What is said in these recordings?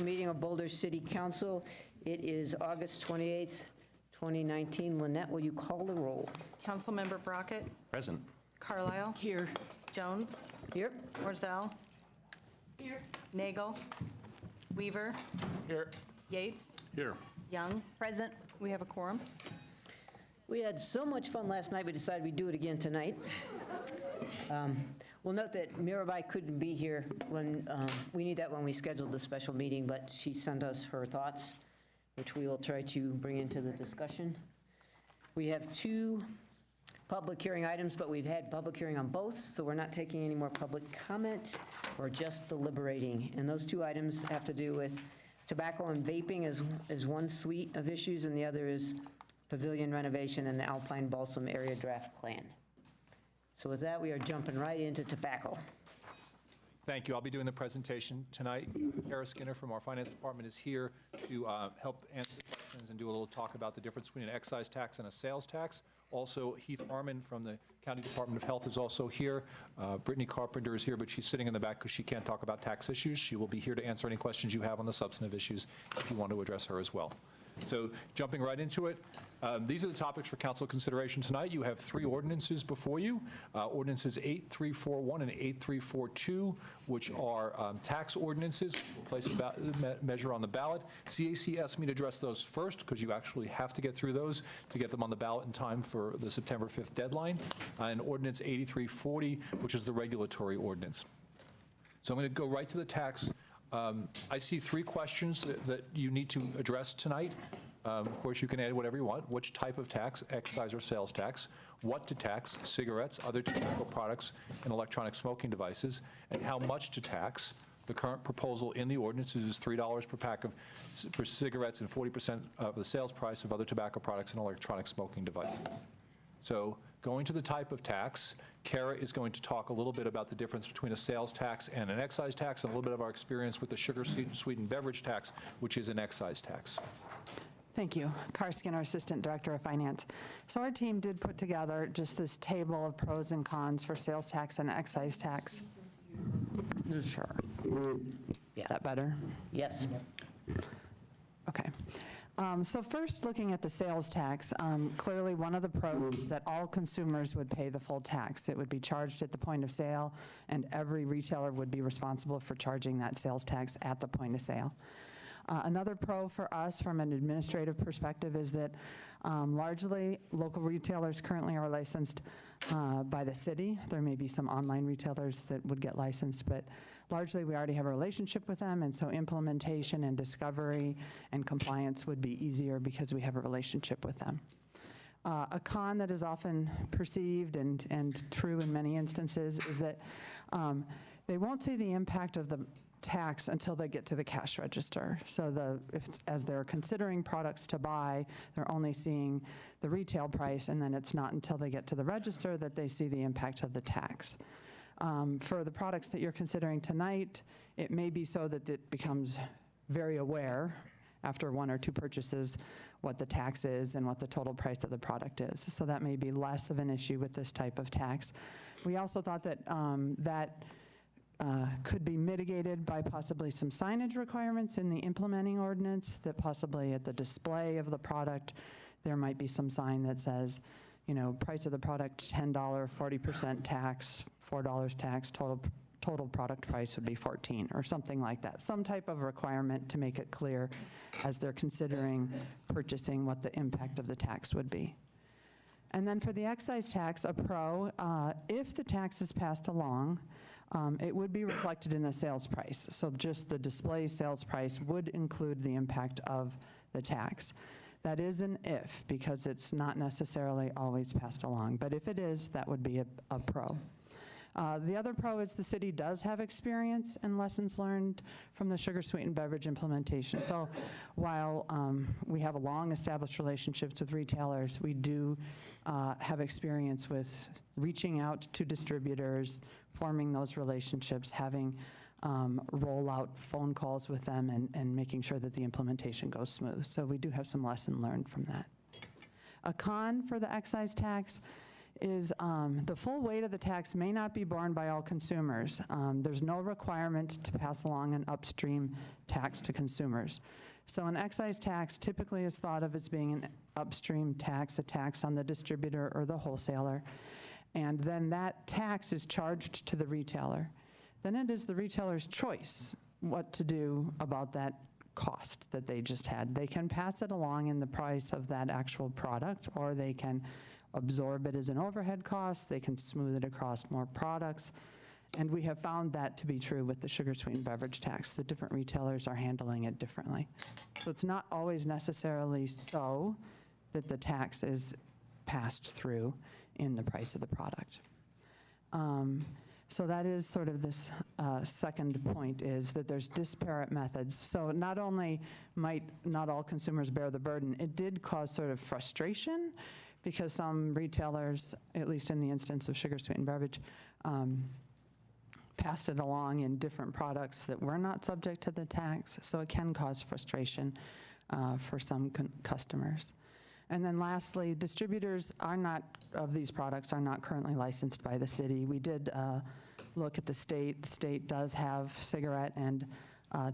meeting of Boulder City Council. It is August 28th, 2019. Lynette, will you call the roll? Councilmember Brockett. Present. Carlisle. Here. Jones. Here. Orzell. Here. Nagel. Weaver. Here. Yates. Here. Young. Present. We have a quorum. We had so much fun last night, we decided we'd do it again tonight. We'll note that Mirabai couldn't be here when, we knew that when we scheduled the special meeting, but she sent us her thoughts, which we will try to bring into the discussion. We have 2 public hearing items, but we've had public hearing on both, so we're not taking any more public comment. We're just deliberating. And those 2 items have to do with tobacco and vaping as one suite of issues, and the other is pavilion renovation and the Alpine Balsam Area Draft Plan. So with that, we are jumping right into tobacco. Thank you. I'll be doing the presentation tonight. Kara Skinner from our finance department is here to help answer questions and do a little talk about the difference between an excise tax and a sales tax. Also, Heath Arman from the County Department of Health is also here. Brittany Carpenter is here, but she's sitting in the back because she can't talk about tax issues. She will be here to answer any questions you have on the substantive issues if you want to address her as well. So jumping right into it, these are the topics for council consideration tonight. You have 3 ordinances before you, ordinances 8341 and 8342, which are tax ordinances. We'll place a measure on the ballot. CAC asked me to address those first because you actually have to get through those to get them on the ballot in time for the September 5th deadline. And ordinance 8340, which is the regulatory ordinance. So I'm going to go right to the tax. I see 3 questions that you need to address tonight. Of course, you can add whatever you want. Which type of tax, excise or sales tax? What to tax, cigarettes, other tobacco products, and electronic smoking devices? And how much to tax? The current proposal in the ordinance is $3 per pack for cigarettes and 40% of the sales price of other tobacco products and electronic smoking devices. So going to the type of tax, Kara is going to talk a little bit about the difference between a sales tax and an excise tax, and a little bit of our experience with the sugar-sweetened beverage tax, which is an excise tax. Thank you. Kara Skinner, Assistant Director of Finance. So our team did put together just this table of pros and cons for sales tax and excise tax. Sure. Yeah. Is that better? Yes. Okay. So first, looking at the sales tax, clearly one of the pros is that all consumers would pay the full tax. It would be charged at the point of sale, and every retailer would be responsible for charging that sales tax at the point of sale. Another pro for us from an administrative perspective is that largely local retailers currently are licensed by the city. There may be some online retailers that would get licensed, but largely we already have a relationship with them, and so implementation and discovery and compliance would be easier because we have a relationship with them. A con that is often perceived and true in many instances is that they won't see the impact of the tax until they get to the cash register. So as they're considering products to buy, they're only seeing the retail price, and then it's not until they get to the register that they see the impact of the tax. For the products that you're considering tonight, it may be so that it becomes very aware after 1 or 2 purchases what the tax is and what the total price of the product is. So that may be less of an issue with this type of tax. We also thought that could be mitigated by possibly some signage requirements in the implementing ordinance, that possibly at the display of the product, there might be some sign that says, you know, price of the product, $10, 40% tax, $4 tax, total product price would be $14 or something like that. Some type of requirement to make it clear as they're considering purchasing what the impact of the tax would be. And then for the excise tax, a pro, if the tax is passed along, it would be reflected in the sales price. So just the display sales price would include the impact of the tax. That is an if, because it's not necessarily always passed along. But if it is, that would be a pro. The other pro is the city does have experience and lessons learned from the sugar-sweetened beverage implementation. So while we have a long established relationships with retailers, we do have experience with reaching out to distributors, forming those relationships, having rollout phone calls with them, and making sure that the implementation goes smooth. So we do have some lesson learned from that. A con for the excise tax is the full weight of the tax may not be borne by all consumers. There's no requirement to pass along an upstream tax to consumers. So an excise tax typically is thought of as being an upstream tax, a tax on the distributor or the wholesaler, and then that tax is charged to the retailer. Then it is the retailer's choice what to do about that cost that they just had. They can pass it along in the price of that actual product, or they can absorb it as an overhead cost, they can smooth it across more products. And we have found that to be true with the sugar sweetened beverage tax. The different retailers are handling it differently. So it's not always necessarily so that the tax is passed through in the price of the product. So that is sort of this second point, is that there's disparate methods. So not only might not all consumers bear the burden, it did cause sort of frustration because some retailers, at least in the instance of sugar sweetened beverage, passed it along in different products that were not subject to the tax. So it can cause frustration for some customers. And then lastly, distributors of these products are not currently licensed by the city. We did look at the state. The state does have cigarette and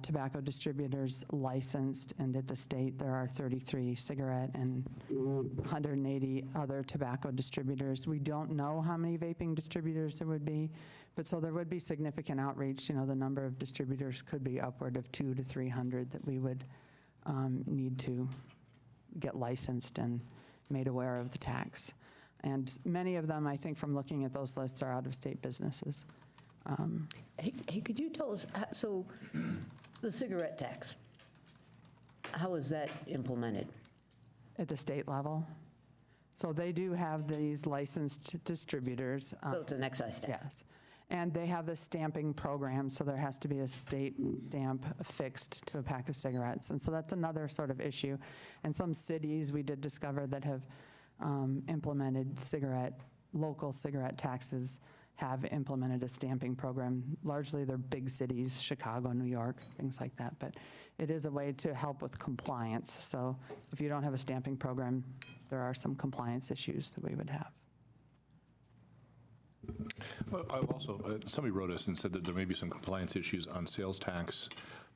tobacco distributors licensed, and at the state there are 33 cigarette and 180 other tobacco distributors. We don't know how many vaping distributors there would be, but so there would be significant outreach. You know, the number of distributors could be upward of 200 to 300 that we would need to get licensed and made aware of the tax. And many of them, I think from looking at those lists, are out-of-state businesses. Hey, could you tell us, so the cigarette tax, how is that implemented? At the state level. So they do have these licensed distributors. So it's an excise tax? Yes. And they have a stamping program, so there has to be a state stamp affixed to a pack of cigarettes. And so that's another sort of issue. And some cities we did discover that have implemented local cigarette taxes have implemented a stamping program. Largely they're big cities, Chicago, New York, things like that. But it is a way to help with compliance. So if you don't have a stamping program, there are some compliance issues that we would have. Well, I've also, somebody wrote us and said that there may be some compliance issues on sales tax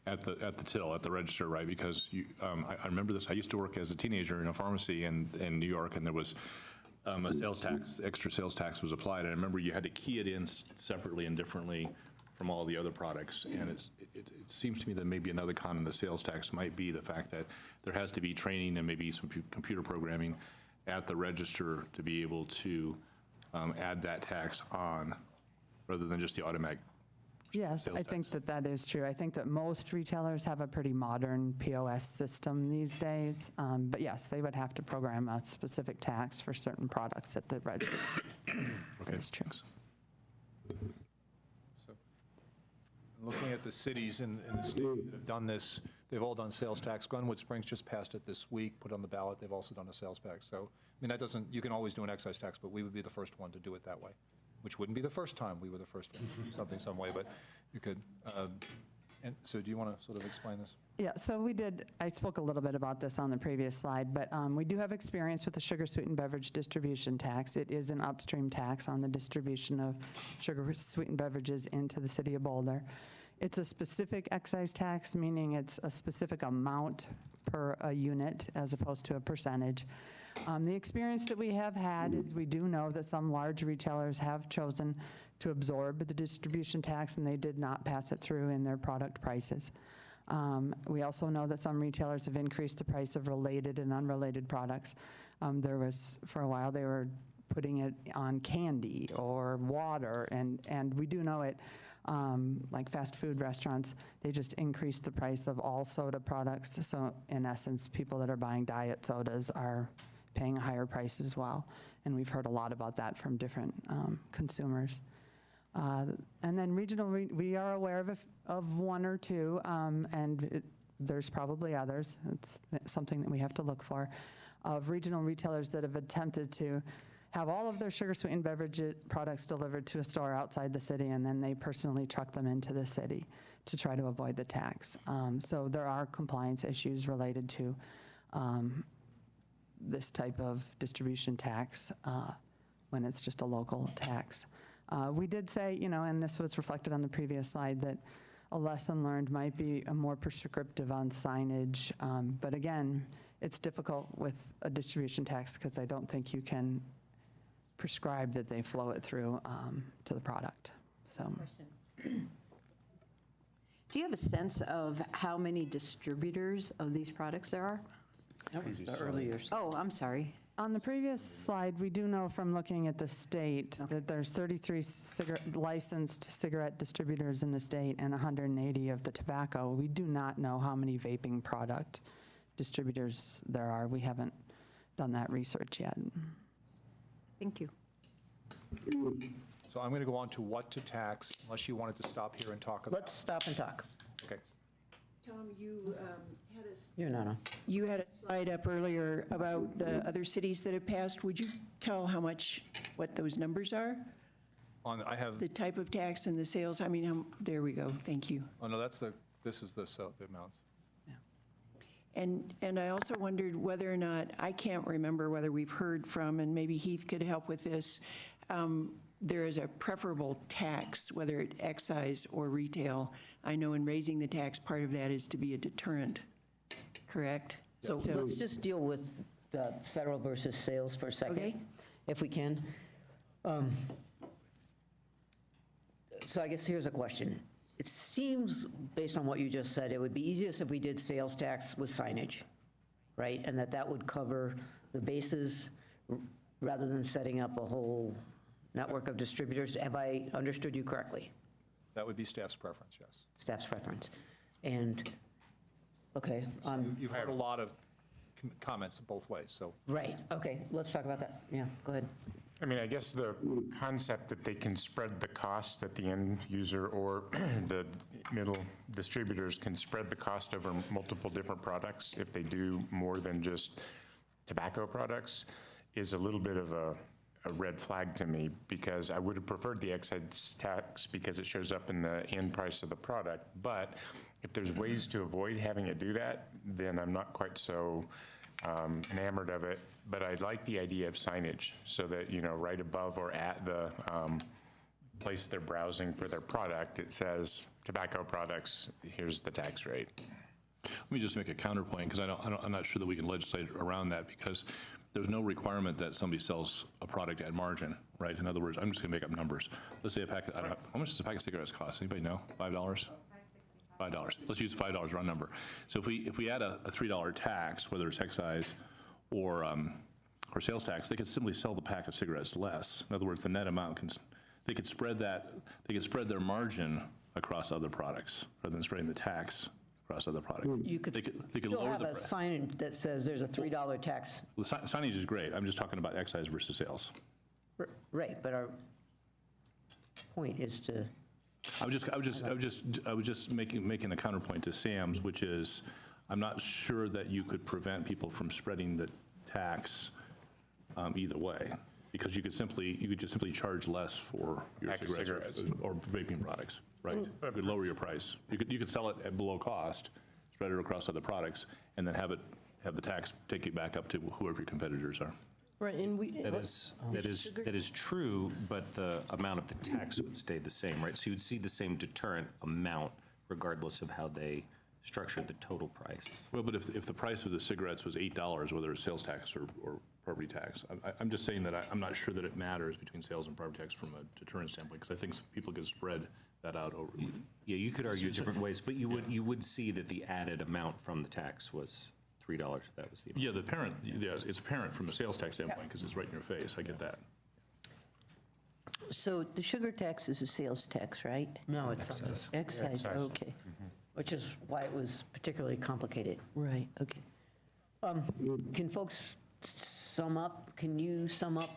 at the till, at the register, right? Because I remember this, I used to work as a teenager in a pharmacy in New York, and there was a sales tax, extra sales tax was applied. And I remember you had to key it in separately and differently from all the other products. And it seems to me that maybe another con in the sales tax might be the fact that there has to be training and maybe some computer programming at the register to be able to add that tax on, rather than just the automatic. Yes, I think that is true. I think that most retailers have a pretty modern POS system these days. But yes, they would have to program a specific tax for certain products at the register. Okay, That's true. So, looking at the cities in the state that have done this, they've all done sales tax. Glenwood Springs just passed it this week, put on the ballot. They've also done a sales tax. So, I mean, that doesn't, you can always do an excise tax, but we would be the first one to do it that way, which wouldn't be the first time we were the first one to do something some way, but you could. And so do you want to sort of explain this? Yeah, so I spoke a little bit about this on the previous slide, but we do have experience with the sugar sweetened beverage distribution tax. It is an upstream tax on the distribution of sugar sweetened beverages into the city of Boulder. It's a specific excise tax, meaning it's a specific amount per a unit as opposed to a percentage. The experience that we have had is we do know that some large retailers have chosen to absorb the distribution tax, and they did not pass it through in their product prices. We also know that some retailers have increased the price of related and unrelated products. There was, for a while, they were putting it on candy or water, and we do know it, like fast food restaurants, they just increased the price of all soda products. So in essence, people that are buying diet sodas are paying a higher price as well. And we've heard a lot about that from different consumers. And then regional, we are aware of one or two, and there's probably others. It's something that we have to look for, of regional retailers that have attempted to have all of their sugar-sweetened beverage products delivered to a store outside the city, and then they personally truck them into the city to try to avoid the tax. So there are compliance issues related to this type of distribution tax when it's just a local tax. We did say, and this was reflected on the previous slide, that a lesson learned might be a more prescriptive on signage. But again, it's difficult with a distribution tax because I don't think you can prescribe that they flow it through to the product. So, Do you have a sense of how many distributors of these products there are? That was the earlier. Oh, I'm sorry. on the previous slide, we do know from looking at the state that there's 33 licensed cigarette distributors in the state and 180 of the tobacco. We do not know how many vaping product distributors there are. We haven't done that research yet. Thank you. So I'm going to go on to what to tax, unless you wanted to stop here and talk about. Let's stop and talk. Okay. Tom, you had You're not on. you had a slide up earlier about the other cities that have passed. Would you tell how much, what those numbers are? I have, The type of tax and the sales? I mean, there we go. Thank you. oh, no, this is the amounts. And I also wondered whether or not, I can't remember whether we've heard from, and maybe Heath could help with this, there is a preferable tax, whether it's excise or retail. I know in raising the tax, part of that is to be a deterrent, correct? So let's just deal with the federal versus sales for a second, Okay. if we can. So I guess here's a question. It seems, based on what you just said, it would be easiest if we did sales tax with signage, right? And that would cover the bases rather than setting up a whole network of distributors. Have I understood you correctly? That would be staff's preference, yes. Staff's preference. And, okay, You've heard a lot of comments both ways, so. right, okay, let's talk about that. Yeah, go ahead. I mean, I guess the concept that they can spread the cost, that the end user or the middle distributors can spread the cost over multiple different products if they do more than just tobacco products, is a little bit of a red flag to me, because I would have preferred the excise tax because it shows up in the end price of the product. But if there's ways to avoid having it do that, then I'm not quite so enamored of it. But I like the idea of signage, so that, you know, right above or at the place they're browsing for their product, it says tobacco products, here's the tax rate. Let me just make a counterpoint, because I'm not sure that we can legislate around that, because there's no requirement that somebody sells a product at margin, right? In other words, I'm just going to make up numbers. Let's say a pack, I don't know, how much does a pack of cigarettes cost? Anybody know? $5? $5. Let's use $5, round number. So if we add a $3 tax, whether it's excise or sales tax, they could simply sell the pack of cigarettes less. In other words, the net amount they could spread their margin across other products rather than spreading the tax across other products. You could They could still lower have the a price. sign that says there's a $3 tax. Well, signage is great. I'm just talking about excise versus sales. Right, but our point is to, I was just making a counterpoint to Sam's, which is, I'm not sure that you could prevent people from spreading the tax either way, because you could just simply charge less for your Pack of cigarettes cigarettes. or vaping products, right? You could lower your price. You could sell it at below cost, spread it across other products, and then have the tax take it back up to whoever your competitors are. Right, and we. That is true, but the amount of the tax would stay the same, right? So you would see the same deterrent amount regardless of how they structured the total price. Well, but if the price of the cigarettes was $8, whether it's sales tax or property tax, I'm just saying that I'm not sure that it matters between sales and property tax from a deterrent standpoint, because I think some people could spread that out over. Yeah, you could argue different ways, but you would see that the added amount from the tax was $3. That was the amount. Yeah, it's apparent from a sales tax standpoint, because it's right in your face. I get that. So the sugar tax is a sales tax, right? no, it's, Excise, okay. which is why it was particularly complicated. Right, okay. Can folks sum up? Can you sum up?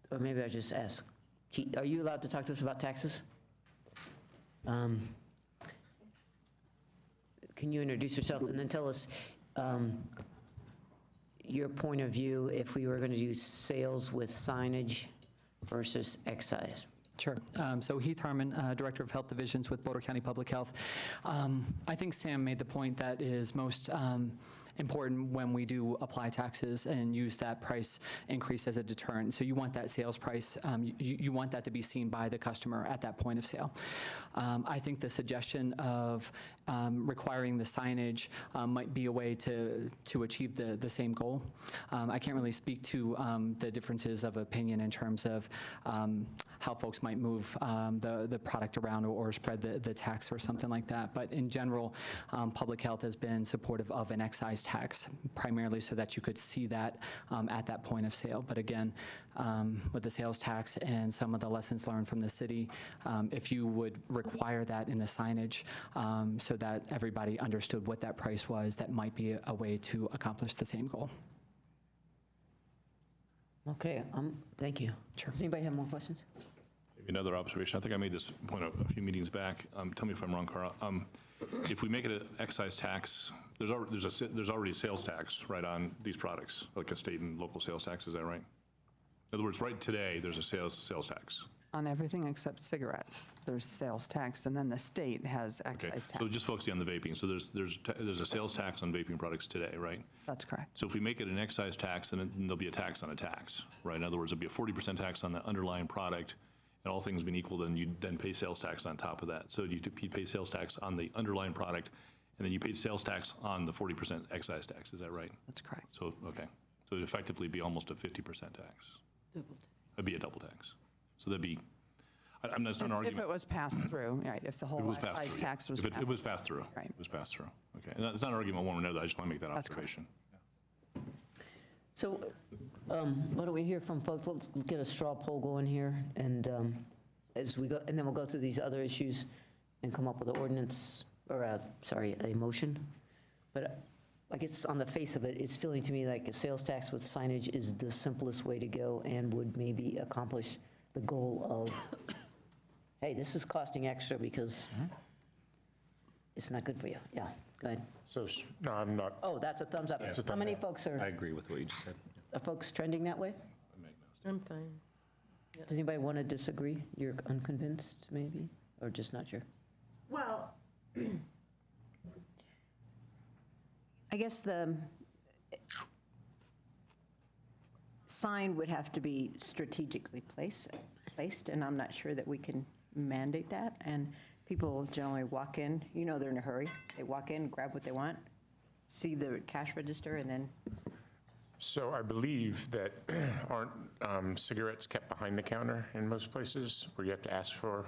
Or maybe I just ask, Keith, are you allowed to talk to us about taxes? Can you introduce yourself and then tell us your point of view if we were going to do sales with signage versus excise? Sure. So Heath Harmon, Director of Health Divisions with Boulder County Public Health. I think Sam made the point that is most important when we do apply taxes and use that price increase as a deterrent. So you want that sales price, you want that to be seen by the customer at that point of sale. I think the suggestion of requiring the signage might be a way to achieve the same goal. I can't really speak to the differences of opinion in terms of how folks might move the product around or spread the tax or something like that. But in general, public health has been supportive of an excise tax, primarily so that you could see that at that point of sale. But again, with the sales tax and some of the lessons learned from the city, if you would require that in the signage so that everybody understood what that price was, that might be a way to accomplish the same goal. Okay, thank you. Sure. Does anybody have more questions? Maybe another observation. I think I made this point a few meetings back. Tell me if I'm wrong, Carl. If we make it an excise tax, there's already a sales tax, right, on these products, like a state and local sales tax, is that right? In other words, right today, there's a sales tax. On everything except cigarettes, there's sales tax, and then the state has Okay, excise tax. so just focusing on the vaping. So there's a sales tax on vaping products today, right? That's correct. So if we make it an excise tax, then there'll be a tax on a tax, right? In other words, there'll be a 40% tax on the underlying product, and all things being equal, then you then pay sales tax on top of that. So you pay sales tax on the underlying product, and then you pay sales tax on the 40% excise tax. Is that right? That's correct. So, okay. So it'd effectively be almost a 50% tax. It'd be a double tax. So that'd be, I'm not an If argument. it was passed through, right, if the It whole was passed excise through. tax was If it passed. was passed through. Right. It was passed through. Okay. And it's not an argument one way or another. I just want to make that That's correct. observation. So why don't we hear from folks? Let's get a straw poll going here, and as we go, and then we'll go through these other issues and come up with an ordinance, or a motion. But I guess on the face of it, it's feeling to me like a sales tax with signage is the simplest way to go and would maybe accomplish the goal of, hey, this is costing extra because it's not good for you. Yeah, go ahead. So, no, I'm not, Oh, that's a thumbs up. That's a How thumbs many up. folks I are agree with what you just said. folks trending that way? I'm fine. Does anybody want to disagree? You're unconvinced, maybe, or just not sure? Well, I guess the sign would have to be strategically placed, and I'm not sure that we can mandate that. And people generally walk in, they're in a hurry. They walk in, grab what they want, see the cash register, and then so I believe that aren't cigarettes kept behind the counter in most places where you have to ask for?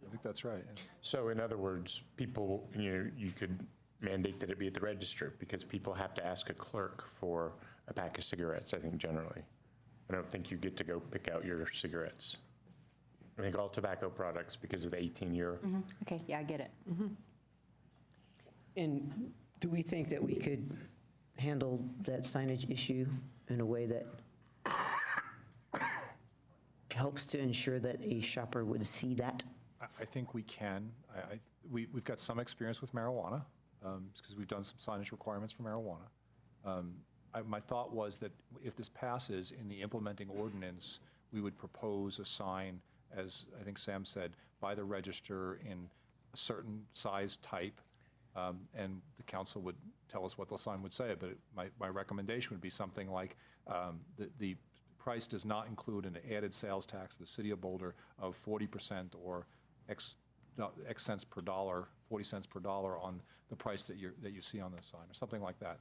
I think that's right. yeah. So in other words, people, you could mandate that it be at the register because people have to ask a clerk for a pack of cigarettes, I think, generally. I don't think you get to go pick out your cigarettes. I think all tobacco products, because of the 18-year. okay, yeah, I get it. And do we think that we could handle that signage issue in a way that helps to ensure that a shopper would see that? I think we can. We've got some experience with marijuana, because we've done some signage requirements for marijuana. My thought was that if this passes in the implementing ordinance, we would propose a sign, as I think Sam said, by the register in a certain size type, and the council would tell us what the sign would say, but my recommendation would be something like, the price does not include an added sales tax to the city of Boulder of 40% or X cents per dollar, 40 cents per dollar on the price that you see on the sign, or something like that,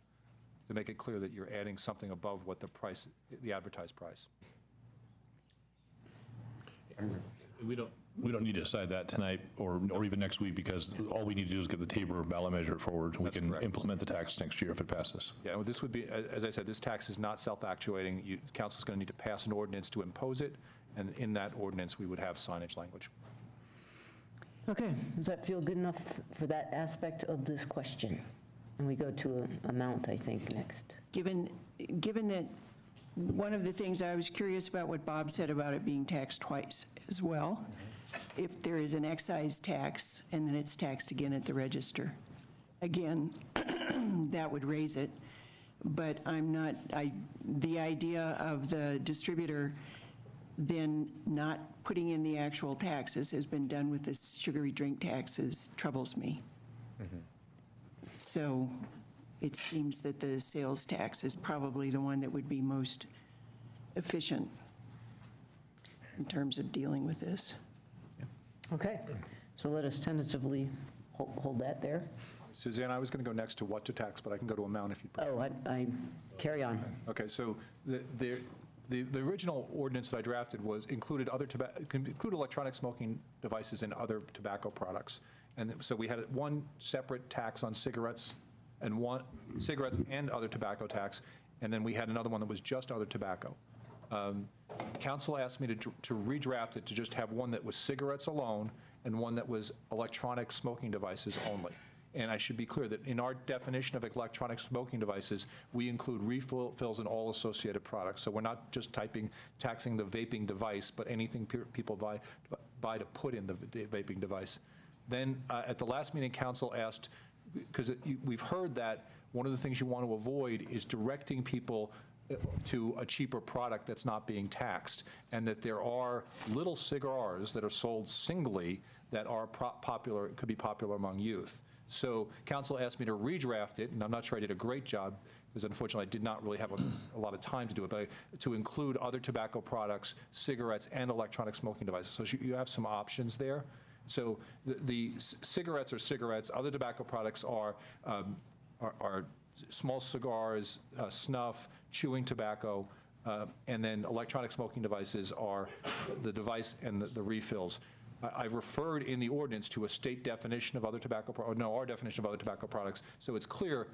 to make it clear that you're adding something above what the advertised price. We don't need to decide that tonight or even next week, because all we need to do is get the Tabor ballot measure forward. We That's can correct. implement the tax next year if it passes. Yeah, well, this would be, as I said, this tax is not self-actuating. Council's going to need to pass an ordinance to impose it, and in that ordinance, we would have signage language. Okay, does that feel good enough for that aspect of this question? And we go to amount, I think, next. Given that one of the things I was curious about what Bob said about it being taxed twice as well, if there is an excise tax and then it's taxed again at the register, again, that would raise it. But the idea of the distributor then not putting in the actual taxes has been done with the sugary drink taxes troubles me. So it seems that the sales tax is probably the one that would be most efficient in terms of dealing with this. Okay, so let us tentatively hold that there. Suzanne, I was going to go next to what to tax, but I can go to amount if you prefer. Oh, I carry on. Okay, so the original ordinance that I drafted included electronic smoking devices and other tobacco products. And so we had one separate tax on cigarettes and other tobacco tax, and then we had another one that was just other tobacco. Council asked me to redraft it to just have one that was cigarettes alone and one that was electronic smoking devices only. And I should be clear that in our definition of electronic smoking devices, we include refills and all associated products. So we're not just taxing the vaping device, but anything people buy to put in the vaping device. Then at the last meeting, council asked, because we've heard that one of the things you want to avoid is directing people to a cheaper product that's not being taxed, and that there are little cigars that are sold singly that are popular, could be popular among youth. So council asked me to redraft it, and I'm not sure I did a great job, because unfortunately I did not really have a lot of time to do it, but to include other tobacco products, cigarettes, and electronic smoking devices. So you have some options there. So the cigarettes are cigarettes. Other tobacco products are small cigars, snuff, chewing tobacco, and then electronic smoking devices are the device and the refills. I've referred in the ordinance to a state definition of other tobacco, our definition of other tobacco products, so it's clear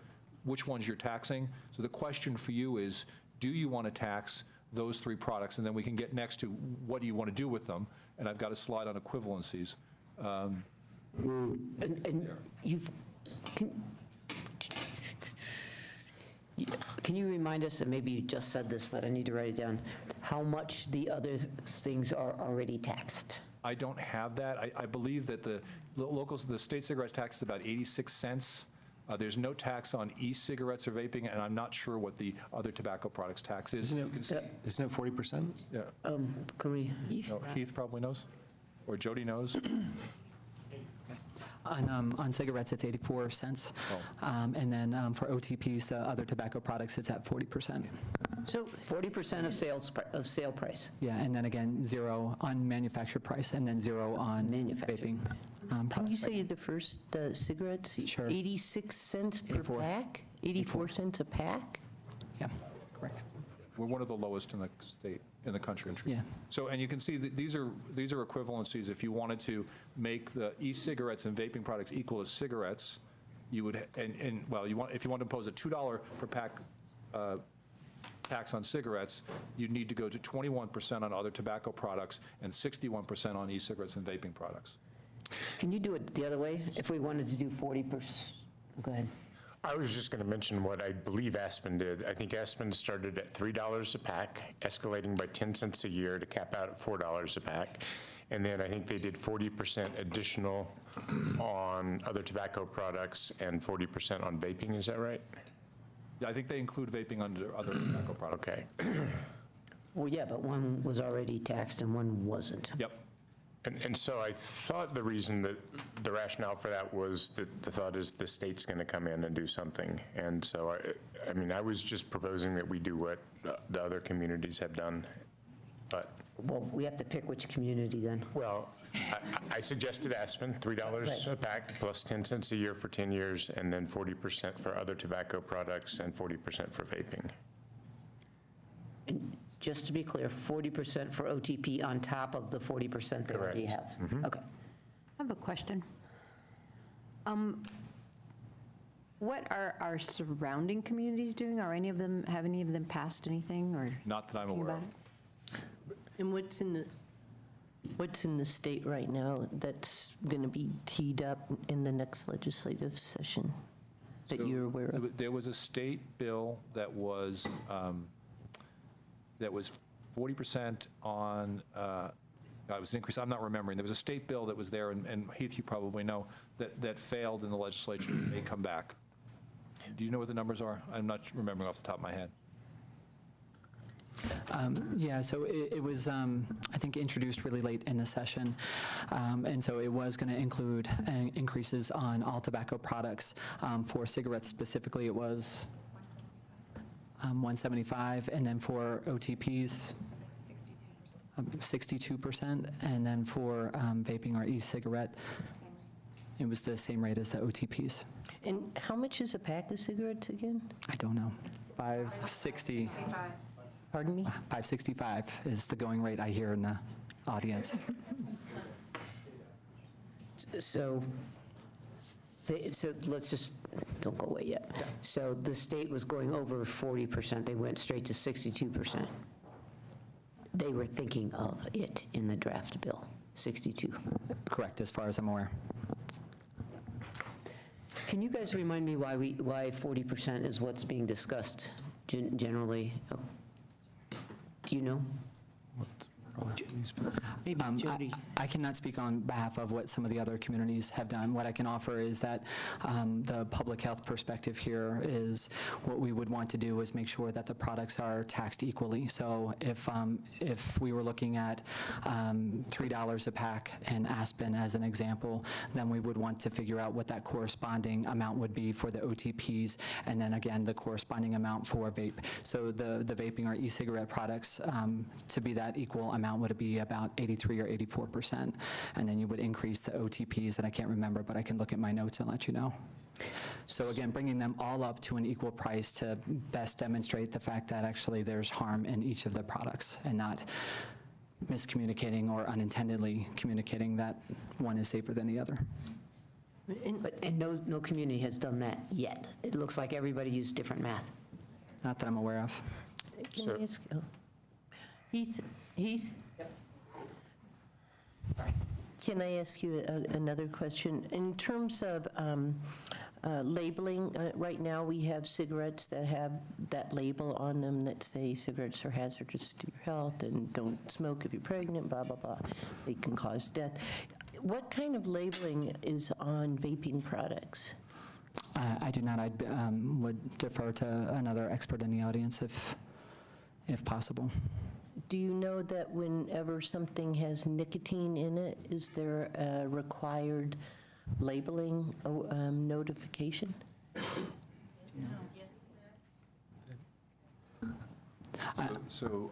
which ones you're taxing. So the question for you is, do you want to tax those three products? And then we can get next to what do you want to do with them? And I've got a slide on equivalencies. And can you remind us, and maybe you just said this, but I need to write it down, how much the other things are already taxed? I don't have that. I believe that the state cigarette tax is about 86 cents. There's no tax on e-cigarettes or vaping, and I'm not sure what the other tobacco products tax is. Isn't it 40%? Yeah. Can we? No, Heath probably knows, or Jody knows. On cigarettes, it's 84 cents. And then for OTPs, the other tobacco products, it's at 40%. So 40% of sale price. Yeah, and then again, 0 on manufactured price, and then 0 on vaping. Can you say the first cigarettes? Sure. 86 cents per 84. pack? 84 cents a pack? Yeah, correct. We're one of the lowest in the state, in the country. Yeah. So, and you can see that these are equivalencies. If you wanted to make the e-cigarettes and vaping products equal to cigarettes, you would, if you want to impose a $2 per pack tax on cigarettes, you'd need to go to 21% on other tobacco products and 61% on e-cigarettes and vaping products. Can you do it the other way? If we wanted to do 40%, go ahead. I was just going to mention what I believe Aspen did. I think Aspen started at $3 a pack, escalating by 10 cents a year to cap out at $4 a pack. And then I think they did 40% additional on other tobacco products and 40% on vaping. Is that right? Yeah, I think they include vaping under other tobacco products. Okay. Well, yeah, but one was already taxed and one wasn't. Yep. And so I thought the reason that the rationale for that was that the thought is the state's going to come in and do something. And so, I mean, I was just proposing that we do what the other communities have done, but. Well, we have to pick which community then. Well, I suggested Aspen, $3 a pack plus 10 cents a year for 10 years, and then 40% for other tobacco products and 40% for vaping. And just to be clear, 40% for OTP on top of the 40% they already have? Mm-hmm. Okay. I have a question. What are our surrounding communities doing? Have any of them passed anything or? Not that I'm aware of. And what's in the state right now that's going to be teed up in the next legislative session that So you're aware of? There was a state bill that was 40% on, it was an increase, I'm not remembering. There was a state bill that was there, and Heath, you probably know, that failed in the legislature and may come back. Do you know what the numbers are? I'm not remembering off the top of my head. Yeah, so it was, I think, introduced really late in the session. And so it was going to include increases on all tobacco products. For cigarettes specifically, it was 175, and then for OTPs, 62%, and then for vaping or e-cigarette, it was the same rate as the OTPs. And how much is a pack of cigarettes again? I don't know. 560. Pardon me? 565 is the going rate I hear in the audience. So let's just, don't go away yet. So the state was going over 40%, they went straight to 62%. They were thinking of it in the draft bill, 62. Correct, as far as I'm aware. Can you guys remind me why 40% is what's being discussed generally? Do you know? Maybe Jody. I cannot speak on behalf of what some of the other communities have done. What I can offer is that the public health perspective here is what we would want to do is make sure that the products are taxed equally. So if we were looking at $3 a pack in Aspen as an example, then we would want to figure out what that corresponding amount would be for the OTPs, and then again, the corresponding amount for vape. So the vaping or e-cigarette products, to be that equal amount would be about 83 or 84%. And then you would increase the OTPs, and I can't remember, but I can look at my notes and let you know. So again, bringing them all up to an equal price to best demonstrate the fact that actually there's harm in each of the products and not miscommunicating or unintendedly communicating that one is safer than the other. And no community has done that yet. It looks like everybody used different math. Not that I'm aware of. Can I ask, Heath? Can I ask you another question? In terms of labeling, right now we have cigarettes that have that label on them that say cigarettes are hazardous to your health and don't smoke if you're pregnant, blah, blah, blah. They can cause death. What kind of labeling is on vaping products? I do not. I would defer to another expert in the audience if possible. Do you know that whenever something has nicotine in it, is there a required labeling notification? So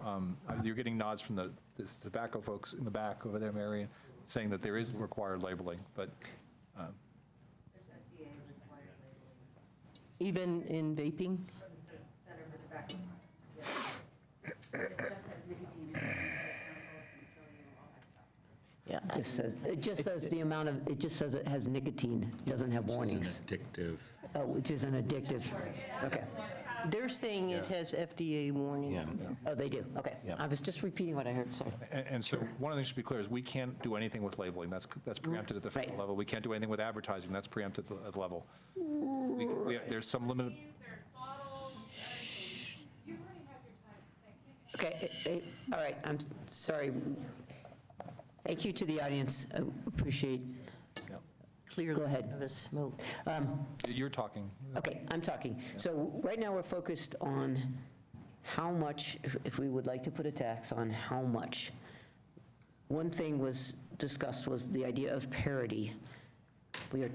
you're getting nods from the tobacco folks in the back over there, Marion, saying that there is required labeling, but Even in vaping? Yeah, It just says the amount of, it just says it has nicotine, doesn't have warnings. Addictive. Oh, which is an addictive, okay. they're saying it has FDA warning. Yeah. Oh, they do, okay. Yeah. I was just repeating what I heard, sorry. And so one of the things to be clear is we can't do anything with labeling. That's preempted at the federal Right. level. We can't do anything with advertising. That's preempted at the level. There's some limit. Okay, all right, I'm sorry. Thank you to the audience, I appreciate, Clearly Go ahead. of a smoke. You're talking. Okay, I'm talking. So right now, we're focused on how much, if we would like to put a tax on how much. One thing was discussed was the idea of parity. We are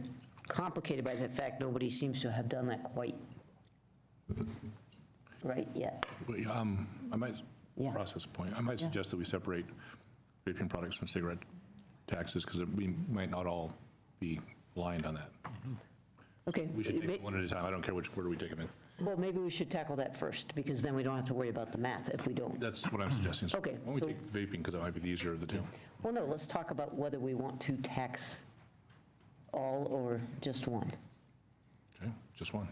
complicated by the fact nobody seems to have done that quite right yet. I might, Yeah. process point, I might suggest that we separate vaping products from cigarette taxes, because we might not all be aligned on that. Okay. We should take it one at a time. I don't care which order we take them in. Well, maybe we should tackle that first, because then we don't have to worry about the math if we don't. That's what I'm suggesting. So Okay, Why don't we so- take vaping, because that might be the easier of the two. Well, no, let's talk about whether we want to tax all or just one. Okay, just one.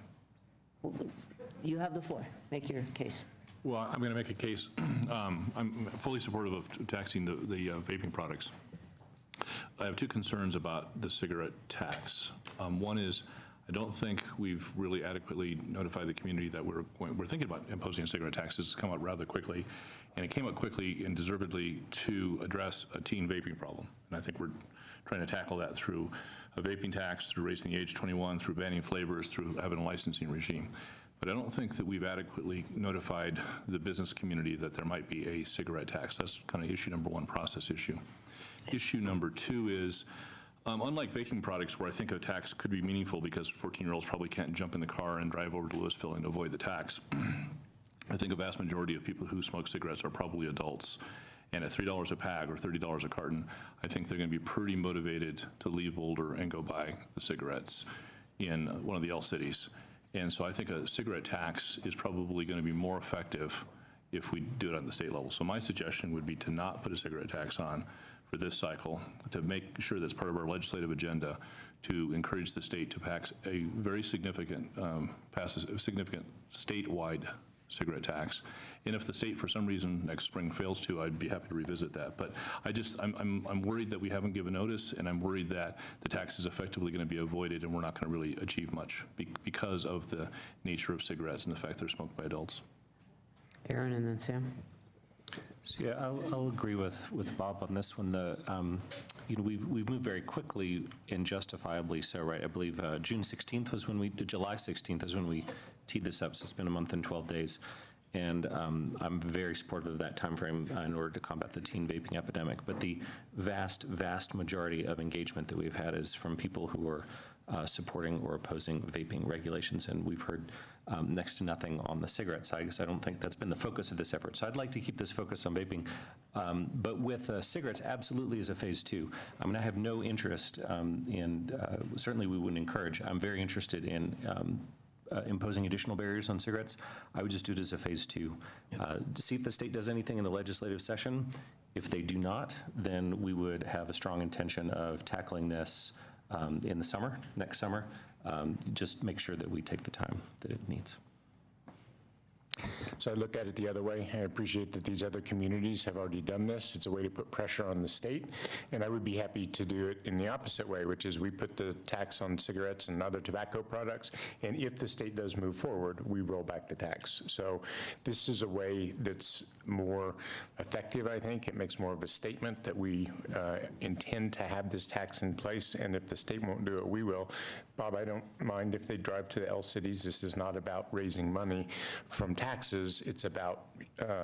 You have the floor. Make your case. Well, I'm going to make a case. I'm fully supportive of taxing the vaping products. I have two concerns about the cigarette tax. One is, I don't think we've really adequately notified the community that we're thinking about imposing a cigarette tax. This has come out rather quickly, and it came out quickly and deservedly to address a teen vaping problem. And I think we're trying to tackle that through a vaping tax, through raising the age 21, through banning flavors, through having a licensing regime. but I don't think that we've adequately notified the business community that there might be a cigarette tax. That's kind of issue number one, process issue. Issue number two is, unlike vaping products where I think a tax could be meaningful because 14-year-olds probably can't jump in the car and drive over to Louisville and avoid the tax, I think a vast majority of people who smoke cigarettes are probably adults. And at $3 a pack or $30 a carton, I think they're going to be pretty motivated to leave Boulder and go buy the cigarettes in one of the L cities. And so I think a cigarette tax is probably going to be more effective if we do it on the state level. So my suggestion would be to not put a cigarette tax on for this cycle, to make sure that's part of our legislative agenda to encourage the state to pass a very significant, pass a significant statewide cigarette tax. And if the state, for some reason, next spring fails to, I'd be happy to revisit that. But I'm worried that we haven't given notice, and I'm worried that the tax is effectively going to be avoided, and we're not going to really achieve much because of the nature of cigarettes and the fact they're smoked by adults. Aaron and then Sam. So yeah, I'll agree with Bob on this one. We've moved very quickly and justifiably so, right? I believe July 16th is when we teed this up, so it's been a month and 12 days. And I'm very supportive of that time frame in order to combat the teen vaping epidemic. But the vast majority of engagement that we've had is from people who are supporting or opposing vaping regulations, and we've heard next to nothing on the cigarette side, because I don't think that's been the focus of this effort. So I'd like to keep this focus on vaping, but with cigarettes, absolutely as a phase two. I mean, I have no interest in, certainly we wouldn't encourage, I'm very interested in imposing additional barriers on cigarettes. I would just do it as a phase two. To see if the state does anything in the legislative session. If they do not, then we would have a strong intention of tackling this in the summer, next summer. Just make sure that we take the time that it needs. So I look at it the other way. I appreciate that these other communities have already done this. It's a way to put pressure on the state, and I would be happy to do it in the opposite way, which is we put the tax on cigarettes and other tobacco products, and if the state does move forward, we roll back the tax. So this is a way that's more effective, I think. It makes more of a statement that we intend to have this tax in place, and if the state won't do it, we will. Bob, I don't mind if they drive to the L cities. This is not about raising money from taxes. It's about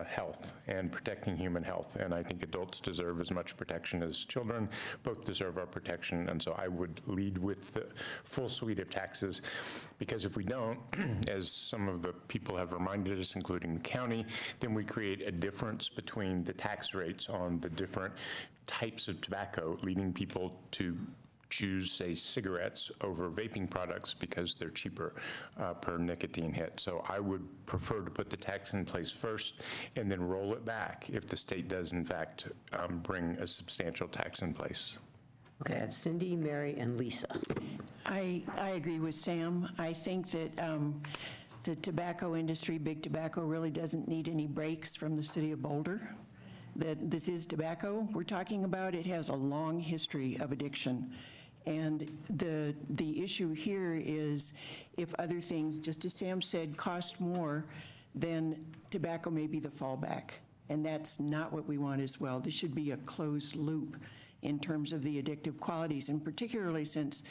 health and protecting human health. And I think adults deserve as much protection as children. Both deserve our protection. And so I would lead with the full suite of taxes, because if we don't, as some of the people have reminded us, including the county, then we create a difference between the tax rates on the different types of tobacco, leading people to choose, say, cigarettes over vaping products because they're cheaper per nicotine hit. So I would prefer to put the tax in place first and then roll it back if the state does, in fact, bring a substantial tax in place. Okay, I have Cindy, Mary, and Lisa. I agree with Sam. I think that the tobacco industry, big tobacco, really doesn't need any breaks from the city of Boulder. That this is tobacco we're talking about. It has a long history of addiction. And the issue here is if other things, just as Sam said, cost more, then tobacco may be the fallback. And that's not what we want as well. This should be a closed loop in terms of the addictive qualities, and particularly since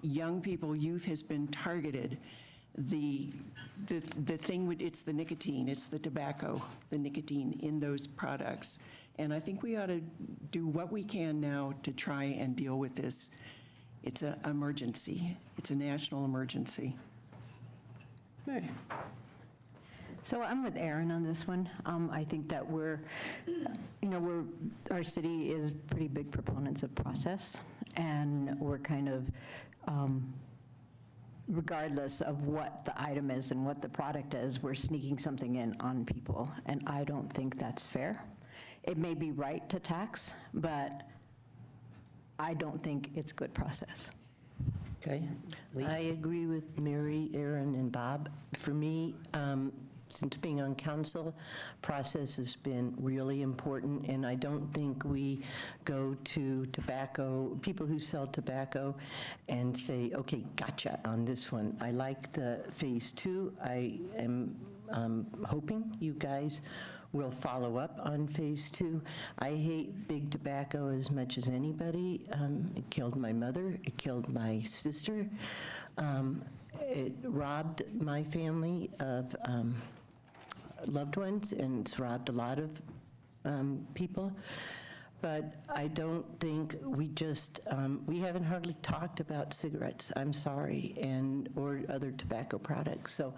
young people, youth has been targeted. The thing, it's the nicotine, it's the tobacco, the nicotine in those products. And I think we ought to do what we can now to try and deal with this. It's an emergency. It's a national emergency. Mary. So I'm with Aaron on this one. I think that our city is pretty big proponents of process, and we're kind of, regardless of what the item is and what the product is, we're sneaking something in on people, and I don't think that's fair. It may be right to tax, but I don't think it's good process. Okay. Lisa? I agree with Mary, Aaron, and Bob. For me, since being on council, process has been really important, and I don't think we go to people who sell tobacco and say, okay, gotcha on this one. I like the phase two. I am hoping you guys will follow up on phase two. I hate big tobacco as much as anybody. It killed my mother. It killed my sister. it robbed my family of loved ones, and it's robbed a lot of people. But I don't think we just, we haven't hardly talked about cigarettes, I'm sorry, or other tobacco products. So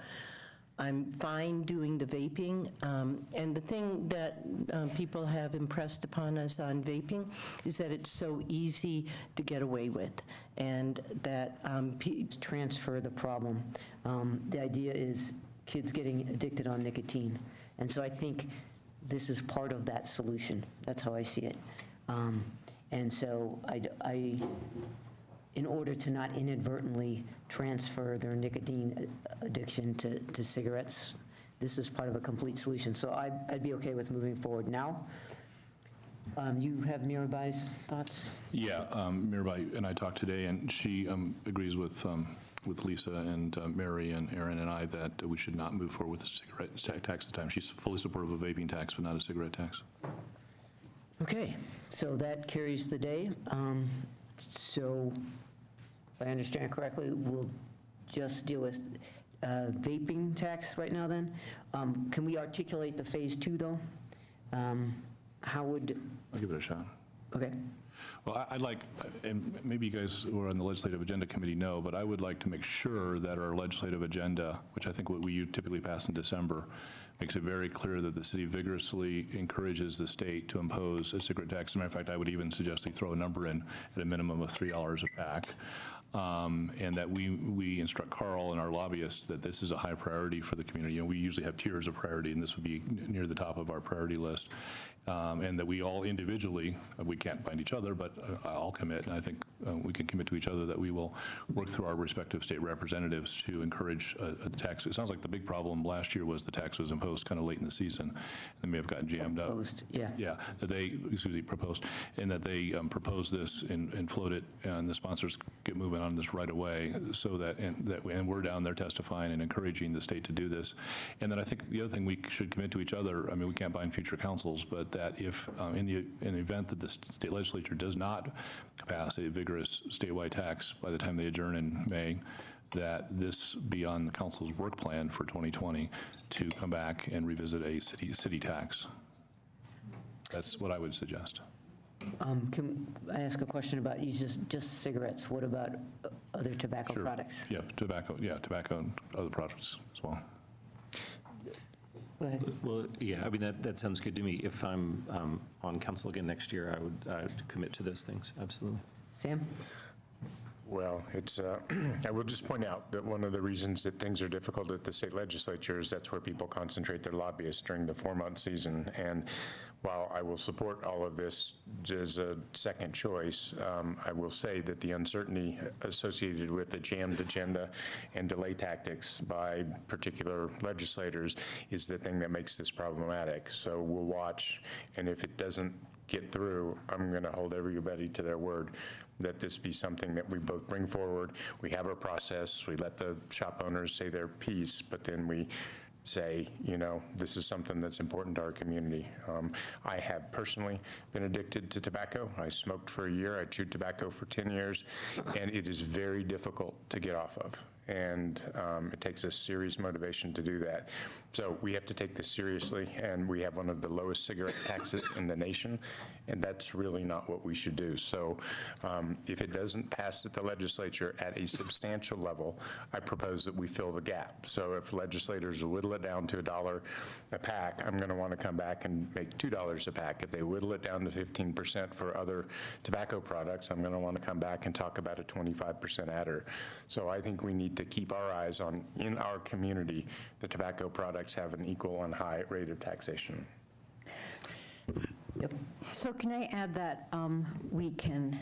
I'm fine doing the vaping. And the thing that people have impressed upon us on vaping is that it's so easy to get away with, and that Transfer the problem. The idea is kids getting addicted on nicotine. And so I think this is part of that solution. That's how I see it. And so in order to not inadvertently transfer their nicotine addiction to cigarettes, this is part of a complete solution. So I'd be okay with moving forward now. You have Mirabai's thoughts? Yeah, Mirabai and I talked today, and she agrees with Lisa and Mary and Aaron and I that we should not move forward with the cigarette tax at the time. She's fully supportive of a vaping tax, but not a cigarette tax. Okay, so that carries the day. So if I understand correctly, we'll just deal with vaping tax right now then. Can we articulate the phase 2 though? How would? I'll give it a shot. Okay. Well, I'd like, and maybe you guys who are on the Legislative Agenda Committee know, but I would like to make sure that our legislative agenda, which I think what we typically pass in December, makes it very clear that the city vigorously encourages the state to impose a cigarette tax. As a matter of fact, I would even suggest they throw a number in at a minimum of $3 a pack. And that we instruct Carl and our lobbyists that this is a high priority for the community. You know, we usually have tiers of priority, and this would be near the top of our priority list. And that we all individually, we can't bind each other, but I'll commit, and I think we can commit to each other that we will work through our respective state representatives to encourage a tax. It sounds like the big problem last year was the tax was imposed kind of late in the season, and may have gotten jammed up. Proposed, yeah. Yeah, that they, proposed, and that they propose this and float it, and the sponsors get moving on this right away, so that, and we're down there testifying and encouraging the state to do this. And then I think the other thing we should commit to each other, I mean, we can't bind future councils, but that if, in the event that the state legislature does not pass a vigorous statewide tax by the time they adjourn in May, that this be on the council's work plan for 2020 to come back and revisit a city tax. That's what I would suggest. Can I ask a question about just cigarettes? What about other tobacco Sure. products? Yeah, tobacco and other products as well. Go ahead. Well, yeah, I mean, that sounds good to me. If I'm on council again next year, I would commit to those things, absolutely. Sam? Well, it's, I will just point out that one of the reasons that things are difficult at the state legislature is that's where people concentrate their lobbyists during the 4-month season. And while I will support all of this as a second choice, I will say that the uncertainty associated with the jammed agenda and delay tactics by particular legislators is the thing that makes this problematic. So we'll watch, and if it doesn't get through, I'm going to hold everybody to their word that this be something that we both bring forward. We have our process, we let the shop owners say their piece, but then we say, you know, this is something that's important to our community. I have personally been addicted to tobacco. I smoked for a year, I chewed tobacco for 10 years, and it is very difficult to get off of. And it takes a serious motivation to do that. So we have to take this seriously, and we have one of the lowest cigarette taxes in the nation, and that's really not what we should do. So if it doesn't pass at the legislature at a substantial level, I propose that we fill the gap. So if legislators whittle it down to $1 a pack, I'm going to want to come back and make $2 a pack. If they whittle it down to 15% for other tobacco products, I'm going to want to come back and talk about a 25% adder. So I think we need to keep our eyes on, in our community, the tobacco products have an equal and high rate of taxation. Yep. So can I add that we can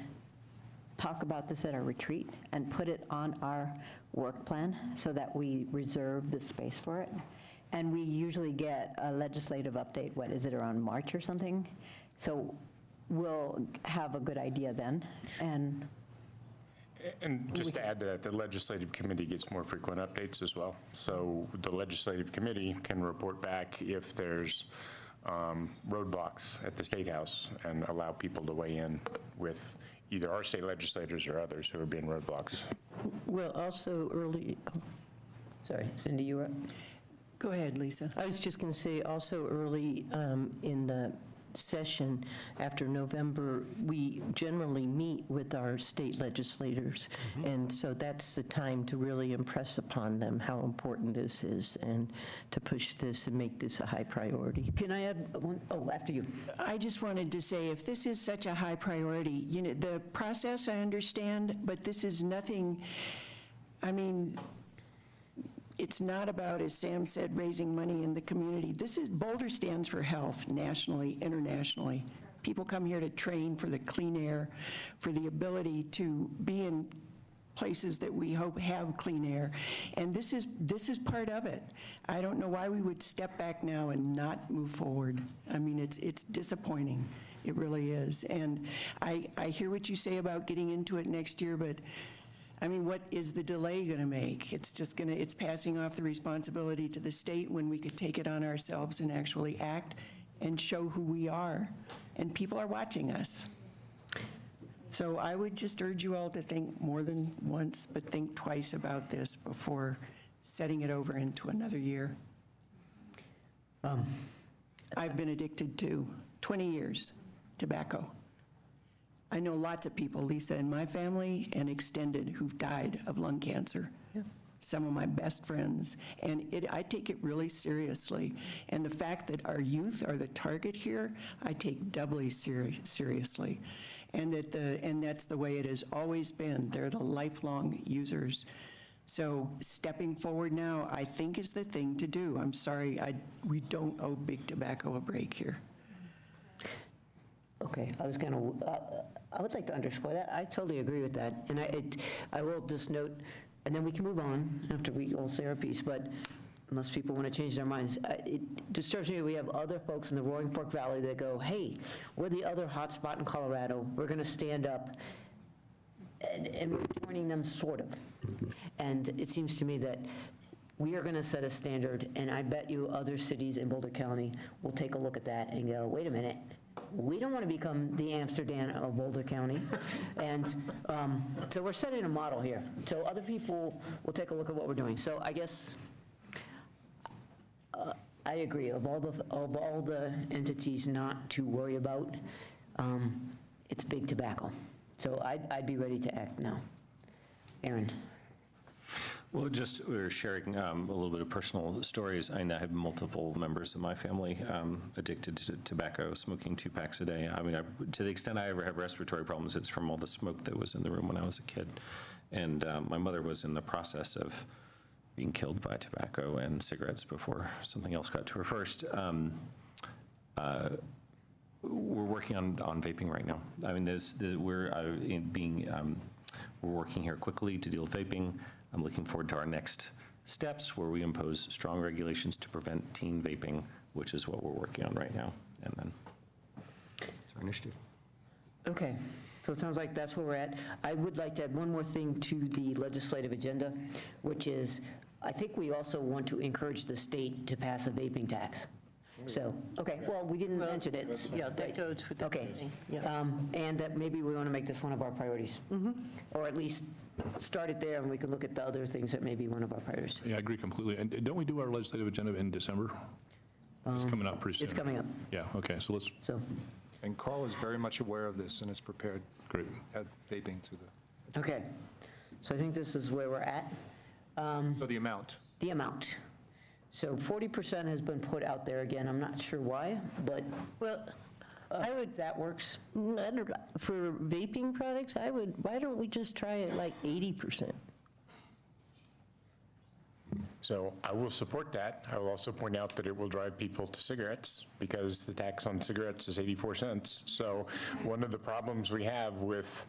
talk about this at our retreat and put it on our work plan so that we reserve the space for it? And we usually get a legislative update, what is it, around March or something? So we'll have a good idea then. And just to add to that, the legislative committee gets more frequent updates as well. So the legislative committee can report back if there's roadblocks at the State House and allow people to weigh in with either our state legislators or others who are being roadblocks. Well, also sorry, Cindy, you were up? Go ahead, Lisa. I was just going to say, also early in the session after November, we generally meet with our state legislators, and so that's the time to really impress upon them how important this is and to push this and make this a high priority. Can I add one? Oh, after you. I just wanted to say, if this is such a high priority, you know, the process I understand, but this is nothing, I mean, it's not about, as Sam said, raising money in the community. Boulder stands for health nationally, internationally. People come here to train for the clean air, for the ability to be in places that we hope have clean air. And this is part of it. I don't know why we would step back now and not move forward. I mean, it's disappointing. It really is. And I hear what you say about getting into it next year, but I mean, what is the delay going to make? It's just it's passing off the responsibility to the state when we could take it on ourselves and actually act and show who we are. And people are watching us. So I would just urge you all to think more than once, but think twice about this before setting it over into another year. I've been addicted to 20 years, tobacco. I know lots of people, Lisa, in my family and extended, who've died of lung cancer. Some of my best friends. And I take it really seriously. And the fact that our youth are the target here, I take doubly seriously. And that's the way it has always been. They're the lifelong users. So stepping forward now, I think, is the thing to do. I'm sorry, we don't owe big tobacco a break here. Okay, I would like to underscore that. I totally agree with that. And I will just note, and then we can move on after we all say our piece, but unless people want to change their minds, it disturbs me that we have other folks in the Roaring Fork Valley that go, hey, we're the other hot spot in Colorado. We're going to stand up. And we're joining them, sort of. And it seems to me that we are going to set a standard, and I bet you other cities in Boulder County will take a look at that and go, wait a minute, we don't want to become the Amsterdam of Boulder County. And so we're setting a model here. So other people will take a look at what we're doing. So I guess I agree. Of all the entities not to worry about, it's big tobacco. So I'd be ready to act now. Aaron. Well, just we're sharing a little bit of personal stories. I have multiple members of my family addicted to tobacco, smoking 2 packs a day. I mean, to the extent I ever have respiratory problems, it's from all the smoke that was in the room when I was a kid. And my mother was in the process of being killed by tobacco and cigarettes before something else got to her first. We're working on vaping right now. I mean, we're working here quickly to deal with vaping. I'm looking forward to our next steps where we impose strong regulations to prevent teen vaping, which is what we're working on right now. And then it's our initiative. Okay, so it sounds like that's where we're at. I would like to add one more thing to the legislative agenda, which is, I think we also want to encourage the state to pass a vaping tax. So, okay, well, we didn't mention it. Yeah, that goes with the Okay. thing. Yeah. And that maybe we want to make this one of our priorities. Or at least start it there, and we can look at the other things that may be one of our priorities. Yeah, I agree completely. And don't we do our legislative agenda in December? It's coming up pretty soon. It's coming up. Yeah, okay, so let's, So, And Carl is very much aware of this and is prepared great. to add vaping to the, okay. So I think this is where we're at. so the amount. The amount. So 40% has been put out there again. I'm not sure why, but Well, that works. for vaping products, why don't we just try it like 80%? So I will support that. I will also point out that it will drive people to cigarettes because the tax on cigarettes is 84 cents. So one of the problems we have with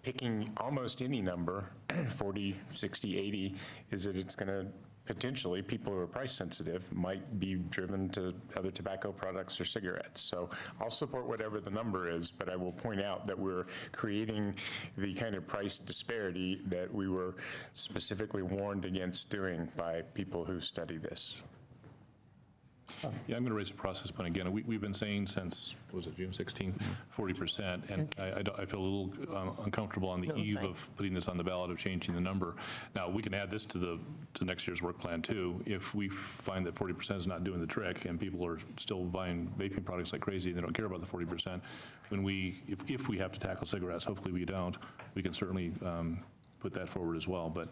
picking almost any number, 40, 60, 80, is that it's going to potentially, people who are price sensitive might be driven to other tobacco products or cigarettes. So I'll support whatever the number is, but I will point out that we're creating the kind of price disparity that we were specifically warned against doing by people who study this. Yeah, I'm going to raise a process point again. We've been saying since, was it June 16th, 40%, and I feel a little uncomfortable on the eve of putting this on the ballot of changing the number. Now, we can add this to next year's work plan too. If we find that 40% is not doing the trick and people are still buying vaping products like crazy and they don't care about the 40%, if we have to tackle cigarettes, hopefully we don't, we can certainly put that forward as well. But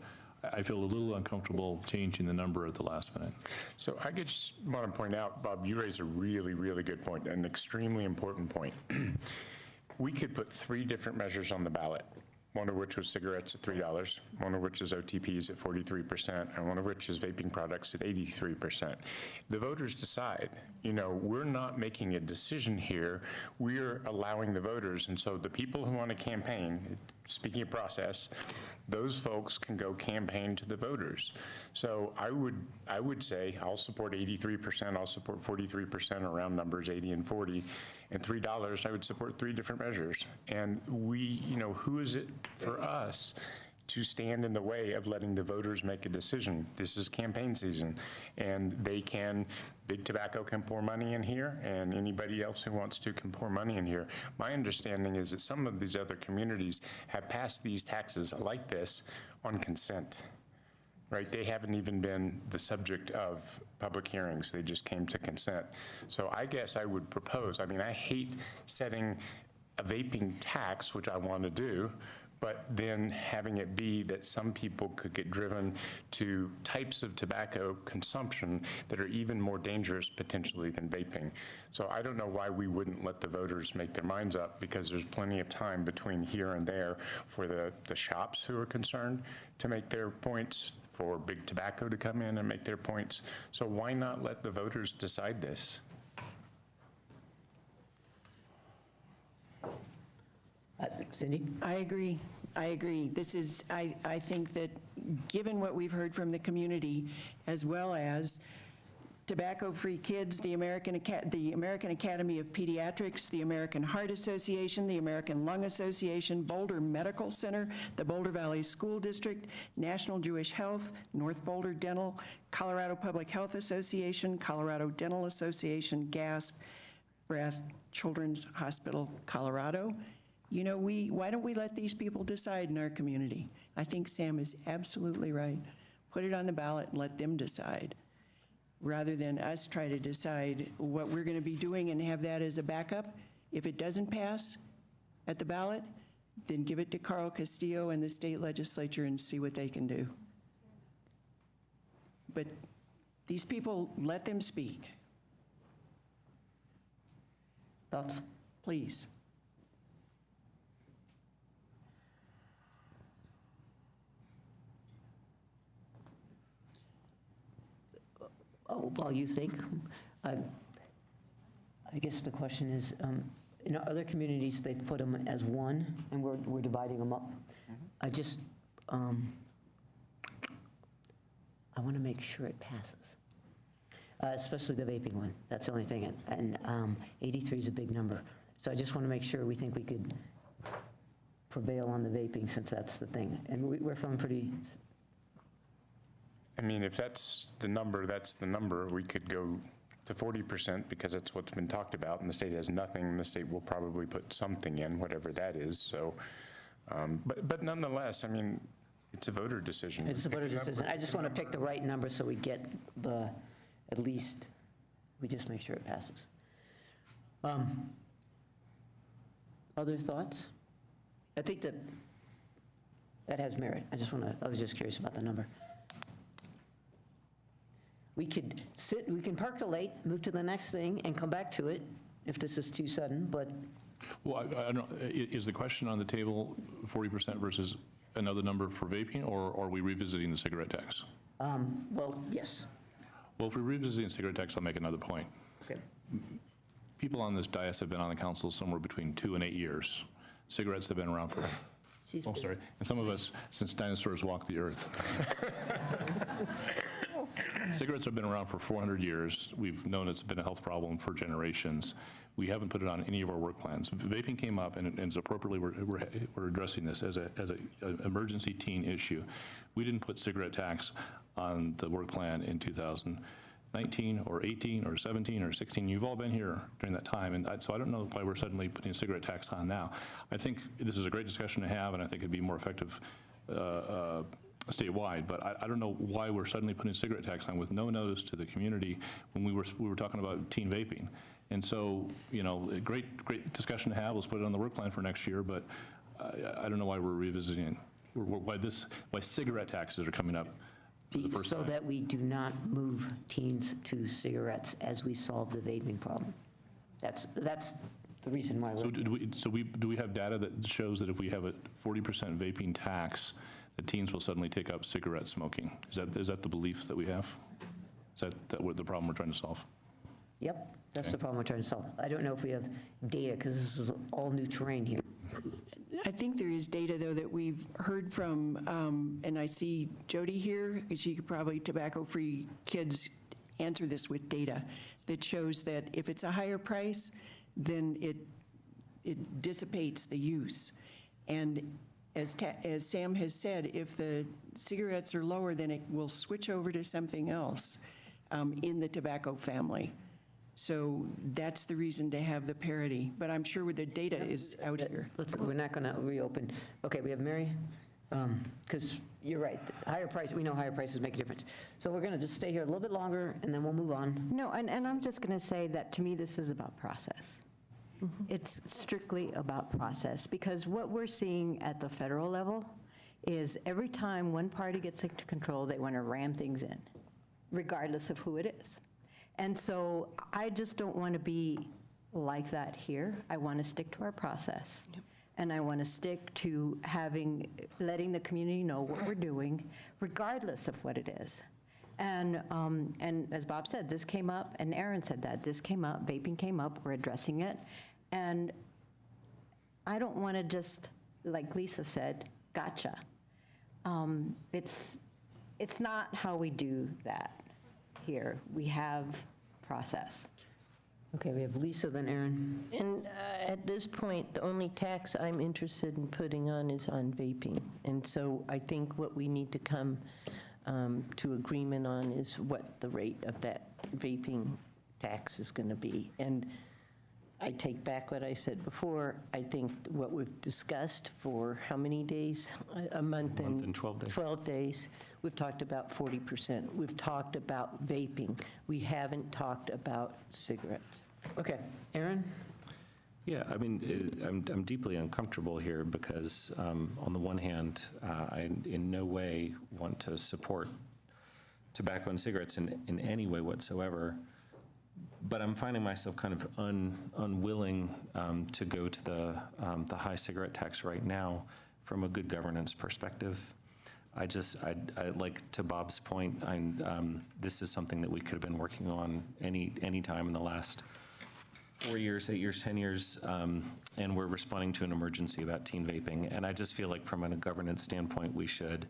I feel a little uncomfortable changing the number at the last minute. So I just want to point out, Bob, you raise a really, really good point, an extremely important point. We could put 3 different measures on the ballot, one of which was cigarettes at $3, one of which is OTPs at 43%, and one of which is vaping products at 83%. The voters decide. You know, we're not making a decision here. We're allowing the voters, and so the people who want to campaign, speaking of process, those folks can go campaign to the voters. So I would say I'll support 83%, I'll support 43%, around numbers 80 and 40, and $3, I would support 3 different measures. And who is it for us to stand in the way of letting the voters make a decision? This is campaign season, and Big Tobacco can pour money in here, and anybody else who wants to can pour money in here. My understanding is that some of these other communities have passed these taxes like this on consent, right? They haven't even been the subject of public hearings. They just came to consent. So I guess I would propose, I hate setting a vaping tax, which I want to do, but then having it be that some people could get driven to types of tobacco consumption that are even more dangerous potentially than vaping. So I don't know why we wouldn't let the voters make their minds up, because there's plenty of time between here and there for the shops who are concerned to make their points, for Big Tobacco to come in and make their points. So why not let the voters decide this? Cindy? I agree. This is, I think that given what we've heard from the community, as well as Tobacco-Free Kids, the American Academy of Pediatrics, the American Heart Association, the American Lung Association, Boulder Medical Center, the Boulder Valley School District, National Jewish Health, North Boulder Dental, Colorado Public Health Association, Colorado Dental Association, GASP, Breath, Children's Hospital, Colorado. Why don't we let these people decide in our community? I think Sam is absolutely right. Put it on the ballot and let them decide, rather than us try to decide what we're going to be doing and have that as a backup. If it doesn't pass at the ballot, then give it to Carl Castillo and the state legislature and see what they can do. But these people, let them speak. Thoughts? Please. Oh, well, you think? I guess the question is, in other communities, they've put them as one, and we're dividing them up. I just, I want to make sure it passes, especially the vaping one. That's the only thing. And 83 is a big number. So I just want to make sure we think we could prevail on the vaping, since that's the thing. And we're feeling pretty... If that's the number, that's the number. We could go to 40% because that's what's been talked about, and the state has nothing, and the state will probably put something in, whatever that is. So, but nonetheless, it's a voter decision. It's a voter decision. I just want to pick the right number so we get at least, we just make sure it passes. Other thoughts? I think that has merit. I was just curious about the number. We could we can percolate, move to the next thing, and come back to it if this is too sudden, but... Well, I don't know, is the question on the table 40% versus another number for vaping, or are we revisiting the cigarette tax? Well, yes. Well, if we're revisiting the cigarette tax, I'll make another point. Okay. People on this dais have been on the council somewhere between 2 and 8 years. Cigarettes have been around for... Oh, sorry. And some of us, since dinosaurs walked the earth. Cigarettes have been around for 400 years. We've known it's been a health problem for generations. We haven't put it on any of our work plans. Vaping came up, and it's appropriately we're addressing this as an emergency teen issue. We didn't put cigarette tax on the work plan in 2000. 19 or 18 or 17 or 16. You've all been here during that time, and so I don't know why we're suddenly putting a cigarette tax on now. I think this is a great discussion to have, and I think it'd be more effective statewide, but I don't know why we're suddenly putting a cigarette tax on with no notice to the community when we were talking about teen vaping. And so, you know, a great discussion to have. Let's put it on the work plan for next year, but I don't know why we're revisiting, why cigarette taxes are coming up for the first So time. that we do not move teens to cigarettes as we solve the vaping problem. That's the reason why So we're. do we have data that shows that if we have a 40% vaping tax, that teens will suddenly take up cigarette smoking? Is that the belief that we have? Is that what the problem we're trying to solve? Yep, that's the problem we're trying to solve. I don't know if we have data, because this is all new terrain here. I think there is data, though, that we've heard from, and I see Jody here, she could probably, tobacco-free kids, answer this with data that shows that if it's a higher price, then it dissipates the use. And as Sam has said, if the cigarettes are lower, then it will switch over to something else in the tobacco family. So that's the reason to have the parity. But I'm sure the data is out here. We're not going to reopen. Okay, we have Mary, because you're right, higher price, we know higher prices make a difference. So we're going to just stay here a little bit longer, and then we'll move on. No, and I'm just going to say that to me, this is about process. It's strictly about process, because what we're seeing at the federal level is every time one party gets into control, they want to ram things in, regardless of who it is. And so I just don't want to be like that here. I want to stick to our process. And I want to stick to letting the community know what we're doing, regardless of what it is. And as Bob said, this came up, and Aaron said that, this came up, vaping came up, we're addressing it. And I don't want to just, like Lisa said, gotcha. It's not how we do that here. We have process. Okay, we have Lisa, then Aaron. And at this point, the only tax I'm interested in putting on is on vaping. And so I think what we need to come to agreement on is what the rate of that vaping tax is going to be. And I take back what I said before. I think what we've discussed for how many days? A month and 12 days. 12 days. We've talked about 40%. We've talked about vaping. We haven't talked about cigarettes. Okay, Aaron? Yeah, I mean, I'm deeply uncomfortable here because, on the one hand, I in no way want to support tobacco and cigarettes in any way whatsoever, but I'm finding myself kind of unwilling to go to the high cigarette tax right now from a good governance perspective. I like, to Bob's point, this is something that we could have been working on any time in the last 4 years, 8 years, 10 years, and we're responding to an emergency about teen vaping. And I just feel like from a governance standpoint, we should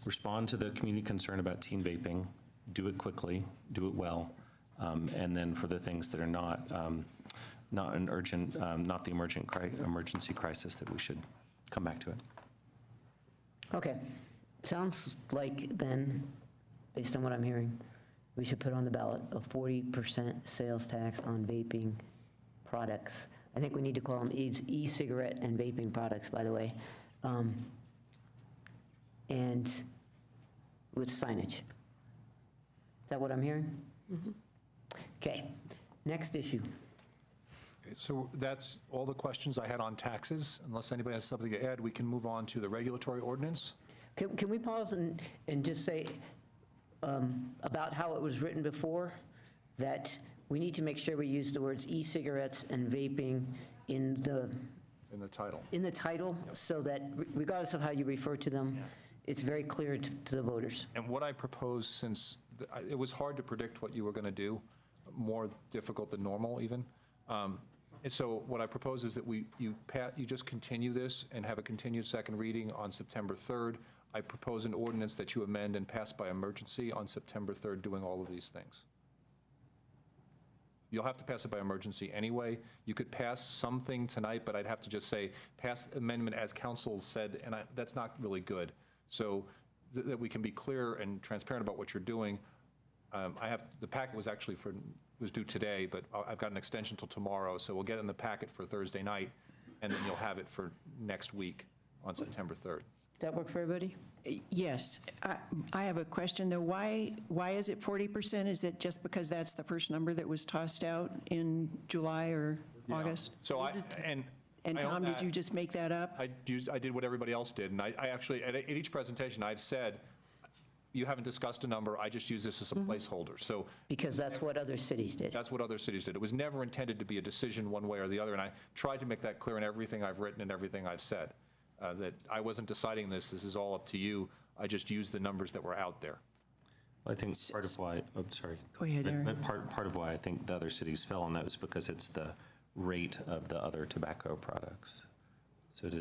respond to the community concern about teen vaping, do it quickly, do it well, and then for the things that are not an urgent, not the emergency crisis, that we should come back to it. Okay, sounds like then, based on what I'm hearing, we should put on the ballot a 40% sales tax on vaping products. I think we need to call them e-cigarette and vaping products, by the way. And with signage. Is that what I'm hearing? Mm-hmm. Okay, next issue. So that's all the questions I had on taxes. Unless anybody has something to add, we can move on to the regulatory ordinance. Can we pause and just say about how it was written before, that we need to make sure we use the words e-cigarettes and vaping in the title. So that regardless of how you refer to them, it's very clear to the voters. And what I propose, since it was hard to predict what you were going to do, more difficult than normal even, and so what I propose is that you just continue this and have a continued second reading on September 3rd. I propose an ordinance that you amend and pass by emergency on September 3rd, doing all of these things. You'll have to pass it by emergency anyway. You could pass something tonight, but I'd have to just say, pass amendment as council said, and that's not really good. So that we can be clear and transparent about what you're doing, the packet was actually was due today, but I've got an extension till tomorrow, so we'll get it in the packet for Thursday night, and then you'll have it for next week on September 3rd. Does that work for everybody? Yes. I have a question, though. Why is it 40%? Is it just because that's the first number that was tossed out in July or August? So And I own Tom, did that. you just make that up? I did what everybody else did, and I actually, at each presentation, I've said, you haven't discussed a number, I just use this as a placeholder. So Because that's what other cities did. that's what other cities did. It was never intended to be a decision one way or the other, and I tried to make that clear in everything I've written and everything I've said, that I wasn't deciding this is all up to you. I just used the numbers that were out there. I think part of why, oh, sorry. Go ahead, Aaron. But part of why I think the other cities fell on that was because it's the rate of the other tobacco products. So it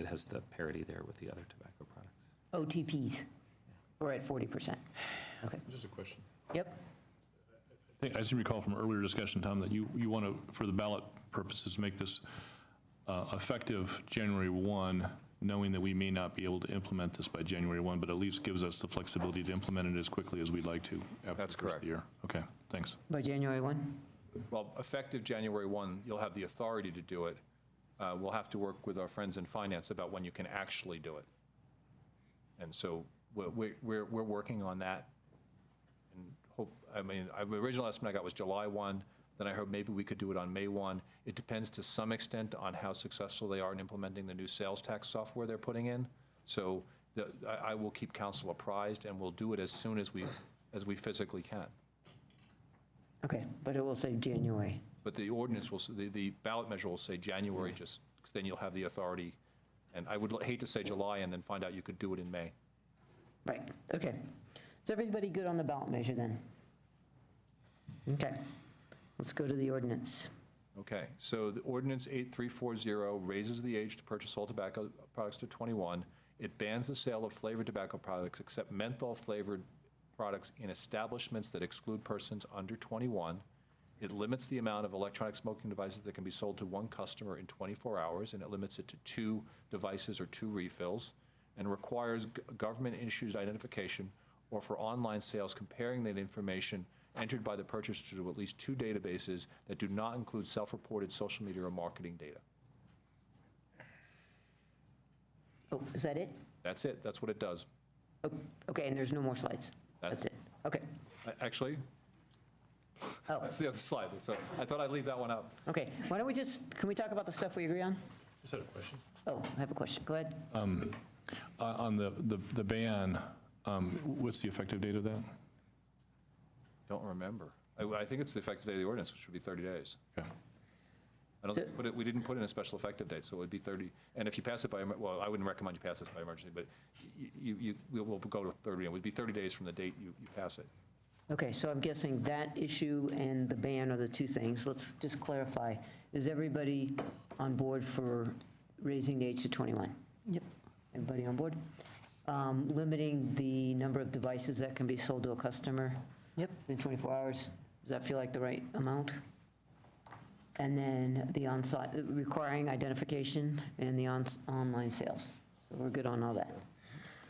has the parity there with the other tobacco products. OTPs, we're at 40%. Okay, Just a question. yep. I seem to recall from earlier discussion, Tom, that you want to, for the ballot purposes, make this effective January 1, knowing that we may not be able to implement this by January 1, but at least gives us the flexibility to implement it as quickly as we'd like to after That's the first of correct. the year. Okay, thanks. By January 1? Well, effective January 1, you'll have the authority to do it. We'll have to work with our friends in finance about when you can actually do it. And so we're working on that. And hope, the original estimate I got was July 1, then I heard maybe we could do it on May 1. It depends to some extent on how successful they are in implementing the new sales tax software they're putting in. So I will keep council apprised, and we'll do it as soon as we physically can. Okay, but it will say January. But the ordinance will, the ballot measure will say January, just, 'cause then you'll have the authority. And I would hate to say July and then find out you could do it in May. Right, okay. Is everybody good on the ballot measure then? Okay, let's go to the ordinance. Okay, so the ordinance 8340 raises the age to purchase all tobacco products to 21. It bans the sale of flavored tobacco products except menthol-flavored products in establishments that exclude persons under 21. It limits the amount of electronic smoking devices that can be sold to one customer in 24 hours, and it limits it to 2 devices or 2 refills, and requires government-issued identification or for online sales comparing that information entered by the purchaser to at least 2 databases that do not include self-reported social media or marketing data. Oh, is that it? That's it. That's what it does. Oh, okay, and there's no more slides? That's it? Okay. Actually, Oh, that's the other slide. So I thought I'd leave that one out. okay. Why don't we can we talk about the stuff we agree on? Just had a question. Oh, I have a question. Go ahead. On the ban, what's the effective date of that? Don't remember. I think it's the effective date of the ordinance, which would be 30 days. Okay. I don't think we didn't put in a special effective date, so it would be 30. And if you pass it by, well, I wouldn't recommend you pass this by emergency, but we'll go to 30. It would be 30 days from the date you pass it. Okay, so I'm guessing that issue and the ban are the two things. Let's just clarify. Is everybody on board for raising the age to 21? Yep. Everybody on board? Limiting the number of devices that can be sold to a customer? Yep. In 24 hours? Does that feel like the right amount? And then the on-site, requiring identification and the online sales. So we're good on all that.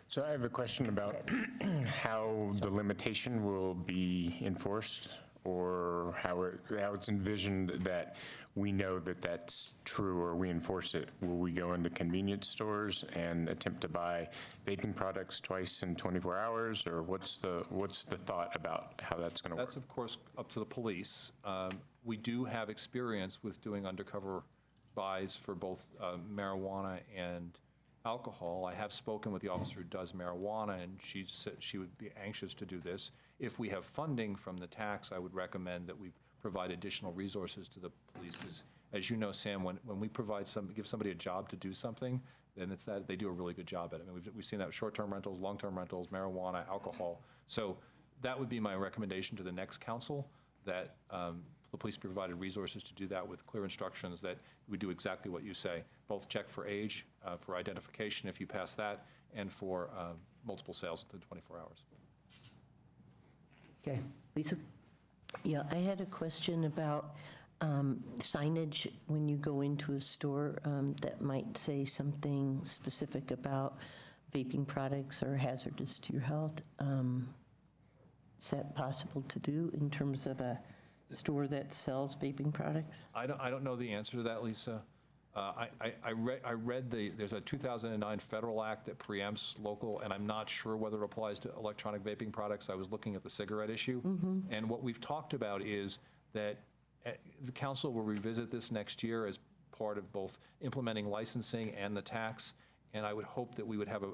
So I have a question about how the limitation will be enforced, or how it's envisioned that we know that that's true or we enforce it. Will we go into convenience stores and attempt to buy vaping products twice in 24 hours, or what's the thought about how that's going to work? That's, of course, up to the police. We do have experience with doing undercover buys for both marijuana and alcohol. I have spoken with the officer who does marijuana, and she said she would be anxious to do this. If we have funding from the tax, I would recommend that we provide additional resources to the police. Because, as you know, Sam, when we give somebody a job to do something, then it's that they do a really good job at it. I mean, we've seen that with short-term rentals, long-term rentals, marijuana, alcohol. So that would be my recommendation to the next council, that the police be provided resources to do that with clear instructions that we do exactly what you say, both check for age, for identification if you pass that, and for multiple sales within 24 hours. Okay, Lisa? Yeah, I had a question about signage when you go into a store that might say something specific about vaping products or hazardous to your health. Is that possible to do in terms of a store that sells vaping products? I don't know the answer to that, Lisa. I read there's a 2009 federal act that preempts local, and I'm not sure whether it applies to electronic vaping products. I was looking at the cigarette issue. And what we've talked about is that the council will revisit this next year as part of both implementing licensing and the tax. And I would hope that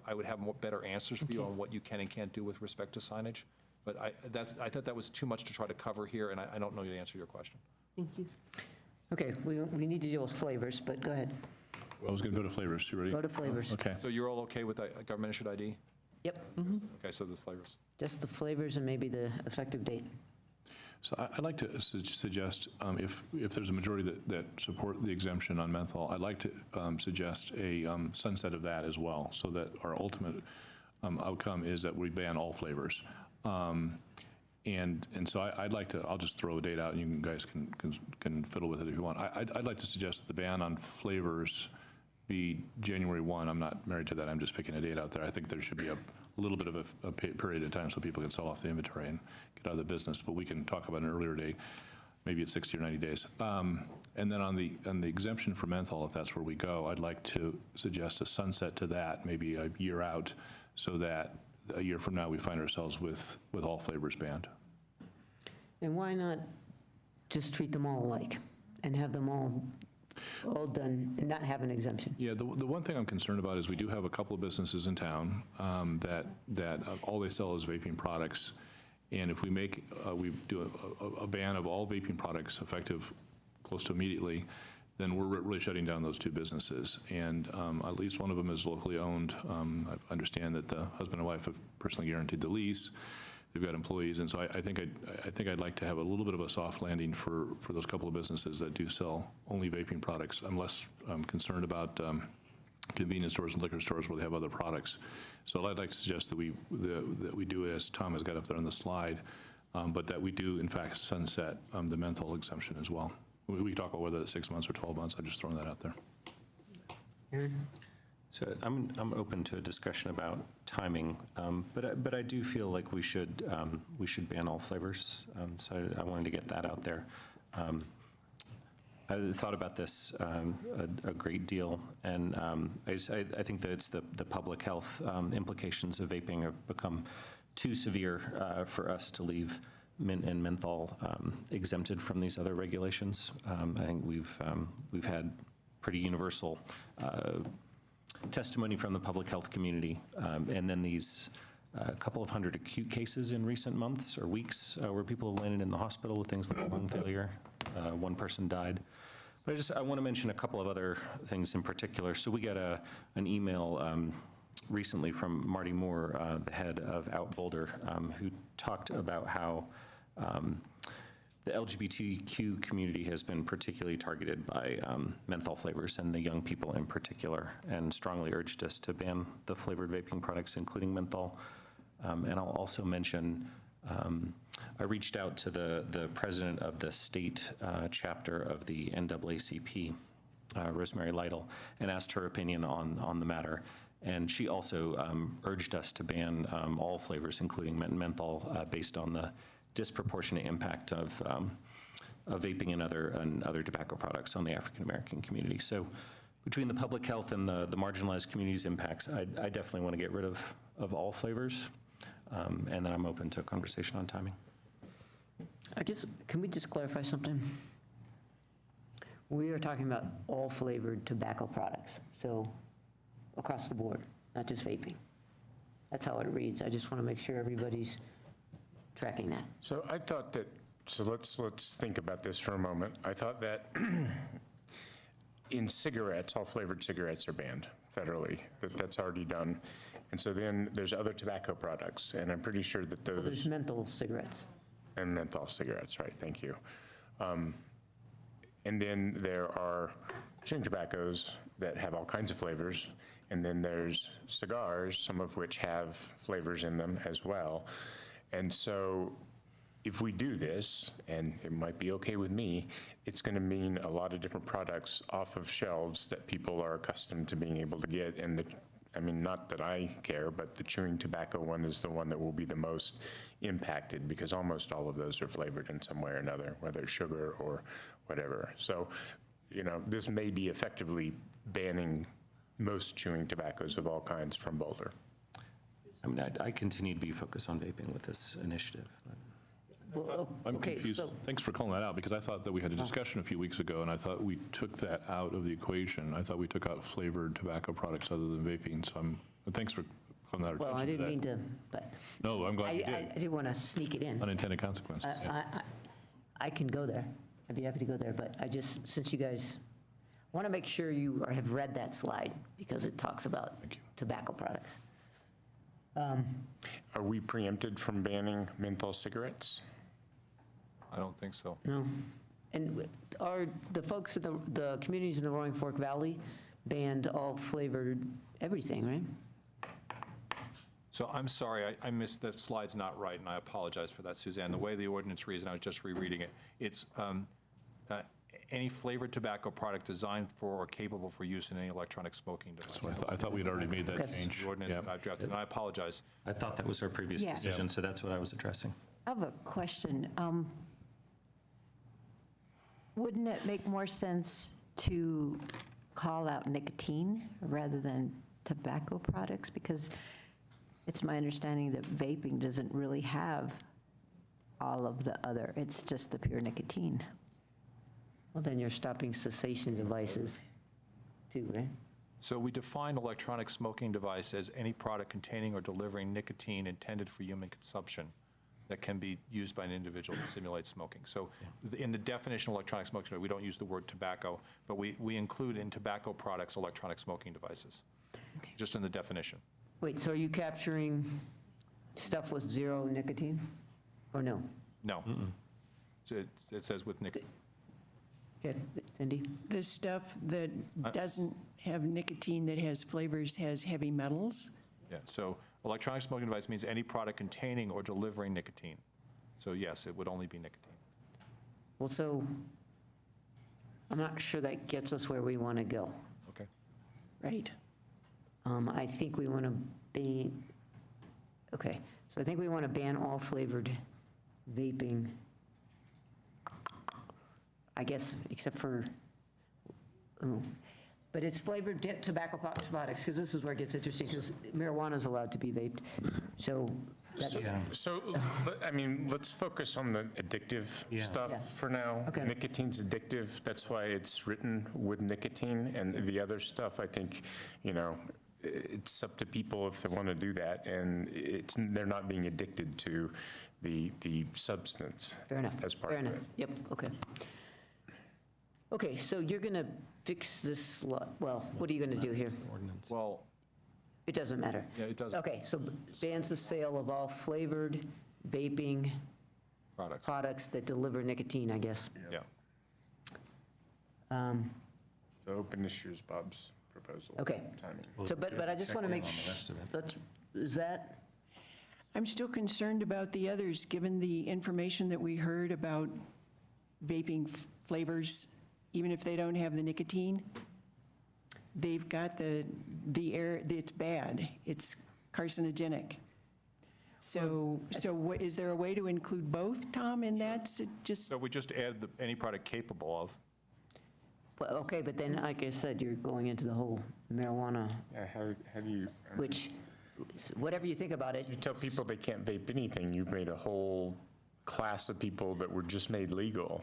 I would have more better answers for you on what you can and can't do with respect to signage. But I thought that was too much to try to cover here, and I don't know the answer to your question. Thank you. Okay, we need to deal with flavors, but go ahead. I was going to go to flavors. You ready? Go to flavors. Okay. So you're all okay with government issued ID? Yep, Okay, so the flavors. just the flavors and maybe the effective date. So I'd like to suggest, if there's a majority that support the exemption on menthol, I'd like to suggest a sunset of that as well, so that our ultimate outcome is that we ban all flavors. And so I'd like to, I'll just throw a date out, and you guys can fiddle with it if you want. I'd like to suggest the ban on flavors be January 1. I'm not married to that, I'm just picking a date out there. I think there should be a little bit of a period of time so people can sell off the inventory and get out of the business, but we can talk about an earlier date. Maybe it's 60 or 90 days. And then on the exemption for menthol, if that's where we go, I'd like to suggest a sunset to that, maybe a year out, so that a year from now we find ourselves with all flavors banned. And why not just treat them all alike and have them all done and not have an exemption? Yeah, the one thing I'm concerned about is we do have a couple of businesses in town that all they sell is vaping products. And if we we do a ban of all vaping products effective close to immediately, then we're really shutting down those two businesses. And at least one of them is locally owned. I understand that the husband and wife have personally guaranteed the lease. They've got employees, and so I think I'd like to have a little bit of a soft landing for those couple of businesses that do sell only vaping products. I'm less concerned about convenience stores and liquor stores where they have other products. So I'd like to suggest that we do as Tom has got up there on the slide, but that we do in fact sunset the menthol exemption as well. We can talk about whether it's 6 months or 12 months. I'm just throwing that out there. Aaron? So I'm open to a discussion about timing, but I do feel like we should ban all flavors. So I wanted to get that out there. I thought about this a great deal, and I think that it's the public health implications of vaping have become too severe for us to leave mint and menthol exempted from these other regulations. I think we've had pretty universal testimony from the public health community, and then these couple of hundred acute cases in recent months or weeks where people have landed in the hospital with things like lung failure. One person died. But I want to mention a couple of other things in particular. So we got an email recently from Marty Moore, the head of Out Boulder, who talked about how the LGBTQ community has been particularly targeted by menthol flavors, and the young people in particular, and strongly urged us to ban the flavored vaping products, including menthol. And I'll also mention, I reached out to the president of the state chapter of the NAACP, Rosemary Lytle, and asked her opinion on the matter. And she also urged us to ban all flavors, including mint and menthol, based on the disproportionate impact of vaping and other tobacco products on the African American community. So between the public health and the marginalized community's impacts, I definitely want to get rid of all flavors. And then I'm open to a conversation on timing. I guess, can we just clarify something? We are talking about all flavored tobacco products, so across the board, not just vaping. That's how it reads. I just want to make sure everybody's tracking that. So I thought that, so let's think about this for a moment. I thought that in cigarettes, all flavored cigarettes are banned federally. That's already done. And so then there's other tobacco products, and I'm pretty sure that those... Well, there's menthol cigarettes. And menthol cigarettes, right, thank you. And then there are chewing tobaccos that have all kinds of flavors, and then there's cigars, some of which have flavors in them as well. And so if we do this, and it might be okay with me, it's going to mean a lot of different products off of shelves that people are accustomed to being able to get, and I mean, not that I care, but the chewing tobacco one is the one that will be the most impacted, because almost all of those are flavored in some way or another, whether it's sugar or whatever. So, this may be effectively banning most chewing tobaccos of all kinds from Boulder. I mean, I continue to be focused on vaping with this initiative. Well, I'm okay, confused. so- Thanks for calling that out, because I thought that we had a discussion a few weeks ago, and I thought we took that out of the equation. I thought we took out flavored tobacco products other than vaping, so thanks for calling that Well, I attention to didn't that. mean to, but No, I'm glad you I did. didn't want to sneak it in. Unintended consequences, yeah. I can go there. I'd be happy to go there, but I just, since you guys want to make sure you have read that slide, because it talks about Thank you. tobacco products. Are we preempted from banning menthol cigarettes? I don't think so. No. And are the folks in the communities in the Roaring Fork Valley banned all flavored everything, right? So I'm sorry, I missed, that slide's not right, and I apologize for that, Suzanne. The way the ordinance reads, and I was just rereading it, it's any flavored tobacco product designed for or capable for use in any electronic smoking device. So I thought we'd already made that Okay. change. The ordinance Yeah. that I've drafted, and I apologize. I thought that was our previous Yeah. decision, so that's what I was addressing. I have a question. Wouldn't it make more sense to call out nicotine rather than tobacco products? Because it's my understanding that vaping doesn't really have all of the other, it's just the pure nicotine. Well, then you're stopping cessation devices too, right? So we define electronic smoking device as any product containing or delivering nicotine intended for human consumption that can be used by an individual to simulate smoking. So in the definition of electronic smoking, we don't use the word tobacco, but we include in tobacco products electronic smoking devices, just in the definition. Wait, so are you capturing stuff with zero nicotine, or no? No. So it says with nicotine. Good, Cindy? The stuff that doesn't have nicotine, that has flavors, has heavy metals? Yeah, so electronic smoking device means any product containing or delivering nicotine. So yes, it would only be nicotine. Well, so I'm not sure that gets us where we want to go. Okay. Right. I think we want to ban, okay, so I think we want to ban all flavored vaping, I guess, except for, but it's flavored tobacco products, because this is where it gets interesting, because marijuana is allowed to be vaped, so that's, So, I mean, let's focus on the addictive stuff Yeah. for now. Okay. Nicotine's addictive, that's why it's written with nicotine, and the other stuff, I think, it's up to people if they want to do that, and they're not being addicted to the substance. fair enough. As part Fair of enough, it. yep, okay. Okay, so you're going to fix this, well, what are you going to do here? Ordinance. Well, It doesn't matter. yeah, it does Okay, so bans the sale of all flavored vaping products. products that deliver nicotine, I guess. Yeah. So open this year's Bob's proposal. Okay. Timing. So, but I just want to make, Check in on the rest of it. is that, I'm still concerned about the others, given the information that we heard about vaping flavors, even if they don't have the nicotine. They've got the air, it's bad, it's carcinogenic. So what, is there a way to include both, Tom, in that? Just, So if we just add any product capable of, well, okay, but then, like I said, you're going into the whole marijuana, Yeah, how do you, which, whatever you think about it, you tell people they can't vape anything, you've made a whole class of people that were just made illegal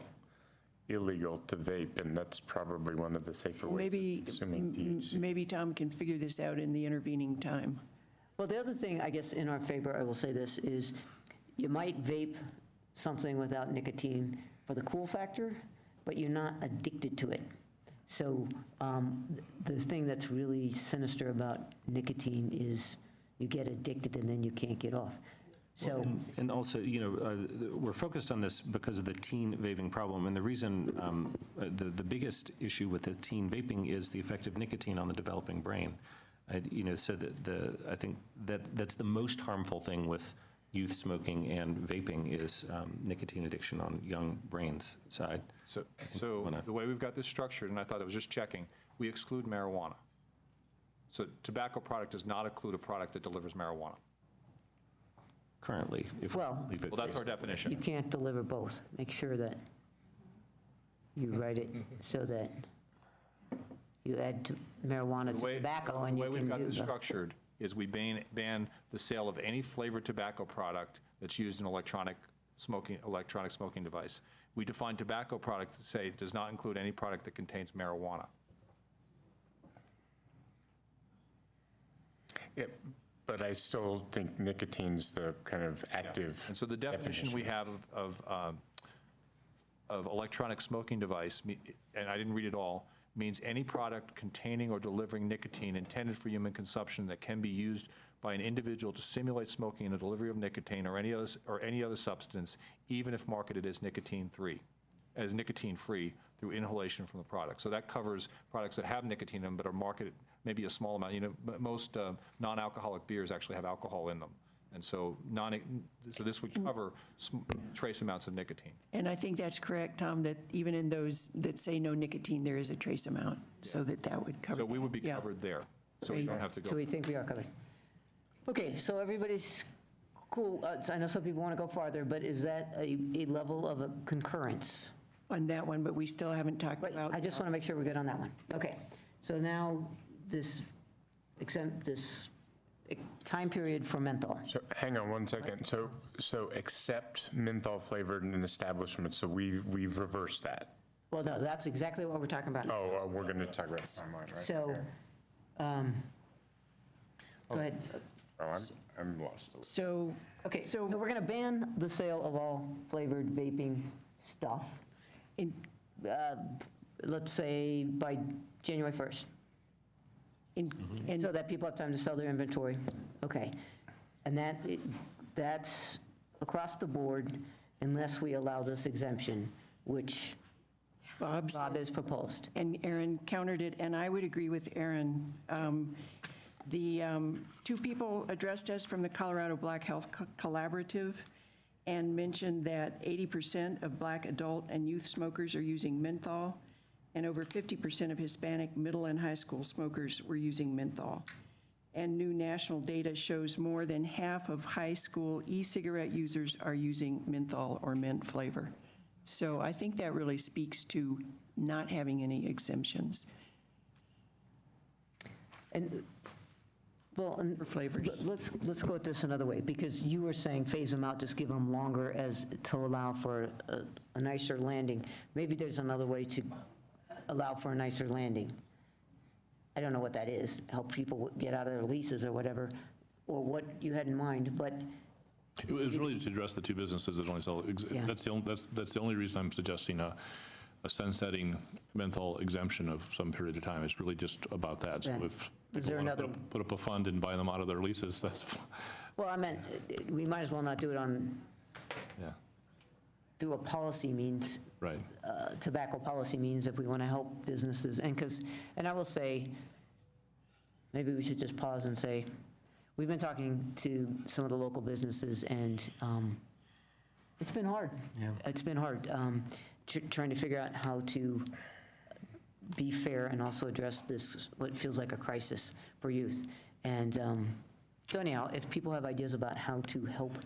to vape, and that's probably one of the safer ways maybe, of consuming THC. maybe Tom can figure this out in the intervening time. well, the other thing, I guess, in our favor, I will say this, is you might vape something without nicotine for the cool factor, but you're not addicted to it. So the thing that's really sinister about nicotine is you get addicted and then you can't get off. So, And also, we're focused on this because of the teen vaping problem, and the reason, the biggest issue with the teen vaping is the effect of nicotine on the developing brain. So I think that's the most harmful thing with youth smoking and vaping is nicotine addiction on young brains. So so the way we've got this structured, and I thought it was just checking, we exclude marijuana. So tobacco product does not include a product that delivers marijuana. Currently, if we Well, leave it. Well, that's our definition. you can't deliver both. Make sure that you write it so that you add marijuana to tobacco and you The way we've can got do this the. structured is we ban the sale of any flavored tobacco product that's used in electronic smoking device. We define tobacco product to say it does not include any product that contains marijuana. Yeah, but I still think nicotine's the kind of active. And so the definition we have of electronic smoking device, and I didn't read it all, means any product containing or delivering nicotine intended for human consumption that can be used by an individual to simulate smoking in the delivery of nicotine or any other substance, even if marketed as nicotine-free through inhalation from the product. So that covers products that have nicotine in them but are marketed maybe a small amount. You know, most non-alcoholic beers actually have alcohol in them. And so this would cover trace amounts of nicotine. And I think that's correct, Tom, that even in those that say no nicotine, there is a trace amount, so that would cover. So we would be that. Yeah. covered there. So we don't have to go. So we think we are covered. Okay, so everybody's cool. I know some people want to go farther, but is that a level of a concurrence? On that one, but we still haven't talked Right, about. I just want to make sure we're good on that one. Okay, so now this time period for menthol. So hang on one second. So except menthol flavored in an establishment, so we've reversed that. Well, no, that's exactly what we're talking about. Oh, we're going to talk about the timeline, right? So, go ahead. Oh, I'm lost. So, Okay, so we're going to ban the sale of all flavored vaping stuff, in, let's say by January 1st, and so that people have time to sell their inventory. Okay. And that's across the board unless we allow this exemption, which Bob has proposed. and Aaron countered it, and I would agree with Aaron. The two people addressed us from the Colorado Black Health Collaborative and mentioned that 80% of Black adult and youth smokers are using menthol, and over 50% of Hispanic middle and high school smokers were using menthol. And new national data shows more than half of high school e-cigarette users are using menthol or mint flavor. So I think that really speaks to not having any exemptions And, well, and for flavors. let's go at this another way, because you were saying phase them out, just give them longer to allow for a nicer landing. Maybe there's another way to allow for a nicer landing. I don't know what that is, help people get out of their leases or whatever, or what you had in mind, but It was really to address the two businesses that only sell, Yeah. that's the only reason I'm suggesting a sunsetting menthol exemption of some period of time. It's really just about that. So Yeah. if Is there people want to another- put up a fund and buy them out of their leases, that's, well, I meant, we might as well not do it yeah, through a policy means, right. tobacco policy means, if we want to help businesses. And I will say, maybe we should just pause and say, we've been talking to some of the local businesses, and it's been hard. Yeah. It's been hard, trying to figure out how to be fair and also address this, what feels like a crisis for youth. And so anyhow, if people have ideas about how to help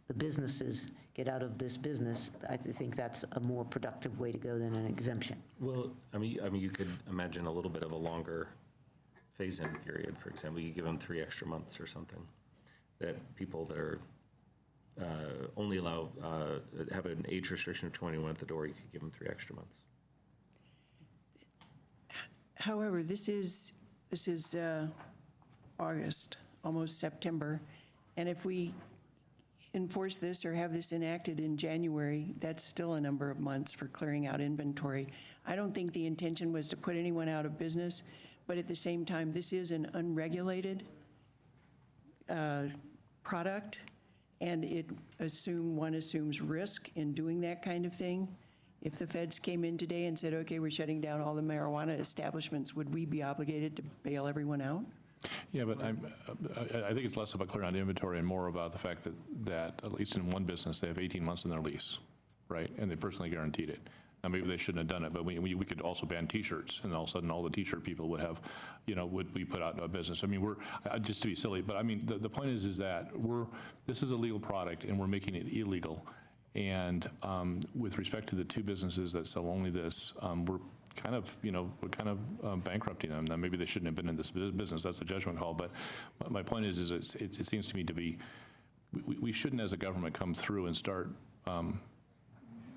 the businesses get out of this business, I think that's a more productive way to go than an exemption. Well, I mean, you could imagine a little bit of a longer phase-in period. For example, you give them 3 extra months or something, that people that are only allow, have an age restriction of 21 at the door, you could give them 3 extra months. However, this is August, almost September, and if we enforce this or have this enacted in January, that's still a number of months for clearing out inventory. I don't think the intention was to put anyone out of business, but at the same time, this is an unregulated product, and one assumes risk in doing that kind of thing. If the feds came in today and said, okay, we're shutting down all the marijuana establishments, would we be obligated to bail everyone out? Yeah, but I think it's less about clearing out inventory and more about the fact that at least in one business, they have 18 months in their lease, right? And they personally guaranteed it. Now, maybe they shouldn't have done it, but we could also ban T-shirts, and all of a sudden, all the T-shirt people would have, would be put out of business. I mean, just to be silly, but I mean, the point is that this is a legal product, and we're making it illegal. And with respect to the two businesses that sell only this, we're kind of bankrupting them. Now, maybe they shouldn't have been in this business. That's a judgment call. But my point is it seems to me to be, we shouldn't, as a government, come through and start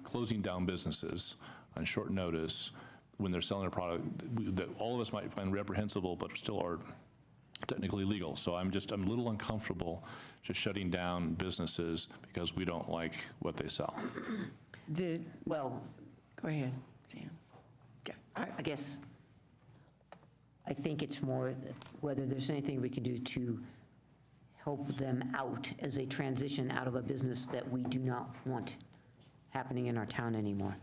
closing down businesses on short notice when they're selling a product that all of us might find reprehensible, but still are technically legal. So I'm a little uncomfortable just shutting down businesses because we don't like what they sell. Well, Go ahead, Sam. I guess, I think it's more whether there's anything we can do to help them out as they transition out of a business that we do not want happening in our town anymore.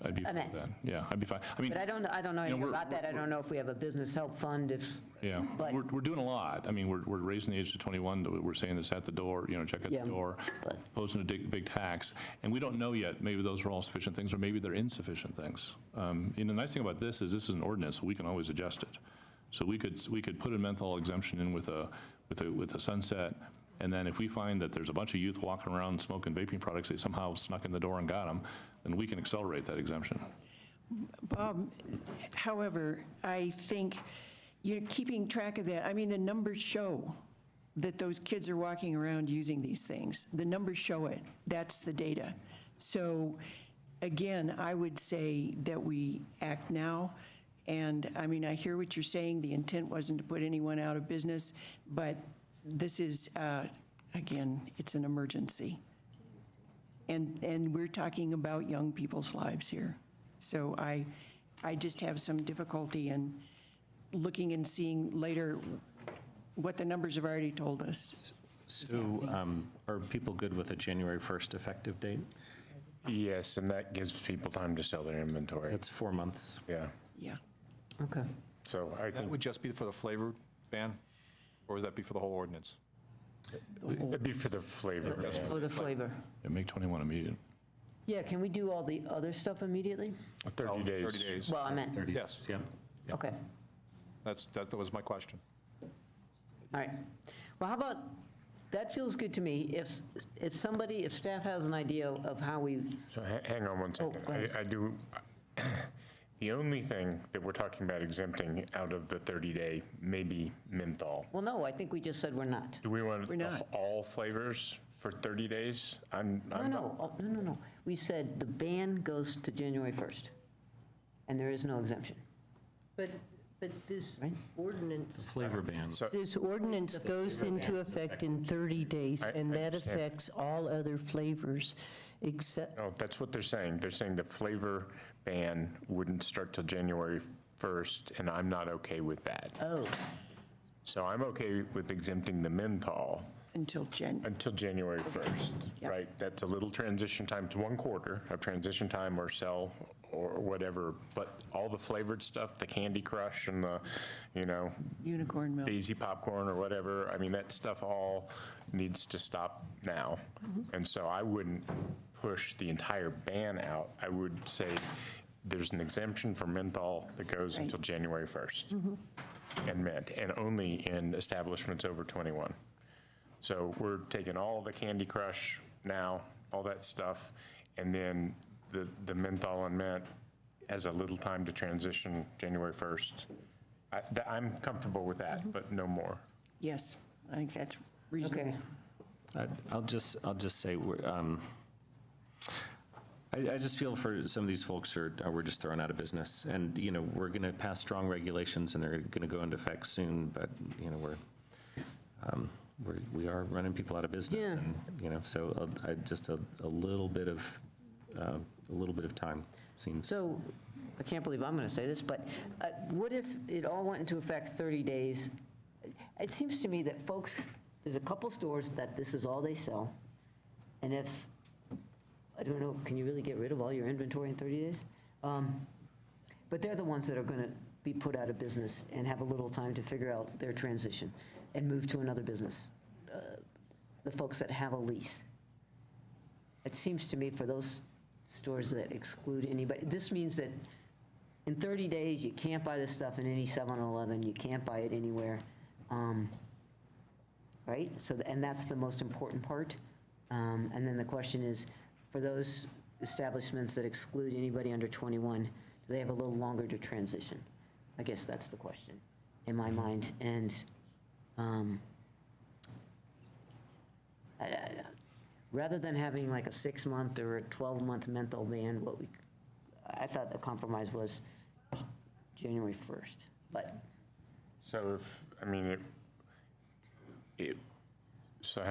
I'd be fine with that. Yeah, I'd be fine. I mean, But I don't know anything we're- about that. I don't know if we have a business help fund, yeah, but- we're doing a lot. I mean, we're raising the age to 21. We're saying this at the door, check at Yeah, the door, but- posing a big tax. And we don't know yet, maybe those are all sufficient things, or maybe they're insufficient things. The nice thing about this is an ordinance, so we can always adjust it. So we could put a menthol exemption in with a sunset, and then if we find that there's a bunch of youth walking around smoking vaping products, they somehow snuck in the door and got them, then we can accelerate that exemption. Bob, however, I think you're keeping track of that. I mean, the numbers show that those kids are walking around using these things. The numbers show it. That's the data. So again, I would say that we act now. And I mean, I hear what you're saying. The intent wasn't to put anyone out of business, but this is, again, it's an emergency. And we're talking about young people's lives here. So I just have some difficulty in looking and seeing later what the numbers have already told us. So are people good with a January 1st effective date? Yes, and that gives people time to sell their inventory. That's 4 months. Yeah, Yeah. Okay. so I That think would just be for the flavor ban, or would that be for the whole ordinance? it'd be for the flavor. yeah. For the flavor. Yeah, make 21 immediate. Yeah, can we do all the other stuff immediately? 30 days. 30 days. Well, I meant, 30 Yes. days, yeah. okay, That was my question. all right. Well, how about, that feels good to me. If staff has an idea of how we, So hang on one second. go ahead. I do, the only thing that we're talking about exempting out of the 30-day may be menthol. well, no, I think we just said we're not. Do we want We're not. all flavors for 30 days? No. We said the ban goes to January 1st, and there is no exemption. But this Right. ordinance, Flavor ban. this ordinance goes into effect in 30 days, I and that understand. affects all other flavors except, No, that's what they're saying. They're saying the flavor ban wouldn't start till January 1st, and I'm not okay with that. oh, So I'm okay with exempting the menthol Until until January 1st, Yep. right? That's a little transition time. It's 1/4 of transition time or sell or whatever. But all the flavored stuff, the Candy Crush and the, unicorn milk. Daisy popcorn or whatever, I mean, that stuff all needs to stop now. And so I wouldn't push the entire ban out. I would say there's an exemption for menthol that goes until January 1st. And mint, and only in establishments over 21. So we're taking all the Candy Crush now, all that stuff, and then the menthol and mint has a little time to transition January 1st. I'm comfortable with that, but no more. Yes, I think that's reasonable. Okay. I'll just say, I just feel for some of these folks we're just thrown out of business. And, we're going to pass strong regulations and they're going to go into effect soon, but, we are running people out of business. Yeah. And, so just a little bit of time seems. So, I can't believe I'm going to say this, but what if it all went into effect 30 days? It seems to me that folks, there's a couple stores that this is all they sell, and if, I don't know, can you really get rid of all your inventory in 30 days? But they're the ones that are going to be put out of business and have a little time to figure out their transition and move to another business, the folks that have a lease. It seems to me for those stores that exclude anybody. This means that in 30 days, you can't buy this stuff in any 7-Eleven, you can't buy it anywhere, right? So, and that's the most important part. And then the question is, for those establishments that exclude anybody under 21, do they have a little longer to transition? I guess that's the question in my mind. And rather than having like a 6-month or a 12-month menthol ban, I thought the compromise was January 1st, but. So if, I mean, so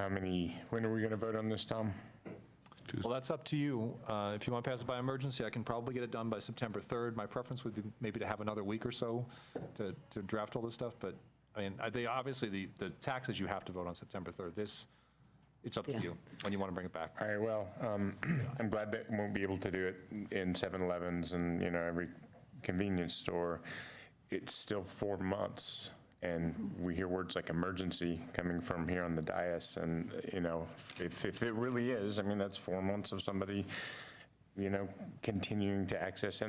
when are we going to vote on this, Tom? Well, that's up to you. If you want to pass it by emergency, I can probably get it done by September 3rd. My preference would be maybe to have another week or so to draft all this stuff, but, I mean, obviously, the taxes you have to vote on September 3rd. It's up to you when you want to bring it back. All right, well, I'm glad that we won't be able to do it in 7-Elevens and, every convenience store. It's still 4 months, and we hear words like emergency coming from here on the dais, and, if it really is, I mean, that's 4 months of somebody, continuing to access.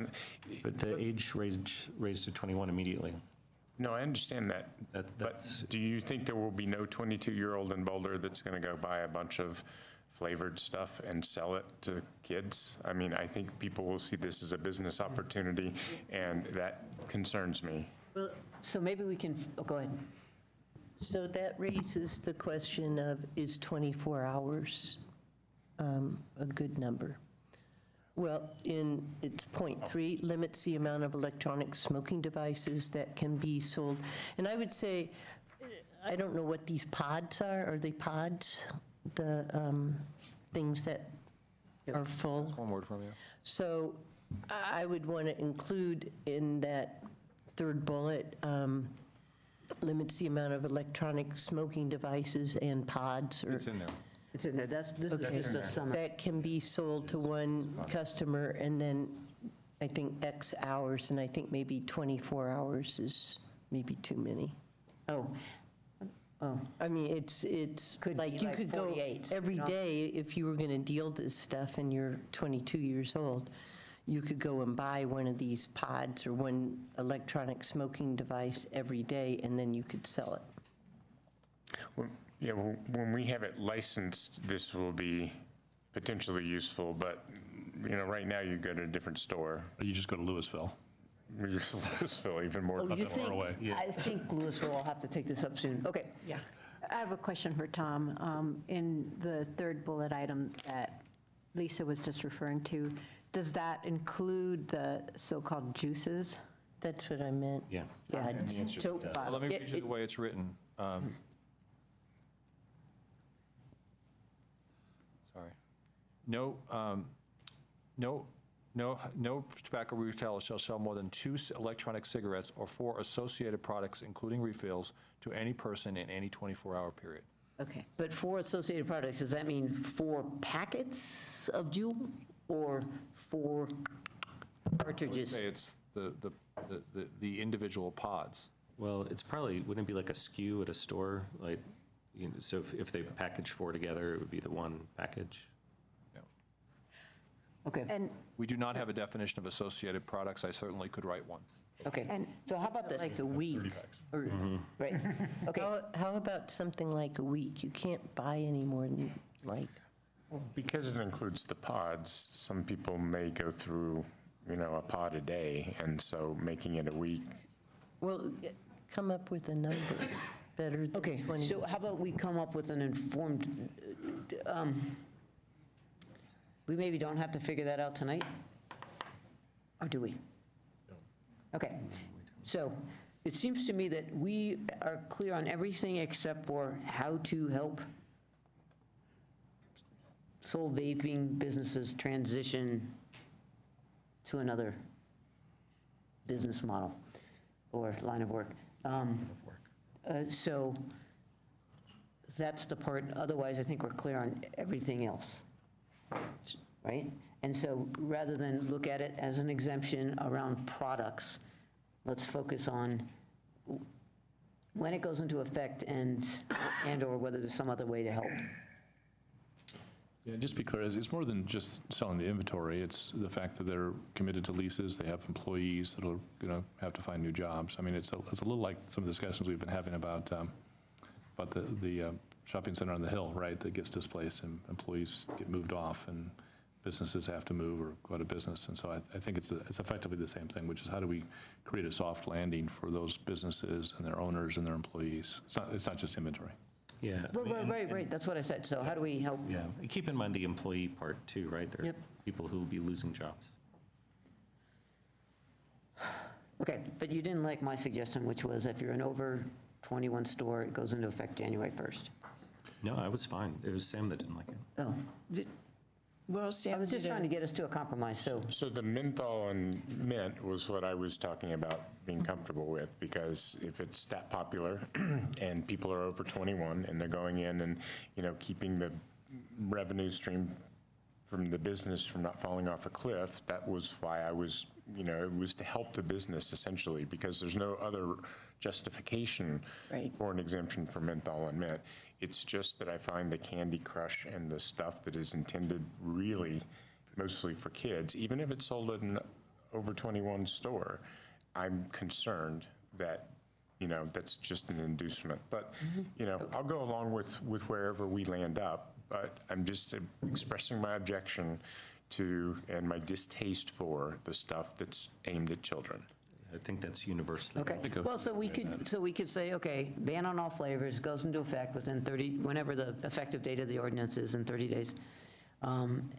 But the age raised to 21 immediately. No, I understand that. But do you think there will be no 22-year-old in Boulder that's going to go buy a bunch of flavored stuff and sell it to kids? I mean, I think people will see this as a business opportunity, and that concerns me. Well, so maybe we can, go ahead. So that raises the question of, is 24 hours a good number? Well, it's point 3, limits the amount of electronic smoking devices that can be sold. And I would say, I don't know what these pods are. Are they pods? The things that are full? That's one word from you. So I would want to include in that third bullet, limits the amount of electronic smoking devices and pods. It's in there. It's in there, this is just a summary. That can be sold to one customer, and then I think X hours, and I think maybe 24 hours is maybe too many. Oh, I mean, it's Could like be you like could go 48, every you know? day, if you were going to deal this stuff and you're 22 years old, you could go and buy one of these pods or one electronic smoking device every day, and then you could sell it. Well, yeah, well, when we have it licensed, this will be potentially useful, but, right now you go to a different store. You just go to Louisville. We just Louisville, even more. oh, you think, away. I think Louisville will have to take this up soon. Okay. Yeah. I have a question for Tom. In the third bullet item that Lisa was just referring to, does that include the so-called juices? That's what I meant. Yeah. Yeah, so. Well, let me read you the way it's written. Sorry. No tobacco retailer shall sell more than 2 electronic cigarettes or 4 associated products, including refills, to any person in any 24-hour period. Okay. But 4 associated products, does that mean 4 packets of Juul or 4 cartridges? Say it's the individual pods. Well, it's probably, wouldn't it be like a SKU at a store? Like, so if they package 4 together, it would be the one package? Okay, And We do not have a definition of associated products. I certainly could write one. okay. And- So how about this? Like a week. Or, Right, okay. how about something like a week? You can't buy any more than, like, Because it includes the pods, some people may go through, a pod a day, and so making it a week. well, come up with a number better than Okay, 20. so how about we come up with an informed, we maybe don't have to figure that out tonight? Or do we? Okay, so it seems to me that we are clear on everything except for how to help soul vaping businesses transition to another business model or line of work. So that's the part, otherwise I think we're clear on everything else, right? And so rather than look at it as an exemption around products, let's focus on when it goes into effect and/or whether there's some other way to help. Yeah, just to be clear, it's more than just selling the inventory. It's the fact that they're committed to leases, they have employees that are going to have to find new jobs. I mean, it's a little like some of the discussions we've been having about the shopping center on the hill, right, that gets displaced and employees get moved off and businesses have to move or go out of business. And so I think it's effectively the same thing, which is how do we create a soft landing for those businesses and their owners and their employees? It's not just inventory. Yeah. I mean, Right, that's what I said. So how do we help? Yeah, keep in mind the employee part too, right? There are Yep. people who will be losing jobs. Okay, but you didn't like my suggestion, which was if you're an over 21 store, it goes into effect January 1st. No, I was fine. It was Sam that didn't like it. Oh, Well, I Sam was just did trying to get us to a compromise, so. So the menthol and mint was what I was talking about being comfortable with, because if it's that popular and people are over 21 and they're going in and, keeping the revenue stream from the business from not falling off a cliff, that was why I was, it was to help the business essentially, because there's no other justification Right. for an exemption for menthol and mint. It's just that I find the Candy Crush and the stuff that is intended really mostly for kids, even if it's sold in an over 21 store, I'm concerned that, that's just an inducement. But, I'll go along with wherever we land up, but I'm just expressing my objection to and my distaste for the stuff that's aimed at children. I think that's universally. Okay, well, so we could say, okay, ban on all flavors goes into effect within 30, whenever the effective date of the ordinance is in 30 days. And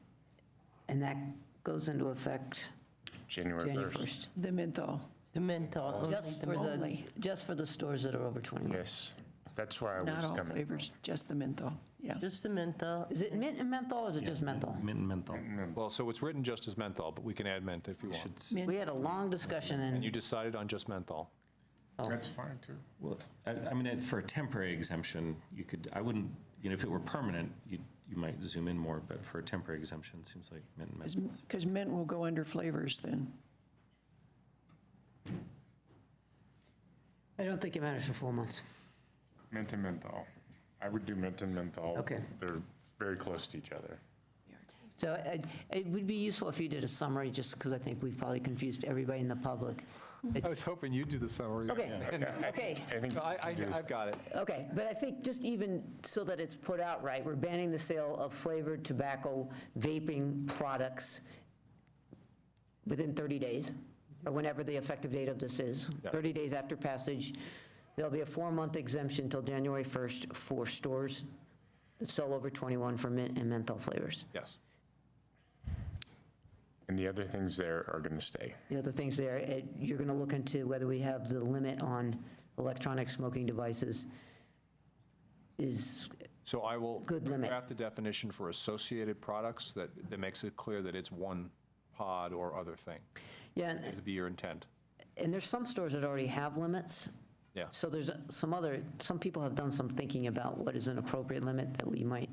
that goes into effect January January 1st. 1st. the menthol. The menthol. Just for the stores that are over 21. Yes, that's where I Not was all coming. flavors, just the menthol, yeah. Just the menthol. Is it mint and menthol, or is it just menthol? Mint and menthol. Well, so it's written just as menthol, but we can add mint if you want. Mint- We had a long discussion, And you and decided on just menthol. That's fine, too. Well, I mean, for a temporary exemption, I wouldn't, if it were permanent, you might zoom in more, but for a temporary exemption, it seems like mint and menthol. Because mint will go under flavors then. I don't think it matters for 4 months. Mint and menthol. I would do mint and menthol. Okay. They're very close to each other. So it would be useful if you did a summary, just because I think we've probably confused everybody in the public. I was hoping you'd do the summary. Okay, okay. I think No, I've got it. Okay, but I think just even so that it's put out right, we're banning the sale of flavored tobacco vaping products within 30 days, or whenever the effective date of this is, Yeah. 30 days after passage. There'll be a 4-month exemption until January 1st for stores that sell over 21 for mint and menthol flavors. Yes. And the other things there are going to stay. The other things there, you're going to look into whether we have the limit on electronic smoking devices is, So I will Good limit. draft a definition for associated products that makes it clear that it's one pod or other thing. yeah, To be your intent. and there's some stores that already have limits. Yeah. So there's some people have done some thinking about what is an appropriate limit that we might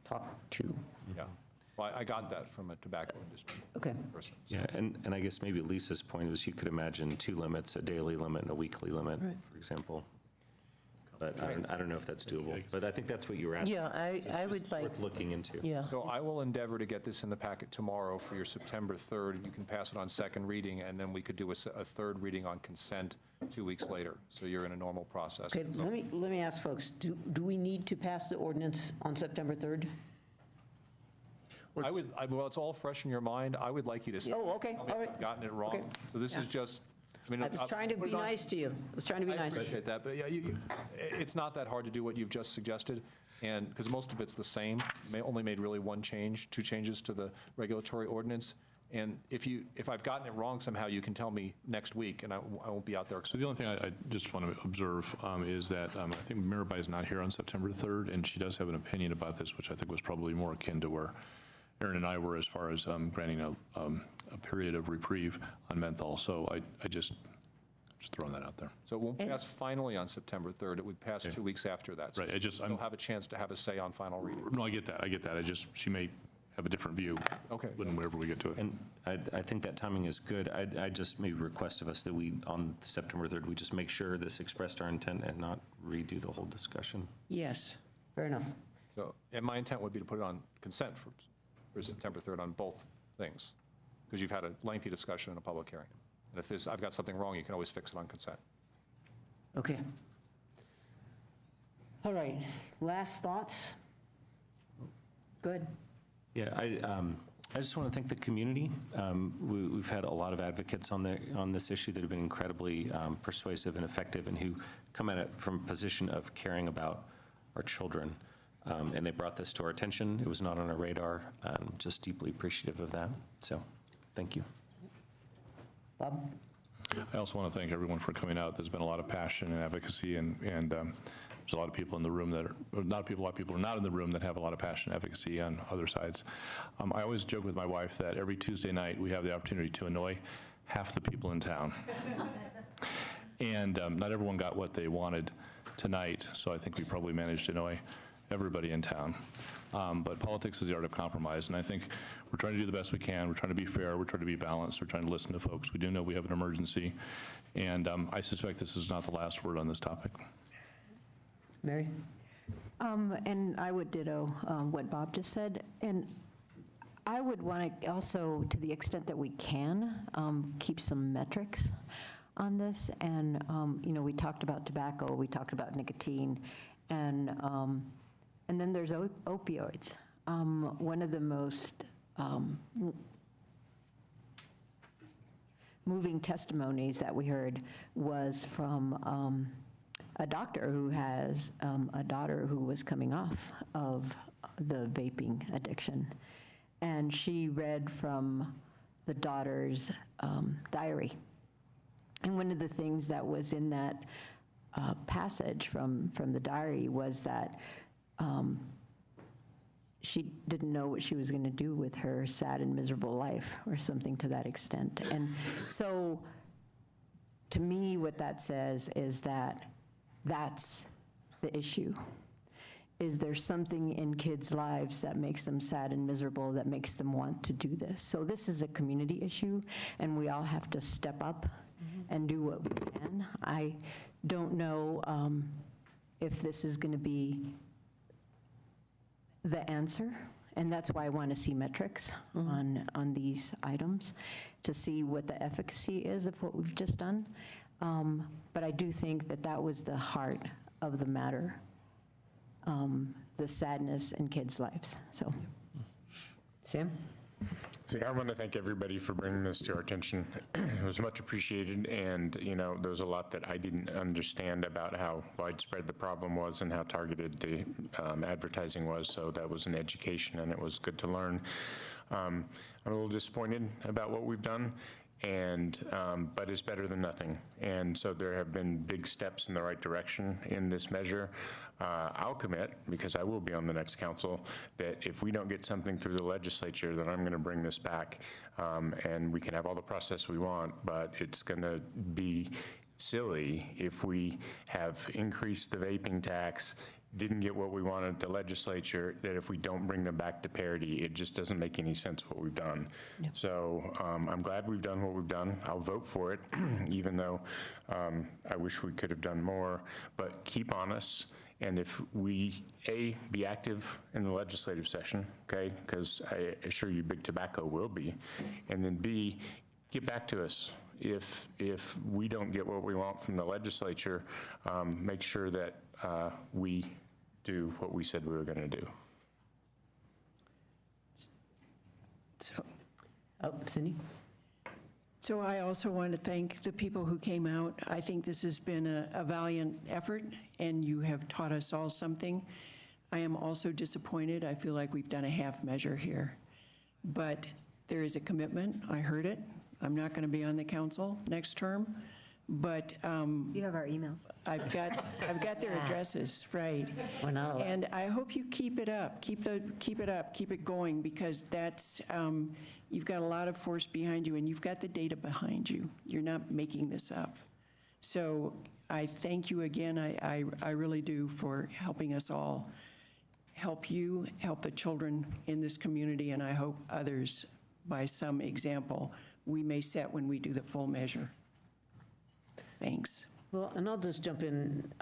talk to. Yeah. Well, I got that from a tobacco industry Okay. person. Yeah, and I guess maybe Lisa's point was you could imagine 2 limits, a daily limit and a weekly limit, for example. But I don't know if that's doable, but I think that's what you were asking. Yeah, I would like, Worth looking into. yeah. So I will endeavor to get this in the packet tomorrow for your September 3rd, and you can pass it on second reading, and then we could do a third reading on consent 2 weeks later. So you're in a normal process. Okay, let me ask folks, do we need to pass the ordinance on September 3rd? Well, it's all fresh in your mind. I would like you to. Oh, okay, tell me all if right. I've gotten it wrong. Okay. So this is just, I was trying to put be it on- nice to you. I was trying to be I nice. appreciate that, but yeah, it's not that hard to do what you've just suggested, and, because most of it's the same, only made really 2 changes to the regulatory ordinance, and if I've gotten it wrong somehow, you can tell me next week, and I won't be out there. So the only thing I just want to observe is that I think Mirabai is not here on September 3rd, and she does have an opinion about this, which I think was probably more akin to where Aaron and I were as far as granting a period of reprieve on menthol. So I just throwing that out there. So it won't pass finally on September 3rd, it would pass 2 weeks after that. So Right, you'll have a chance to have a say on final reading. No, I get that. She may have a different view. Okay. Whenever we get to it. And I think that timing is good. I just maybe request of us that we, on September 3rd, we just make sure this expressed our intent and not redo the whole discussion. Yes. Fair enough. So, and my intent would be to put it on consent for September 3rd on both things, because you've had a lengthy discussion in a public hearing. And if I've got something wrong, you can always fix it on consent. Okay. All right, last thoughts? Good. Yeah, I just want to thank the community. We've had a lot of advocates on this issue that have been incredibly persuasive and effective, and who come at it from a position of caring about our children. And they brought this to our attention. It was not on our radar. I'm just deeply appreciative of that. So, thank you. Bob? I also want to thank everyone for coming out. There's been a lot of passion and advocacy, and there's a lot of people in the room that are, or not people, a lot of people are not in the room that have a lot of passion and advocacy on other sides. I always joke with my wife that every Tuesday night we have the opportunity to annoy half the people in town. And not everyone got what they wanted tonight, so I think we probably managed to annoy everybody in town. But politics is the art of compromise, and I think we're trying to do the best we can. We're trying to be fair. We're trying to be balanced. We're trying to listen to folks. We do know we have an emergency, and I suspect this is not the last word on this topic. Mary? And I would ditto what Bob just said. And I would want to also, to the extent that we can, keep some metrics on this. And, you know, we talked about tobacco, we talked about nicotine, and then there's opioids. One of the most moving testimonies that we heard was from a doctor who has a daughter who was coming off of the vaping addiction. And she read from the daughter's diary. And one of the things that was in that passage from the diary was that she didn't know what she was going to do with her sad and miserable life, or something to that extent. And so, to me, what that says is that that's the issue. Is there something in kids' lives that makes them sad and miserable, that makes them want to do this? So this is a community issue, and we all have to step up and do what we can. I don't know if this is going to be the answer, and that's why I want to see metrics on these items, to see what the efficacy is of what we've just done. But I do think that that was the heart of the matter, the sadness in kids' lives. So, Sam? So I want to thank everybody for bringing this to our attention. It was much appreciated, and, you know, there was a lot that I didn't understand about how widespread the problem was and how targeted the advertising was, so that was an education, and it was good to learn. I'm a little disappointed about what we've done, and but it's better than nothing. And so there have been big steps in the right direction in this measure. I'll commit, because I will be on the next council, that if we don't get something through the legislature, then I'm going to bring this back, and we can have all the process we want, but it's going to be silly if we have increased the vaping tax, didn't get what we wanted at the legislature, that if we don't bring them back to parity, it just doesn't make any sense what we've done. Yep. So I'm glad we've done what we've done. I'll vote for it, even though I wish we could have done more, but keep on us. And if we, A, be active in the legislative session, okay, because I assure you Big Tobacco will be, and then B, get back to us. If we don't get what we want from the legislature, make sure that we do what we said we were going to do. So, Cindy? So I also want to thank the people who came out. I think this has been a valiant effort, and you have taught us all something. I am also disappointed. I feel like we've done a half measure here. But there is a commitment. I heard it. I'm not going to be on the council next term, but you have our emails. I've got their addresses, right? We're not allowed. And I hope you keep it up. Keep it up. Keep it going, because that's you've got a lot of force behind you, and you've got the data behind you. You're not making this up. So I thank you again. I really do, for helping us all. Help you, help the children in this community, and I hope others, by some example, we may set when we do the full measure. Thanks. Well, and I'll just jump in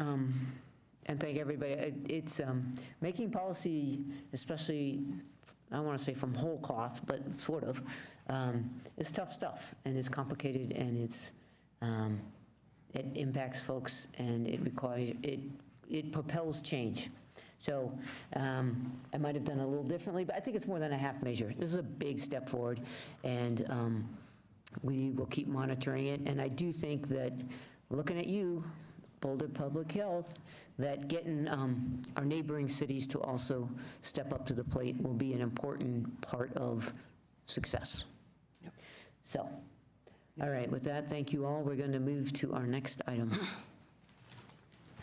and thank everybody. It's making policy, especially, I don't want to say from whole cloth, but sort of, it's tough stuff, and it's complicated, and it impacts folks, and it propels change. So I might have done a little differently, but I think it's more than a half measure. This is a big step forward, and we will keep monitoring it. And I do think that, looking at you, Boulder Public Health, that getting our neighboring cities to also step up to the plate will be an important part of success. So, all right, with that, thank you all. We're going to move to our next item.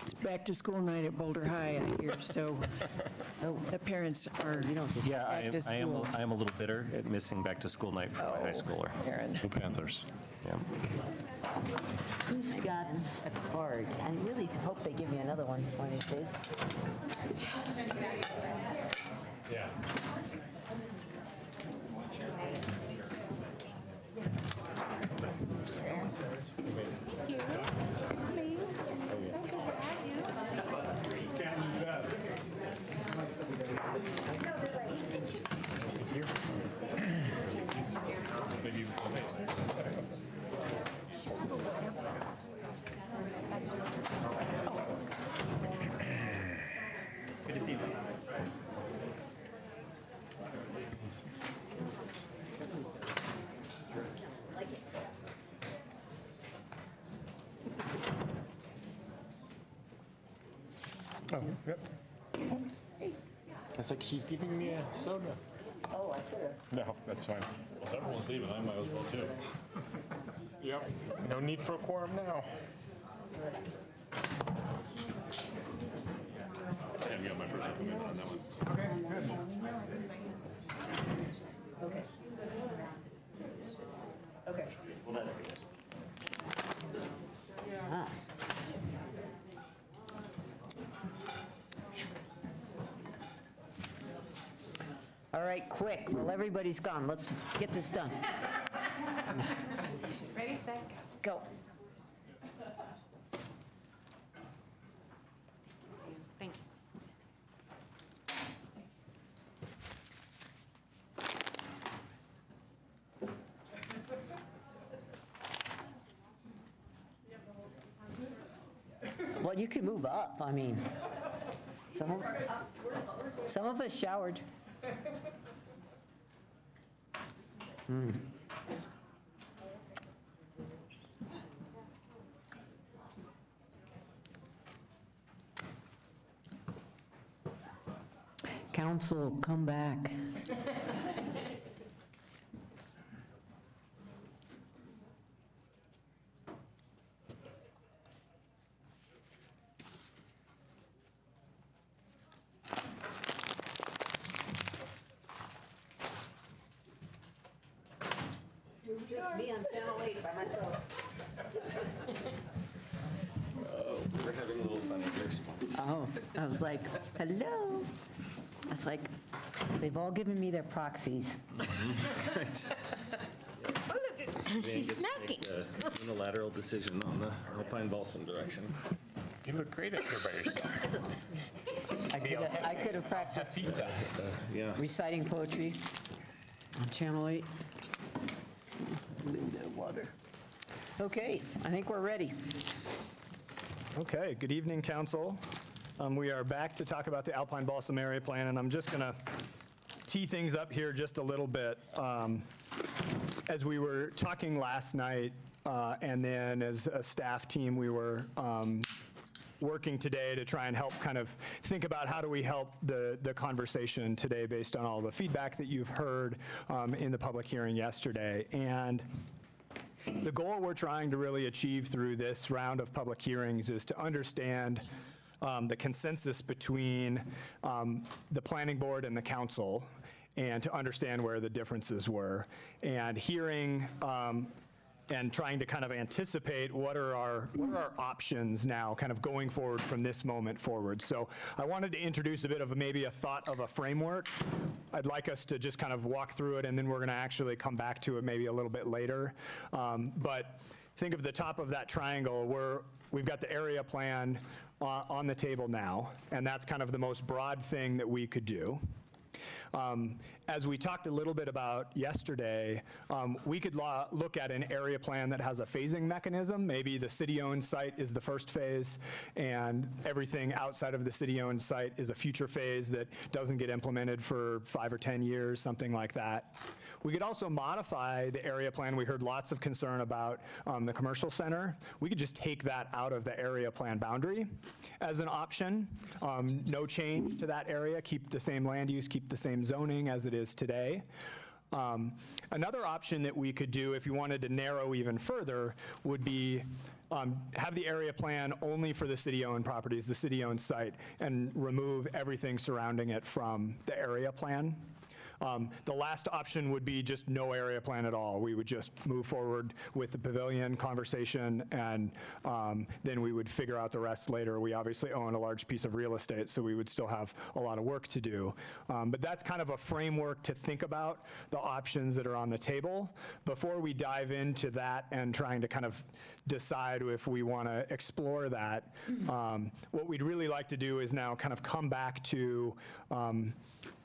It's back to school night at Boulder High, I hear, so the parents are Yeah, back to school. I am a little bitter at missing back to school night for my high schooler. Aaron. Go Panthers. Yeah. Who's got a card? I really hope they give me another one one of these days. Oh, yep. It's like he's giving me a soda. Oh, I could have. No, that's fine. Well, if everyone's leaving, I might as well too. Yep. No need for a quorum now. I've got my person coming on that one. Okay. Okay. Ah. All right, quick, while everybody's gone, let's get this done. Ready, set, Go. thank you. Well, you can move up, I mean, some of us showered. Council, come back. It was just me on Channel 8 by myself. We're having a little fun at your expense. Oh, I was like, hello. I was like, they've all given me their proxies. She's snacking. Unilateral decision on the Alpine Balsam direction. You look great up here by yourself. I could have practiced Yeah. reciting poetry on Channel 8. Okay, I think we're ready. Okay, good evening, council. We are back to talk about the Alpine Balsam Area Plan, and I'm just going to tee things up here just a little bit. As we were talking last night, and then as a staff team, we were working today to try and help kind of think about how do we help the conversation today based on all the feedback that you've heard in the public hearing yesterday. And the goal we're trying to really achieve through this round of public hearings is to understand the consensus between the planning board and the council, and to understand where the differences were. And hearing and trying to kind of anticipate what are our options now kind of going forward from this moment forward. So I wanted to introduce a bit of maybe a thought of a framework. I'd like us to just kind of walk through it, and then we're going to actually come back to it maybe a little bit later. But think of the top of that triangle where we've got the area plan on the table now, and that's kind of the most broad thing that we could do. As we talked a little bit about yesterday, we could look at an area plan that has a phasing mechanism. Maybe the city-owned site is the first phase, and everything outside of the city-owned site is a future phase that doesn't get implemented for 5 or 10 years, something like that. We could also modify the area plan. We heard lots of concern about the commercial center. We could just take that out of the area plan boundary as an option. No change to that area, keep the same land use, keep the same zoning as it is today. Another option that we could do if you wanted to narrow even further would be have the area plan only for the city-owned properties, the city-owned site, and remove everything surrounding it from the area plan. The last option would be just no area plan at all. We would just move forward with the pavilion conversation, and then we would figure out the rest later. We obviously own a large piece of real estate, so we would still have a lot of work to do. But that's kind of a framework to think about the options that are on the table. Before we dive into that and trying to kind of decide if we want to explore that, what we'd really like to do is now kind of come back to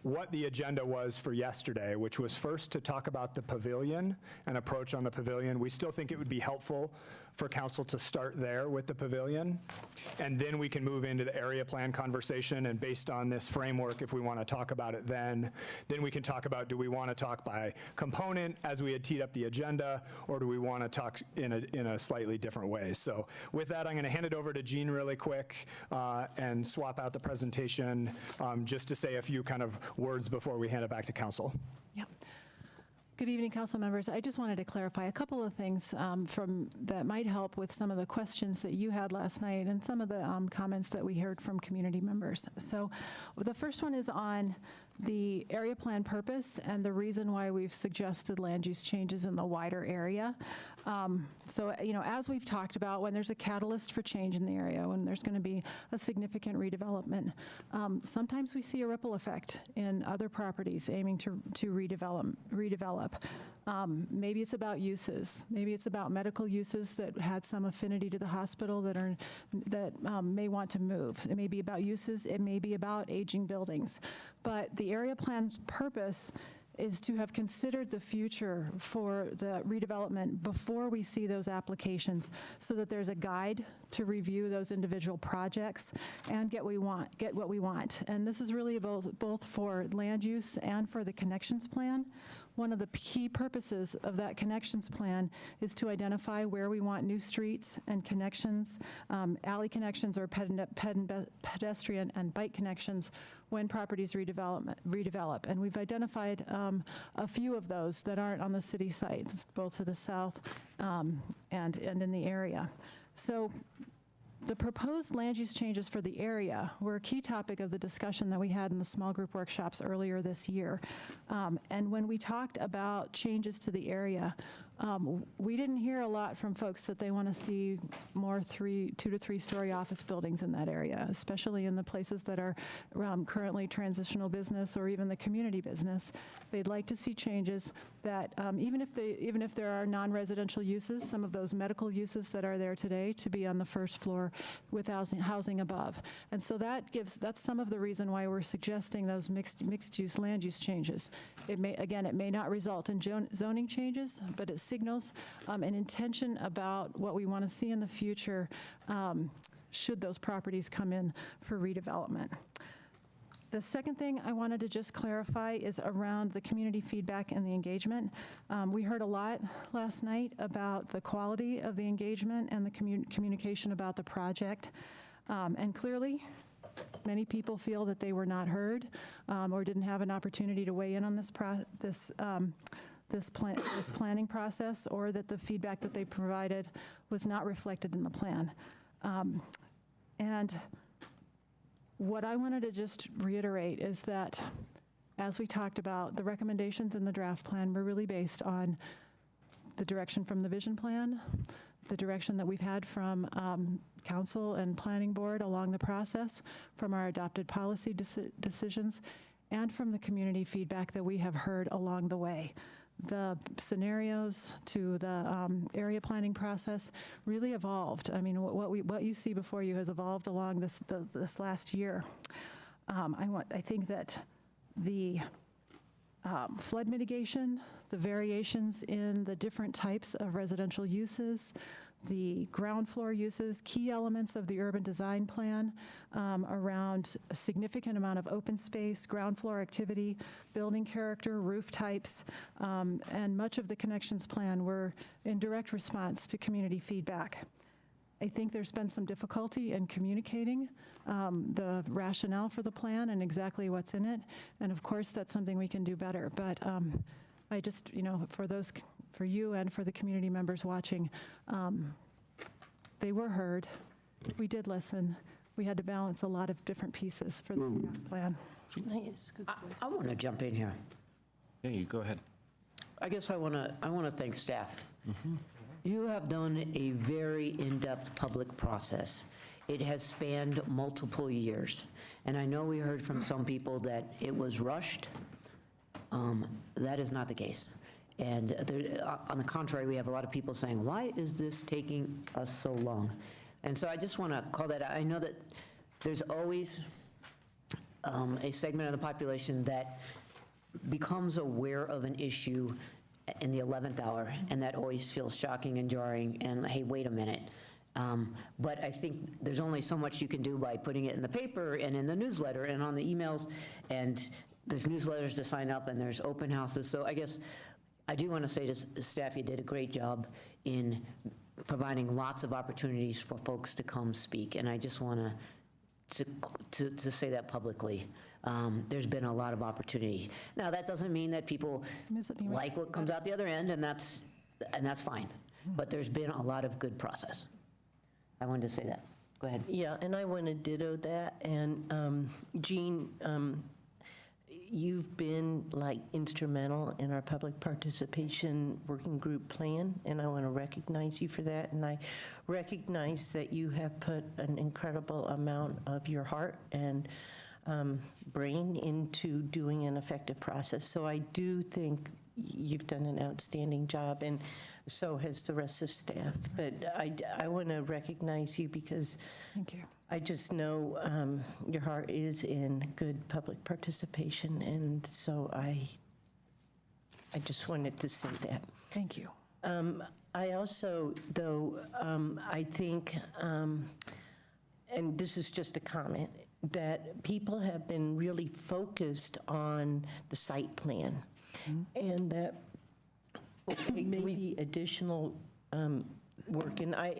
what the agenda was for yesterday, which was first to talk about the pavilion and approach on the pavilion. We still think it would be helpful for council to start there with the pavilion, and then we can move into the area plan conversation, and based on this framework, if we want to talk about it then we can talk about, do we want to talk by component as we had teed up the agenda, or do we want to talk in a slightly different way? So with that, I'm going to hand it over to Jean really quick and swap out the presentation just to say a few kind of words before we hand it back to council. Yep. Good evening, council members. I just wanted to clarify a couple of things that might help with some of the questions that you had last night and some of the comments that we heard from community members. So the first one is on the area plan purpose and the reason why we've suggested land use changes in the wider area. So, as we've talked about, when there's a catalyst for change in the area, when there's going to be a significant redevelopment, sometimes we see a ripple effect in other properties aiming to redevelop. Maybe it's about uses. Maybe it's about medical uses that had some affinity to the hospital that may want to move. It may be about uses. It may be about aging buildings. But the area plan's purpose is to have considered the future for the redevelopment before we see those applications, so that there's a guide to review those individual projects and get what we want. And this is really both for land use and for the connections plan. One of the key purposes of that connections plan is to identify where we want new streets and connections, alley connections or pedestrian and bike connections when properties redevelop. And we've identified a few of those that aren't on the city site, both to the south and in the area. So the proposed land use changes for the area were a key topic of the discussion that we had in the small group workshops earlier this year. And when we talked about changes to the area, we didn't hear a lot from folks that they want to see more 2 to 3 story office buildings in that area, especially in the places that are currently transitional business or even the community business. They'd like to see changes that even if there are non-residential uses, some of those medical uses that are there today, to be on the first floor with housing above. And so that's some of the reason why we're suggesting those mixed use land use changes. It may not result in zoning changes, but it signals an intention about what we want to see in the future should those properties come in for redevelopment. The second thing I wanted to just clarify is around the community feedback and the engagement. We heard a lot last night about the quality of the engagement and the communication about the project. And clearly, many people feel that they were not heard or didn't have an opportunity to weigh in on this planning process, or that the feedback that they provided was not reflected in the plan. And what I wanted to just reiterate is that, as we talked about, the recommendations in the draft plan were really based on the direction from the vision plan, the direction that we've had from council and planning board along the process, from our adopted policy decisions, and from the community feedback that we have heard along the way. the scenarios to the area planning process really evolved. I mean, what you see before you has evolved along this last year. I think that the flood mitigation, the variations in the different types of residential uses, the ground floor uses, key elements of the urban design plan around a significant amount of open space, ground floor activity, building character, roof types, and much of the connections plan were in direct response to community feedback. I think there's been some difficulty in communicating the rationale for the plan and exactly what's in it. And of course, that's something we can do better. But I just, for you and for the community members watching, they were heard. We did listen. We had to balance a lot of different pieces for the draft plan. I want to jump in here. Yeah, you go ahead. I guess I want to thank staff. You have done a very in-depth public process. It has spanned multiple years. And I know we heard from some people that it was rushed. That is not the case. And on the contrary, we have a lot of people saying, why is this taking us so long? And so I just want to call that out. I know that there's always a segment of the population that becomes aware of an issue in the 11th hour, and that always feels shocking and jarring, and hey, wait a minute. But I think there's only so much you can do by putting it in the paper and in the newsletter and on the emails, and there's newsletters to sign up, and there's open houses. So I guess I do want to say to the staff, you did a great job in providing lots of opportunities for folks to come speak, and I just want to say that publicly. There's been a lot of opportunity. Now, that doesn't mean that people like what comes out the other end, and that's fine. But there's been a lot of good process. I wanted to say that. Go ahead. Yeah, and I want to ditto that. And Jean, you've been like instrumental in our public participation working group plan, and I want to recognize you for that. And I recognize that you have put an incredible amount of your heart and brain into doing an effective process. So I do think you've done an outstanding job, and so has the rest of staff. But I want to recognize you because thank you. I just know your heart is in good public participation, and so I just wanted to say that. Thank you. I also, though, I think, and this is just a comment, that people have been really focused on the site plan, and that maybe additional work. And I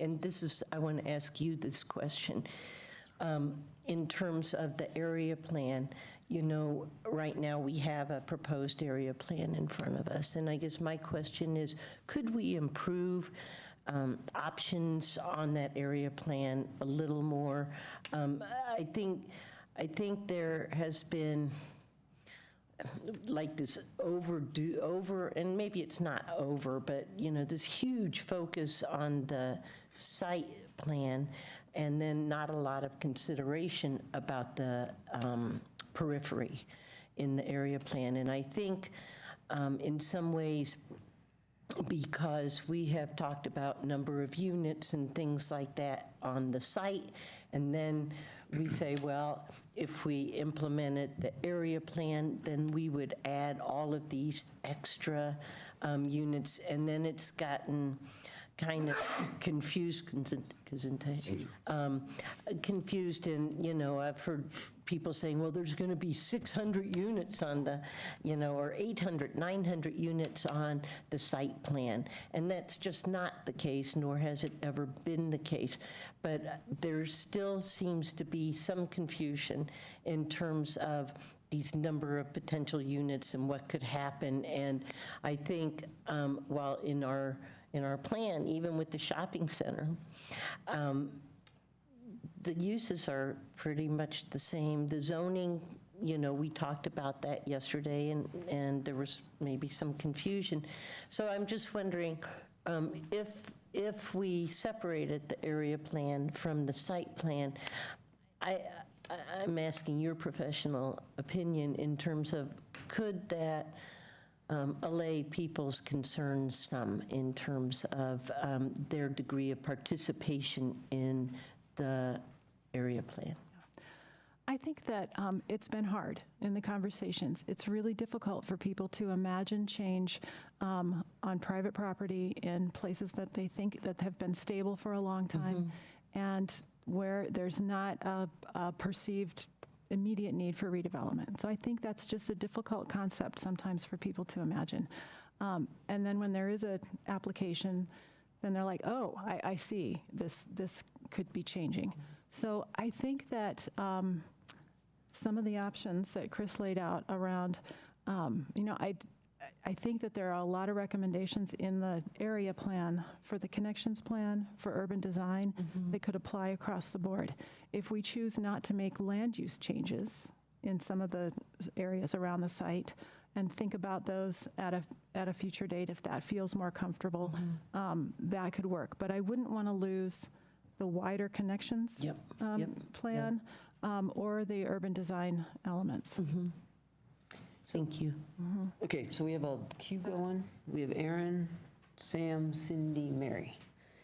want to ask you this question. In terms of the area plan, right now we have a proposed area plan in front of us. And I guess my question is, could we improve options on that area plan a little more? I think there has been like this and maybe it's not over, but this huge focus on the site plan, and then not a lot of consideration about the periphery in the area plan. And I think in some ways, because we have talked about number of units and things like that on the site, and then we say, well, if we implemented the area plan, then we would add all of these extra units, and then it's gotten kind of confused, confused, and I've heard people saying, well, there's going to be 600 units on the, or 800, 900 units on the site plan, and that's just not the case, nor has it ever been the case. But there still seems to be some confusion in terms of these number of potential units and what could happen. And I think while in our plan, even with the shopping center, the uses are pretty much the same. The zoning, we talked about that yesterday, and there was maybe some confusion. So I'm just wondering if we separated the area plan from the site plan, I'm asking your professional opinion in terms of could that allay people's concerns some in terms of their degree of participation in the area plan. I think that it's been hard in the conversations. It's really difficult for people to imagine change on private property in places that they think that have been stable for a long time, and where there's not a perceived immediate need for redevelopment. So I think that's just a difficult concept sometimes for people to imagine. And then when there is an application, then they're like, oh, I see, this could be changing. So I think that some of the options that Chris laid out around, I think that there are a lot of recommendations in the area plan for the connections plan for urban design that could apply across the board. If we choose not to make land use changes in some of the areas around the site and think about those at a future date, if that feels more comfortable, that could work. But I wouldn't want to lose the wider connections plan or the urban design elements. Thank you. Okay, so we have a queue going. We have Aaron, Sam, Cindy, Mary.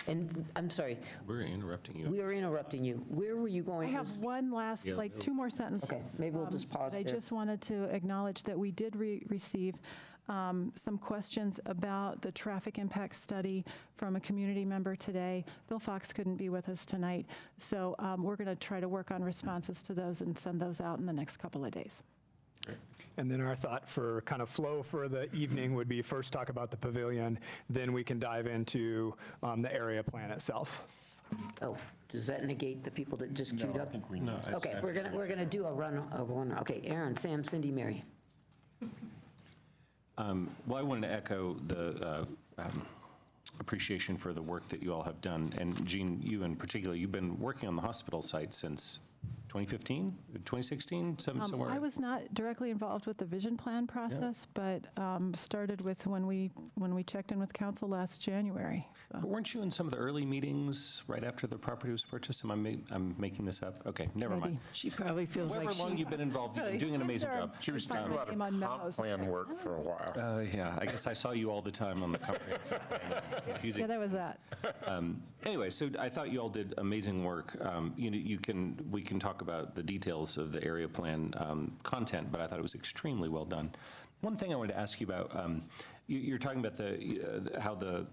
And I'm sorry, We're interrupting you. we are interrupting you. Where were you I going? have one last, Yeah. like, two more sentences. Okay, maybe we'll just pause I there. just wanted to acknowledge that we did receive some questions about the traffic impact study from a community member today. Bill Fox couldn't be with us tonight, so we're going to try to work on responses to those and send those out in the next couple of days. And then our thought for kind of flow for the evening would be first talk about the pavilion, then we can dive into the area plan itself. Oh, does that negate the people that just queued up? No, I- Okay, we're gonna do a run. Okay, Aaron, Sam, Cindy, Mary. Well, I wanted to echo the appreciation for the work that you all have done. And Jean, you in particular, you've been working on the hospital site since 2015, 2016, somewhere? I was not directly involved with the vision plan process, but started with when we checked in with council last January. So. But weren't you in some of the early meetings right after the property was purchased? I'm making this up? Okay, never mind. Maybe. She probably feels like However long she, you've been involved, you've been doing an amazing job. She was Find doing a my lot of name on comp memos. plan work for a while. Yeah, I guess I saw you all the time on the comprehensive plan. Confusing. Yeah, that was that. Anyway, so I thought you all did amazing work. We can talk about the details of the area plan content, but I thought it was extremely well done. One thing I wanted to ask you about, you're talking about how the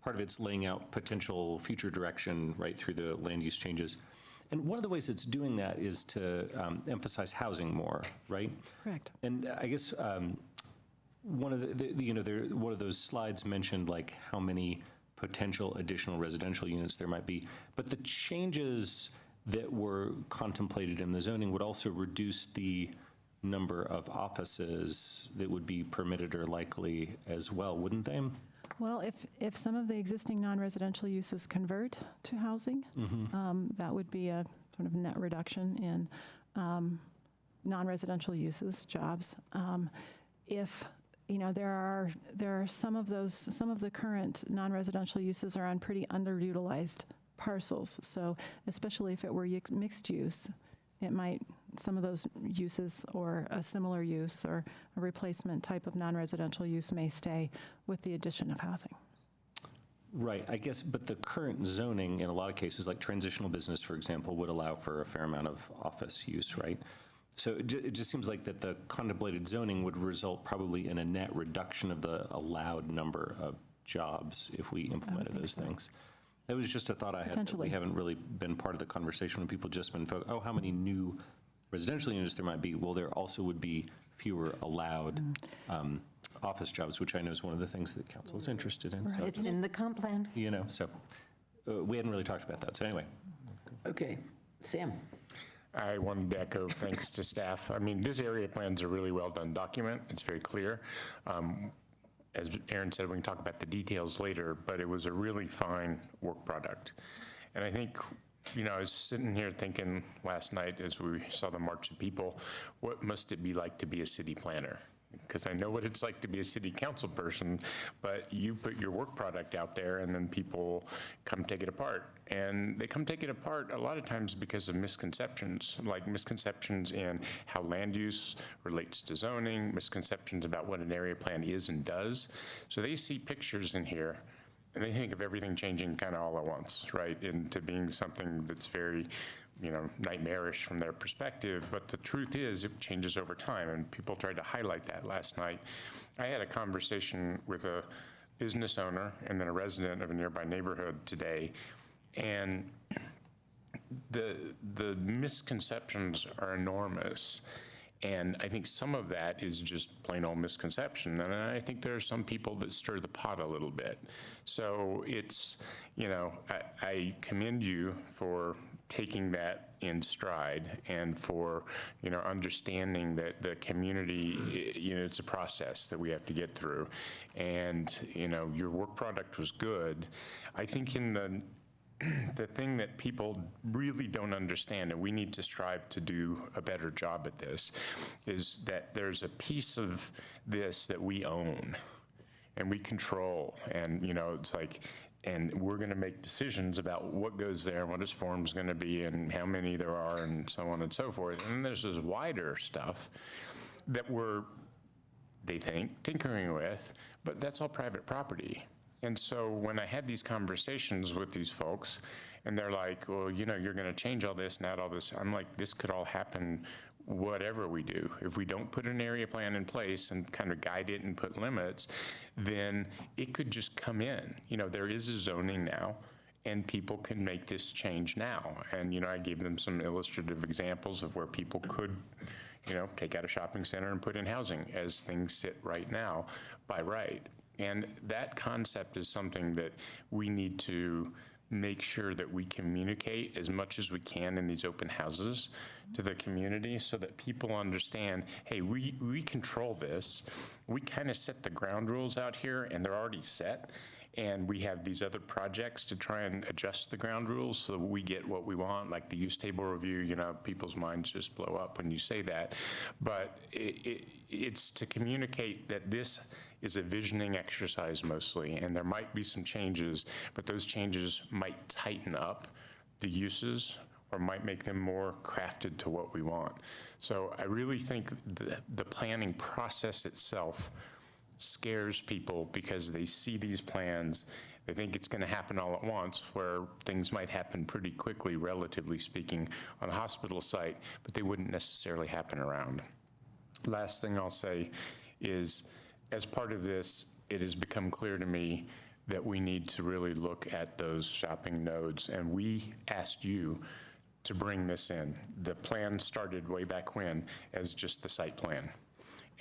part of it's laying out potential future direction right through the land use changes. And one of the ways it's doing that is to emphasize housing more, right? Correct. And I guess one of those slides mentioned like how many potential additional residential units there might be, but the changes that were contemplated in the zoning would also reduce the number of offices that would be permitted or likely as well, wouldn't they? Well, if some of the existing non-residential uses convert to housing, that would be a sort of net reduction in non-residential uses, jobs. If there are some of the current non-residential uses are on pretty underutilized parcels. So especially if it were mixed use, some of those uses or a similar use or a replacement type of non-residential use may stay with the addition of housing. Right, I guess, but the current zoning in a lot of cases, like transitional business, for example, would allow for a fair amount of office use, right? So it just seems like that the contemplated zoning would result probably in a net reduction of the allowed number of jobs if we implemented those things. That was just a thought I had. That we haven't really been part of the conversation when people just been focused, how many new residential units there might be. Well, there also would be fewer allowed office jobs, which I know is one of the things that council is interested in. Right. So, It's in the comp plan. so we hadn't really talked about that. So anyway. Okay, Sam. I wanted to echo thanks to staff. I mean, this area plan's a really well-done document. It's very clear. As Aaron said, we can talk about the details later, but it was a really fine work product. And I think, I was sitting here thinking last night as we saw the march of people, what must it be like to be a city planner? because I know what it's like to be a city council person, but you put your work product out there and then people come take it apart. And they come take it apart a lot of times because of misconceptions, like misconceptions in how land use relates to zoning, misconceptions about what an area plan is and does. So they see pictures in here and they think of everything changing kind of all at once, right? Into being something that's very, nightmarish from their perspective, but the truth is it changes over time, and people tried to highlight that last night. I had a conversation with a business owner and then a resident of a nearby neighborhood today, and the misconceptions are enormous. And I think some of that is just plain old misconception. And I think there are some people that stir the pot a little bit. So it's, I commend you for taking that in stride and for, understanding that the community, it's a process that we have to get through. And, your work product was good. I think in the thing that people really don't understand, and we need to strive to do a better job at this, is that there's a piece of this that we own and we control. And, it's like, and we're going to make decisions about what goes there and what its form's going to be and how many there are and so on and so forth. And then there's this wider stuff that they think, tinkering with, but that's all private property. And so when I had these conversations with these folks, and they're like, well, you're going to change all this and add all this, I'm like, this could all happen whatever we do. If we don't put an area plan in place and kind of guide it and put limits, then it could just come in. There is a zoning now, and people can make this change now. And, I gave them some illustrative examples of where people could, take out a shopping center and put in housing as things sit right now by right. And that concept is something that we need to make sure that we communicate as much as we can in these open houses to the community so that people understand, hey, we control this. We kind of set the ground rules out here, and they're already set. And we have these other projects to try and adjust the ground rules so we get what we want, like the use table review. People's minds just blow up when you say that. But it's to communicate that this is a visioning exercise mostly, and there might be some changes, but those changes might tighten up the uses or might make them more crafted to what we want. So I really think the planning process itself scares people because they see these plans, they think it's going to happen all at once, where things might happen pretty quickly, relatively speaking, on a hospital site, but they wouldn't necessarily happen around. Last thing I'll say is, as part of this, it has become clear to me that we need to really look at those shopping nodes, and we asked you to bring this in. The plan started way back when as just the site plan.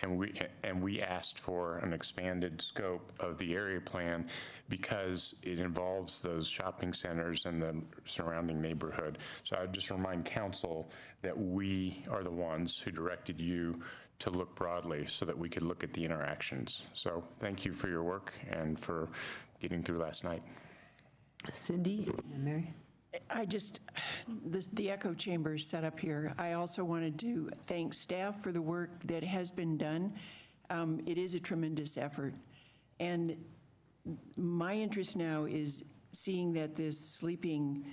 And we asked for an expanded scope of the area plan because it involves those shopping centers and the surrounding neighborhood. So I would just remind council that we are the ones who directed you to look broadly so that we could look at the interactions. So thank you for your work and for getting through last night. Cindy and Mary? The echo chamber is set up here. I also wanted to thank staff for the work that has been done. It is a tremendous effort. And my interest now is seeing that this sleeping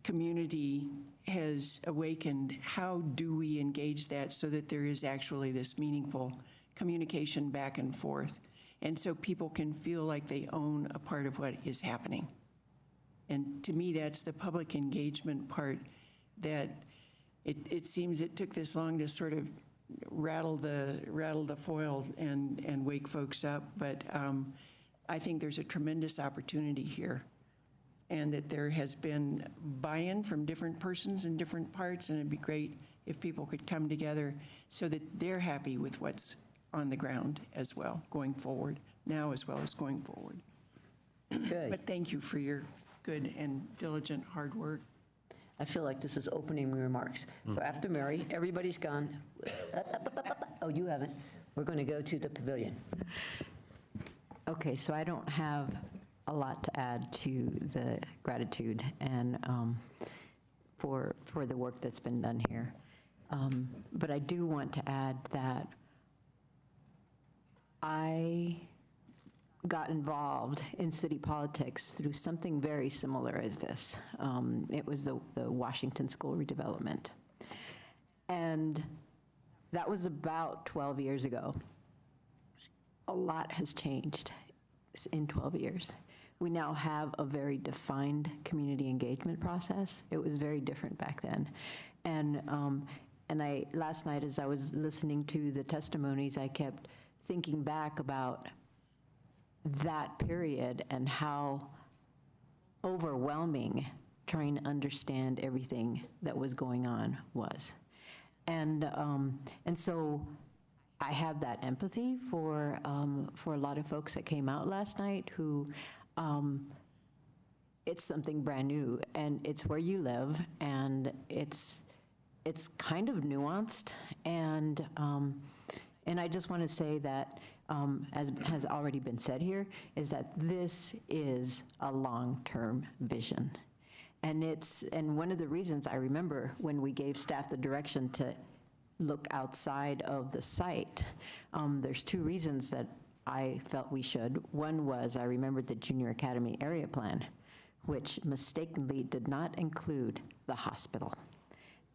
community has awakened. How do we engage that so that there is actually this meaningful communication back and forth, and so people can feel like they own a part of what is happening? And to me, that's the public engagement part that it seems it took this long to sort of rattle the foil and wake folks up. But I think there's a tremendous opportunity here, and that there has been buy-in from different persons in different parts, and it'd be great if people could come together so that they're happy with what's on the ground as well, going forward, now as well as going forward. Okay. But thank you for your good and diligent hard work. I feel like this is opening remarks. So after Mary, everybody's gone. Oh, you haven't. We're going to go to the pavilion. Okay, so I don't have a lot to add to the gratitude and for the work that's been done here. But I do want to add that I got involved in city politics through something very similar as this. It was the Washington School redevelopment. And that was about 12 years ago. A lot has changed in 12 years. We now have a very defined community engagement process. It was very different back then. And last night, as I was listening to the testimonies, I kept thinking back about that period and how overwhelming trying to understand everything that was going on was. And so I have that empathy for a lot of folks that came out last night who, it's something brand new, and it's where you live, and it's kind of nuanced, and I just want to say that, as has already been said here, is that this is a long-term vision. And one of the reasons I remember when we gave staff the direction to look outside of the site, there's two reasons that I felt we should. One was I remembered the Junior Academy area plan, which mistakenly did not include the hospital.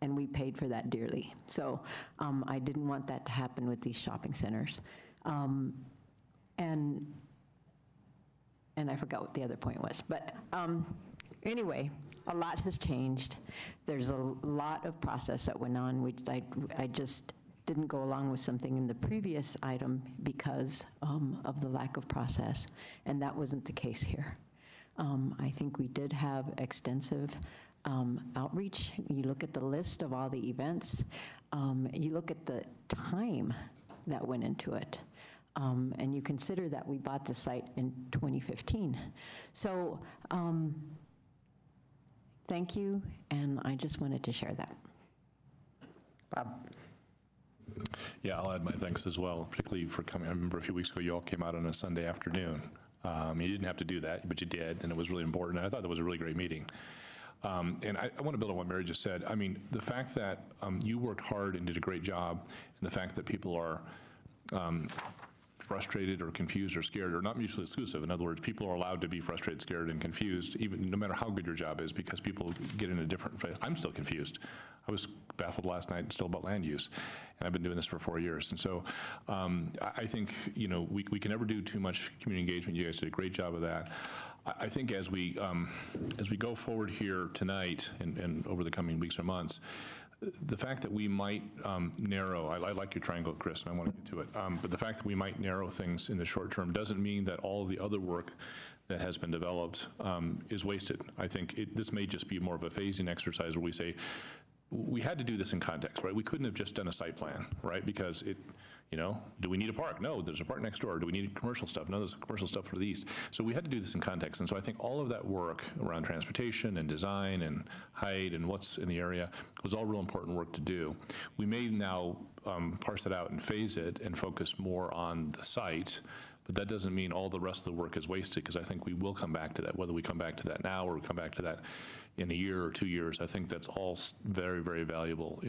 And we paid for that dearly. So I didn't want that to happen with these shopping centers. And I forgot what the other point was. But anyway, a lot has changed. There's a lot of process that went on. I just didn't go along with something in the previous item because of the lack of process, and that wasn't the case here. I think we did have extensive outreach. You look at the list of all the events, you look at the time that went into it, and you consider that we bought the site in 2015. So thank you, and I just wanted to share that. Bob? Yeah, I'll add my thanks as well, particularly for coming. I remember a few weeks ago, you all came out on a Sunday afternoon. You didn't have to do that, but you did, and it was really important. I thought that was a really great meeting. And I want to build on what Mary just said. I mean, the fact that you worked hard and did a great job, and the fact that people are frustrated or confused or scared are not mutually exclusive. In other words, people are allowed to be frustrated, scared, and confused, even no matter how good your job is, because people get in a different phase. I'm still confused. I was baffled last night still about land use, and I've been doing this for 4 years. And so I think, you know, we can never do too much community engagement. You guys did a great job of that. I think as we go forward here tonight and over the coming weeks or months, the fact that we might narrow, I like your triangle, Chris, and I want to get to it, but the fact that we might narrow things in the short term doesn't mean that all of the other work that has been developed is wasted. I think this may just be more of a phasing exercise where we say, we had to do this in context, right? We couldn't have just done a site plan, right? Because you know, do we need a park? No, there's a park next door. Do we need commercial stuff? No, there's commercial stuff for the east. So we had to do this in context. And so I think all of that work around transportation and design and height and what's in the area was all real important work to do. We may now parse it out and phase it and focus more on the site, but that doesn't mean all the rest of the work is wasted, because I think we will come back to that, whether we come back to that now or we come back to that in a year or 2 years. I think that's all very, very valuable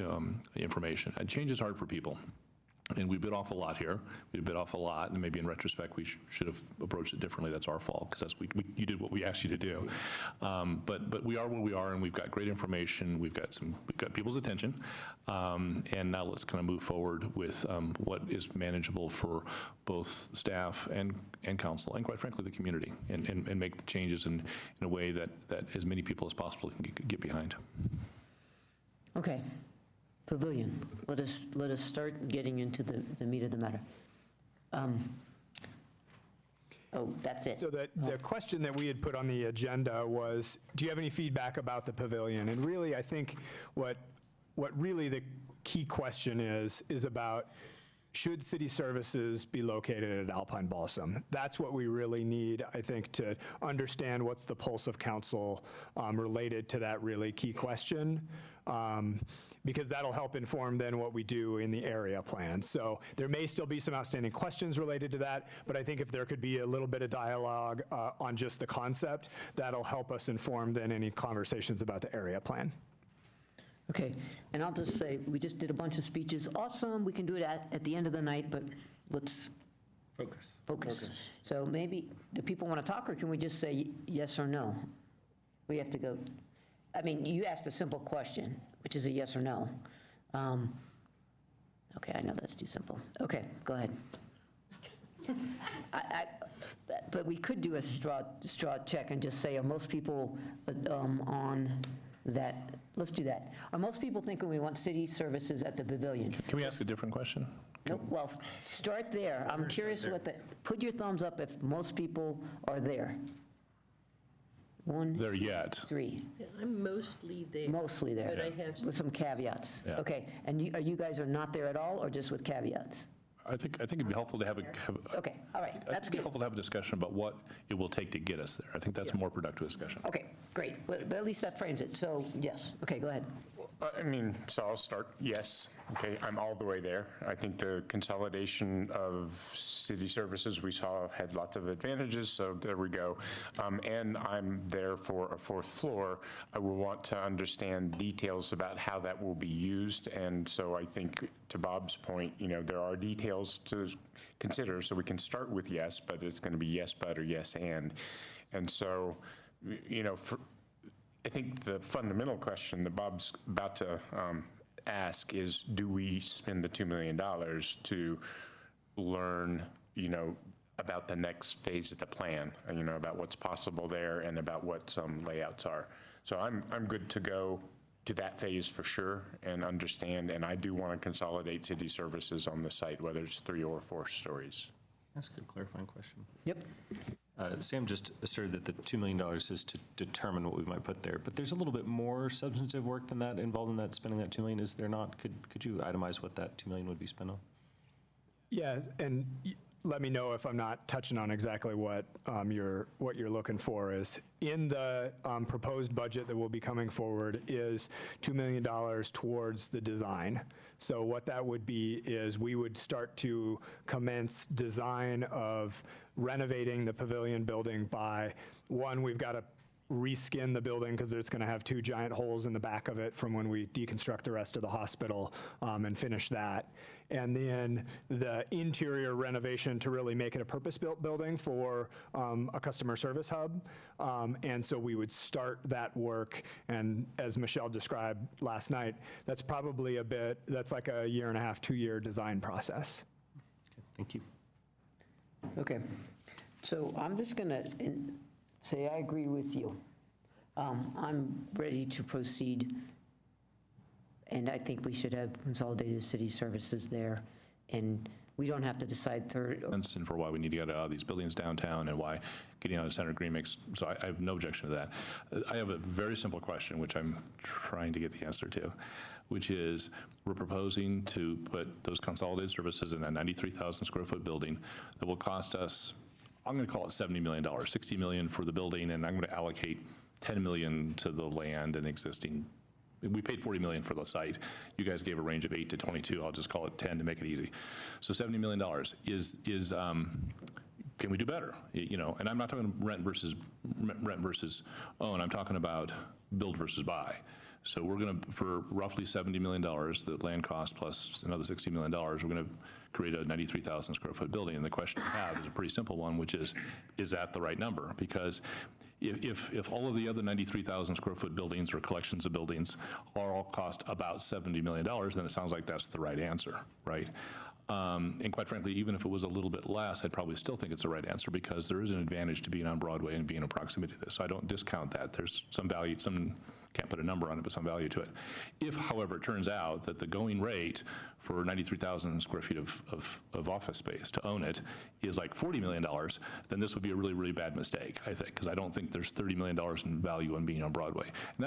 information. And change is hard for people. And we bit off a lot here. We bit off a lot, and maybe in retrospect we should have approached it differently. That's our fault, because you did what we asked you to do. But we are where we are, and we've got great information. We've got people's attention, and now let's kind of move forward with what is manageable for both staff and council, and quite frankly the community, and make the changes in a way that as many people as possible can get behind. Okay. Pavilion. Let us start getting into the meat of the matter. Oh, that's it. So the question that we had put on the agenda was, do you have any feedback about the pavilion? And really, I think what really the key question is about, should city services be located at Alpine Balsam? That's what we really need, I think, to understand what's the pulse of council related to that really key question, because that'll help inform then what we do in the area plan. So there may still be some outstanding questions related to that, but I think if there could be a little bit of dialogue on just the concept, that'll help us inform then any conversations about the area plan. Okay, and I'll just say, we just did a bunch of speeches. Awesome, we can do it at the end of the night, but let's Focus. So maybe, do people want to talk, or can we just say yes or no? We have to go, I mean, you asked a simple question, which is a yes or no. Okay, I know that's too simple. Okay, go ahead. But we could do a straw check and just say, are most people on that, let's do that. Are most people thinking we want city services at the pavilion? Can we ask a different question? Nope, well, start there. I'm curious what the, put your thumbs up if most people are there. 1, There yet. 3. I'm mostly there. Mostly there. But I have With some caveats. Yeah. Okay, and you guys are not there at all, or just with caveats? I think it'd be helpful to have Okay, all right, I think that's it'd be good. helpful to have a discussion about what it will take to get us there. I think that's a more productive discussion. Okay, great, but at least that frames it, so, yes, okay, go ahead. I mean, so I'll start, yes, okay, I'm all the way there. I think the consolidation of city services we saw had lots of advantages, so there we go. And I'm there for a 4th floor. I will want to understand details about how that will be used, and so I think, to Bob's point, there are details to consider, so we can start with yes, but it's going to be yes, but, or yes, and. And so, I think the fundamental question that Bob's about to ask is, do we spend the $2 million to learn, about the next phase of the plan, about what's possible there and about what some layouts are. So I'm good to go to that phase for sure and understand, and I do want to consolidate city services on the site, whether it's 3 or 4 stories. Ask a clarifying question. Yep. Sam just asserted that the $2 million is to determine what we might put there, but there's a little bit more substantive work than that involved in that, spending that $2 million, is there not? Could you itemize what that $2 million would be spent on? Yeah, and let me know if I'm not touching on exactly what you're looking for. Is in the proposed budget that will be coming forward is $2 million towards the design. So what that would be is we would start to commence design of renovating the pavilion building by, one, we've got to reskin the building because it's going to have 2 giant holes in the back of it from when we deconstruct the rest of the hospital and finish that. And then the interior renovation to really make it a purpose-built building for a customer service hub. And so we would start that work. And as Michelle described last night, that's probably that's like a 1.5 to 2-year design process. Thank you. Okay, so I'm just going to say I agree with you. I'm ready to proceed, and I think we should have consolidated city services there, and we don't have to decide third. And for why we need to get out of these buildings downtown and why getting out of Center Green makes, so I have no objection to that. I have a very simple question, which I'm trying to get the answer to, which is we're proposing to put those consolidated services in a 93,000 square foot building that will cost us, I'm going to call it $70 million, $60 million for the building, and I'm going to allocate $10 million to the land and existing. We paid $40 million for the site. You guys gave a range of 8 to 22. I'll just call it 10 to make it easy. So $70 million is can we do better? And I'm not talking rent versus own. I'm talking about build versus buy. So we're going to, for roughly $70 million, the land cost plus another $60 million, we're going to create a 93,000 square foot building. And the question I have is a pretty simple one, which is that the right number? Because if all of the other 93,000 square foot buildings or collections of buildings are all cost about $70 million, then it sounds like that's the right answer, right? And quite frankly, even if it was a little bit less, I'd probably still think it's the right answer because there is an advantage to being on Broadway and being in proximity to this. So I don't discount that. There's some value, can't put a number on it, but some value to it. If, however, it turns out that the going rate for 93,000 square feet of office space to own it is like $40 million, then this would be a really, really bad mistake, I think, because I don't think there's $30 million in value in being on Broadway. And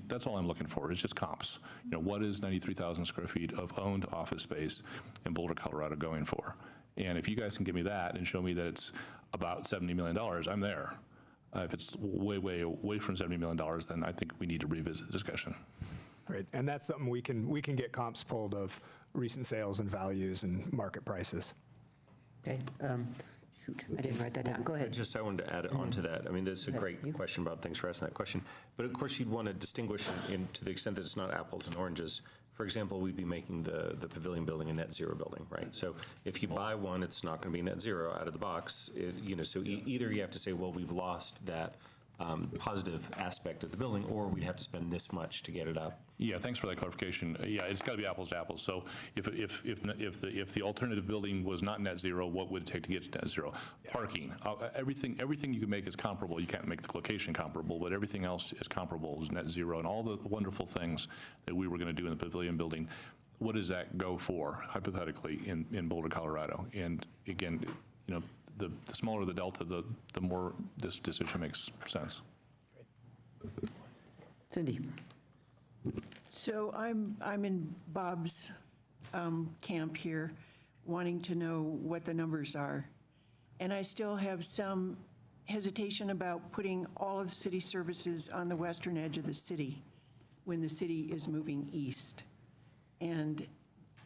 that's all I'm looking for, is just comps. What is 93,000 square feet of owned office space in Boulder, Colorado going for? And if you guys can give me that and show me that it's about $70 million, I'm there. If it's way, way away from $70 million, then I think we need to revisit the discussion. Great, and that's something we can get comps pulled of recent sales and values and market prices. Okay, shoot, I didn't write that down. Go ahead. I wanted to add on to that. I mean, that's a great question, Bob. Thanks for asking that question. But of course, you'd want to distinguish to the extent that it's not apples and oranges. for example, we'd be making the Pavilion building a net zero building, right? So if you buy one, it's not going to be net zero out of the box. So either you have to say, well, we've lost that positive aspect of the building, or we'd have to spend this much to get it up. Yeah, thanks for that clarification. Yeah, it's got to be apples to apples. So if the alternative building was not net zero, what would it take to get to net zero? Parking, everything you can make is comparable. You can't make the location comparable, but everything else is comparable is net zero, and all the wonderful things that we were going to do in the Pavilion building. What does that go for, hypothetically, in Boulder, Colorado? And again, the smaller the delta, the more this decision makes sense. Cindy? So I'm in Bob's camp here, wanting to know what the numbers are. And I still have some hesitation about putting all of city services on the western edge of the city when the city is moving east, and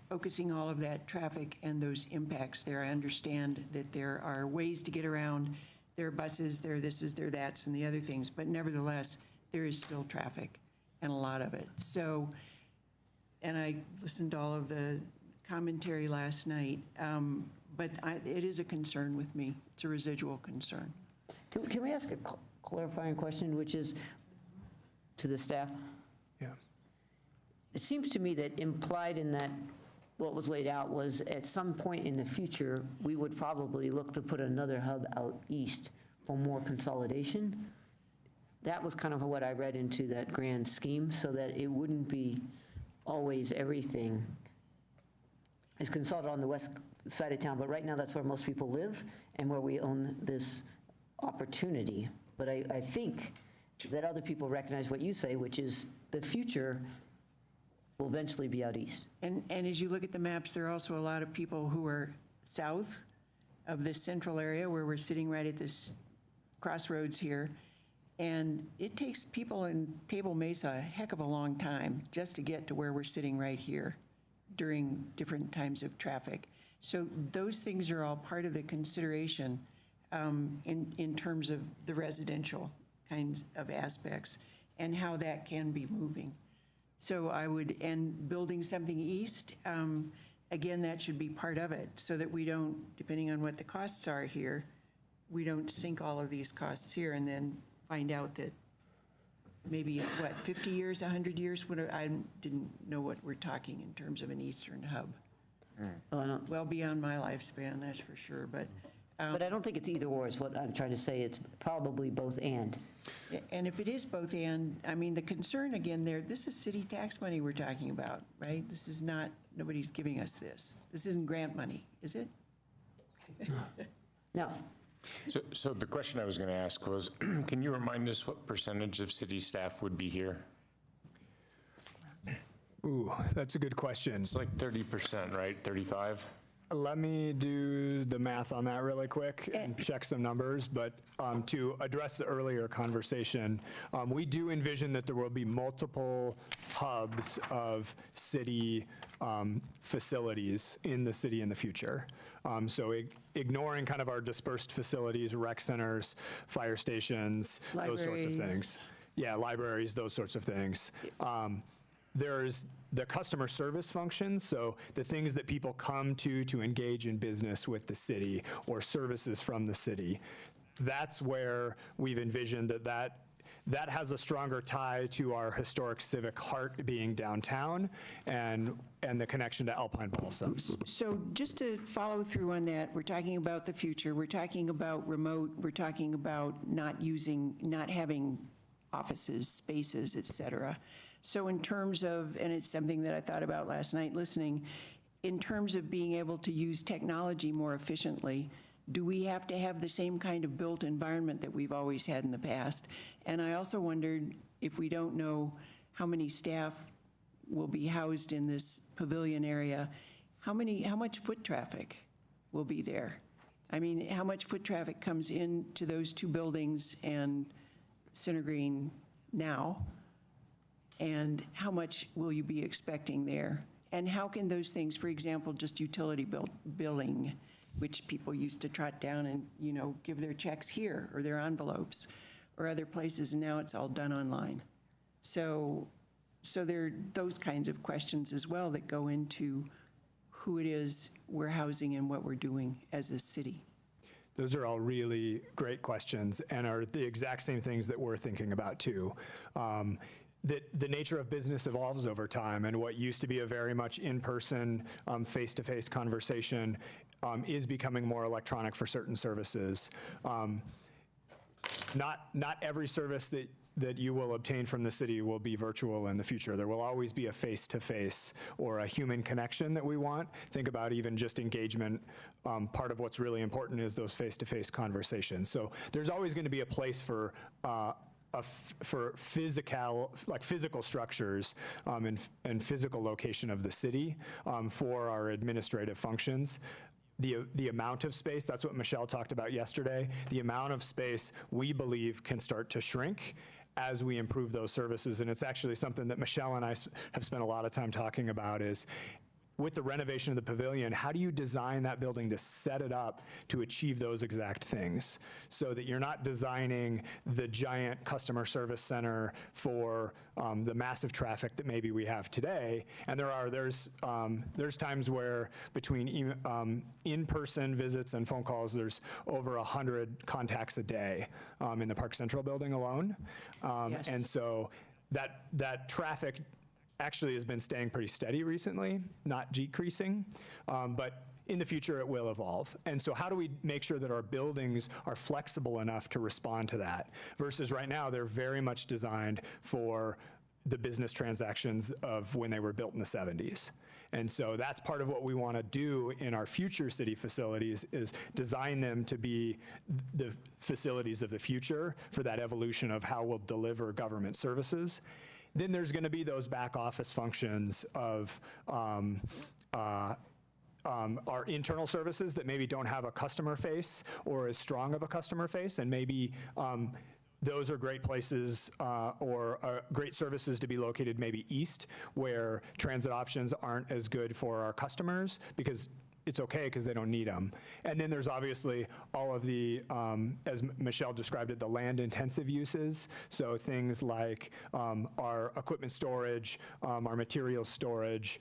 focusing all of that traffic and those impacts there. I understand that there are ways to get around. There are buses, there are thises, there are that's, and the other things, but nevertheless, there is still traffic, and a lot of it. So, and I listened to all of the commentary last night, but it is a concern with me. It's a residual concern. Can we ask a clarifying question, which is to the staff? Yeah. It seems to me that implied in that, what was laid out was at some point in the future, we would probably look to put another hub out east for more consolidation. That was kind of what I read into that grand scheme, so that it wouldn't be always everything is consolidated on the west side of town, but right now that's where most people live and where we own this opportunity. But I think that other people recognize what you say, which is the future will eventually be out east. And as you look at the maps, there are also a lot of people who are south of this central area where we're sitting right at this crossroads here. And it takes people in Table Mesa a heck of a long time just to get to where we're sitting right here during different times of traffic. So those things are all part of the consideration in terms of the residential kinds of aspects and how that can be moving. So and building something east, again, that should be part of it, so that we don't, depending on what the costs are here, we don't sink all of these costs here and then find out that maybe, 50 years, 100 years? I didn't know what we're talking in terms of an eastern hub. Well beyond my lifespan, that's for sure, but I don't think it's either or is what I'm trying to say. It's probably both and. And if it is both and, I mean, the concern again there, this is city tax money we're talking about, right? This is not, nobody's giving us this. This isn't grant money, is it? No. So the question I was going to ask was, can you remind us what percentage of city staff would be here? Ooh, that's a good question. It's like 30%, right? 35? Let me do the math on that really quick and check some numbers, but to address the earlier conversation, we do envision that there will be multiple hubs of city facilities in the city in the future. So ignoring kind of our dispersed facilities, rec centers, fire stations, those sorts of things. Yeah, libraries, those sorts of things. There's the customer service functions, so the things that people come to engage in business with the city or services from the city. That's where we've envisioned that has a stronger tie to our historic civic heart being downtown and the connection to Alpine Balsams. So just to follow through on that, we're talking about the future, we're talking about remote, we're talking about not having offices, spaces, et cetera. So in terms of, and it's something that I thought about last night listening, in terms of being able to use technology more efficiently, do we have to have the same kind of built environment that we've always had in the past? And I also wondered if we don't know how many staff will be housed in this pavilion area, how much foot traffic will be there? I mean, how much foot traffic comes into those two buildings and Centergreen now? And how much will you be expecting there? And how can those things, for example, just utility billing, which people used to trot down and, give their checks here or their envelopes or other places, and now it's all done online. So So there are those kinds of questions as well that go into who it is we're housing and what we're doing as a city. Those are all really great questions and are the exact same things that we're thinking about too. The nature of business evolves over time, and what used to be a very much in-person, face-to-face conversation is becoming more electronic for certain services. Not every service that you will obtain from the city will be virtual in the future. There will always be a face-to-face or a human connection that we want. Think about even just engagement. Part of what's really important is those face-to-face conversations. So there's always going to be a place for physical structures and physical location of the city for our administrative functions. The amount of space, that's what Michelle talked about yesterday, the amount of space we believe can start to shrink as we improve those services. And it's actually something that Michelle and I have spent a lot of time talking about is, with the renovation of the pavilion, how do you design that building to set it up to achieve those exact things so that you're not designing the giant customer service center for the massive traffic that maybe we have today. And there's times where between in-person visits and phone calls, there's over 100 contacts a day in the Park Central building alone. Yes. And so that traffic actually has been staying pretty steady recently, not decreasing, but in the future it will evolve. And so how do we make sure that our buildings are flexible enough to respond to that? Versus right now, they're very much designed for the business transactions of when they were built in the 70s. And so that's part of what we want to do in our future city facilities is design them to be the facilities of the future for that evolution of how we'll deliver government services. Then there's going to be those back office functions of our internal services that maybe don't have a customer face or as strong of a customer face, and maybe those are great places or great services to be located maybe east, where transit options aren't as good for our customers because it's okay because they don't need them. And then there's obviously all of the, as Michelle described it, the land-intensive uses. So things like our equipment storage, our materials storage.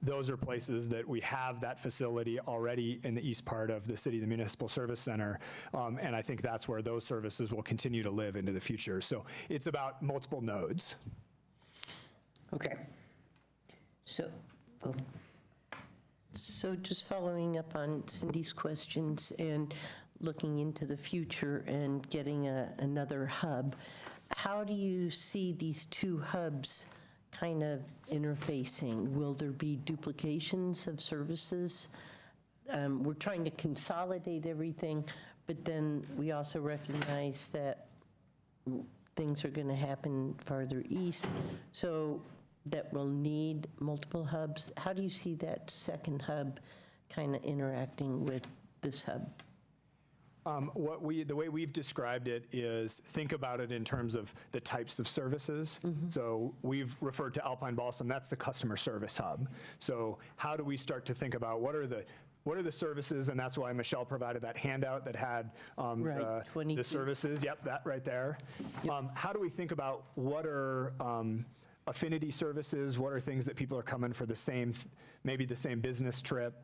Those are places that we have that facility already in the east part of the city, the Municipal Service Center. And I think that's where those services will continue to live into the future. So it's about multiple nodes. Okay. So just following up on Cindy's questions and looking into the future and getting another hub, how do you see these two hubs kind of interfacing? Will there be duplications of services? We're trying to consolidate everything, but then we also recognize that things are going to happen farther east. So that will need multiple hubs. How do you see that second hub kind of interacting with this hub? The way we've described it is think about it in terms of the types of services. So we've referred to Alpine Balsam, that's the customer service hub. So how do we start to think about what are the services, and that's why Michelle provided that handout that had the services. Yep, that right there. How do we think about what are affinity services? What are things that people are coming for maybe the same business trip?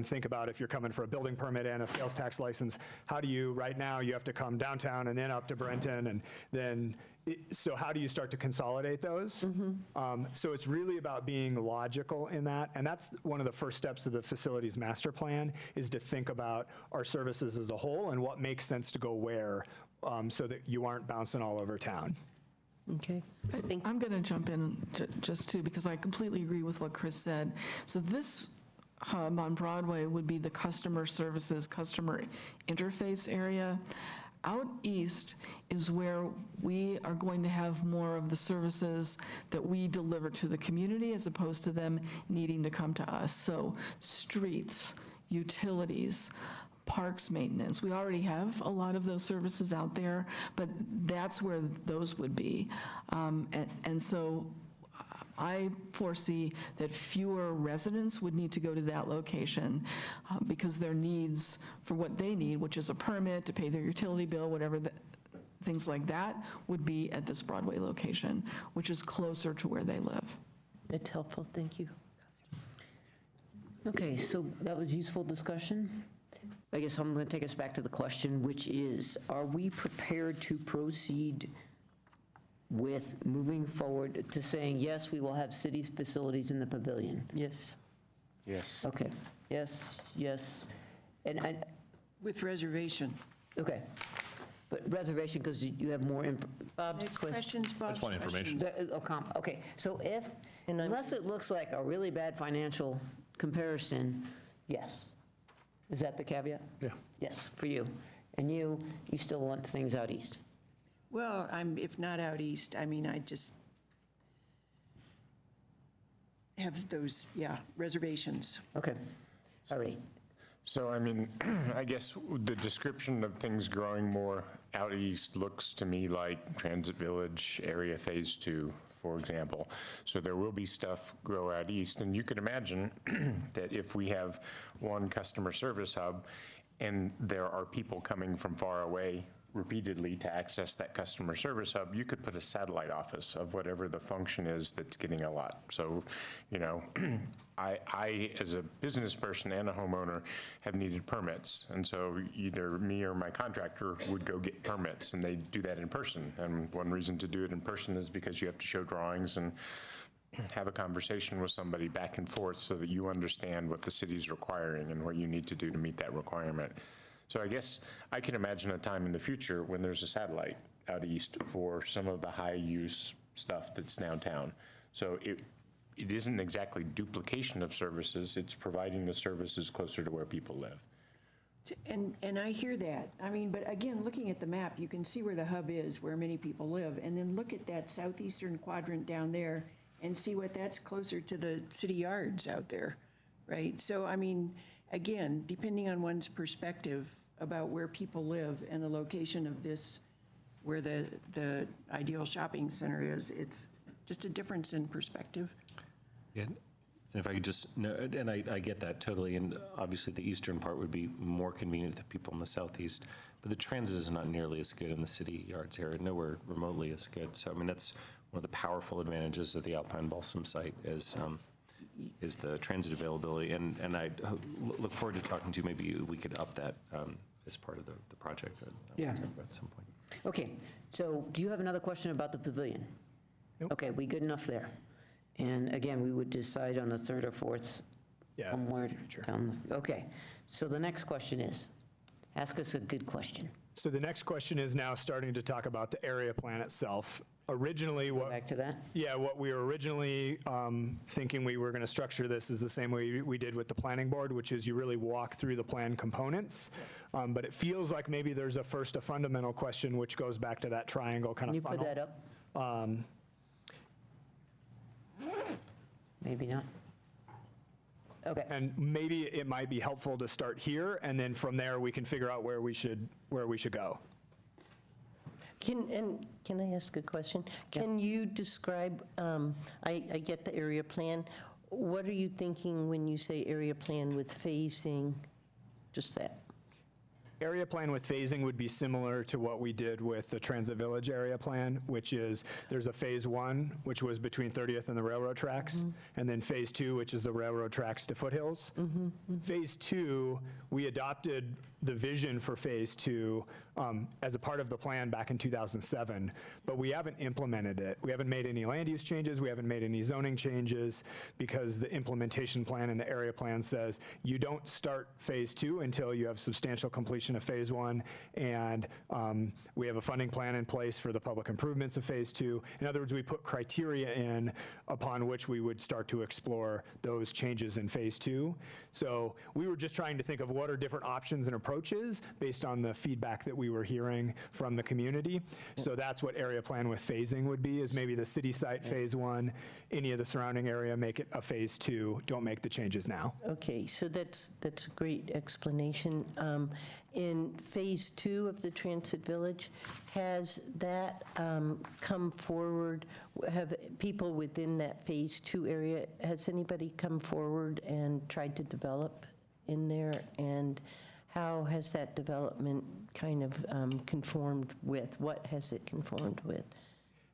Think about if you're coming for a building permit and a sales tax license, how do you, right now you have to come downtown and then up to Brenton, and then, so how do you start to consolidate those? So it's really about being logical in that, and that's one of the first steps of the facilities master plan, is to think about our services as a whole and what makes sense to go where, so that you aren't bouncing all over town. Okay. I'm going to jump in just too, because I completely agree with what Chris said. So this hub on Broadway would be the customer services, customer interface area. Out east is where we are going to have more of the services that we deliver to the community as opposed to them needing to come to us. So streets, utilities, parks maintenance. We already have a lot of those services out there, but that's where those would be. And so I foresee that fewer residents would need to go to that location because their needs for what they need, which is a permit to pay their utility bill, whatever things like that would be at this Broadway location, which is closer to where they live. It's helpful, thank you. Okay, so that was useful discussion. I guess I'm going to take us back to the question, which is, are we prepared to proceed with moving forward to saying, yes, we will have city facilities in the pavilion? Yes. Yes. Okay, yes, yes. And I, With reservation. okay. But reservation, because you have more, Bob's question. Questions, Bob? That's one information. Okay, so if, And I'm- unless it looks like a really bad financial comparison, yes. Is that the caveat? Yeah. Yes, for you. And you still want things out east? Well, if not out east, I mean, I just have those, reservations. Okay, all right. So, I mean, I guess the description of things growing more out east looks to me like Transit Village Area Phase 2, for example. So there will be stuff grow out east, and you could imagine that if we have one customer service hub and there are people coming from far away repeatedly to access that customer service hub, you could put a satellite office of whatever the function is that's getting a lot. So, you know, I, as a business person and a homeowner, have needed permits. And so either me or my contractor would go get permits, and they do that in person. And one reason to do it in person is because you have to show drawings and have a conversation with somebody back and forth so that you understand what the city's requiring and what you need to do to meet that requirement. So I guess I can imagine a time in the future when there's a satellite out east for some of the high-use stuff that's downtown. So it isn't exactly duplication of services, it's providing the services closer to where people live. And I hear that. I mean, but again, looking at the map, you can see where the hub is, where many people live, and then look at that southeastern quadrant down there and see what that's closer to the city yards out there, right? So, I mean, again, depending on one's perspective about where people live and the location of this, where the ideal shopping center is, it's just a difference in perspective. Yeah, and if I could just, and I get that totally, and obviously the eastern part would be more convenient to people in the southeast, but the transit is not nearly as good in the city yards area, nowhere remotely as good. So, I mean, that's one of the powerful advantages of the Alpine Balsam site is the transit availability, and I look forward to talking to you. Maybe we could up that as part of the project at some point. Okay, so do you have another question about the pavilion? Nope. Okay, we good enough there? And again, we would decide on the third or fourth. Yeah, Somewhere future. down, okay. So the next question is, ask us a good question. So the next question is now starting to talk about the area plan itself. Originally, Back to that? Yeah, what we were originally thinking we were going to structure this is the same way we did with the planning board, which is you really walk through the plan components. But it feels like maybe there's a fundamental question, which goes back to that triangle kind Can of you funnel. put that up? Maybe not. Okay, And maybe it might be helpful to start here, and then from there, we can figure out where we should go. Can I ask a question? Can you describe, I get the area plan. What are you thinking when you say area plan with phasing? Just that. Area plan with phasing would be similar to what we did with the Transit Village area plan, which is there's a phase 1, which was between 30th and the railroad tracks, and then phase 2, which is the railroad tracks to Foothills. Phase 2, we adopted the vision for phase 2 as a part of the plan back in 2007, but we haven't implemented it. We haven't made any land use changes, we haven't made any zoning changes, because the implementation plan and the area plan says you don't start phase 2 until you have substantial completion of phase 1, and we have a funding plan in place for the public improvements of phase 2. In other words, we put criteria in upon which we would start to explore those changes in phase 2. So we were just trying to think of what are different options and approaches based on the feedback that we were hearing from the community. So that's what area plan with phasing would be, is maybe the city site phase 1, any of the surrounding area, make it a phase 2, don't make the changes now. Okay, so that's a great explanation. In phase 2 of the Transit Village, has that come forward? Have people within that phase 2 area, has anybody come forward and tried to develop in there? And how has that development kind of conformed with? What has it conformed with?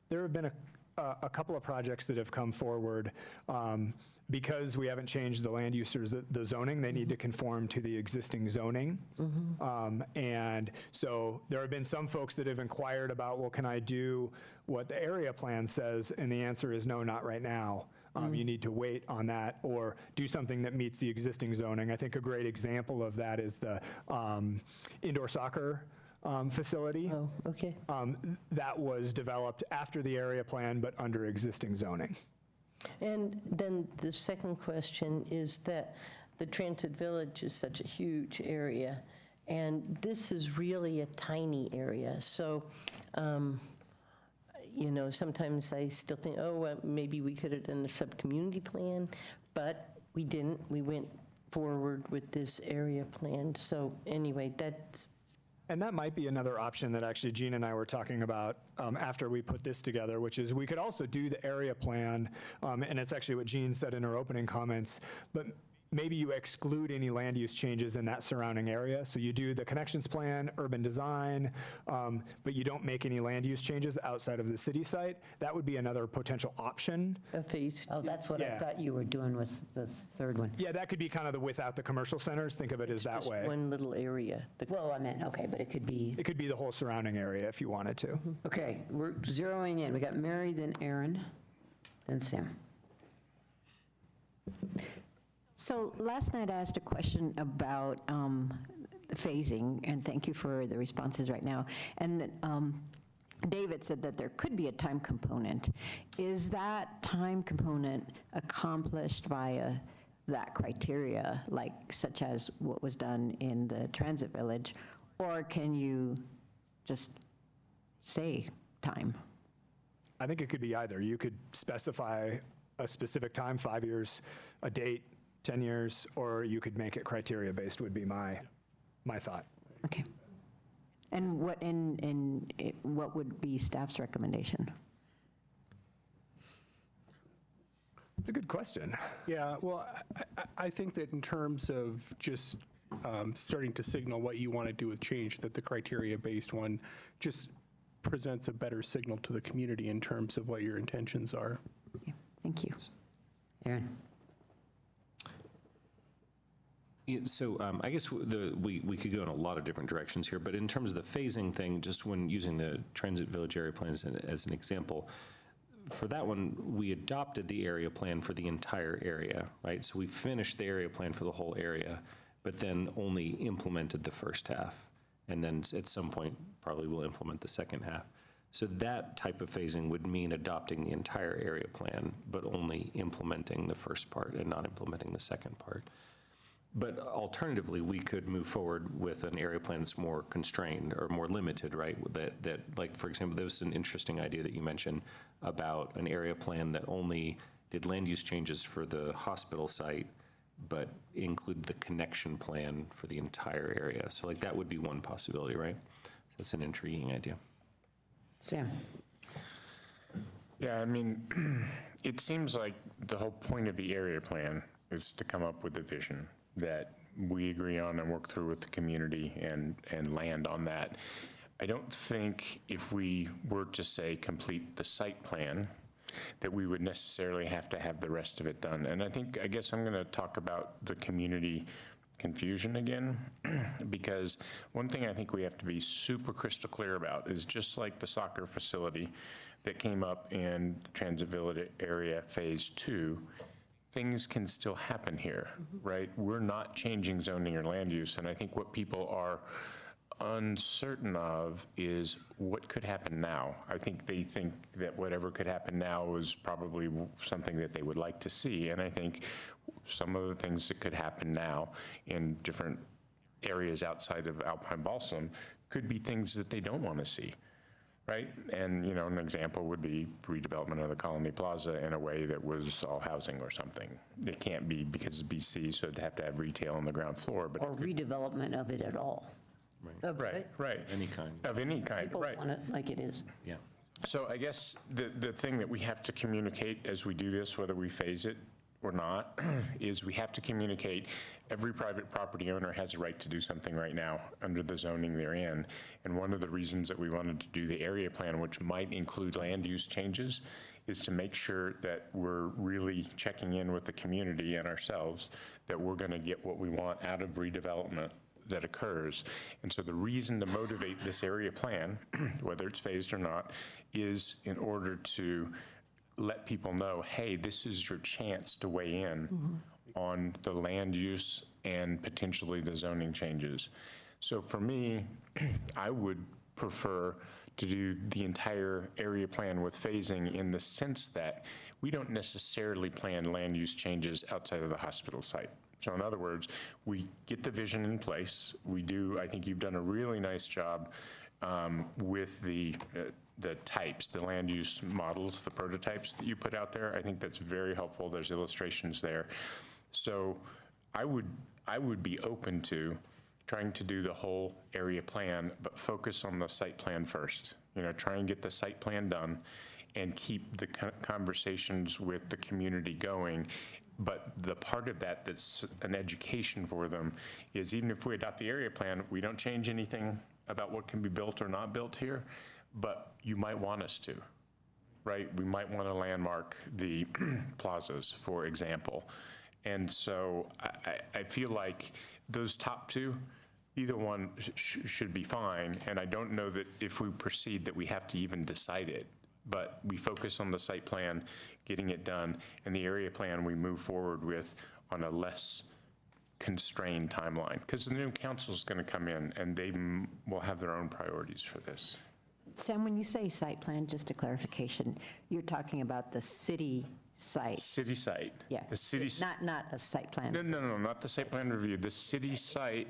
There have been a couple of projects that have come forward. Because we haven't changed the land use or the zoning, they need to conform to the existing zoning. And so there have been some folks that have inquired about, well, can I do what the area plan says? And the answer is no, not right now. You need to wait on that or do something that meets the existing zoning. I think a great example of that is the indoor soccer facility. Oh, okay. That was developed after the area plan, but under existing zoning. And then the second question is that the Transit Village is such a huge area, and this is really a tiny area. So, sometimes I still think, oh, well, maybe we could have done the sub-community plan, but we didn't. We went forward with this area plan. So anyway, that's... And that might be another option that actually Gene and I were talking about after we put this together, which is we could also do the area plan, and it's actually what Gene said in her opening comments, but maybe you exclude any land use changes in that surrounding area. So you do the connections plan, urban design, but you don't make any land use changes outside of the city site. That would be another potential option. A phase. Oh, that's what I thought you were doing with the third one. Yeah, that could be kind of the without the commercial centers. Think of it as that Just way. one little area. Well, I meant, okay, but it could be, It could be the whole surrounding area if you wanted to. okay, we're zeroing in. We got Mary, then Aaron, then Sam. So last night I asked a question about the phasing, and thank you for the responses right now. And David said that there could be a time component. Is that time component accomplished via that criteria, like such as what was done in the Transit Village, or can you just say time? I think it could be either. You could specify a specific time, 5 years, a date, 10 years, or you could make it criteria-based would be my thought. Okay. And what would be staff's recommendation? It's a good question. Yeah, well, I think that in terms of just starting to signal what you want to do with change, that the criteria-based one just presents a better signal to the community in terms of what your intentions are. Okay, thank you. Aaron? Yeah, so I guess we could go in a lot of different directions here, but in terms of the phasing thing, just when using the Transit Village area plan as an example, for that one, we adopted the area plan for the entire area, right? So we finished the area plan for the whole area, but then only implemented the first half. And then at some point, probably we'll implement the second half. So that type of phasing would mean adopting the entire area plan, but only implementing the first part and not implementing the second part. But alternatively, we could move forward with an area plan that's more constrained or more limited, right? That like, for example, there was an interesting idea that you mentioned about an area plan that only did land use changes for the hospital site, but include the connection plan for the entire area. So like that would be one possibility, right? That's an intriguing idea. Sam? Yeah, I mean, it seems like the whole point of the area plan is to come up with a vision that we agree on and work through with the community and land on that. I don't think if we were to say complete the site plan, that we would necessarily have to have the rest of it done. And I guess I'm going to talk about the community confusion again, because one thing I think we have to be super crystal clear about is just like the soccer facility that came up in Transit Village area phase 2, things can still happen here, right? We're not changing zoning or land use, and I think what people are uncertain of is what could happen now. I think they think that whatever could happen now is probably something that they would like to see, and I think some of the things that could happen now in different areas outside of Alpine Balsam could be things that they don't want to see. Right? And, you know, an example would be redevelopment of the Colony Plaza in a way that was all housing or something. It can't be because it's BC, so it'd have to have retail on the ground floor. But Or redevelopment of it at all. Right. Any kind. Of any kind, People right. want it like it is. Yeah. So I guess the thing that we have to communicate as we do this, whether we phase it or not is we have to communicate every private property owner has a right to do something right now under the zoning they're in. And one of the reasons that we wanted to do the area plan, which might include land use changes, is to make sure that we're really checking in with the community and ourselves that we're going to get what we want out of redevelopment that occurs. And so the reason to motivate this area plan, whether it's phased or not, is in order to let people know, hey, this is your chance to weigh in on the land use and potentially the zoning changes. So for me, I would prefer to do the entire area plan with phasing in the sense that we don't necessarily plan land use changes outside of the hospital site. So in other words, we get the vision in place. We do, I think you've done a really nice job with the types, the land use models, the prototypes that you put out there. I think that's very helpful. There's illustrations there. So I would be open to trying to do the whole area plan, but focus on the site plan first. You know, try and get the site plan done and keep the conversations with the community going. But the part of that that's an education for them is even if we adopt the area plan, we don't change anything about what can be built or not built here, but you might want us to, right? We might want to landmark the plazas, for example. And so I feel like those top two, either one should be fine. And I don't know that if we proceed that we have to even decide it. But we focus on the site plan, getting it done, and the area plan we move forward with on a less constrained timeline. Because the new council is going to come in, and they will have their own priorities for this. Sam, when you say site plan, just a clarification, you're talking about the city site? City site. Yeah. The city. Not a site plan. No, not the site plan review. The city site.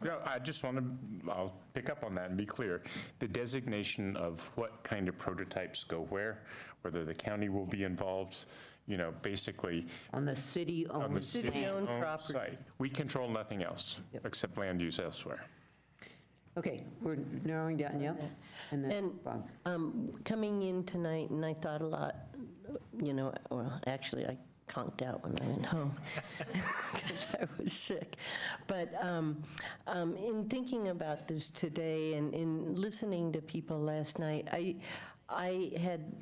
No, I just want to, I'll pick up on that and be clear. The designation of what kind of prototypes go whether the county will be involved, you know, basically. On the city-owned On the city-owned property. site. We control nothing else except land use elsewhere. Okay, we're narrowing down, yeah? And then Bob. Coming in tonight, and I thought a lot, you know, well, actually, I conked out when I went home because I was sick. But in thinking about this today and in listening to people last night, I had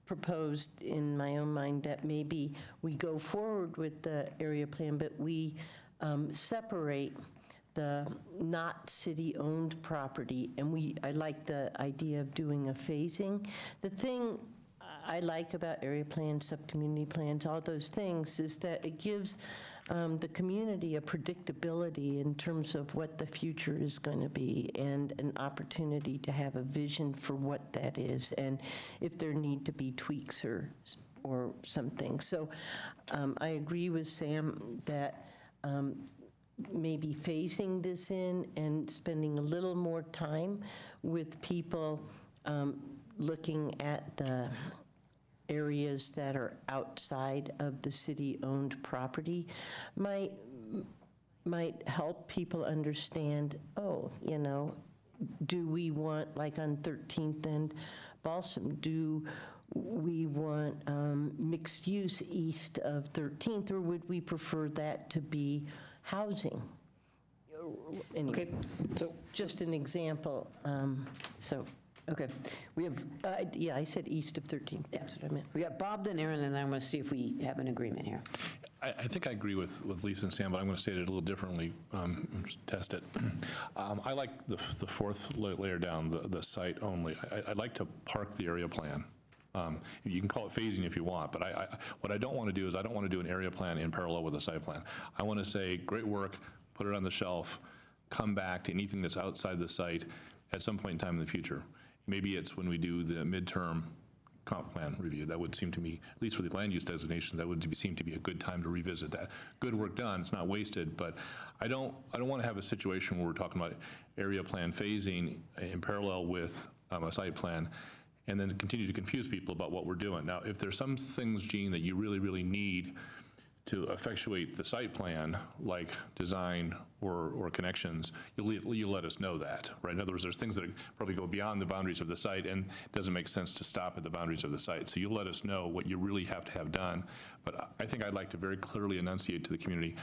proposed in my own mind that maybe we go forward with the area plan, but we separate the not city-owned property, and I like the idea of doing a phasing. The thing I like about area plans, sub-community plans, all those things, is that it gives the community a predictability in terms of what the future is going to be and an opportunity to have a vision for what that is and if there need to be tweaks or something. So I agree with Sam that maybe phasing this in and spending a little more time with people looking at the areas that are outside of the city-owned property might help people understand, oh, you know, do we want, like on 13th and Balsam, do we want mixed use east of 13th, or would we prefer that to be housing? Anyway, Okay, so just an example. Okay, we have, Yeah, I said east of 13th, that's what I meant. we got Bob, then Aaron, and I'm going to see if we have an agreement here. I think I agree with Lisa and Sam, but I'm going to state it a little differently, test it. I like the fourth layer down, the site only. I'd like to park the area plan. You can call it phasing if you want, but what I don't want to do is I don't want to do an area plan in parallel with a site plan. I want to say, great work, put it on the shelf, come back to anything that's outside the site at some point in time in the future. Maybe it's when we do the midterm comp plan review. That would seem to me, at least for the land use designation, that would seem to be a good time to revisit that. Good work done, it's not wasted, but I don't want to have a situation where we're talking about area plan phasing in parallel with a site plan and then continue to confuse people about what we're doing. Now, if there's some things, Gene, that you really, really need to effectuate the site plan, like design or connections, you'll let us know that, right? In other words, there's things that probably go beyond the boundaries of the site, and it doesn't make sense to stop at the boundaries of the site. So you'll let us know what you really have to have done. But I think I'd like to very clearly enunciate to the community,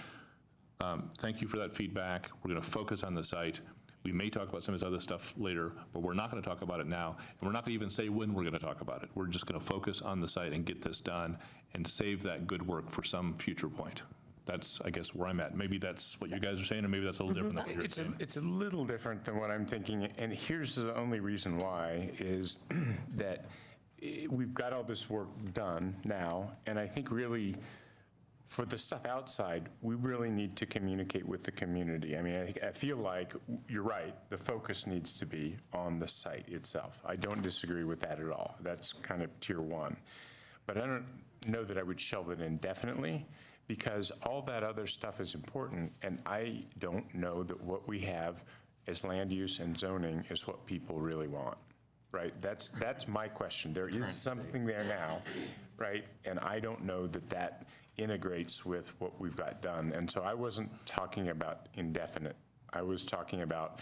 thank you for that feedback. We're going to focus on the site. We may talk about some of this other stuff later, but we're not going to talk about it now, and we're not going to even say when we're going to talk about it. We're just going to focus on the site and get this done and save that good work for some future point. That's, I guess, where I'm at. Maybe that's what you guys are saying, or maybe that's a little different than what you're saying. It's a little different than what I'm thinking, and here's the only reason why, is that we've got all this work done now, and I think really, for the stuff outside, we really need to communicate with the community. I mean, I feel like you're right, the focus needs to be on the site itself. I don't disagree with that at all. That's kind of tier one. But I don't know that I would shelve it indefinitely, because all that other stuff is important, and I don't know that what we have as land use and zoning is what people really want, right? That's my question. There is something there now, right? And I don't know that that integrates with what we've got done. And so I wasn't talking about indefinite. I was talking about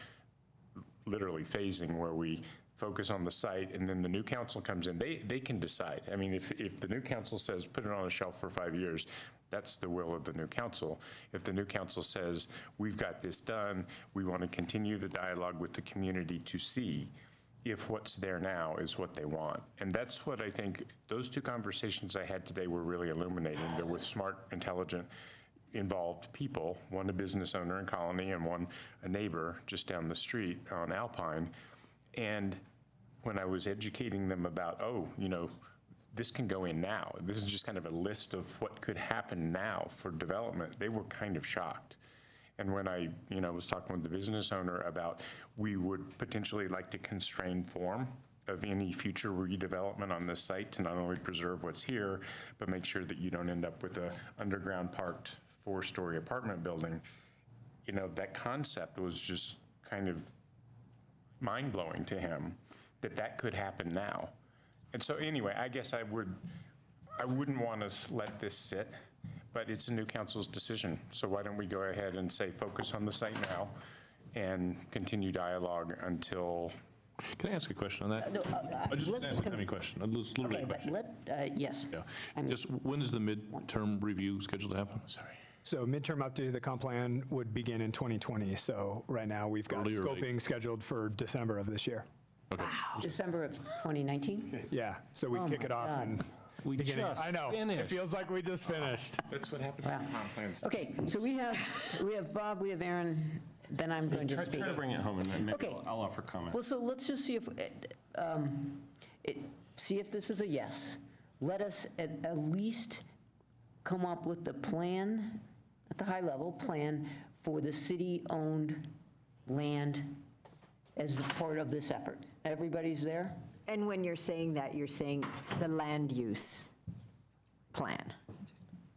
literally phasing, where we focus on the site, and then the new council comes in. They can decide. I mean, if the new council says, put it on a shelf for 5 years, that's the will of the new council. If the new council says, we've got this done, we want to continue the dialogue with the community to see if what's there now is what they want. And that's what I think, those two conversations I had today were really illuminating. There was smart, intelligent, involved people, one a business owner in Colony and one a neighbor just down the street on Alpine. And when I was educating them about, oh, you know, this can go in now, this is just kind of a list of what could happen now for development, they were kind of shocked. And when I, was talking with the business owner about, we would potentially like to constrain form of any future redevelopment on this site to not only preserve what's here, but make sure that you don't end up with a underground parked 4-story apartment building. That concept was just kind of mind-blowing to him, that could happen now. And so anyway, I guess I wouldn't want to let this sit, but it's a new council's decision. So why don't we go ahead and say, focus on the site now and continue dialogue until. Can I ask a question on that? No, I just let's ask a question. Okay, but yes. Yeah. Just when is the midterm review scheduled to happen? Sorry. So midterm update of the comp plan would begin in 2020. So right now, we've got Early or late? scoping scheduled for December of this year. Okay. December of 2019? Yeah, so we kick it off and We beginning. just I know, it finished. feels like we just finished. That's what happened to the comp plan stuff. Okay, so we have Bob, we have Aaron, then I'm going to Try speak. to bring it home, and then maybe Okay. I'll offer comment. Well, so let's just see if this is a yes. Let us at least come up with the plan, at the high level, plan for the city-owned land as a part of this effort. Everybody's there? And when you're saying that, you're saying the land use plan,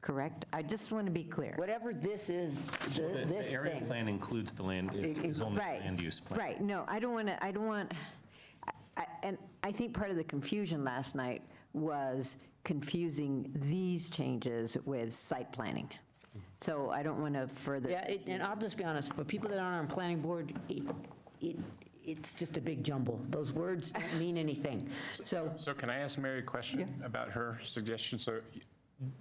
correct? I just want to be clear. Whatever this is, this The area thing. plan includes the land, is only the land use plan. Right, no, I don't want, and I think part of the confusion last night was confusing these changes with site planning. So I don't want to further. Yeah, and I'll just be honest, for people that aren't on planning board, it's just a big jumble. Those words don't mean anything. So can I ask Mary a question about her suggestion?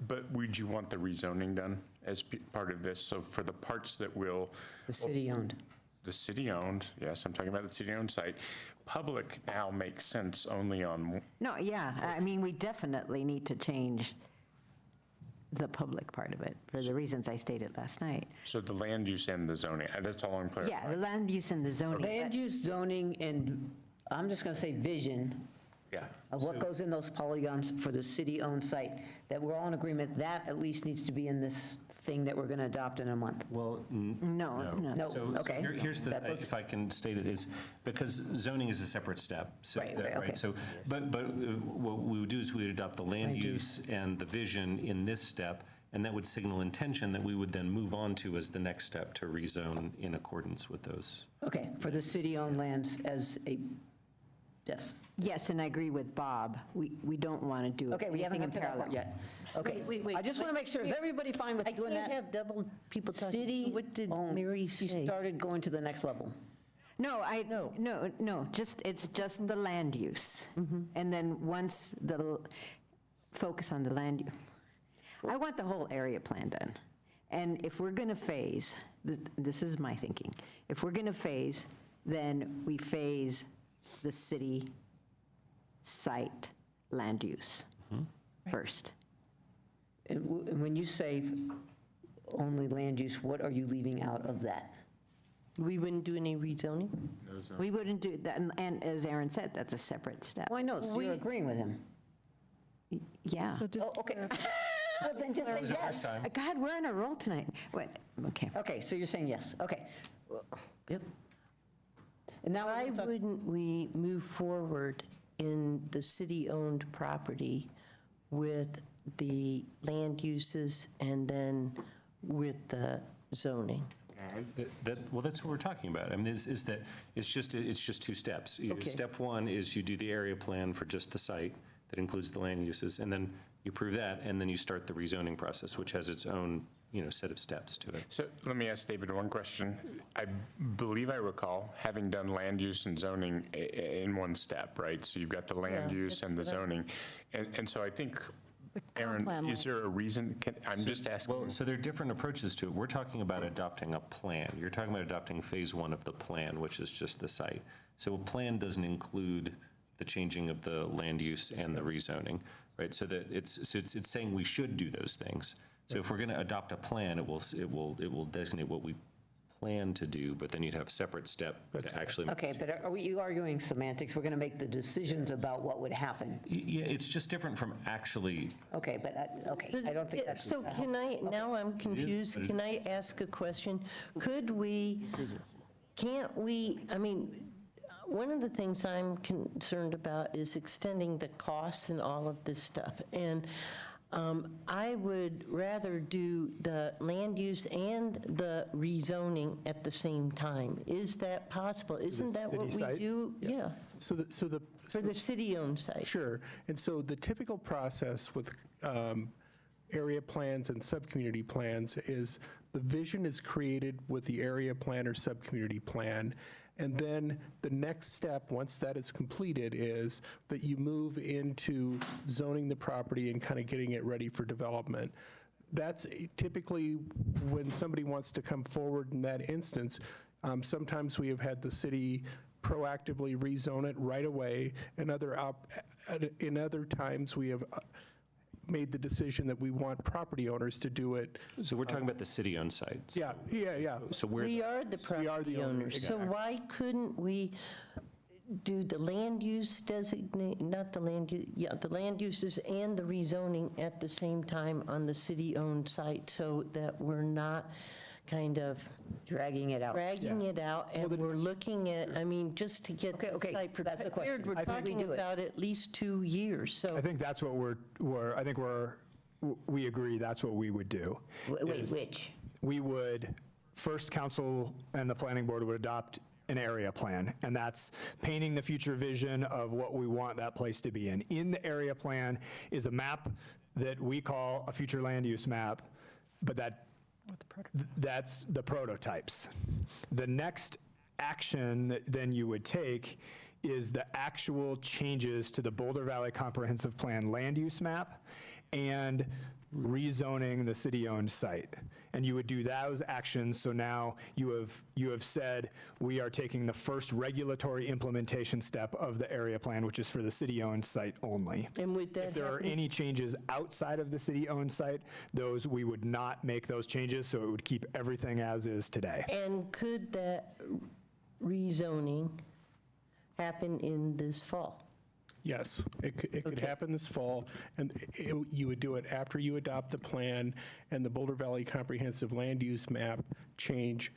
But would you want the rezoning done as part of this? So for the parts that will. the city-owned. The city-owned, yes, I'm talking about the city-owned site. Public now makes sense only on. No, yeah, I mean, we definitely need to change the public part of it for the reasons I stated last night. So the land use and the zoning, that's all I'm clarifying. Yeah, the land use and the zoning. Land use, zoning, and I'm just going to say vision Yeah. of what goes in those polygons for the city-owned site, that we're all in agreement, that at least needs to be in this thing that we're going to adopt in a month. Well, No. No, So okay. here's the, That was- if I can state it, is because zoning is a separate step. So Right, that- okay. So, but what we would do is we would adopt the land use and the vision in this step, and that would signal intention that we would then move on to as the next step to rezone in accordance with those. Okay, for the city-owned lands as a, yes. Yes, and I agree with Bob. We don't want to do Okay, we haven't anything in got to that part parallel. yet. Okay. Wait. I just want to make sure, is everybody fine with I doing can't that? have double people talking. City, What did Mary she say? started going to the next level. No, it's just the land use. And then once focus on the land use. I want the whole area plan done. And if we're going to phase, this is my thinking, if we're going to phase, then we phase the city site land use first. And when you say only land use, what are you leaving out of that? We wouldn't do any rezoning? We wouldn't do that, and as Aaron said, that's a separate step. Well, I know, so you're agreeing with him. Yeah. So just Oh, okay. Well, then just say yes. God, we're on a roll tonight. What, okay. Okay, so you're saying yes, okay. Yep. And now Why we're talk- wouldn't we move forward in the city-owned property with the land uses and then with the zoning? Well, that's what we're talking about. I mean, is that it's just two steps. Okay. Step one is you do the area plan for just the site that includes the land uses, and then you approve that, and then you start the rezoning process, which has its own, set of steps to it. So let me ask David one question. I believe I recall having done land use and zoning in one step, right? So you've got the land Yeah, use and the that's what I- zoning. And so I think, Aaron, plan is there a reason? I'm just asking. Well, so there are different approaches to it. We're talking about adopting a plan. You're talking about adopting phase one of the plan, which is just the site. So a plan doesn't include the changing of the land use and the rezoning, right? So that it's saying we should do those things. So if we're going to adopt a plan, it will designate what we plan to do, but then you'd have a separate step to actually. Okay, but are you arguing semantics? We're going to make the decisions about what would happen. Yeah, it's just different from actually. Okay, but, I don't think that's. So can I, now I'm confused, can I ask a question? Can't we, I mean, one of the things I'm concerned about is extending the costs and all of this stuff. And I would rather do the land use and the rezoning at the same time. Is that possible? Isn't that what city we site? do? Yeah, So for the city-owned site. Sure. And so the typical process with area plans and subcommunity plans is the vision is created with the area plan or subcommunity plan. And then the next step, once that is completed, is that you move into zoning the property and kind of getting it ready for development. That's typically when somebody wants to come forward in that instance. Sometimes we have had the city proactively rezone it right away, and in other times we have made the decision that we want property owners to do it. So we're talking about the city-owned sites. Yeah. So We are the property owners. So why couldn't we do the land use designate, not the land use, the land uses and the rezoning at the same time on the city-owned site so that we're not kind of Dragging it out. and we're looking at, I mean, just to get the okay, site so that's the prepared, question. we're I think we talking do it. about at least 2 years, so. I think that's what we agree that's what we would do. Wait, is which? We would, first council and the planning board would adopt an area plan, and that's painting the future vision of what we want that place to be in. In the area plan is a map that we call a future land use map, but that's the prototypes. The next action that then you would take is the actual changes to the Boulder Valley Comprehensive Plan land use map and rezoning the city-owned site. And you would do those actions, so now you have said, we are taking the first regulatory implementation step of the area plan, which is for the city-owned site only. And would that If there are happen- any changes outside of the city-owned site, those, we would not make those changes, so it would keep everything as is today. And could that rezoning happen in this fall? Yes, it could happen this fall, and you would do it after you adopt the plan, and the Boulder Valley Comprehensive Land Use Map change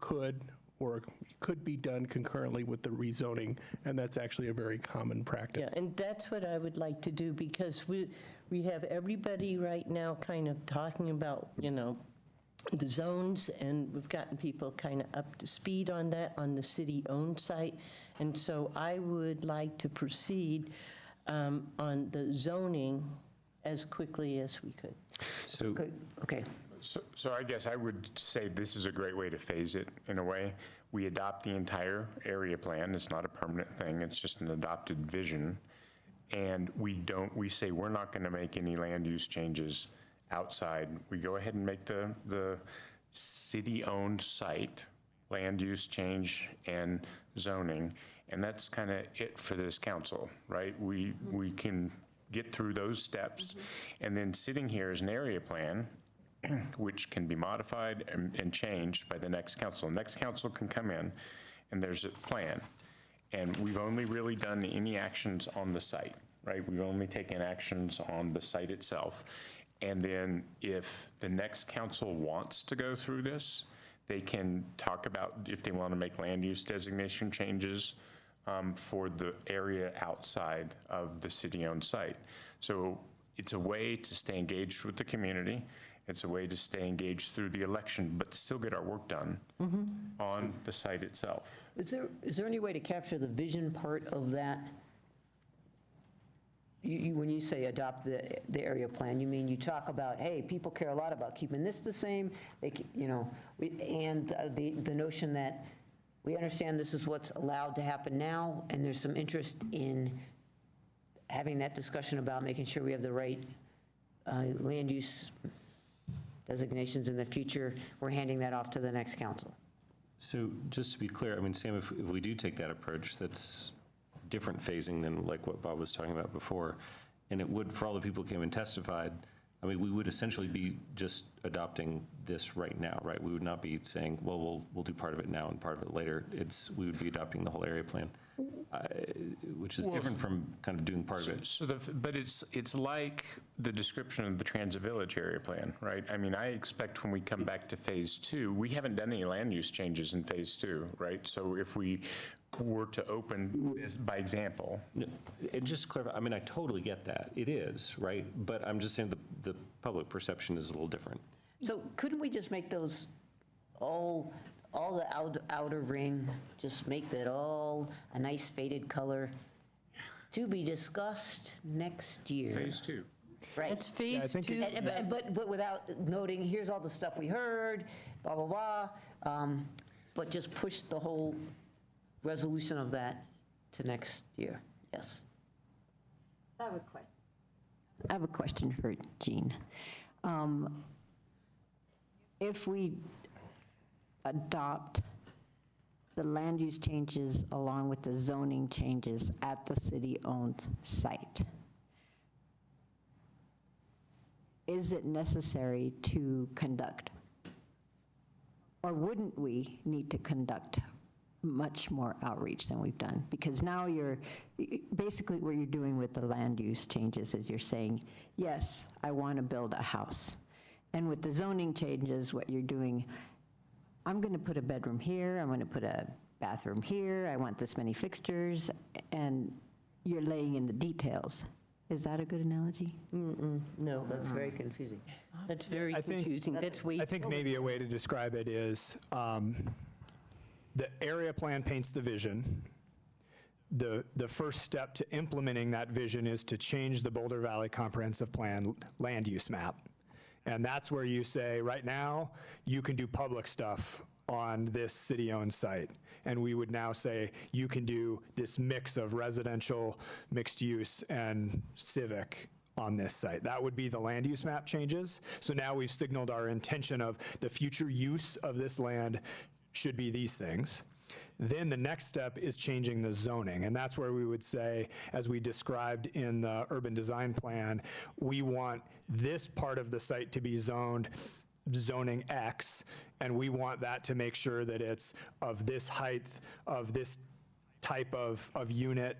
could be done concurrently with the rezoning, and that's actually a very common practice. Yeah, and that's what I would like to do, because we have everybody right now kind of talking about, the zones, and we've gotten people kind of up to speed on that on the city-owned site. And so I would like to proceed on the zoning as quickly as we could. So Okay. So I guess I would say this is a great way to phase it in a way. We adopt the entire area plan. It's not a permanent thing. It's just an adopted vision. And we say we're not going to make any land use changes outside. We go ahead and make the city-owned site land use change and zoning. And that's kind of it for this council, right? We can get through those steps. And then sitting here is an area plan, which can be modified and changed by the next council. Next council can come in, and there's a plan. And we've only really done any actions on the site, right? We've only taken actions on the site itself. And then if the next council wants to go through this, they can talk about if they want to make land use designation changes for the area outside of the city-owned site. So it's a way to stay engaged with the community. It's a way to stay engaged through the election, but still get our work done on the site itself. Is there any way to capture the vision part of that? When you say adopt the area plan, you mean you talk about, hey, people care a lot about keeping this the same, and the notion that we understand this is what's allowed to happen now, and there's some interest in having that discussion about making sure we have the right land use designations in the future. We're handing that off to the next council. So just to be clear, I mean, Sam, if we do take that approach, that's different phasing than like what Bob was talking about before, and it would, for all the people who came and testified, I mean, we would essentially be just adopting this right now, right? We would not be saying, well, we'll do part of it now and part of it later. We would be adopting the whole area plan, which is different from kind of doing part of it. But it's like the description of the Transit Village area plan, right? I mean, I expect when we come back to phase 2, we haven't done any land use changes in phase 2, right? So if we were to open this by example. And just to clarify, I mean, I totally get that. It is, right? But I'm just saying the public perception is a little different. So couldn't we just make those all the outer ring, just make that all a nice faded color to be discussed next year? Phase 2. Right. That's phase 2. But without noting, here's all the stuff we heard, blah, blah, blah, but just push the whole resolution of that to next year. Yes. I have a question for Jean. If we adopt the land use changes along with the zoning changes at the city-owned site, is it necessary to conduct, or wouldn't we need to conduct much more outreach than we've done? Because now basically what you're doing with the land use changes is you're saying, yes, I want to build a house. And with the zoning changes, what you're doing, I'm going to put a bedroom here, I'm going to put a bathroom here, I want this many fixtures, and you're laying in the details. Is that a good analogy? No, That's very confusing. that's very confusing. That's way. I think maybe a way to describe it is the area plan paints the vision. The first step to implementing that vision is to change the Boulder Valley Comprehensive Plan land use map. And that's where you say, right now, you can do public stuff on this city-owned site. And we would now say, you can do this mix of residential, mixed use, and civic on this site. That would be the land use map changes. So now we've signaled our intention of the future use of this land should be these things. Then the next step is changing the zoning, and that's where we would say, as we described in the urban design plan, we want this part of the site to be zoned zoning X, and we want that to make sure that it's of this height, of this type of unit.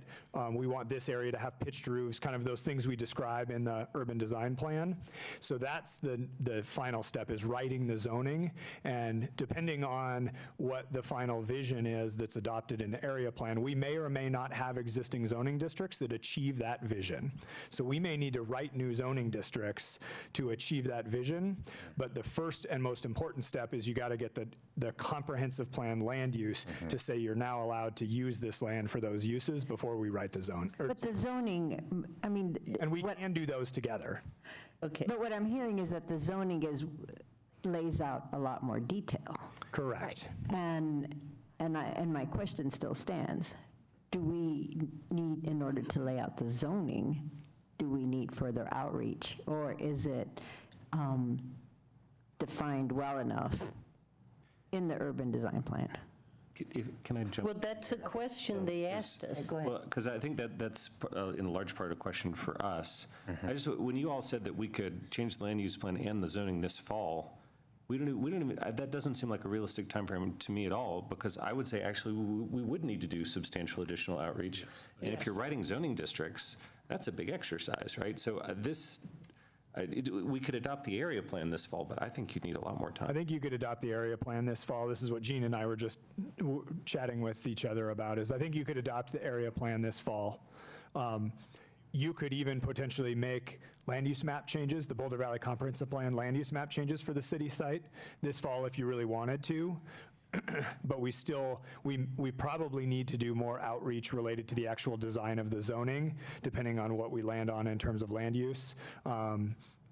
We want this area to have pitched roofs, kind of those things we describe in the urban design plan. So that's the final step, is writing the zoning. And depending on what the final vision is that's adopted in the area plan, we may or may not have existing zoning districts that achieve that vision. So we may need to write new zoning districts to achieve that vision. But the first and most important step is you got to get the comprehensive plan land use to say you're now allowed to use this this land for those uses before we write the zone. But the zoning, I mean. And we can do those together. Okay. But what I'm hearing is that the zoning lays out a lot more detail. Correct. And my question still stands. Do we need, in order to lay out the zoning, do we need further outreach? Or is it defined well enough in the urban design plan? Can I jump? Well, that's a question they asked us. Well, because I think that's in large part a question for us. I just, when you all said that we could change the land use plan and the zoning this fall, we don't even, that doesn't seem like a realistic timeframe to me at all, because I would say actually we would need to do substantial additional outreach. And if you're writing zoning districts, that's a big exercise, right? So we could adopt the area plan this fall, but I think you'd need a lot more time. I think you could adopt the area plan this fall. This is what Gene and I were just chatting with each other about, is I think you could adopt the area plan this fall. You could even potentially make land use map changes, the Boulder Valley Comprehensive Plan land use map changes for the city site this fall if you really wanted to. But we probably need to do more outreach related to the actual design of the zoning, depending on what we land on in terms of land use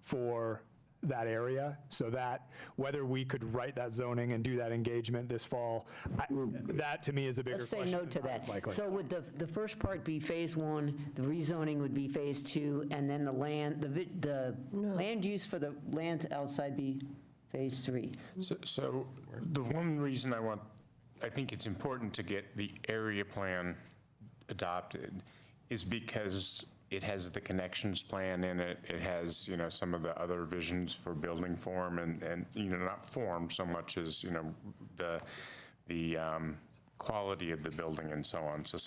for that area, so that whether we could write that zoning and do that engagement this fall, that to me is a bigger Let's question. say no to that. Likely. So would the first part be phase 1, the rezoning would be phase 2, and then the land use for the land outside be phase 3? So the one reason I think it's important to get the area plan adopted is because it has the connections plan in it. It has, some of the other visions for building form and not form so much as, the quality of the building and so on. So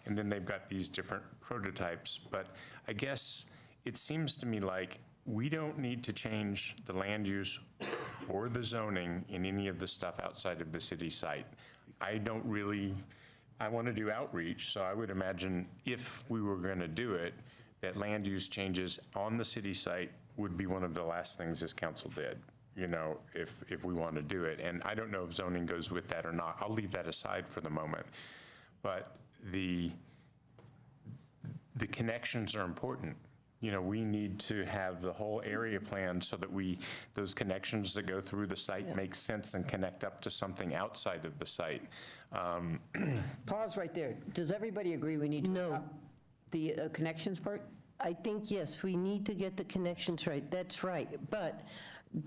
and then they've got these different prototypes. But I guess it seems to me like we don't need to change the land use or the zoning in any of the stuff outside of the city site. I want to do outreach, so I would imagine if we were going to do it, that land use changes on the city site would be one of the last things this council did, if we want to do it. And I don't know if zoning goes with that or not. I'll leave that aside for the moment. But the connections are important. We need to have the whole area plan so that those connections that go through the site make sense and connect up to something outside of the site. Pause right there. Does everybody agree we need to adopt the connections part? I think, yes, we need to get the connections right. That's right. But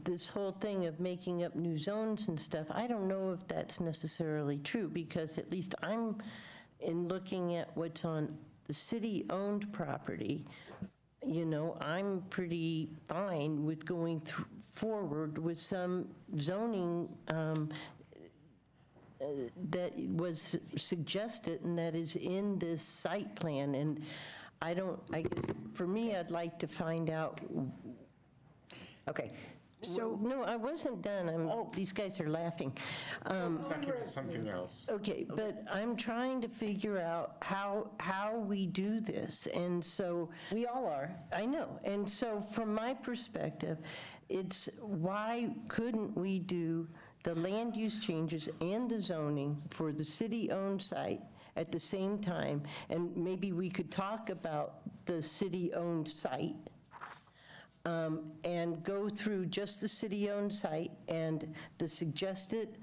this whole thing of making up new zones and stuff, I don't know if that's necessarily true, because at least in looking at what's on the city-owned property, I'm pretty fine with going forward with some zoning that was suggested and that is in this site plan. And I guess, for me, I'd like to find out. Okay. So, no, I wasn't done. These guys are laughing. Talking about something else. Okay, but I'm trying to figure out how we do this, and so. We all are. I know, and so from my perspective, it's why couldn't we do the land use changes and the zoning for the city-owned site at the same time, and maybe we could talk about the city-owned site, and go through just the city-owned site and the suggested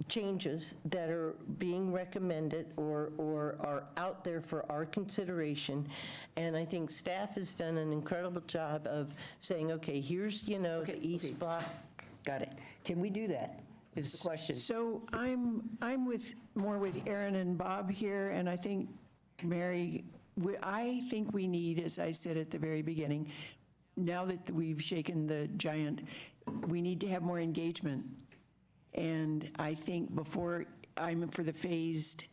changes that are being recommended or are out there for our consideration. And I think staff has done an incredible job of saying, okay, here's, the east block. Got it. Can we do that? Is the question. So I'm more with Aaron and Bob here, and I think, Mary, I think we need, as I said at the very beginning, now that we've shaken the giant, we need to have more engagement. And I think before I'm for the phased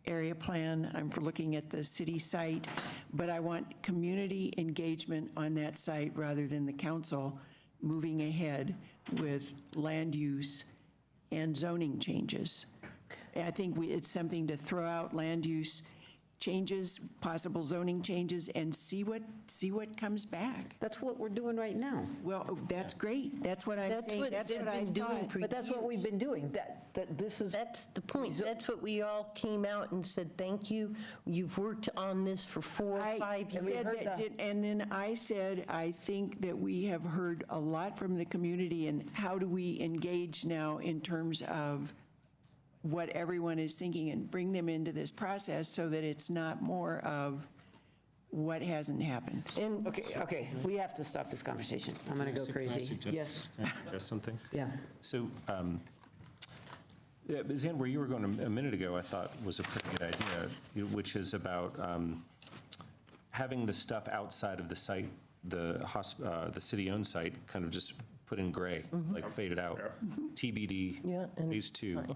area plan, I'm for looking at the city site, but I want community engagement on that site rather than the council moving ahead with land use and zoning changes. I think it's something to throw out land use changes, possible zoning changes, and see what comes back. That's what we're doing right now. Well, that's great. That's what I'm That's saying. what That's they've what I been doing thought. for But that's what we've been doing. This is, That's the point. That's what we all came out and said, thank you. You've worked on this for 4 or 5 I years. said that, and then I said, I think that we have heard a lot from the community, and how do we engage now in terms of what everyone is thinking and bring them into this process so that it's not more of what hasn't happened. And okay, we have to stop this conversation. I'm going to go Can I crazy. suggest- Yes, Can I suggest something? yeah. So, Zan, where you were going a minute ago, I thought was a pretty good idea, which is about having the stuff outside of the site, the city-owned site, kind of just put in gray, like faded out. TBD, Yeah, and phase 2. fine.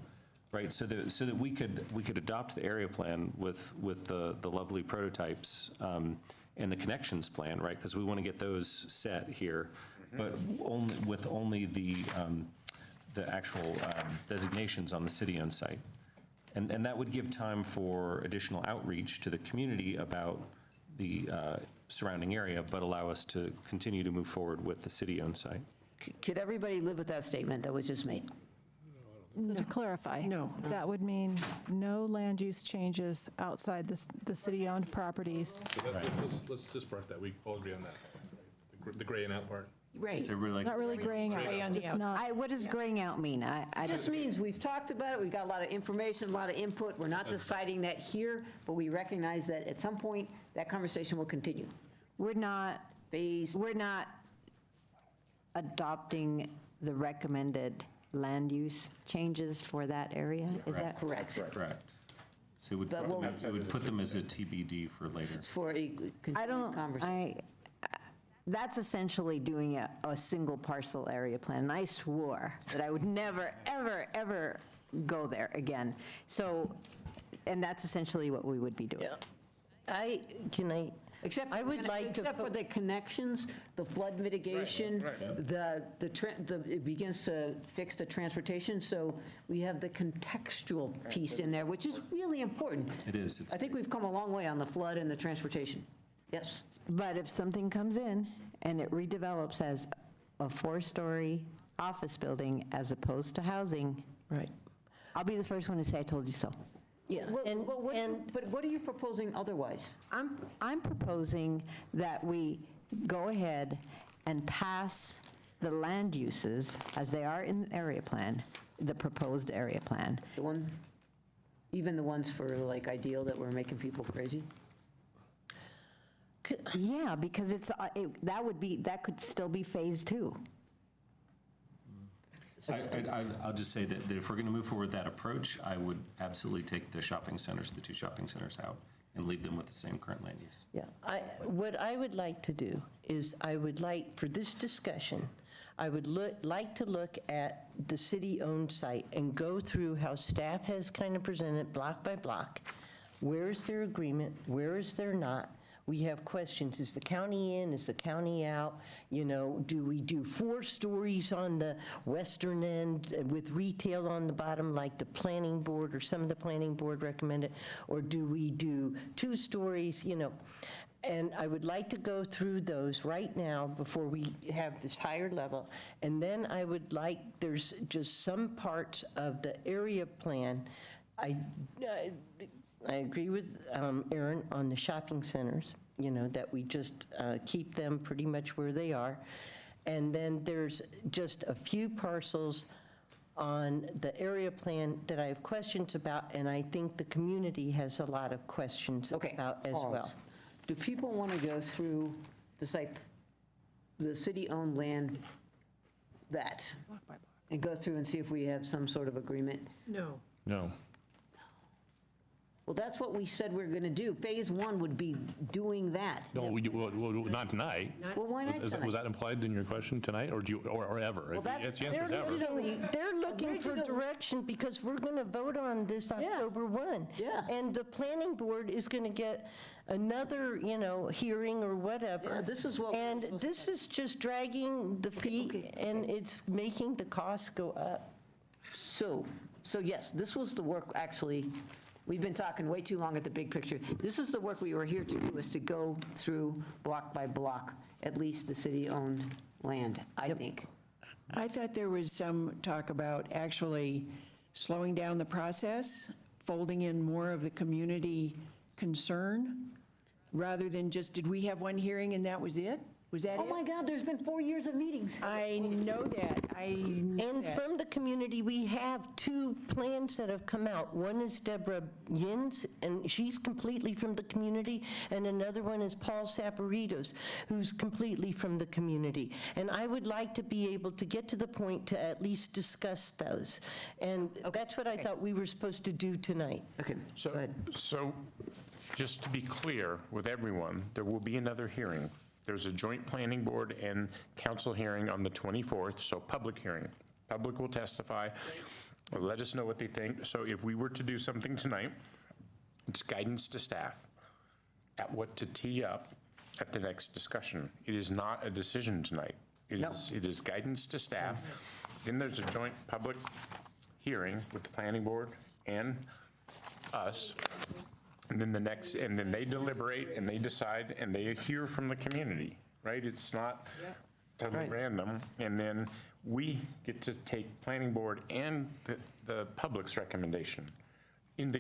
Right, so that we could adopt the area plan with the lovely prototypes and the connections plan, right? Because we want to get those set here, but only the actual designations on the city-owned site. And that would give time for additional outreach to the community about the surrounding area, but allow us to continue to move forward with the city-owned site. Could everybody live with that statement that was just made? So to clarify. No. That would mean no land use changes outside the city-owned properties. Let's just mark that. We all agree on that. The graying out part. Right. Not really graying out. Gray on the just not- What does graying out mean? It just means we've talked about it, we've got a lot of information, a lot of input. We're not deciding that here, but we recognize that at some point, that conversation will continue. We're not adopting the recommended land use changes for that area? Is that correct? Correct. So it But we'll- would put them as a TBD for later. For a I continued don't, conversation. that's essentially doing a single parcel area plan. And I swore that I would never, ever, ever go there again. So, and that's essentially what we would be doing. Except I would like to except for the connections, the flood mitigation, it begins to fix the transportation, so we have the contextual piece in there, which is really important. It is. I think we've come a long way on the flood and the transportation. Yes? But if something comes in and it redevelops as a 4-story office building as opposed to housing, Right. I'll be the first one to say I told you so. Yeah, But what are you proposing otherwise? I'm proposing that we go ahead and pass the land uses as they are in the area plan, the proposed area plan. Even the ones for like Ideal that were making people crazy? Yeah, because that could still be phase 2. I'll just say that if we're going to move forward that approach, I would absolutely take the shopping centers, the 2 shopping centers out, and leave them with the same current land use. Yeah, what I would like to do is, I would like, for this discussion, I would like to look at the city-owned site and go through how staff has kind of presented block by block. Where is their agreement? Where is there not? We have questions. Is the county in? Is the county out? You know, do we do 4 stories on the western end with retail on the bottom like the planning board or some of the planning board recommended? Or do we do 2 stories, you know? And I would like to go through those right now before we have this higher level. And then I would like, there's just some parts of the area plan. I agree with Aaron on the shopping centers, you know, that we just keep them pretty much where they are. And then there's just a few parcels on the area plan that I have questions about, and I think the community has a lot of questions about as pause. well. Do people want to go through the site, the city-owned land, and go through and see if we have some sort of agreement? No. No. Well, that's what we said we we're going to do. Phase 1 would be doing that. No, not tonight. Well, why not Was tonight? that implied in your question, tonight, or or ever? Well, that's- The answer is ever. They're looking for direction because we're going to vote on this October 1. Yeah. And the planning board is going to get another, you know, hearing or whatever. Yeah, this is what we're And supposed to this is just dragging the feet, and it's making the costs go up. So yes, this was the work, actually, we've been talking way too long at the big picture. This is the work we were here to do, is to go through block by block, at least the city-owned land, I think. I thought there was some talk about actually slowing down the process, folding in more of the community concern, rather than just, did we have one hearing and that was it? Was that it? Oh my God, there's been 4 years of meetings. I know that. And from the community, we have 2 plans that have come out. One is Deborah Yins, and she's completely from the community, and another one is Paul Saparitos, who's completely from the community. And I would like to be able to get to the point to at least discuss those. And that's what I thought we were supposed to do tonight. Okay, So just to be clear with everyone, there will be another hearing. There's a joint planning board and council hearing on the 24th, so public hearing. Public will testify, let us know what they think. So if we were to do something tonight, it's guidance to staff at what to tee up at the next discussion. It is not a decision tonight. It is guidance to staff. Then there's a joint public hearing with the planning board and us. And then they deliberate and they decide and they hear from the community, right? It's not totally random. And then we get to take planning board and the public's recommendation into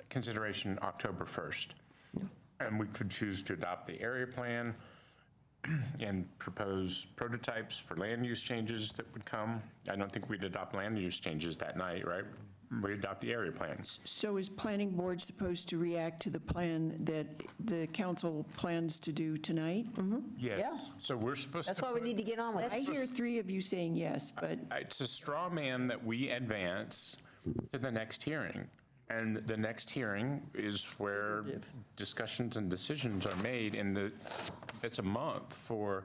consideration October 1st. And we could choose to adopt the area plan and propose prototypes for land use changes that would come. I don't think we'd adopt land use changes that night, right? We adopt the area plans. So is planning board supposed to react to the plan that the council plans to do tonight? Yes. Yeah. So we're supposed to. That's why we need to get on with I it. hear 3 of you saying yes, but It's a straw man that we advance to the next hearing. And the next hearing is where discussions and decisions are made, and it's a month for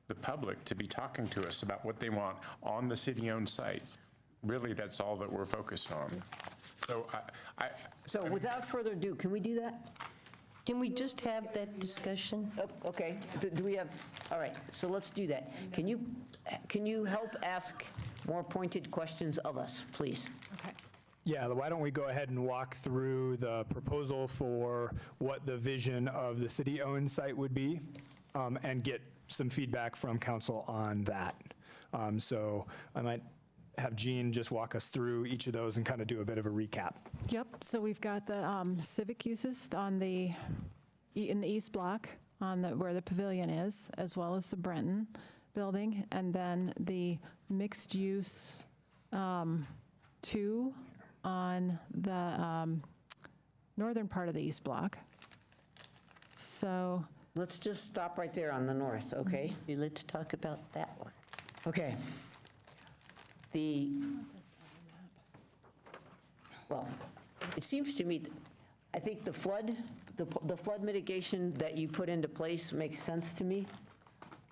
the public to be talking to us about what they want on the city-owned site. Really, that's all that we're focused on. So So without further ado, can we do that? Can we just have that discussion? Oh, okay, do we have, all right, so let's do that. Can you help ask more pointed questions of us, please? Okay. Yeah, why don't we go ahead and walk through the proposal for what the vision of the city-owned site would be, and get some feedback from council on that. So I might have Jean just walk us through each of those and kind of do a bit of a recap. Yep, so we've got the civic uses in the east block where the pavilion is, as well as the Brenton building, and then the mixed use 2 on the northern part of the east block. So Let's just stop right there on the north, okay? Let's talk about that one. Okay. Well, it seems to me, I think the flood mitigation that you put into place makes sense to me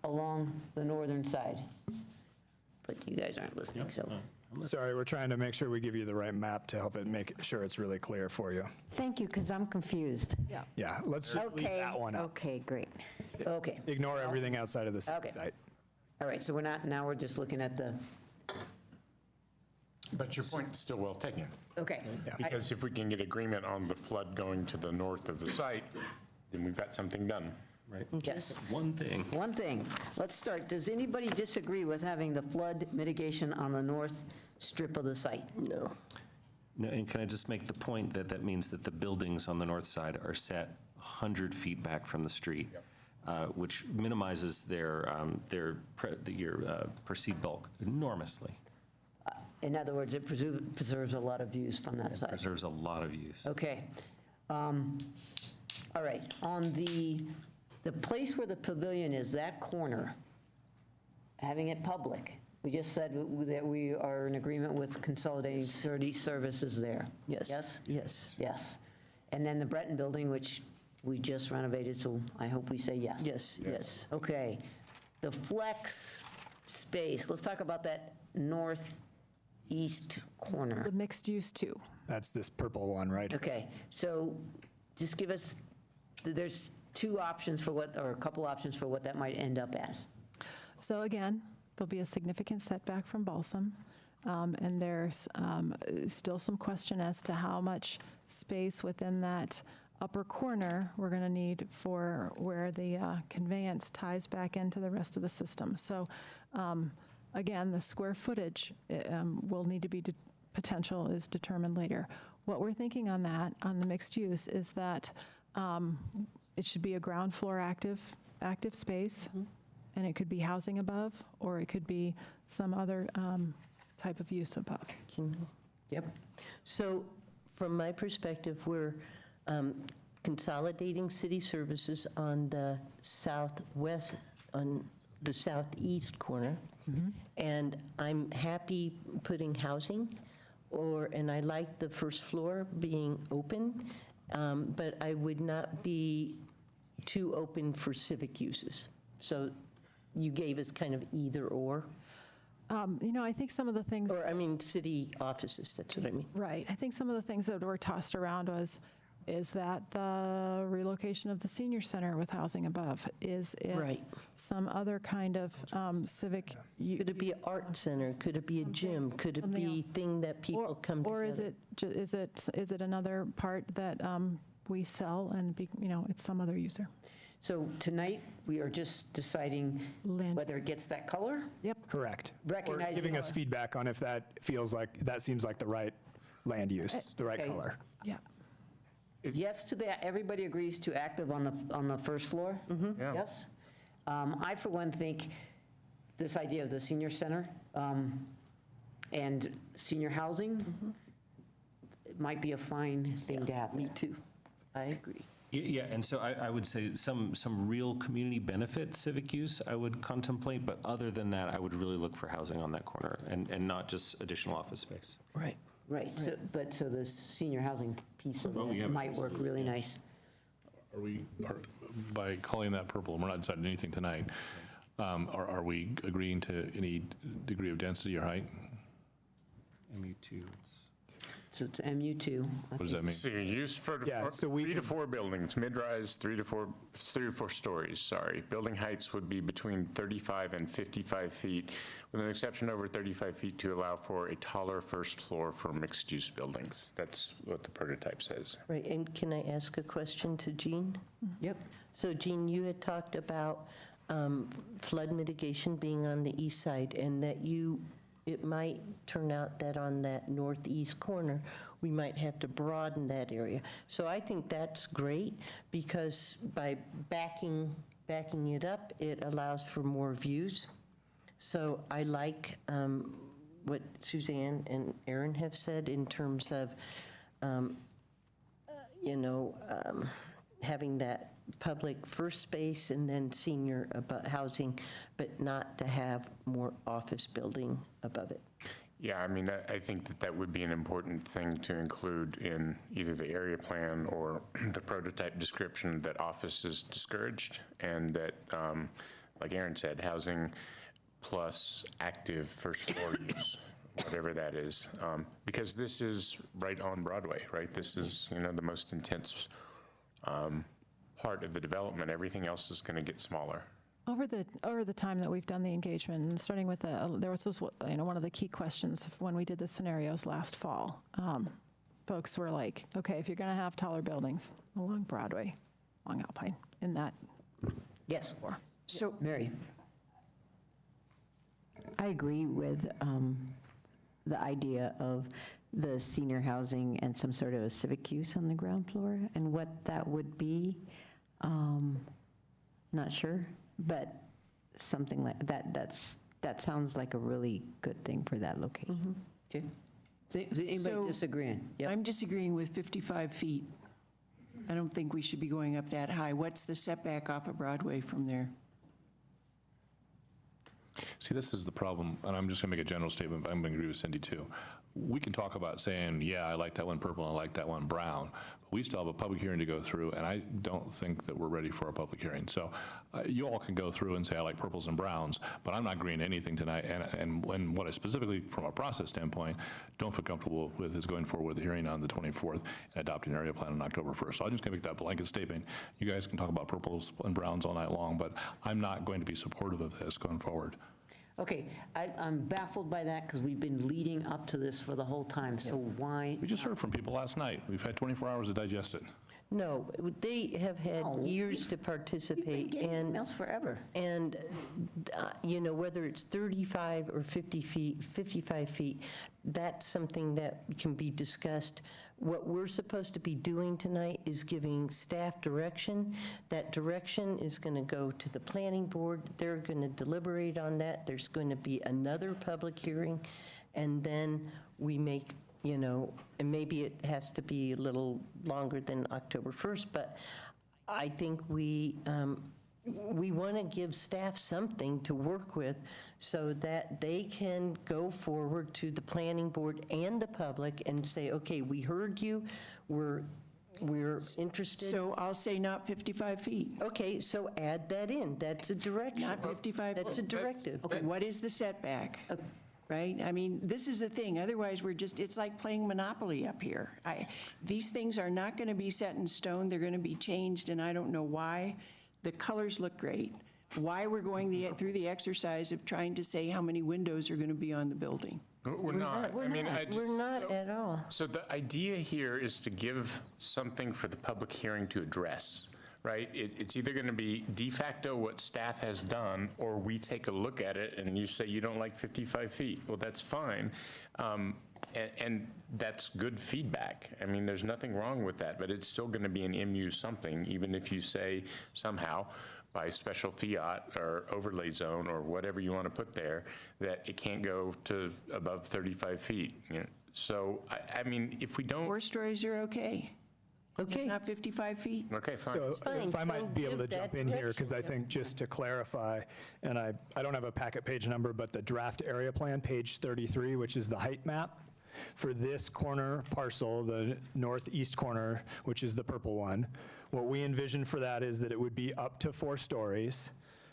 along the northern side. But you guys aren't listening, so. Sorry, we're trying to make sure we give you the right map to help it make sure it's really clear for you. Thank you, because I'm confused. Yeah, let's just leave that one up. Okay, great. Okay. Ignore everything outside of the city Okay. site. All right, so we're just looking at the, But your point's still well taken. okay. Because if we can get agreement on the flood going to the north of the site, then we've got something done. Right? Yes. One thing. One thing, let's start. Does anybody disagree with having the flood mitigation on the north strip of the site? No. No, and can I just make the point that that means that the buildings on the north side are set 100 feet back from the street, which minimizes your perceived bulk enormously. In other words, it preserves a lot of views from that side. Preserves a lot of views. Okay. All right, on the place where the pavilion is, that corner, having it public, we just said that we are in agreement with consolidating 30 services there. Yes. Yes? Yes. Yes. And then the Breton building, which we just renovated, so I hope we say yes. Yes, yes. Okay. The flex space, let's talk about that northeast corner. the mixed use 2. That's this purple one, right? Okay, so just give us, there's 2 options for what, or a couple options for what that might end up as. So again, there'll be a significant setback from Balsam. And there's still some question as to how much space within that upper corner we're going to need for where the conveyance ties back into the rest of the system. So again, the square footage will need to be potential is determined later. What we're thinking on that, on the mixed use, is that it should be a ground floor active space, and it could be housing above, or it could be some other type of use above. Yep. So from my perspective, we're consolidating city services on the southwest, on the southeast corner, and I'm happy putting housing, and I like the first floor being open, but I would not be too open for civic uses. So you gave us kind of either or. I think some of the things... Or, I mean, city offices, that's what I mean. Right. I think some of the things that were tossed around is that the relocation of the senior center with housing above? Is it Right. some other kind of civic... Could it be an art center? Could it be a gym? Could it be thing that people come together? Or is it another part that we sell and it's some other user? So tonight, we are just deciding whether it gets that color? Yep. Correct. Recognizing Or giving us our- feedback on if that seems like the right land use, the right Okay. color. Yeah. Yes to that, everybody agrees to active on the first floor? Yeah. Yes? I, for one, think this idea of the senior center and senior housing it might be a fine thing to have. Me too. I agree. Yeah, and so I would say some real community benefit civic use I would contemplate, but other than that, I would really look for housing on that corner and not just additional office space. Right. Right, so the senior housing piece of Oh, yeah, it but might work really nice. By calling that purple, and we're not deciding anything tonight, are we agreeing to any degree of density or height? MU2. So it's MU2. What does that mean? See, use for Yeah, so we 3 to could- 4 buildings, mid-rise, 3 to 4 stories, sorry. Building heights would be between 35 and 55 feet, with an exception over 35 feet to allow for a taller first floor for mixed-use buildings. That's what the prototype says. Right, and can I ask a question to Jean? Yep. So Jean, you had talked about flood mitigation being on the east side, and that it might turn out that on that northeast corner, we might have to broaden that area. So I think that's great, because by backing it up, it allows for more views. So I like what Suzanne and Aaron have said in terms of, having that public first space and then senior housing, but not to have more office building above it. Yeah, I mean, I think that would be an important thing to include in either the area plan or the prototype description, that office is discouraged, and that, like Aaron said, housing plus active first floor use, whatever that is. Because this is right on Broadway, right? This is, the most intense part of the development. Everything else is going to get smaller. Over the time that we've done the engagement, and starting with there was this, one of the key questions when we did the scenarios last fall. Folks were like, okay, if you're going to have taller buildings along Broadway, along Alpine, in that. Yes. So, Mary? I agree with the idea of the senior housing and some sort of a civic use on the ground floor, and what that would be, not sure, but something like that, that sounds like a really good thing for that location. Okay. Is anybody So- disagreeing? Yep. I'm disagreeing with 55 feet. I don't think we should be going up that high. What's the setback off of Broadway from there? See, this is the problem, and I'm just going to make a general statement, but I'm going to agree with Cindy, too. We can talk about saying, yeah, I like that one purple, and I like that one brown, but we still have a public hearing to go through, and I don't think that we're ready for a public hearing. So you all can go through and say, I like purples and browns, but I'm not agreeing to anything tonight, and what I specifically, from a process standpoint, don't feel comfortable with is going forward with the hearing on the 24th and adopting an area plan on October 1st. So I'm just going to make that blanket statement. You guys can talk about purples and browns all night long, but I'm not going to be supportive of this going forward. Okay, I'm baffled by that because we've been leading up to this for the whole time, so why? We just heard from people last night. We've had 24 hours to digest it. No, they have had years to participate, and Emails forever. And, whether it's 35 or 50 feet, 55 feet, that's something that can be discussed. What we're supposed to be doing tonight is giving staff direction. That direction is going to go to the planning board. They're going to deliberate on that. There's going to be another public hearing, and then we make, and maybe it has to be a little longer than October 1st, but I think we want to give staff something to work with so that they can go forward to the planning board and the public and say, okay, we heard you, we're interested. So I'll say not 55 feet. Okay, so add that in. That's a direction. Not 55. That's a directive. Okay, what is the setback? Right? I mean, this is the thing. Otherwise, it's like playing Monopoly up here. These things are not going to be set in stone. They're going to be changed, and I don't know why. The colors look great. Why we're going through the exercise of trying to say how many windows are going to be on the building. We're not. We're not at all. So the idea here is to give something for the public hearing to address, right? It's either going to be de facto what staff has done, or we take a look at it and you say you don't like 55 feet. Well, that's fine. And that's good feedback. I mean, there's nothing wrong with that, but it's still going to be an MU something, even if you say somehow by special fiat or overlay zone or whatever you want to put there, that it can't go to above 35 feet. So, I mean, if we don't... 4 stories are okay. Okay. It's not 55 feet. Okay, fine. So if I might be able to give that jump in here, because I direction. think just to clarify, and I don't have a packet page number, but the draft area plan, page 33, which is the height map, for this corner parcel, the northeast corner, which is the purple one, what we envision for that is that it would be up to 4 stories,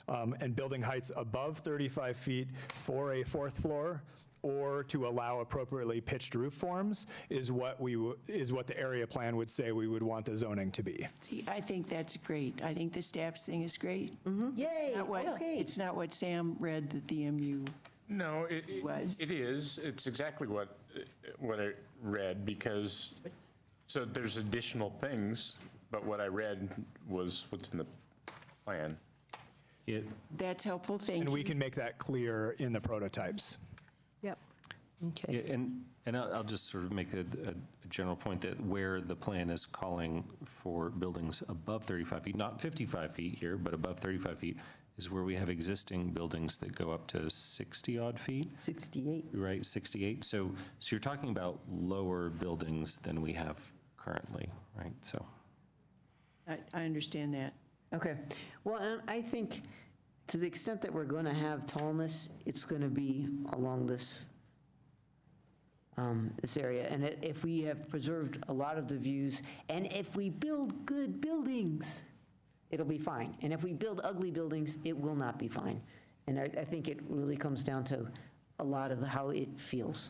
and building heights above 35 feet for a 4th floor, or to allow appropriately pitched roof forms is what the area plan would say we would want the zoning to be. See, I think that's great. I think the staff's thing is great. Yay, okay. It's not what Sam read that the MU No, was. it is. It's exactly what I read, because, so there's additional things, but what I read was what's in the plan. That's helpful, thank you. And we can make that clear in the prototypes. Yep. Okay. Yeah, and I'll just sort of make a general point that where the plan is calling for buildings above 35 feet, not 55 feet here, but above 35 feet, is where we have existing buildings that go up to 60-odd feet. 68. Right, 68. So you're talking about lower buildings than we have currently, right? So. I understand that. Okay. Well, and I think to the extent that we're going to have tallness, it's going to be along this area. And if we have preserved a lot of the views, and if we build good buildings, it'll be fine. And if we build ugly buildings, it will not be fine. And I think it really comes down to a lot of how it feels.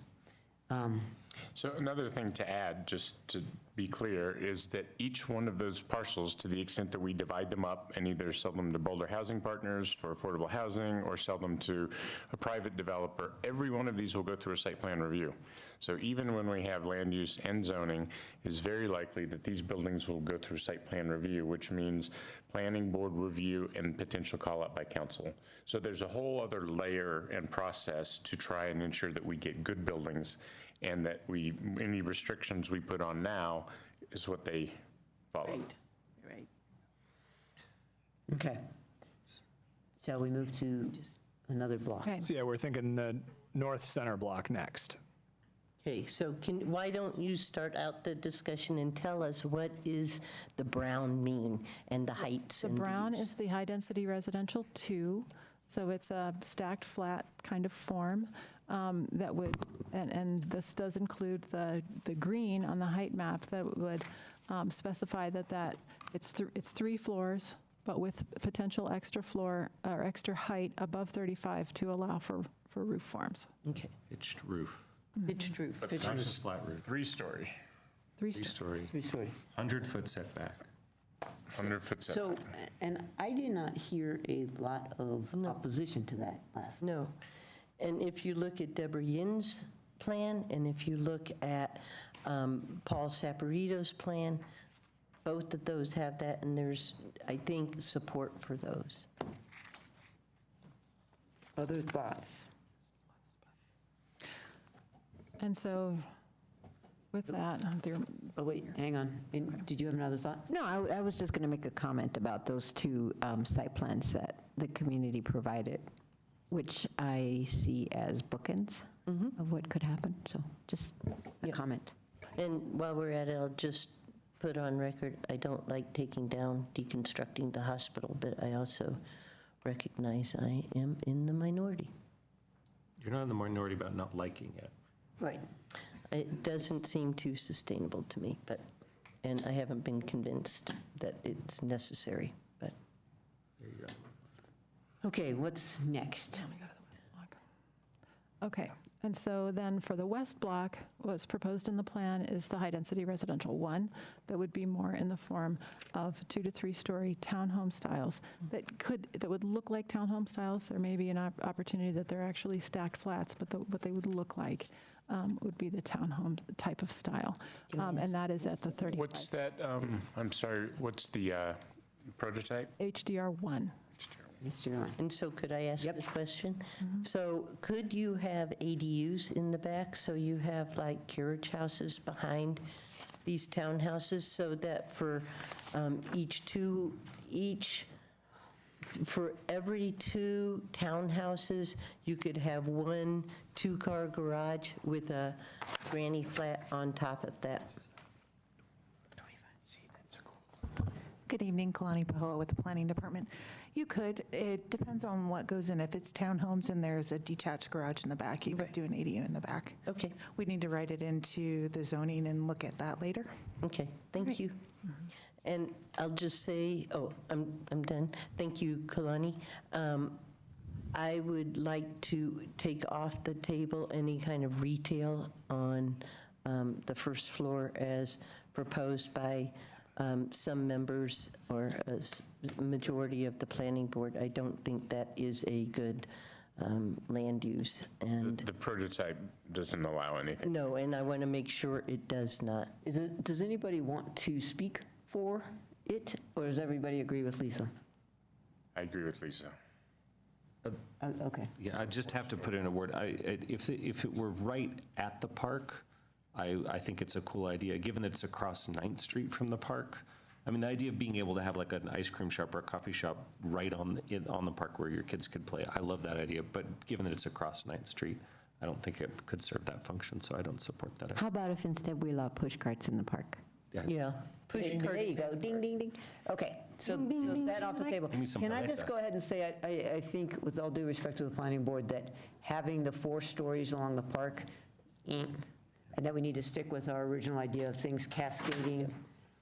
So another thing to add, just to be clear, is that each one of those parcels, to the extent that we divide them up and either sell them to Boulder Housing Partners for affordable housing or sell them to a private developer, every one of these will go through a site plan review. So even when we have land use and zoning, it's very likely that these buildings will go through site plan review, which means planning board review and potential call up by council. So there's a whole other layer and process to try and ensure that we get good buildings, and that any restrictions we put on now is what they follow. Right. Okay. Shall we move to another block? Okay. So yeah, we're thinking the north center block next. Okay, so why don't you start out the discussion and tell us what is the brown mean and the heights? The and brown views? is the high-density residential 2, so it's a stacked flat kind of form that would, and this does include the green on the height map that would specify that it's 3 floors, but with potential extra floor or extra height above 35 to allow for roof forms. Okay. Pitched roof. Pitched roof. Not just flat roof. 3-story. 3-story. 3-story. 100-foot setback. 100-foot setback. So, and I did not hear a lot of opposition to that last. No. And if you look at Deborah Yin's plan, and if you look at Paul Saporito's plan, both of those have that, and there's, I think, support for those. Other thoughts? And so with that, Oh, wait, hang on. Did you have another thought? No, I was just going to make a comment about those two site plans that the community provided, which I see as bookends of what could happen. So just a comment. And while we're at it, I'll just put on record, I don't like taking down, deconstructing the hospital, but I also recognize I am in the minority. You're not in the minority about not liking it. Right. It doesn't seem too sustainable to me, and I haven't been convinced that it's necessary, but. There you go. Okay, what's next? okay. And so then for the west block, what's proposed in the plan is the high-density residential 1 that would be more in the form of 2 to 3 story townhome styles that would look like townhome styles. There may be an opportunity that they're actually stacked flats, but what they would look like would be the townhome type of style. And that is at the 35. What's that, I'm sorry, what's the prototype? HDR1. And so could I ask a question? So could you have ADUs in the back, so you have like carriage houses behind these townhouses, so that for for every 2 townhouses, you could have 1 2-car garage with a granny flat on top of that? Good evening, Kalani Pahoa with the Planning Department. You could. It depends on what goes in. If it's townhomes and there's a detached garage in the back, you could do an ADU in the back. Okay. We need to write it into the zoning and look at that later. Okay, thank you. And I'll just say, I'm done. Thank you, Kalani. I would like to take off the table any kind of retail on the first floor as proposed by some members or a majority of the planning board. I don't think that is a good land use. And The prototype doesn't allow anything. no, and I want to make sure it does not. Does anybody want to speak for it, or does everybody agree with Lisa? I agree with Lisa. Okay. Yeah, I just have to put in a word. If it were right at the park, I think it's a cool idea, given that it's across 9th Street from the park. I mean, the idea of being able to have like an ice cream shop or a coffee shop right on the park where your kids could play, I love that idea. But given that it's across 9th Street, I don't think it could serve that function, so I don't support that. How about if instead we allow push carts in the park? Yeah. There you go, ding, ding, ding. Okay, so that off the table. Give me some Can I ballet just go dust. ahead and say, I think, with all due respect to the planning board, that having the 4 stories along the park, and that we need to stick with our original idea of things cascading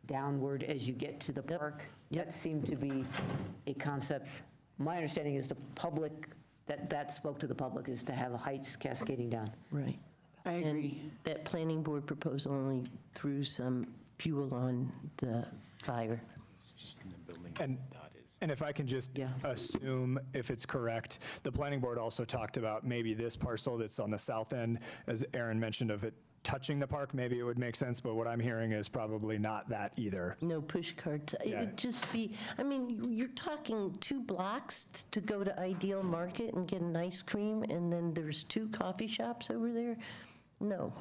downward as you get to the park. That seemed to be a concept. My understanding is the public, that spoke to the public, is to have heights cascading down. Right. I agree. And that planning board proposal only threw some fuel on the fire. And if I can just assume, if it's correct, the planning board also talked about maybe this parcel that's on the south end, as Aaron mentioned, of it touching the park, maybe it would make sense, but what I'm hearing is probably not that either. No push carts. It would just be, I mean, you're talking 2 blocks to go to Ideal Market and get an ice cream, and then there's 2 coffee shops over there? No.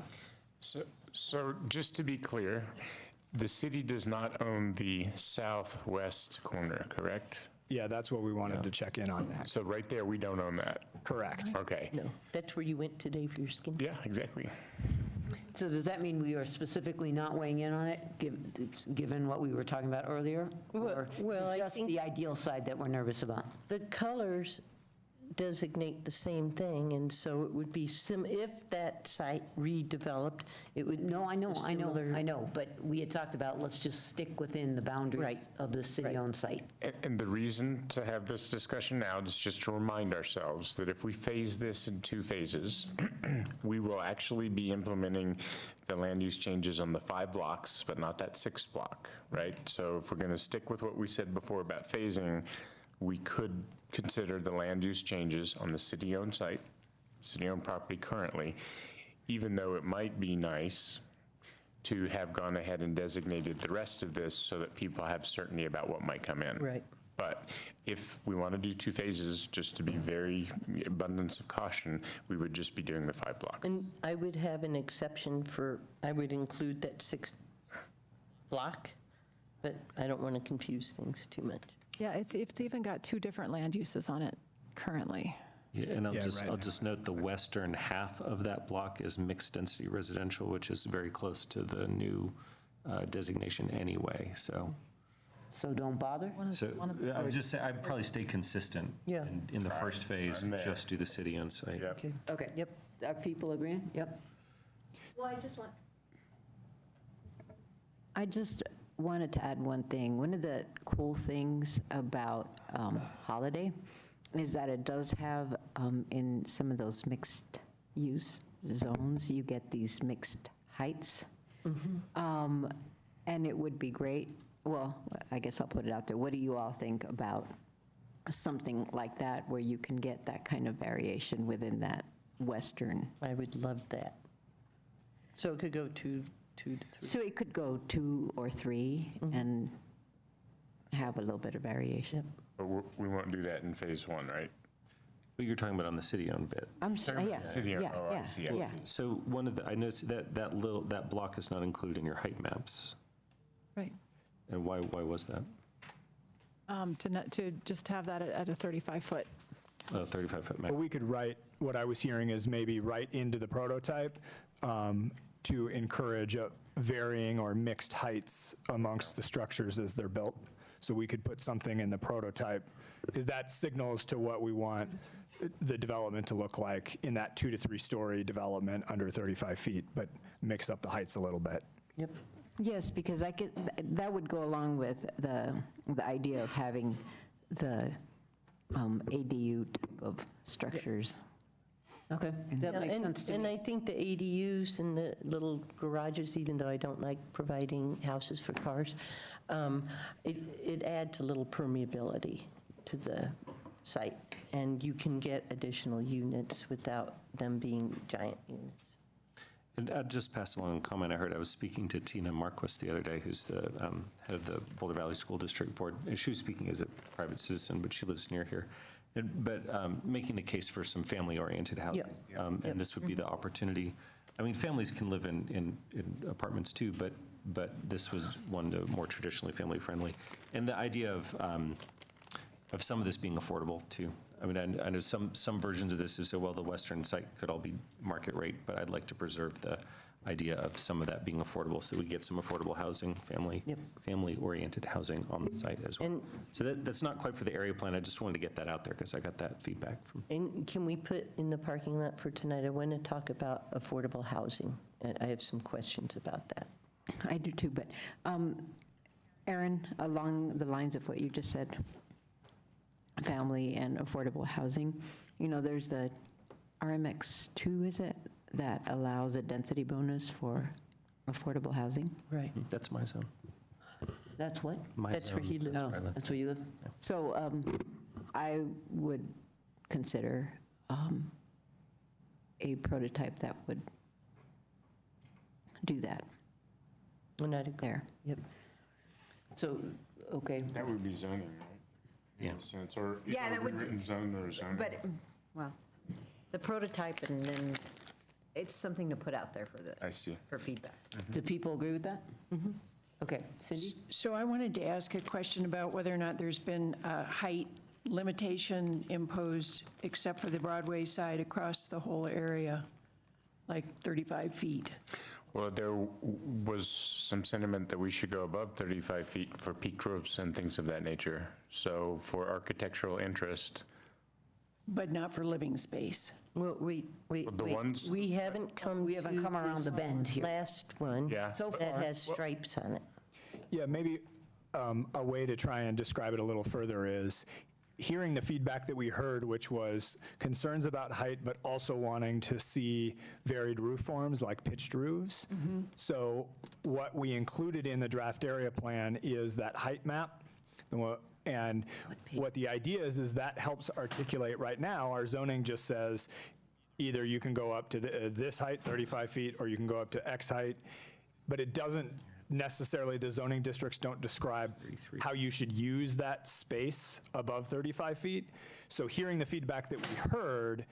So just to be clear, the city does not own the southwest corner, correct? Yeah, that's what we wanted to check in on next. So right there, we don't own that. Correct. Okay. No. That's where you went today for your skin? Yeah, exactly. So does that mean we are specifically not weighing in on it, given what we were talking about earlier? Or well, I just think- the ideal side that we're nervous about? The colors designate the same thing, and so it would be if that site redeveloped, it would. No, I know, similar- I know, but we had talked about, let's just stick within the boundaries Right. of the city-owned site. And the reason to have this discussion now is just to remind ourselves that if we phase this in 2 phases, we will actually be implementing the land use changes on the 5 blocks, but not that 6th block, right? So if we're going to stick with what we said before about phasing, we could consider the land use changes on the city-owned site city-owned property currently, even though it might be nice to have gone ahead and designated the rest of this so that people have certainty about what might come in. Right. But if we want to do 2 phases, just to be very abundance of caution, we would just be doing the 5 blocks. And I would have an exception for, I would include that 6th block, but I don't want to confuse things too much. Yeah, it's even got 2 different land uses on it currently. Yeah, and I'll Yeah, just, right I'll now. just note the western half of that block is mixed-density residential, which is very close to the new designation anyway, so. So don't bother? So I would just say, I'd probably stay consistent. Yeah. In the first phase, I'm there. just do the city-owned site. Yep. Okay, yep. Are people agreeing? Yep. Well, I just wanted to add one thing. One of the cool things about Holiday is that it does have, in some of those mixed-use zones, you get these mixed heights. And it would be great, well, I guess I'll put it out there. What do you all think about something like that, where you can get that kind of variation within that western? I would love that. So it could go 2 to 3. So it could go 2 or 3 and have a little bit of variation. But we won't do that in phase 1, right? But you're talking about on the city-owned bit. Yeah, City-owned, yeah, oh, I yeah, see, I yeah. see. So one of the, I noticed that block is not included in your height maps. Right. And why was that? To just have that at a 35-foot. 35-foot max. Well, we could write, what I was hearing is maybe write into the prototype to encourage varying or mixed heights amongst the structures as they're built. So we could put something in the prototype, because that signals to what we want the development to look like in that 2 to 3 story development under 35 feet, but mix up the heights a little bit. Yep. Yes, because that would go along with the idea of having the ADU type of structures. Okay, that Yeah, makes and- sense to And me. I think the ADUs and the little garages, even though I don't like providing houses for cars, it adds a little permeability to the site, and you can get additional units without them being giant units. And I'd just pass along a comment I heard. I was speaking to Tina Marquis the other day, who's the head of the Boulder Valley School District Board, and she was speaking as a private citizen, but she lives near here. But making a case for some family-oriented housing. And this would be the opportunity. I mean, families can live in apartments too, but this was one more traditionally family-friendly. And the idea of some of this being affordable too. I mean, I know some versions of this is, well, the western site could all be market rate, but I'd like to preserve the idea of some of that being affordable, so we get some affordable housing, family-oriented housing on the site as well. So that's not quite for the area plan. I just wanted to get that out there because I got that feedback from. And can we put in the parking lot for tonight, I want to talk about affordable housing. I have some questions about that. I do too, but Aaron, along the lines of what you just said, family and affordable housing, you know, there's the RMX2, is it, that allows a density bonus for affordable housing? Right. That's my zone. That's what? That's where he lives. Oh, that's where you live? So I would consider a prototype that would do that. There. Yep. So, okay. That would be zoning, right? Yeah. In a sense, or Yeah, either that would- rewritten zone or zoning. But, well, the prototype, and then it's something to put out there I see. for feedback. Do people agree with that? Okay, Cindy? So I wanted to ask a question about whether or not there's been a height limitation imposed, except for the Broadway side, across the whole area, like 35 feet. Well, there was some sentiment that we should go above 35 feet for peak roofs and things of that nature. So for architectural interest, But not for living space. Well, wait. The ones- We haven't come around the bend here. Last one. Yeah. So That far. has stripes on it. Yeah, maybe a way to try and describe it a little further is hearing the feedback that we heard, which was concerns about height, but also wanting to see varied roof forms like pitched roofs. So what we included in the draft area plan is that height map. And what the idea is that helps articulate right now, our zoning just says, either you can go up to this height, 35 feet, or you can go up to X height, but it doesn't necessarily, the zoning districts don't describe how you should use that space above 35 feet. So hearing the feedback that we heard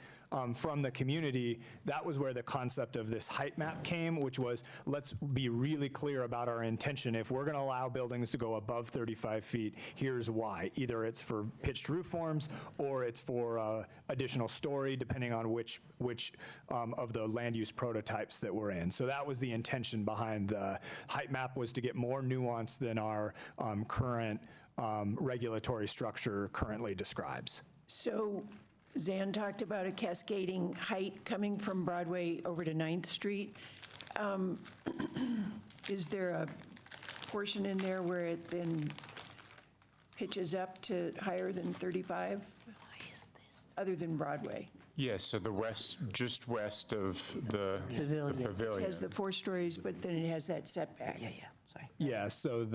from the community, that was where the concept of this height map came, which was, let's be really clear about our intention. If we're gonna allow buildings to go above 35 feet, here's why. Either it's for pitched roof forms, or it's for additional story, depending on which of the land use prototypes that we're in. So that was the intention behind the height map, was to get more nuance than our current regulatory structure currently describes. So Zan talked about a cascading height coming from Broadway over to 9th Street. Is there a portion in there where it then pitches up to higher than 35? Other than Broadway? Yes, so the west, just west of the pavilion. It has the 4 stories, but then it has that setback. Yeah, so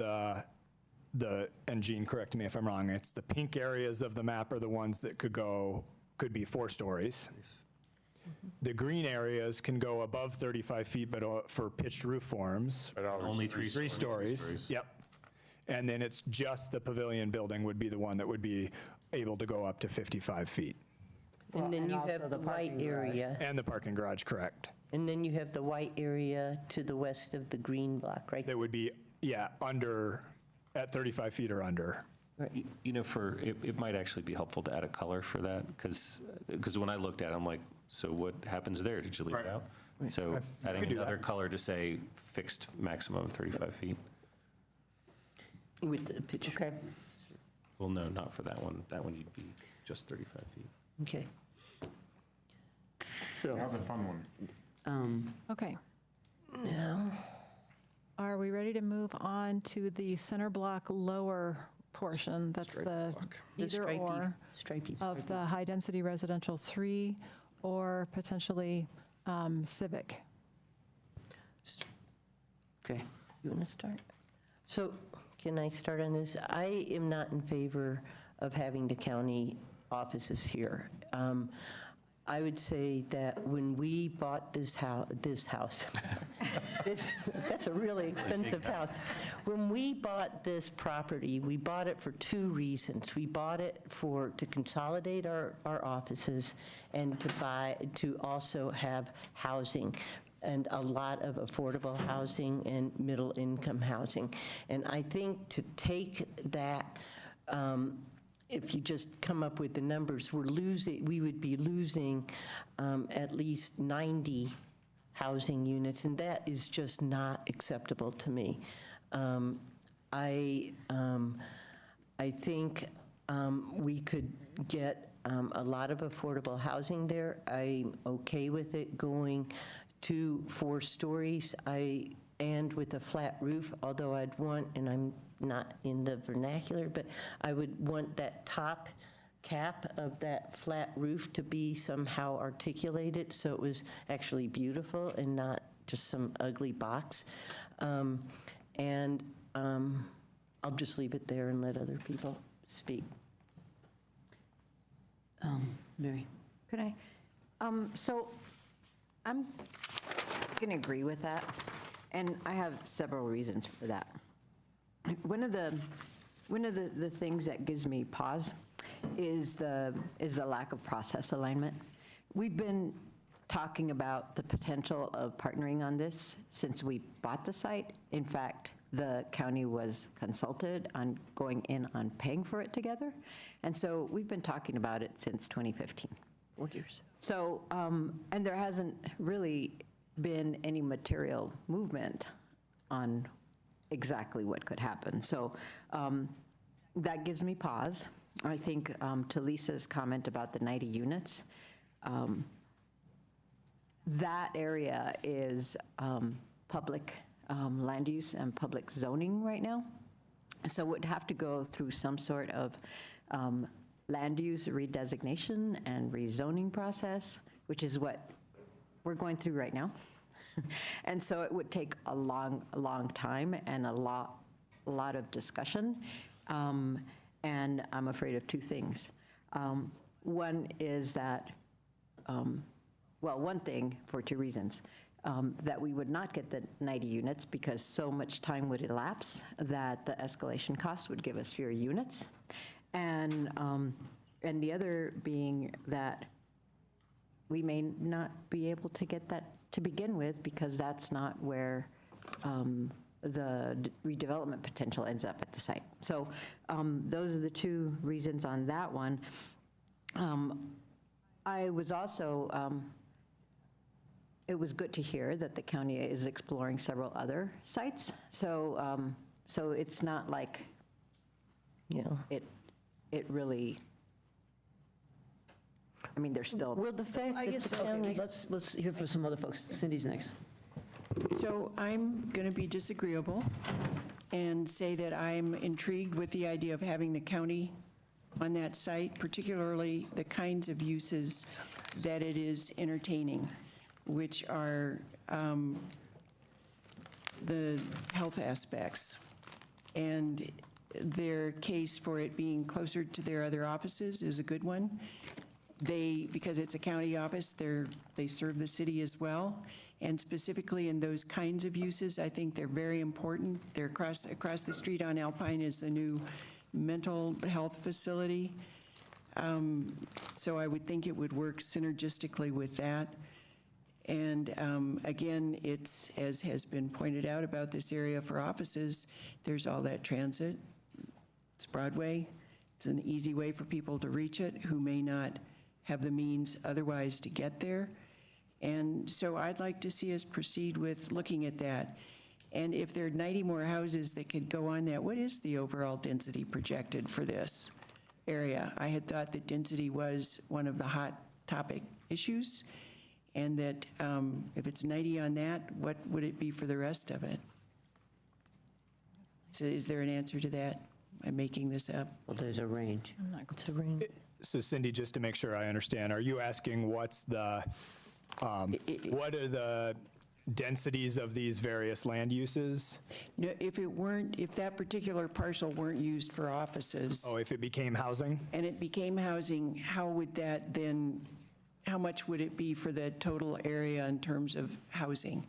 and Jean, correct me if I'm wrong, it's the pink areas of the map are the ones that could be 4 stories. The green areas can go above 35 feet, but for pitched roof forms. Only 3 stories. Yep. And then it's just the pavilion building would be the one that would be able to go up to 55 feet. And then you have the white area. And the parking garage, correct. And then you have the white area to the west of the green block, right? That would be, at 35 feet or under. You know, it might actually be helpful to add a color for that, because when I looked at it, I'm like, so what happens there? Did you leave it out? So adding another color to say fixed maximum of 35 feet. With the picture. Okay. Well, no, not for that one. That one you'd be just 35 feet. Okay. So. Now the fun one. Okay. Now. Are we ready to move on to the center block lower portion? That's the either or of the high-density residential 3 or potentially civic. Okay, you want to start? So can I start on this? I am not in favor of having the county offices here. I would say that when we bought this house, that's a really expensive house. When we bought this property, we bought it for 2 reasons. We bought it to consolidate our offices and to also have housing, and a lot of affordable housing and middle-income housing. And I think to take that, if you just come up with the numbers, we would be losing at least 90 housing units, and that is just not acceptable to me. I think we could get a lot of affordable housing there. I'm okay with it going to 4 stories. And with a flat roof, although I'd want, and I'm not in the vernacular, but I would want that top cap of that flat roof to be somehow articulated so it was actually beautiful and not just some ugly box. I'll just leave it there and let other people speak. Mary? Could I? So I'm going to agree with that, and I have several reasons for that. One of the things that gives me pause is the lack of process alignment. We've been talking about the potential of partnering on this since we bought the site. In fact, the county was consulted on going in on paying for it together, and so we've been talking about it since 2015. 4 years. So, and there hasn't really been any material movement on exactly what could happen. So that gives me pause. I think to Lisa's comment about the 90 units, that area is public land use and public zoning right now. So it would have to go through some sort of land use redesignation and rezoning process, which is what we're going through right now. And so it would take a long time and a lot of discussion. And I'm afraid of 2 things. One is that well, one thing for 2 reasons. That we would not get the 90 units because so much time would elapse that the escalation cost would give us fewer units. And the other being that we may not be able to get that to begin with because that's not where the redevelopment potential ends up at the site. So those are the 2 reasons on that one. I was also, it was good to hear that the county is exploring several other sites. So, so it's not like, it really, I mean, there's still. Well, the fact I that guess, the county, let's hear from some other folks. Cindy's next. So I'm going to be disagreeable and say that I'm intrigued with the idea of having the county on that site, particularly the kinds of uses that it is entertaining, which are the health aspects and their case for it being closer to their other offices is a good one. Because it's a county office, they serve the city as well. And specifically in those kinds of uses, I think they're very important. They're across the street on Alpine is the new mental health facility. So I would think it would work synergistically with that. And again, it's, as has been pointed out about this area for offices, there's all that transit. It's Broadway. It's an easy way for people to reach it who may not have the means otherwise to get there. And so I'd like to see us proceed with looking at that. And if there are 90 more houses that could go on that, what is the overall density projected for this area? I had thought that density was one of the hot topic issues, and that if it's 90 on that, what would it be for the rest of it? So is there an answer to that? I'm making this up. Well, there's a range. it's a range. So Cindy, just to make sure I understand, are you asking what's the, what are the densities of these various land uses? No, if that particular parcel weren't used for offices. Oh, if it became housing? And it became housing, how would that then, how much would it be for the total area in terms of housing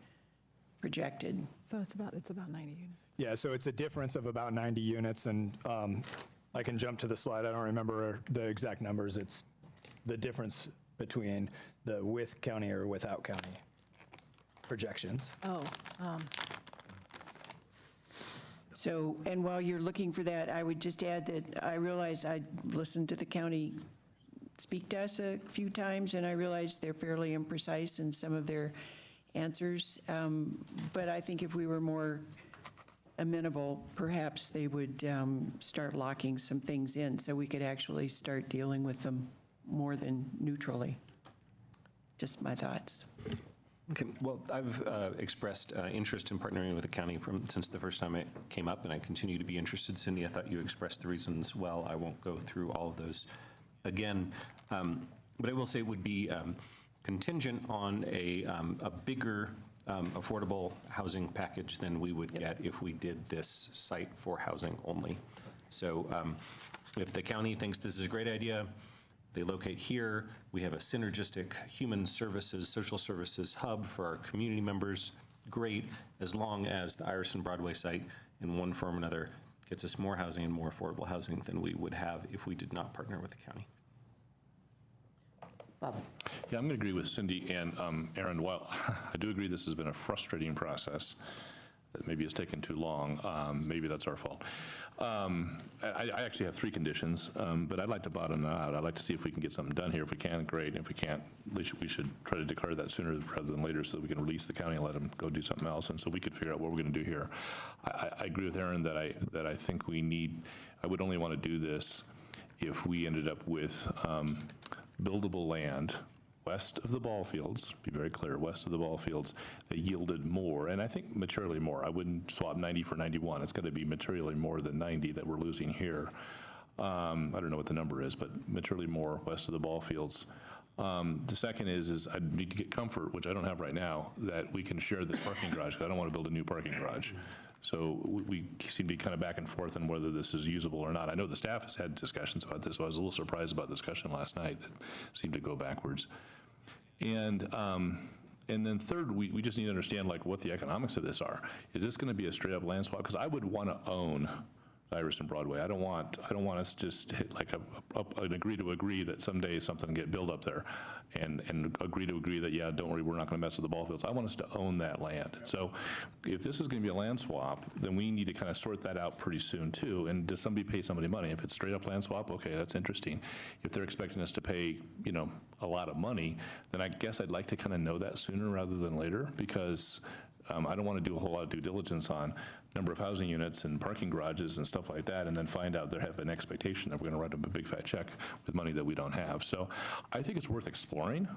projected? So it's about 90 units. Yeah, so it's a difference of about 90 units, and I can jump to the slide. I don't remember the exact numbers. It's the difference between the with county or without county projections. Oh, So, and while you're looking for that, I would just add that I realize I listened to the county speak to us a few times, and I realize they're fairly imprecise in some of their answers. But I think if we were more amenable, perhaps they would start locking some things in so we could actually start dealing with them more than neutrally. Just my thoughts. Okay, well, I've expressed interest in partnering with the county since the first time it came up, and I continue to be interested. Cindy, I thought you expressed the reasons well. I won't go through all of those again, but I will say it would be contingent on a bigger affordable housing package than we would get if we did this site for housing only. So if the county thinks this is a great idea, they locate here, we have a synergistic human services, social services hub for our community members, great, as long as the Ireson Broadway site in one form or another gets us more housing and more affordable housing than we would have if we did not partner with the county. Bob. Yeah, I'm going to agree with Cindy and Aaron. While I do agree this has been a frustrating process, that maybe it's taken too long, maybe that's our fault. I actually have 3 conditions, but I'd like to bottom them out. I'd like to see if we can get something done here. If we can, great. And if we can't, at least we should try to declare that sooner rather than later so that we can release the county and let them go do something else, and so we could figure out what we're going to do here. I agree with Aaron that I think we need, I would only want to do this if we ended up with buildable land west of the ball fields, be very clear, west of the ball fields, that yielded more, and I think materially more. I wouldn't swap 90 for 91. It's going to be materially more than 90 that we're losing here. I don't know what the number is, but materially more west of the ball fields. The second is I need to get comfort, which I don't have right now, that we can share the parking garage. I don't want to build a new parking garage. So we seem to be kind of back and forth on whether this is usable or not. I know the staff has had discussions about this, so I was a little surprised about the discussion last night that seemed to go backwards. And then third, we just need to understand like what the economics of this are. Is this going to be a straight up land swap? Because I would want to own Iris and Broadway. I don't want us just hit like an agree that someday something get built up there, and agree that, yeah, don't worry, we're not going to mess with the ball fields. I want us to own that land. So if this is going to be a land swap, then we need to kind of sort that out pretty soon too. And does somebody pay somebody money? If it's straight up land swap, okay, that's interesting. If they're expecting us to pay, a lot of money, then I guess I'd like to kind of know that sooner rather than later, because I don't want to do a whole lot of due diligence on number of housing units and parking garages and stuff like that, and then find out they have an expectation that we're going to write them a big fat check with money that we don't have. So I think it's worth exploring.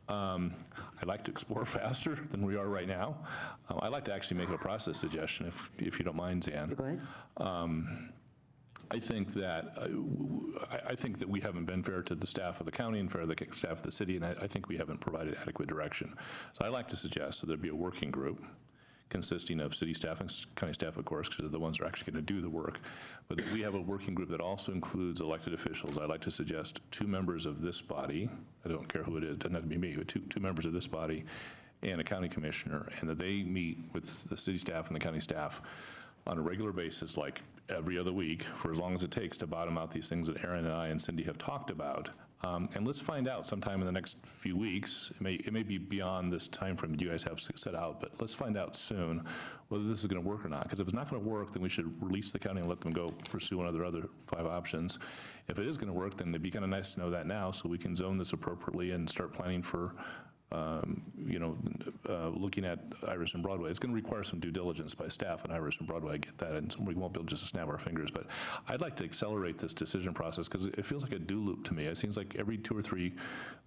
I'd like to explore faster than we are right now. I'd like to actually make a process suggestion, if you don't mind, Zan. Go ahead. I think that we haven't been fair to the staff of the county and fair to the staff of the city, and I think we haven't provided adequate direction. So I'd like to suggest that there be a working group consisting of city staff and county staff, of course, because they're the ones who are actually going to do the work. But that we have a working group that also includes elected officials. I'd like to suggest 2 members of this body. I don't care who it is. It doesn't have to be me, but two members of this body and a county commissioner, and that they meet with the city staff and the county staff on a regular basis, like every other week, for as long as it takes to bottom out these things that Aaron and I and Cindy have talked about. And let's find out sometime in the next few weeks, it may be beyond this time frame that you guys have set out, but let's find out soon whether this is going to work or not. Because if it's not going to work, then we should release the county and let them go pursue one of their other 5 options. If it is going to work, then it'd be kind of nice to know that now so we can zone this appropriately and start planning for looking at Iris and Broadway. It's going to require some due diligence by staff on Iris and Broadway. I get that, and we won't be able just to snap our fingers. But I'd like to accelerate this decision process because it feels like a do loop to me. It seems like every 2 or 3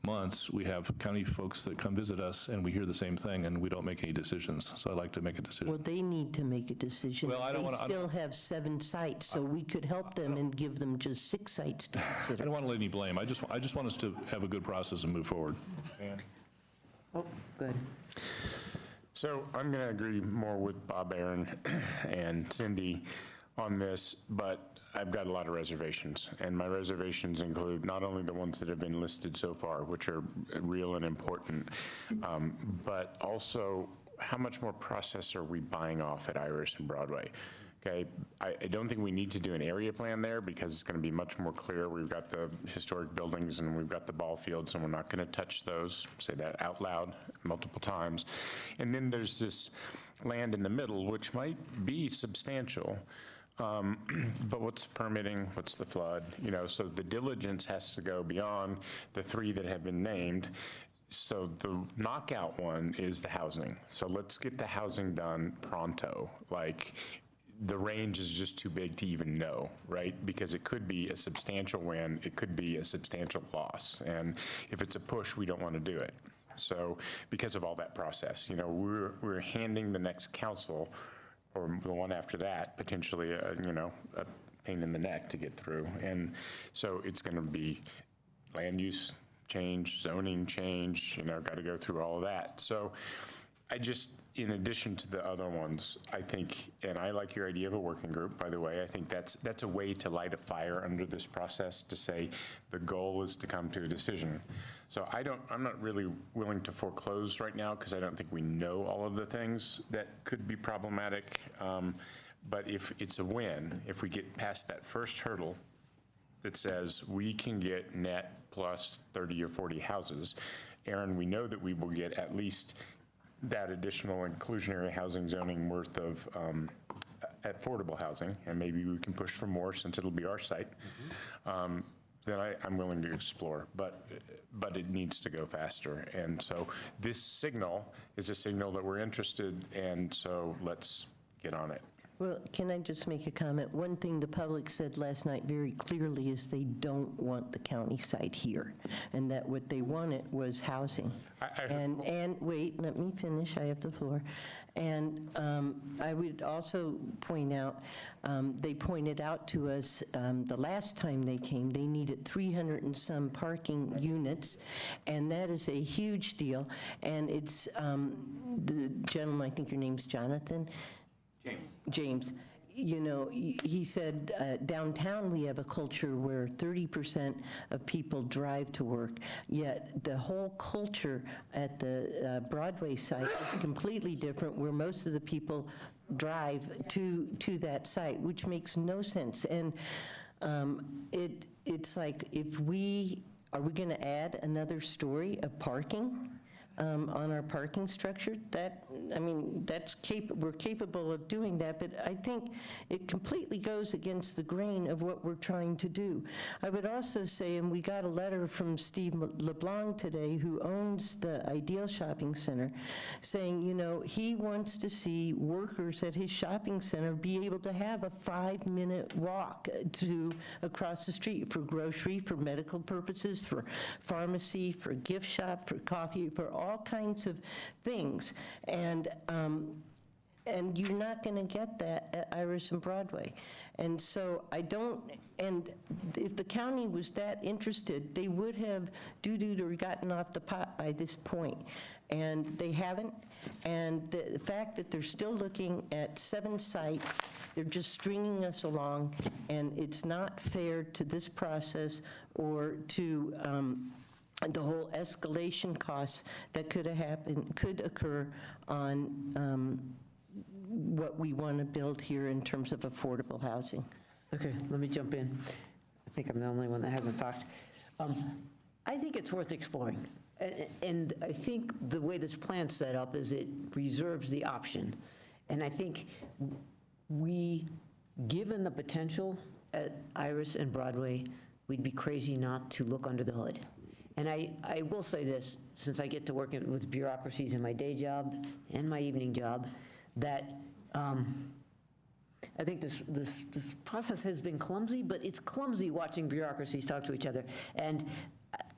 months we have county folks that come visit us and we hear the same thing and we don't make any decisions. So I'd like to make a decision. Well, they need to make a decision. Well, I don't wanna- They still have 7 sites, so we could help them and give them just 6 sites to I consider. don't want to lay any blame. I just want us to have a good process and move forward. Oh, good. So I'm going to agree more with Bob, Aaron, and Cindy on this, but I've got a lot of reservations. And my reservations include not only the ones that have been listed so far, which are real and important, but also how much more process are we buying off at Iris and Broadway? Okay, I don't think we need to do an area plan there because it's going to be much more clear. We've got the historic buildings and we've got the ball fields, and we're not going to touch those. Say that out loud multiple times. And then there's this land in the middle, which might be substantial. But what's permitting, what's the flood? So the diligence has to go beyond the 3 that have been named. So the knockout one is the housing. So let's get the housing done pronto. Like, the range is just too big to even know, right? Because it could be a substantial win, it could be a substantial loss. And if it's a push, we don't want to do it. So because of all that process, we're handing the next council, or the one after that, potentially a pain in the neck to get through. And so it's going to be land use change, zoning change, got to go through all of that. So I just, in addition to the other ones, I think, and I like your idea of a working group, by the way, I think that's a way to light a fire under this process to say the goal is to come to a decision. So I'm not really willing to foreclose right now because I don't think we know all of the things that could be problematic. But if it's a win, if we get past that first hurdle that says we can get net plus 30 or 40 houses, Aaron, we know that we will get at least that additional inclusionary housing zoning worth of affordable housing, and maybe we can push for more since it'll be our site, then I'm willing to explore, but it needs to go faster. And so this signal is a signal that we're interested, and so let's get on it. Well, can I just make a comment? One thing the public said last night very clearly is they don't want the county site here, and that what they wanted was housing. And wait, let me finish, I have the floor. And I would also point out, they pointed out to us the last time they came, they needed 300 and some parking units, and that is a huge deal. And it's, the gentleman, I think your name's Jonathan? James. you know, he said downtown we have a culture where 30% of people drive to work, yet the whole culture at the Broadway site is completely different, where most of the people drive to that site, which makes no sense. And it's like, are we going to add another story of parking on our parking structure? I mean, we're capable of doing that, but I think it completely goes against the grain of what we're trying to do. I would also say, and we got a letter from Steve LeBlanc today, who owns the Ideal Shopping Center, saying, you know, he wants to see workers at his shopping center be able to have a 5-minute walk across the street for grocery, for medical purposes, for pharmacy, for gift shop, for coffee, for all kinds of things. And you're not going to get that at Iris and Broadway. And so and if the county was that interested, they would have doo-dooed or gotten off the pot by this point. And they haven't. And the fact that they're still looking at 7 sites, they're just stringing us along, and it's not fair to this process or to the whole escalation costs that could occur on what we want to build here in terms of affordable housing. Okay, let me jump in. I think I'm the only one that hasn't talked. I think it's worth exploring. And I think the way this plan's set up is it reserves the option. And I think given the potential at Iris and Broadway, we'd be crazy not to look under the hood. And I will say this, since I get to work with bureaucracies in my day job and my evening job, that I think this process has been clumsy, but it's clumsy watching bureaucracies talk to each other. And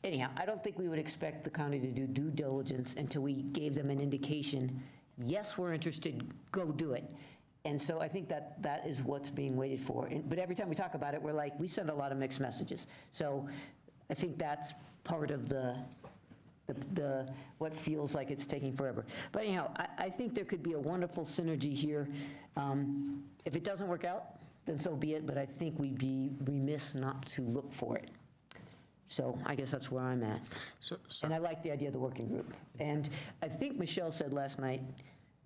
anyhow, I don't think we would expect the county to do due diligence until we gave them an indication, yes, we're interested, go do it. And so I think that is what's being waited for. But every time we talk about it, we're like, we send a lot of mixed messages. So I think that's part of the what feels like it's taking forever. But anyhow, I think there could be a wonderful synergy here. If it doesn't work out, then so be it, but I think we'd be remiss not to look for it. So I guess that's where I'm at. And I like the idea of the working group. And I think Michelle said last night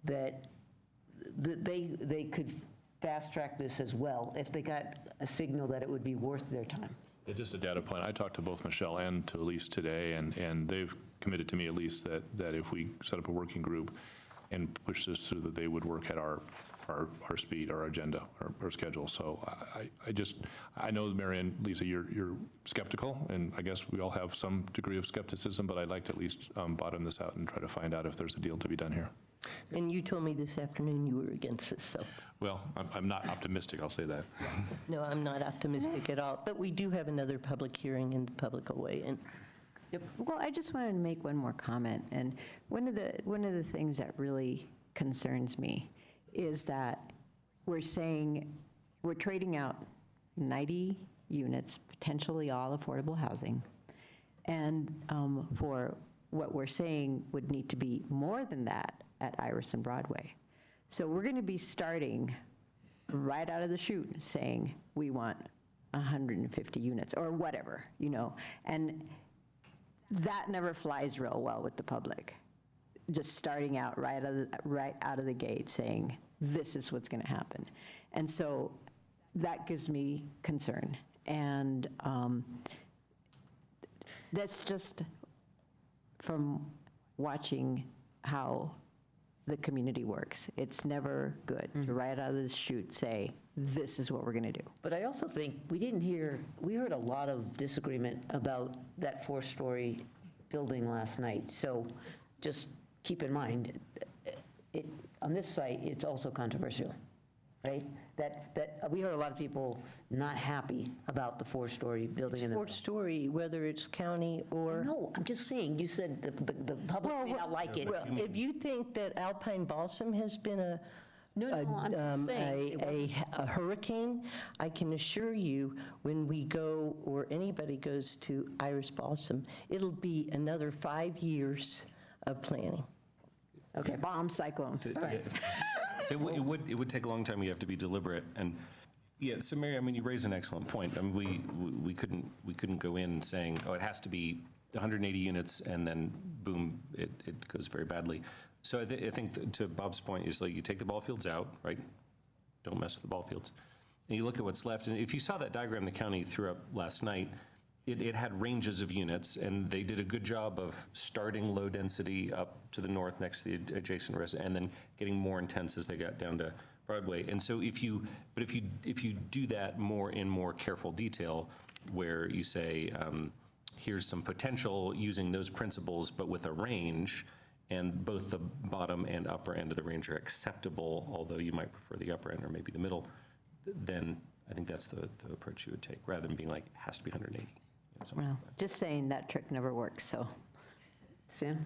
that they could fast-track this as well if they got a signal that it would be worth their time. Yeah, just a data point. I talked to both Michelle and to Elise today, and they've committed to me, at least, that if we set up a working group and push this through, that they would work at our speed, our agenda, our schedule. So I know, Mary Ann, Lisa, you're skeptical, and I guess we all have some degree of skepticism, but I'd like to at least bottom this out and try to find out if there's a deal to be done here. And you told me this afternoon you were against this, so. Well, I'm not optimistic, I'll say that. No, I'm not optimistic at all, but we do have another public hearing and the public will weigh in. Well, I just wanted to make one more comment, and one of the things that really concerns me is that we're saying we're trading out 90 units, potentially all affordable housing, and for what we're saying would need to be more than that at Iris and Broadway. So we're going to be starting right out of the chute saying we want 150 units or whatever, you know, and that never flies real well with the public. Just starting out right out of the gate saying this is what's going to happen. And so that gives me concern. And that's just from watching how the community works. It's never good to right out of the chute say, this is what we're going to do. But I also think we heard a lot of disagreement about that 4-story building last night. So just keep in mind, on this site, it's also controversial, right? That we heard a lot of people not happy about the 4-story building. It's 4-story, whether it's county or... No, I'm just saying, you said the public may not like it. Well, if you think that Alpine Balsam has been a hurricane, I can assure you, when we go, or anybody goes to Iris Balsam, it'll be another 5 years of planning. Okay, bomb cyclone. So, All right. yes. So it would take a long time. You have to be deliberate. And yeah, so Mary, I mean, you raise an excellent point. I mean, we couldn't go in saying, oh, it has to be 180 units, and then boom, it goes very badly. So I think to Bob's point is like you take the ball fields out, right? Don't mess with the ball fields. And you look at what's left. And if you saw that diagram the county threw up last night, it had ranges of units, and they did a good job of starting low density up to the north next to the adjacent residence, and then getting more intense as they got down to Broadway. And so if you do that in more careful detail, where you say, here's some potential using those principles, but with a range, and both the bottom and upper end of the range are acceptable, although you might prefer the upper end or maybe the middle, then I think that's the approach you would take, rather than being like, it has to be 180. Well, just saying that trick never works, so. Sam?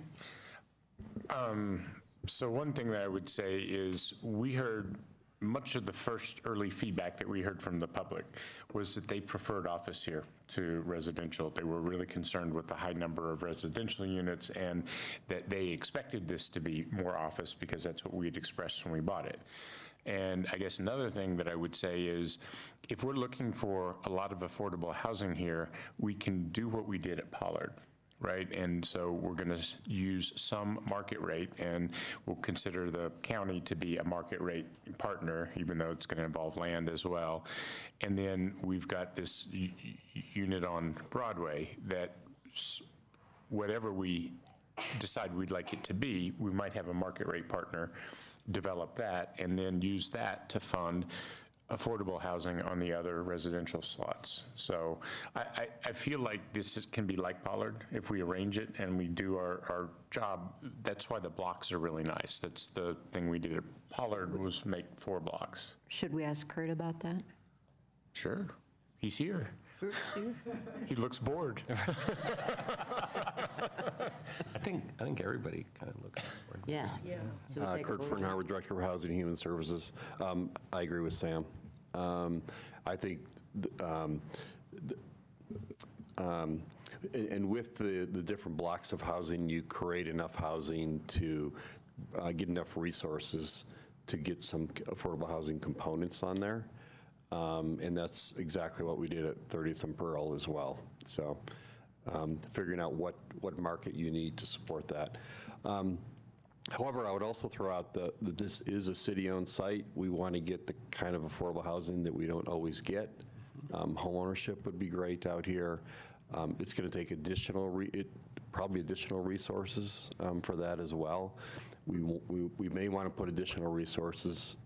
So one thing that I would say is we heard much of the first early feedback that we heard from the public was that they preferred office here to residential. They were really concerned with the high number of residential units, and that they expected this to be more office because that's what we had expressed when we bought it. And I guess another thing that I would say is, if we're looking for a lot of affordable housing here, we can do what we did at Pollard, right? And so we're going to use some market rate, and we'll consider the county to be a market rate partner, even though it's going to involve land as well. And then we've got this unit on Broadway that whatever we decide we'd like it to be, we might have a market rate partner develop that, and then use that to fund affordable housing on the other residential slots. So I feel like this can be like Pollard if we arrange it and we do our job. That's why the blocks are really nice. That's the thing we did at Pollard, was make 4 blocks. Should we ask Kurt about that? Sure, he's here. He looks bored. I think everybody kind of looks bored. Yeah. So we'll take a Kurt vote. Fernhauer, Director of Housing and Human Services. I agree with Sam. I think, and with the different blocks of housing, you create enough housing to get enough resources to get some affordable housing components on there. And that's exactly what we did at 30th and Pearl as well. So figuring out what market you need to support that. However, I would also throw out that this is a city-owned site. We want to get the kind of affordable housing that we don't always get. Homeownership would be great out here. It's going to take probably additional resources for that as well. We may want to put additional resources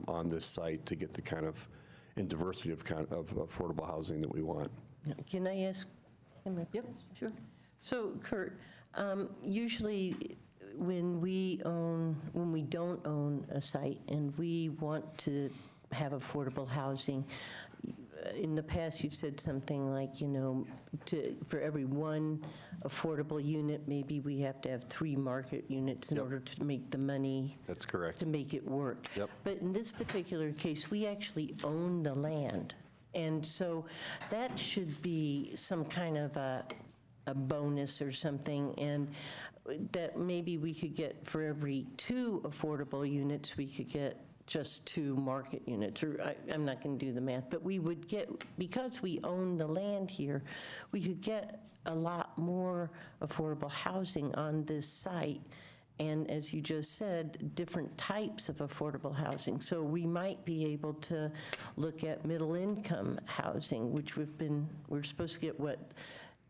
on this site to get the kind of and diversity of affordable housing that we want. Can I ask him a Yep, sure. So, Kurt, usually when we don't own a site and we want to have affordable housing, in the past you've said something like, for every one affordable unit, maybe we have to have 3 market units in order to make the money. That's correct. To make it work. Yep. But in this particular case, we actually own the land. And so that should be some kind of a bonus or something, and that maybe we could get for every 2 affordable units, we could get just 2 market units, or I'm not going to do the math, but we would get, because we own the land here, we could get a lot more affordable housing on this site. And as you just said, different types of affordable housing. So we might be able to look at middle-income housing, which we're supposed to get, what,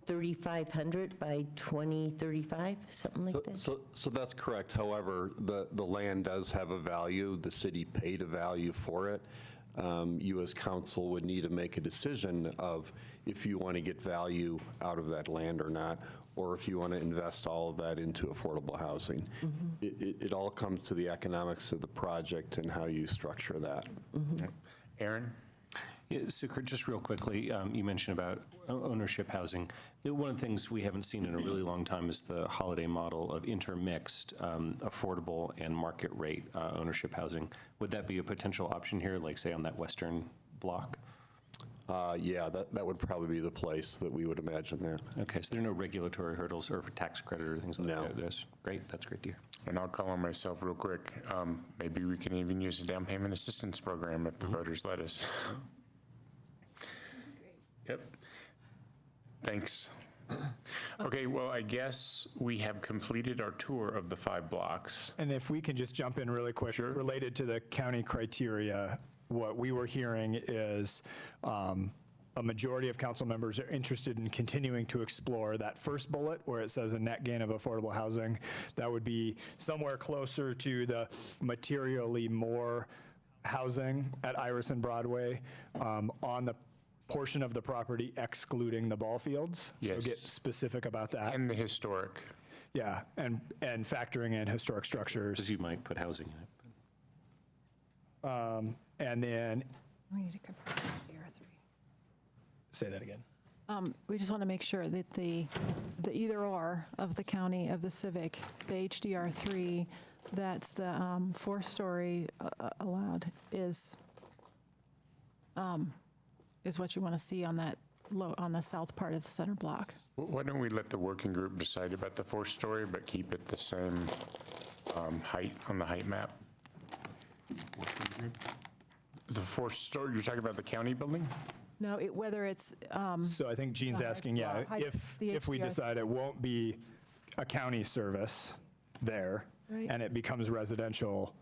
3,500 by 2035, something like that? So that's correct. However, the land does have a value. The city paid a value for it. You as council would need to make a decision of if you want to get value out of that land or not, or if you want to invest all of that into affordable housing. It all comes to the economics of the project and how you structure that. Aaron? Yeah, so Kurt, just real quickly, you mentioned about ownership housing. One of the things we haven't seen in a really long time is the Holiday model of intermixed affordable and market rate ownership housing. Would that be a potential option here, like say on that western block? Yeah, that would probably be the place that we would imagine that. Okay, so there are no regulatory hurdles or for tax credit or things like that? That's great, that's great to hear. And I'll call on myself real quick. Maybe we can even use a down payment assistance program if the voters let us. Yep. Thanks. Okay, well, I guess we have completed our tour of the 5 blocks. And if we can just jump in really quick, related to the county criteria, what we were hearing is a majority of council members are interested in continuing to explore that first bullet where it says a net gain of affordable housing. That would be somewhere closer to the materially more housing at Iris and Broadway on the portion of the property excluding the ball fields. Yes. So get specific about that. And the historic. Yeah, and factoring in historic structures. Because you might put housing in it. And then, We need to confirm HDR3. say that again. We just want to make sure that the either or of the county, of the civic, the HDR3, that's the 4-story allowed is what you want to see on that on the south part of the center block. Why don't we let the working group decide about the 4-story, but keep it the same height on the height map? The 4-story, you're talking about the county building? No, whether it's. So I think Jean's the asking, yeah, height- if we HDR. decide it won't be a county service there, Right. and it becomes residential,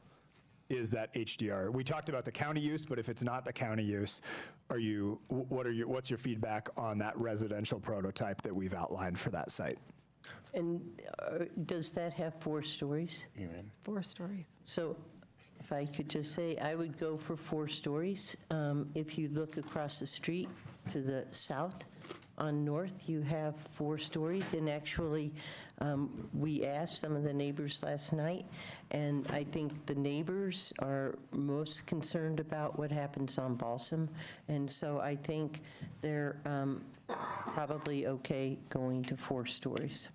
is that HDR? We talked about the county use, but if it's not the county use, what's your feedback on that residential prototype that we've outlined for that site? And does that have 4 stories? It's 4 stories. So if I could just say, I would go for 4 stories. If you look across the street to the south on North, you have 4 stories. And actually, we asked some of the neighbors last night, and I think the neighbors are most concerned about what happens on Balsam. And so I think they're probably okay going to 4 stories.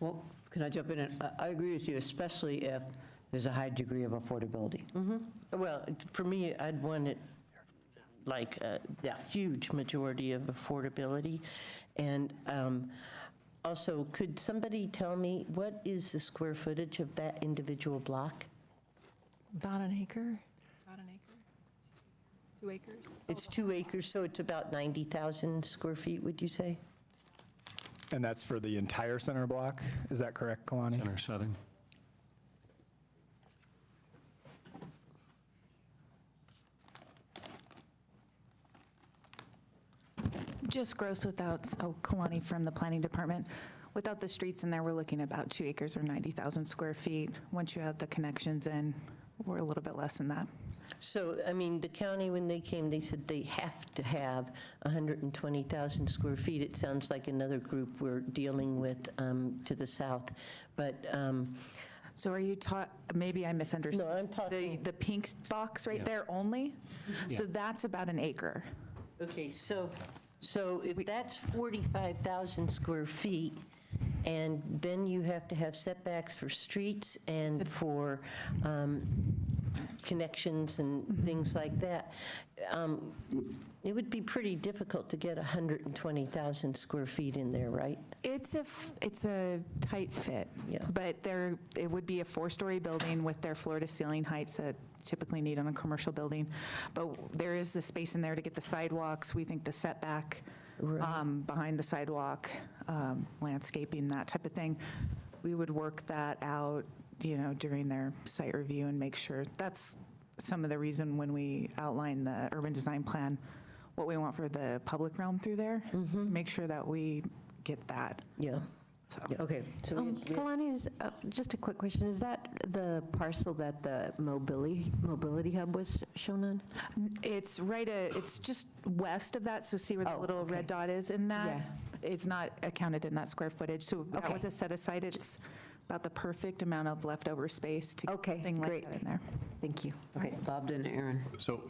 Well, can I jump in? I agree with you, especially if there's a high degree of affordability. Well, for me, I'd want it like a huge majority of affordability. And also, could somebody tell me what is the square footage of that individual block? About an acre? About an acre? 2 acres? It's 2 acres, so it's about 90,000 square feet, would you say? And that's for the entire center block? Is that correct, Kalani? Center setting. Just gross without, Kalani from the planning department. Without the streets in there, we're looking at about 2 acres or 90,000 square feet. Once you add the connections in, we're a little bit less than that. So, I mean, the county, when they came, they said they have to have 120,000 square feet. It sounds like another group we're dealing with to the south. But so are you maybe I misunderstood. No, I'm talking. The pink box right there only? So that's about an acre. Okay, so if that's 45,000 square feet, and then you have to have setbacks for streets and for connections and things like that, it would be pretty difficult to get 120,000 square feet in there, right? It's a tight fit, but it would be a 4-story building with their floor-to-ceiling heights that typically need on a commercial building. But there is the space in there to get the sidewalks. We think the setback behind the sidewalk, landscaping, that type of thing, we would work that out, during their site review and make sure. That's some of the reason when we outline the urban design plan, what we want for the public realm through there, make sure that we get that. Yeah. So. Okay. So Kalani, just a quick question. Is that the parcel that the mobility hub was shown on? It's it's just west of that, so see where the little red dot is in that? Yeah. It's not accounted in that square footage, so that Okay. was a set aside. It's about the perfect amount of leftover space to get thing like great. that in there. Thank you. Okay, Bob, then Aaron. So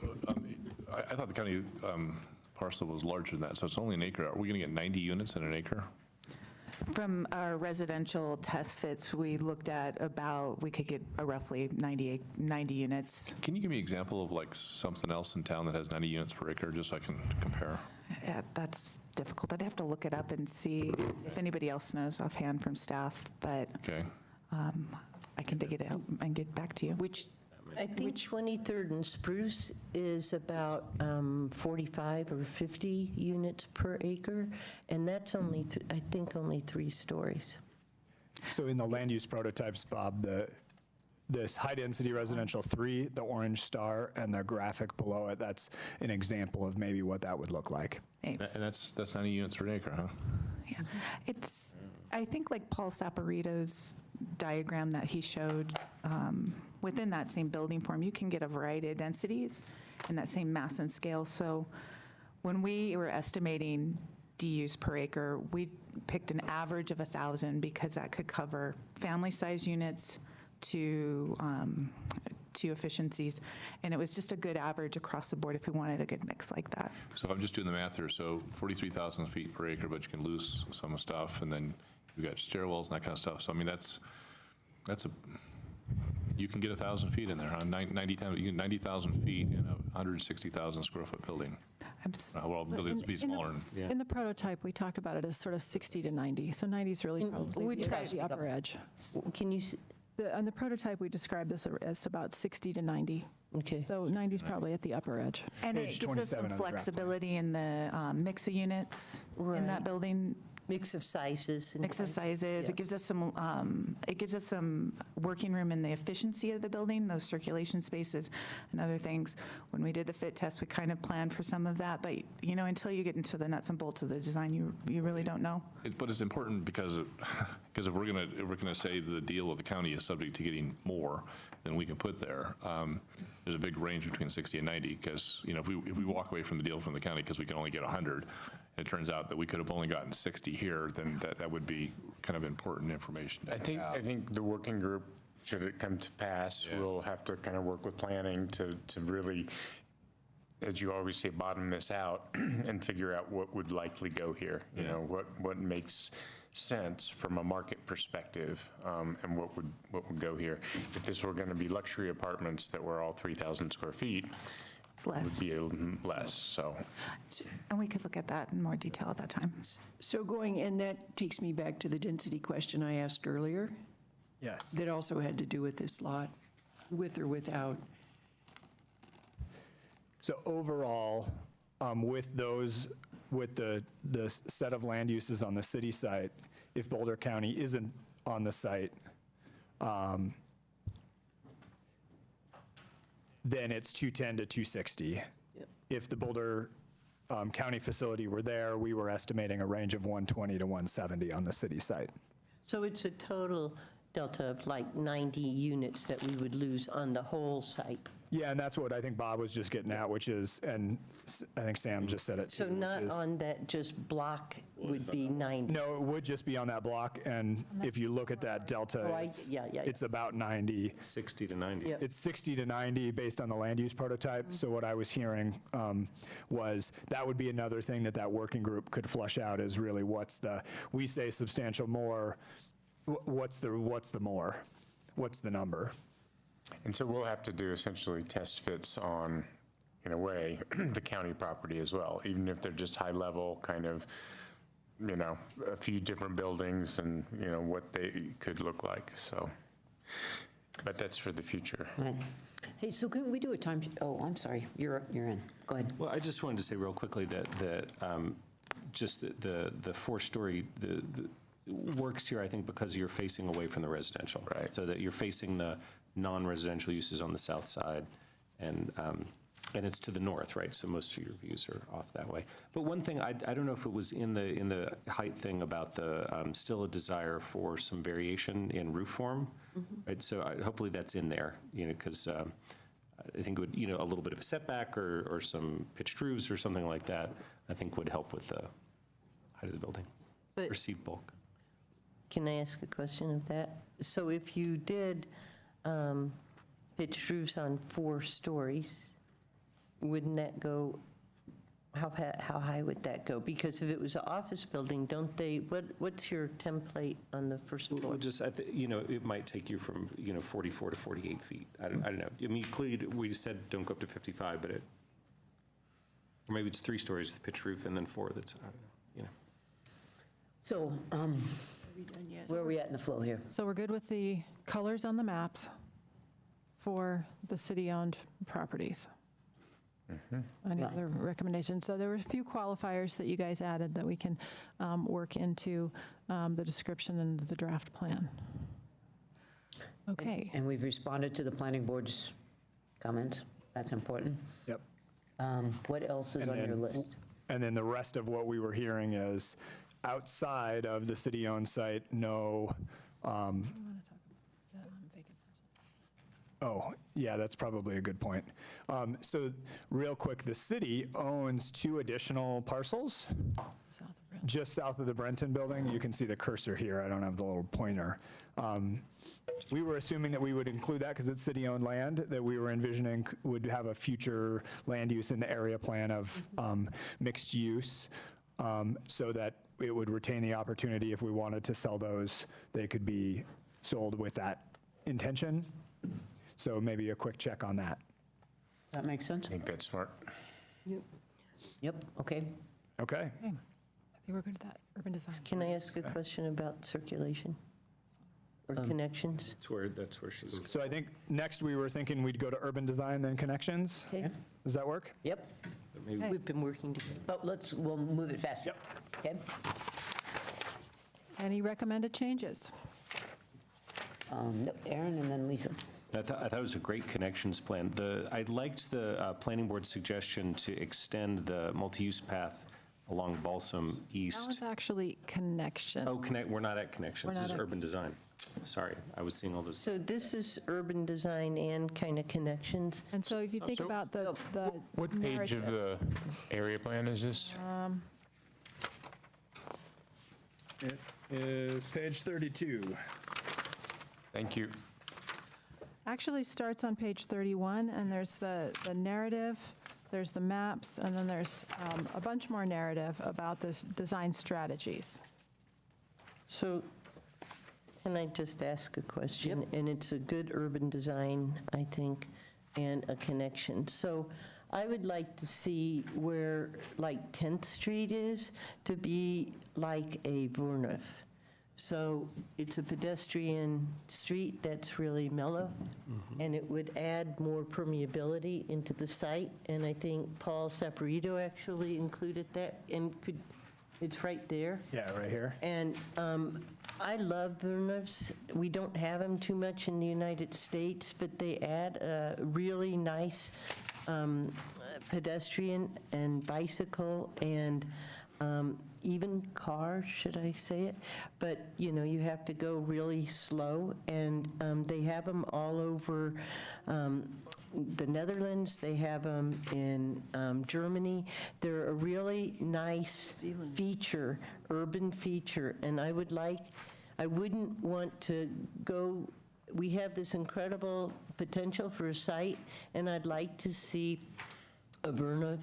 I thought the county parcel was larger than that, so it's only an acre. Are we going to get 90 units in an acre? From our residential test fits, we looked at we could get a roughly 90 units. Can you give me an example of like something else in town that has 90 units per acre, just so I can compare? Yeah, that's difficult. I'd have to look it up and see if anybody else knows offhand from staff, but Okay. I can dig it out and get back to you. I think 23rd and Spruce is about 45 or 50 units per acre, and that's only, I think, only 3 stories. So in the land use prototypes, Bob, this high-density residential 3, the orange star, and the graphic below it, that's an example of maybe what that would look like. And that's 90 units per acre, huh? Yeah, it's, I think like Paul Saporito's diagram that he showed, within that same building form, you can get a variety of densities in that same mass and scale. So when we were estimating DUs per acre, we picked an average of 1,000 because that could cover family-size units to efficiencies, and it was just a good average across the board if we wanted a good mix like that. So if I'm just doing the math here, so 43,000 feet per acre, but you can lose some stuff, and then you've got stairwells and that kind of stuff. So I mean, that's you can get 1,000 feet in there, huh? 90,000 feet in a 160,000 square foot building. Well, buildings be smaller. In the prototype, we talked about it as sort of 60 to 90, so 90 is really probably the upper edge. Can you? On the prototype, we described this as about 60 to 90. Okay. So 90 is probably at the upper edge. And it gives us some flexibility in the mix of units in that building. Mix of sizes. Mix of sizes. Yeah. It gives us some working room in the efficiency of the building, those circulation spaces and other things. When we did the fit test, we kind of planned for some of that, but until you get into the nuts and bolts of the design, you really don't know. But it's important because if we're gonna say the deal with the county is subject to getting more than we can put there, there's a big range between 60 and 90, because if we walk away from the deal from the county because we can only get 100, it turns out that we could have only gotten 60 here, then that would be kind of important information to have. I think the working group, should it come to pass, will have to kind of work with planning to really, as you always say, bottom this out and figure out what would likely go here. What makes sense from a market perspective, and what would go here. If this were going to be luxury apartments that were all 3,000 square feet, it's less. It would be less, so. And we could look at that in more detail at that time. So and that takes me back to the density question I asked earlier. Yes. That also had to do with this lot, with or without. So overall, with the set of land uses on the city site, if Boulder County isn't on the site, then it's 210 to 260. If the Boulder County facility were there, we were estimating a range of 120 to 170 on the city site. So it's a total delta of like 90 units that we would lose on the whole site. Yeah, and that's what I think Bob was just getting at, which is, and I think Sam just said it too. So not on that just block would be 90? No, it would just be on that block, and if you look at that delta, it's about 90. 60 to 90. Yep. It's 60 to 90 based on the land use prototype. So what I was hearing was that would be another thing that working group could flush out, is really we say substantial more, what's the more? What's the number? And so we'll have to do essentially test fits on, in a way, the county property as well, even if they're just high level, kind of, a few different buildings and, what they could look like, so. But that's for the future. Right. Hey, so can we do a time, I'm sorry, you're in, go ahead. Well, I just wanted to say real quickly that just the 4-story, the works here, I think, because you're facing away from the residential. Right. So that you're facing the non-residential uses on the south side, and it's to the north, right? So most of your views are off that way. But one thing, I don't know if it was in the height thing about the still a desire for some variation in roof form, right? So hopefully that's in there, because I think it would, a little bit of a setback or some pitched roofs or something like that, I think would help with the height of the building. Perceived bulk. Can I ask a question of that? So if you did pitched roofs on 4 stories, wouldn't that go How high would that go? Because if it was an office building, don't they, what's your template on the first floor? Well, just, it might take you from, 44 to 48 feet. I don't know. I mean, clearly, we said don't go up to 55, but or maybe it's 3 stories with a pitched roof and then 4 that's, I don't know. So, where are we at in the flow here? So we're good with the colors on the maps for the city-owned properties. Any other recommendations? So there were a few qualifiers that you guys added that we can work into the description and the draft plan. Okay. And we've responded to the planning board's comments. That's important. Yep. What else is on your list? And then the rest of what we were hearing is outside of the city-owned site, no. Oh, yeah, that's probably a good point. So real quick, the city owns 2 additional parcels just south of the Brenton building. You can see the cursor here. I don't have the little pointer. We were assuming that we would include that because it's city-owned land, that we were envisioning would have a future land use in the area plan of mixed use, so that it would retain the opportunity if we wanted to sell those, they could be sold with that intention. So maybe a quick check on that. That makes sense? I think that's smart. Yep, okay. Okay. I think we're good at that. Urban design. Can I ask a question about circulation or connections? That's where she's. So I think next we were thinking we'd go to urban design, then connections. Okay. Does that work? Yep. We've been working together. But we'll move it faster. Okay? Any recommended changes? Nope, Aaron and then Lisa. I thought it was a great connections plan. I liked the planning board suggestion to extend the multi-use path along Balsam That East. was actually connection. Oh, we're not at connections. We're This is not at- urban design. Sorry, I was seeing all this. So this is urban design and kind of connections? And so if you think about the What page of narrative- the area plan is this? It is page 32. Thank you. Actually starts on page 31, and there's the narrative, there's the maps, and then there's a bunch more narrative about this design strategies. So can I just ask a question? And it's a good urban design, I think, and a connection. So I would like to see where, like, 10th Street is, to be like a Vornef. So it's a pedestrian street that's really mellow, and it would add more permeability into the site. And I think Paul Saporito actually included that, and it's right there. Yeah, right here. And I love Vornefs. We don't have them too much in the United States, but they add a really nice pedestrian and bicycle and even car, should I say it? But, you have to go really slow, and they have them all over the Netherlands. They have them in Germany. They're a really nice feature, urban feature, and I wouldn't want to go, we have this incredible potential for a site, and I'd like to see a Vornef.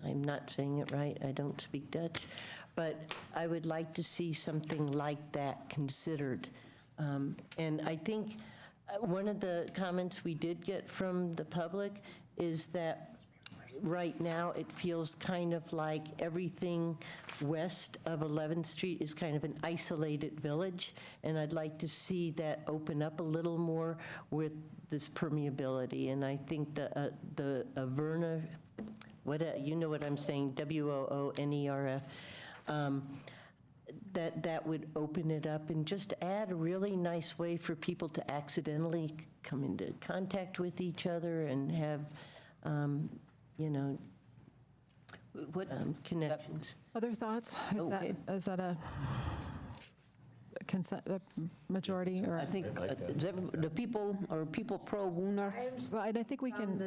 I'm not saying it right, I don't speak Dutch, but I would like to see something like that considered. And I think one of the comments we did get from the public is that right now it feels kind of like everything west of 11th Street is kind of an isolated village, and I'd like to see that open up a little more with this permeability. And I think the Vornef, you know what I'm saying, WOONERF, that would open it up and just add a really nice way for people to accidentally come into contact with each other and have, connections. Other thoughts? Okay. Is that a consent, a majority, or? I think, the people, are people pro Wooner? Well, I think we can,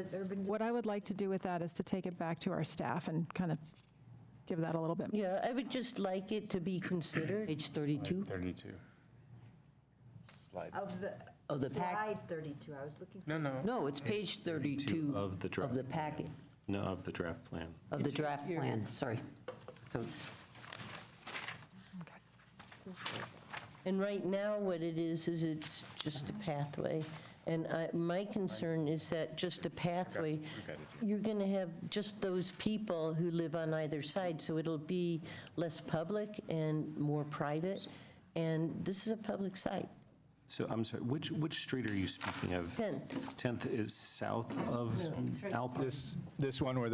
what I would like to do with that is to take it back to our staff and kind of give that a little bit. Yeah, I would just like it to be considered. Page 32? 32. Of the pack? Slide 32, I was looking for. No. No, it's page 32 of the draft. of the packet. No, of the draft plan. Of the draft plan, sorry. So it's, And right now, what it is it's just a pathway. And my concern is that just a pathway, you're going to have just those people who live on either side, so it'll be less public and more private. And this is a public site. So I'm sorry, which street are you speaking of? 10th. 10th is south of Alpine? This one where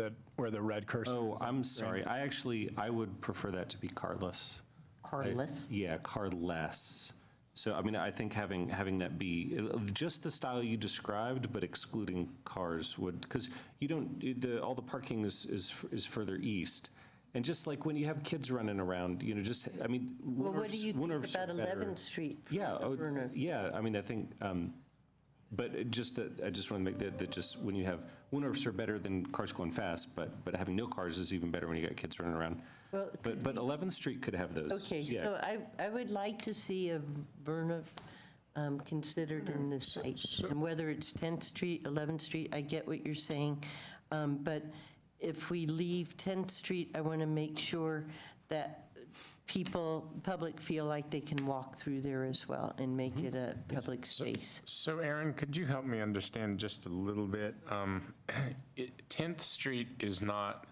the red cursor is. Oh, I'm sorry. I would prefer that to be cardless. cardless? Yeah, cardless. So, I mean, I think having that be just the style you described, but excluding cars would, because you don't, all the parking is further east. And just like when you have kids running around, just, I mean. Well, what do you think Woonerf's about are better. 11th Street? Yeah, Werner? yeah, I mean, I think, but I just want to make that just when you have, Woonerf's are better than cars going fast, but having no cars is even better when you got kids running around. Well, But 11th Street could have those. Okay, yeah. so I would like to see a Verna considered in this site. And whether it's 10th Street, 11th Street, I get what you're saying. But if we leave 10th Street, I want to make sure that public feel like they can walk through there as well and make it a public space. So Aaron, could you help me understand just a little bit? 10th Street is not,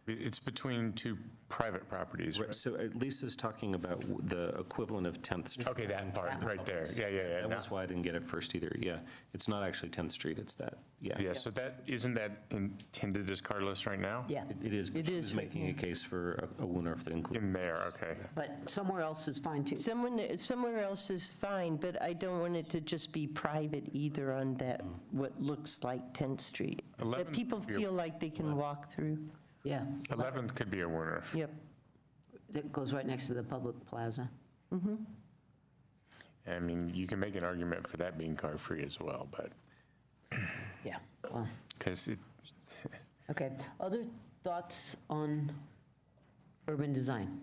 it's between two private properties, right? So Lisa's talking about the equivalent of 10th Street. Okay, that part right there. Yeah. That's why I didn't get it first either. Yeah, it's not actually 10th Street, it's that, yeah. Yeah, so isn't that intended as cardless right now? Yeah. It is, but It she's is making a case for a Woonerf that includes. In there, okay. But somewhere else is fine, too. Somewhere else is fine, but I don't want it to just be private either on that, what looks like 10th Street. 11th That people would be a- feel like they can walk through. Yeah, 11th could be a Werner. Yep. that goes right next to the public plaza. I mean, you can make an argument for that being car-free as well, but, Yeah, well, because okay. Other thoughts on urban design?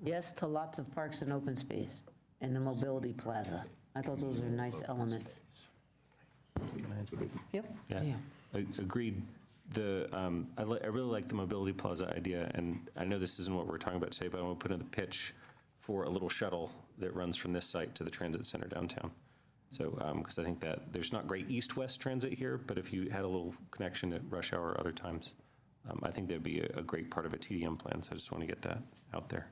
Yes to lots of parks and open space, and the mobility plaza. I thought those are nice elements. Yep. Yeah, agreed. I really like the mobility plaza idea, and I know this isn't what we're talking about today, but I want to put in the pitch for a little shuttle that runs from this site to the transit center downtown. So, because I think that there's not great east-west transit here, but if you had a little connection at rush hour or other times, I think that'd be a great part of a TDM plan, so I just want to get that out there.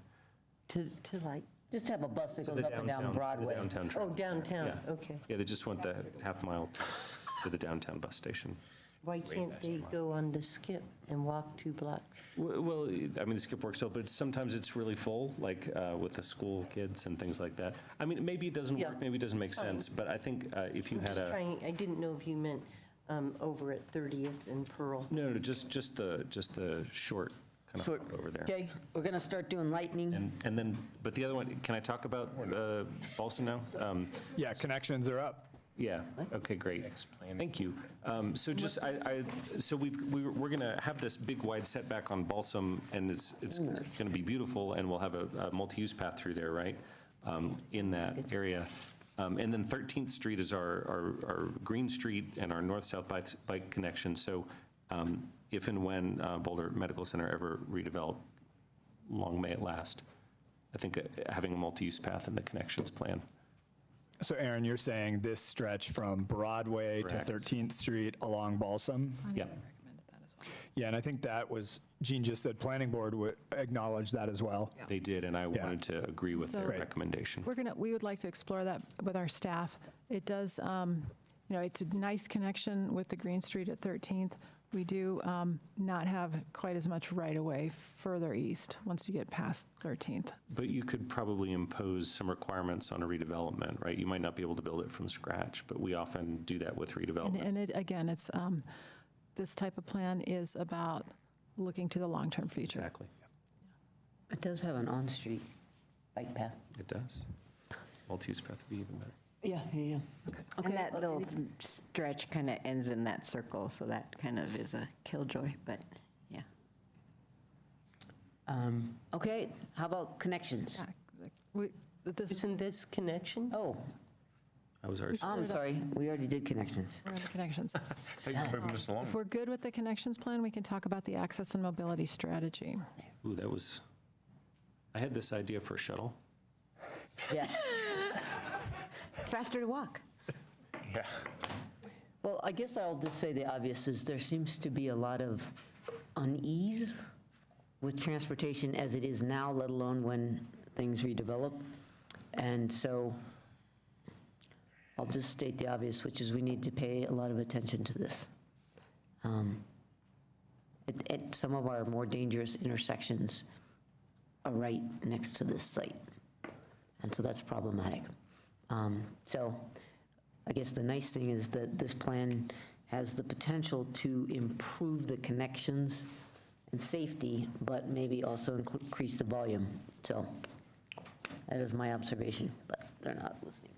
To like, Just have a bus that To goes the up and down downtown- to the Broadway. downtown oh, transit center. downtown, Yeah. okay. Yeah, they just want the half mile to the downtown bus station. Why can't they go on the Skip and walk 2 blocks? Well, I mean, the Skip works still, but sometimes it's really full, like with the school kids and things like that. I mean, maybe it doesn't Yeah. work, maybe it doesn't make sense, but I think if you I'm had just a, trying, I didn't know if you meant over at 30th and Pearl. no, just the short kind Short. of over there. Okay, we're going to start doing lightning. And then, but the other one, can I talk about Balsam now? Yeah, connections are up. Yeah, okay, great. Thank you. So just, so we're going to have this big wide setback on Balsam, and it's going to be beautiful, and we'll have a multi-use path through there, right, in that area. And then 13th Street is our Green Street and our north-south bike connection. So if and when Boulder Medical Center ever redeveloped, long may it last, I think having a multi-use path in the connections plan. So Aaron, you're saying this stretch from Broadway Correct. to 13th Street along Balsam? Yeah. Yeah, and I think that was, Gene just said planning board would acknowledge that as well. They did, and I wanted to agree with their So- Great. recommendation. We would like to explore that with our staff. It does, it's a nice connection with the Green Street at 13th. We do not have quite as much right-of-way further east once you get past 13th. But you could probably impose some requirements on a redevelopment, right? You might not be able to build it from scratch, but we often do that with redevelopments. And again, it's, this type of plan is about looking to the long-term future. Exactly. It does have an on-street bike path. It does. Multi-use path would be even better. Yeah. And that little stretch kind of ends in that circle, so that kind of is a killjoy, but yeah. Okay, how about connections? This Isn't this connection? Oh, I was already. I'm sorry, we already did connections. We're on the connections. Thank you for moving this along. If we're good with the connections plan, we can talk about the access and mobility strategy. Ooh, that was, I had this idea for a shuttle. Yeah. It's faster to walk. Yeah. Well, I guess I'll just say the obvious is there seems to be a lot of unease with transportation as it is now, let alone when things redevelop. And so I'll just state the obvious, which is we need to pay a lot of attention to this. At some of our more dangerous intersections are right next to this site. And so that's problematic. So I guess the nice thing is that this plan has the potential to improve the connections and safety, but maybe also increase the volume. So that is my observation, but they're not listening,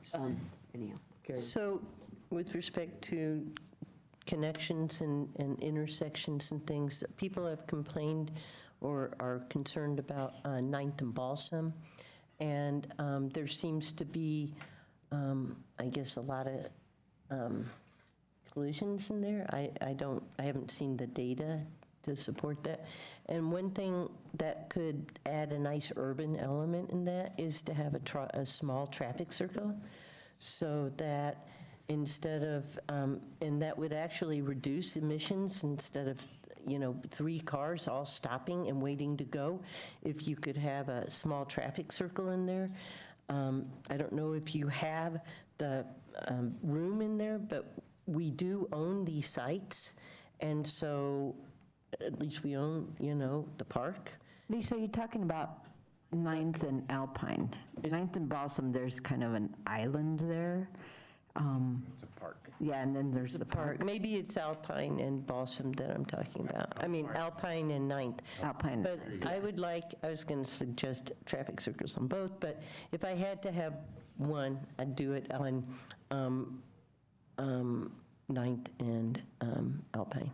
so anyhow. Carrie. So with respect to connections and intersections and things, people have complained or are concerned about 9th and Balsam, and there seems to be, I guess, a lot of collisions in there. I haven't seen the data to support that. And one thing that could add a nice urban element in that is to have a small traffic circle, so that instead of, and that would actually reduce emissions instead of, 3 cars all stopping and waiting to go. If you could have a small traffic circle in there. I don't know if you have the room in there, but we do own these sites. And so at least we own, the park. Lisa, you're talking about 9th and Alpine. 9th and Balsam, there's kind of an island there. It's a park. Yeah, and then there's the park. Maybe it's Alpine and Balsam that I'm talking about. I mean, Alpine and 9th. Alpine. But I was going to suggest traffic circles on both, but if I had to have one, I'd do it on 9th and Alpine.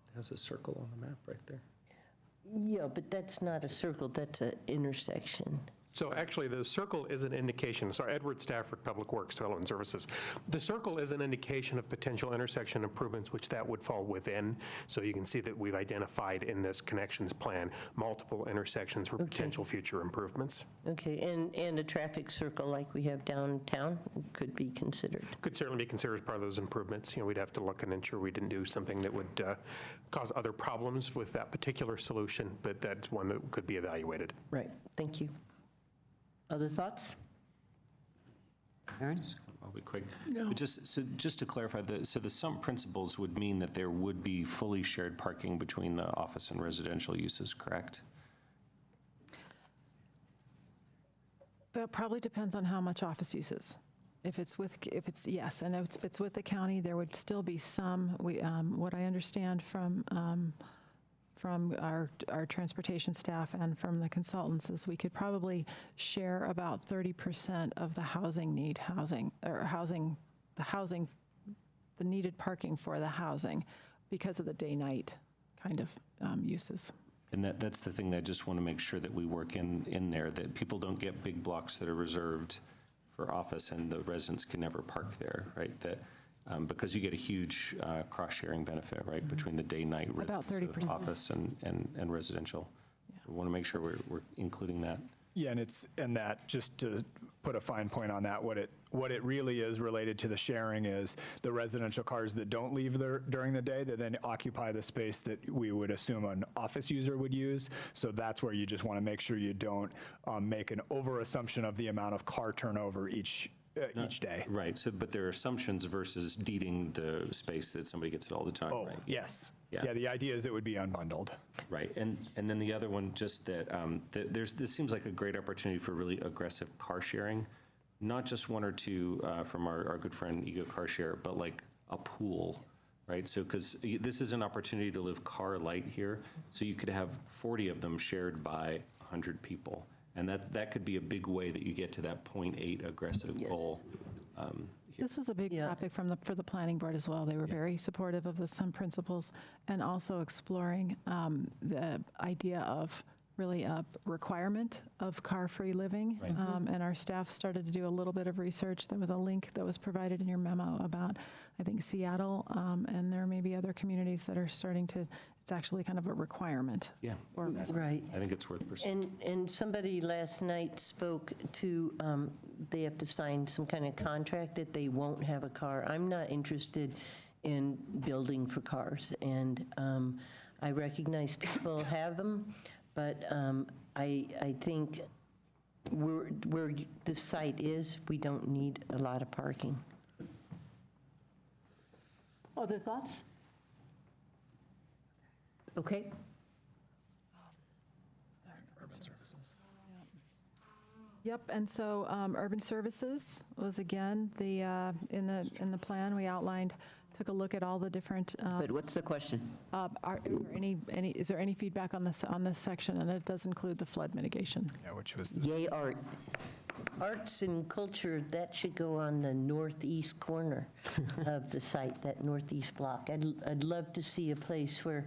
It has a circle on the map right there. Yeah, but that's not a circle, that's an intersection. So actually, the circle is an indication, so Edward Stafford, Public Works Development Services. The circle is an indication of potential intersection improvements, which that would fall within. So you can see that we've identified in this connections plan multiple intersections for potential future improvements. Okay, and a traffic circle like we have downtown could be considered. Could certainly be considered as part of those improvements. We'd have to look and ensure we didn't do something that would cause other problems with that particular solution, but that's one that could be evaluated. Right, thank you. Other thoughts? Aaron? I'll be quick. No. Just to clarify, the sump principles would mean that there would be fully shared parking between the office and residential uses, correct? That probably depends on how much office uses. Yes, and if it's with the county, there would still be some. What I understand from our transportation staff and from the consultants is we could probably share about 30% of the the needed parking for the housing because of the day-night kind of uses. And that's the thing that I just want to make sure that we work in there, that people don't get big blocks that are reserved for office and the residents can never park there, right? That because you get a huge cross-sharing benefit, right, between the day-night About 30%. office and residential. Yeah. We want to make sure we're including that. Yeah, and that, just to put a fine point on that, what it really is related to the sharing is the residential cars that don't leave there during the day, that then occupy the space that we would assume an office user would use. So that's where you just want to make sure you don't make an over-assumption of the amount of car turnover each day. Right, but there are assumptions versus deeding the space that somebody gets it all the time, Oh, right? yes. Yeah. Yeah, the idea is it would be unbundled. Right, and then the other one, just that this seems like a great opportunity for really aggressive car sharing, not just one or two from our good friend Ego Car Share, but like a pool, right? So, because this is an opportunity to live car light here, so you could have 40 of them shared by 100 people. And that could be a big way that you get to that 0.8 aggressive goal. This was a big topic for the planning board as well. They were very supportive of some principles and also exploring the idea of really a requirement of car-free living. And our staff started to do a little bit of research. There was a link that was provided in your memo about, I think, Seattle, and there may be other communities that are starting to, it's actually kind of a requirement. Yeah, Right. I think it's worth pursuing. And somebody last night spoke to, they have to sign some kind of contract that they won't have a car. I'm not interested in building for cars, and I recognize people have them, but I think where the site is, we don't need a lot of parking. Other thoughts? Okay. Yep, and so urban services was again, in the plan, we outlined, took a look at all the different. But what's the question? Is there any feedback on this section? And it does include the flood mitigation. Yeah, which was. Yay, art. Arts and culture, that should go on the northeast corner of the site, that northeast block. I'd love to see a place where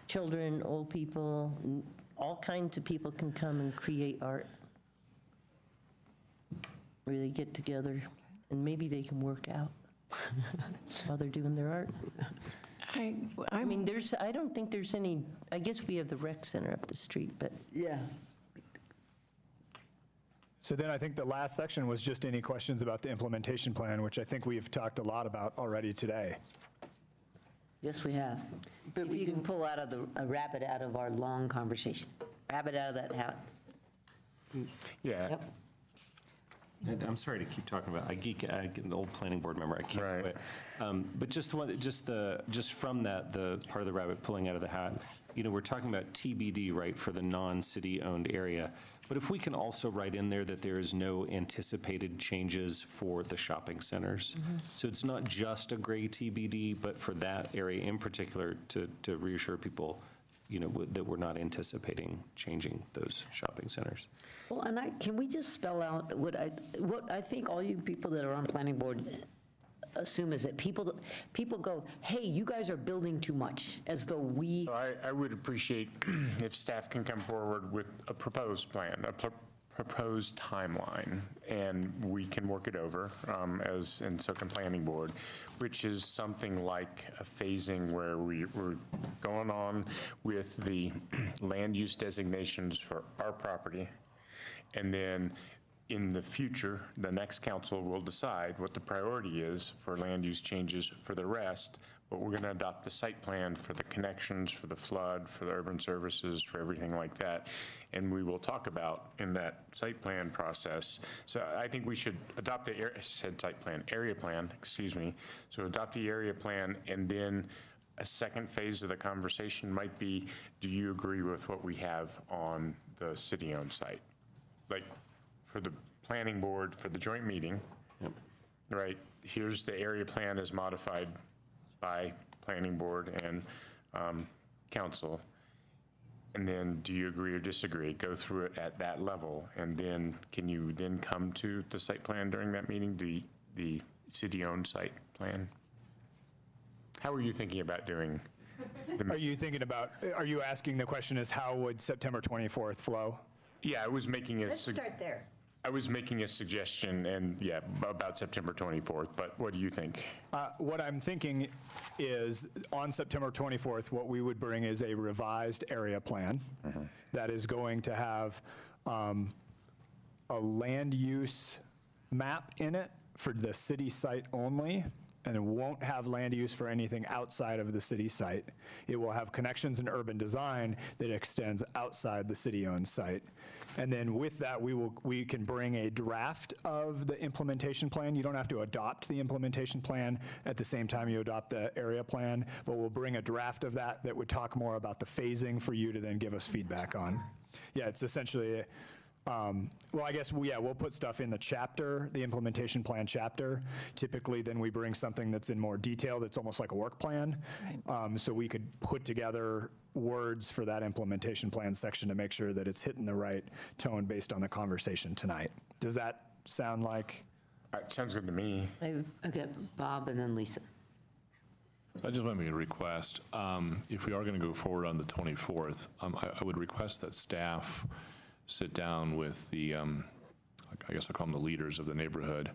children, old people, all kinds of people can come and create art. Really get together, and maybe they can work out while they're doing their art. I mean, I don't think there's any, I guess we have the rec center up the street, but. Yeah. So then I think the last section was just any questions about the implementation plan, which I think we've talked a lot about already today. Yes, we have. If you can pull out of a rabbit out of our long conversation. Rabbit out of that hat. Yeah. Yep. And I'm sorry to keep talking about, I get an old planning board member, I can't quit. But just from that, the part of the rabbit pulling out of the hat, we're talking about TBD, right, for the non-city-owned area. But if we can also write in there that there is no anticipated changes for the shopping centers. So it's not just a gray TBD, but for that area in particular to reassure people, that we're not anticipating changing those shopping centers. Well, and can we just spell out what I think all you people that are on planning board assume is that people go, hey, you guys are building too much, as though we. So I would appreciate if staff can come forward with a proposed plan, a proposed timeline, and we can work it over, and so can planning board, which is something like a phasing where we're going on with the land use designations for our property, and then in the future, the next council will decide what the priority is for land use changes for the rest, but we're going to adopt the site plan for the connections, for the flood, for the urban services, for everything like that. And we will talk about in that site plan process. So I think we should adopt the area plan, excuse me. So adopt the area plan, and then a second phase of the conversation might be, do you agree with what we have on the city-owned site? Like, for the planning board, for the joint meeting, right, here's the area plan as modified by planning board and council. And then do you agree or disagree? Go through it at that level. And then can you then come to the site plan during that meeting, the city-owned site plan? How are you thinking about doing? Are you asking the question is how would September 24th flow? Yeah, I was making Let's start there. I was making a suggestion, and yeah, about September 24th, but what do you think? What I'm thinking is on September 24th, what we would bring is a revised area plan that is going to have a land use map in it for the city site only, and it won't have land use for anything outside of the city site. It will have connections and urban design that extends outside the city-owned site. And then with that, we can bring a draft of the implementation plan. You don't have to adopt the implementation plan at the same time you adopt the area plan, but we'll bring a draft of that would talk more about the phasing for you to then give us feedback on. Yeah, it's essentially, well, I guess, we'll put stuff in the chapter, the implementation plan chapter. Typically, then we bring something that's in more detail that's almost like a work plan. Right. So we could put together words for that implementation plan section to make sure that it's hitting the right tone based on the conversation tonight. Does that sound like? It sounds good to me. Okay, Bob and then Lisa. I just want to make a request. If we are going to go forward on the 24th, I would request that staff sit down with the, I guess I'll call them the leaders of the neighborhood,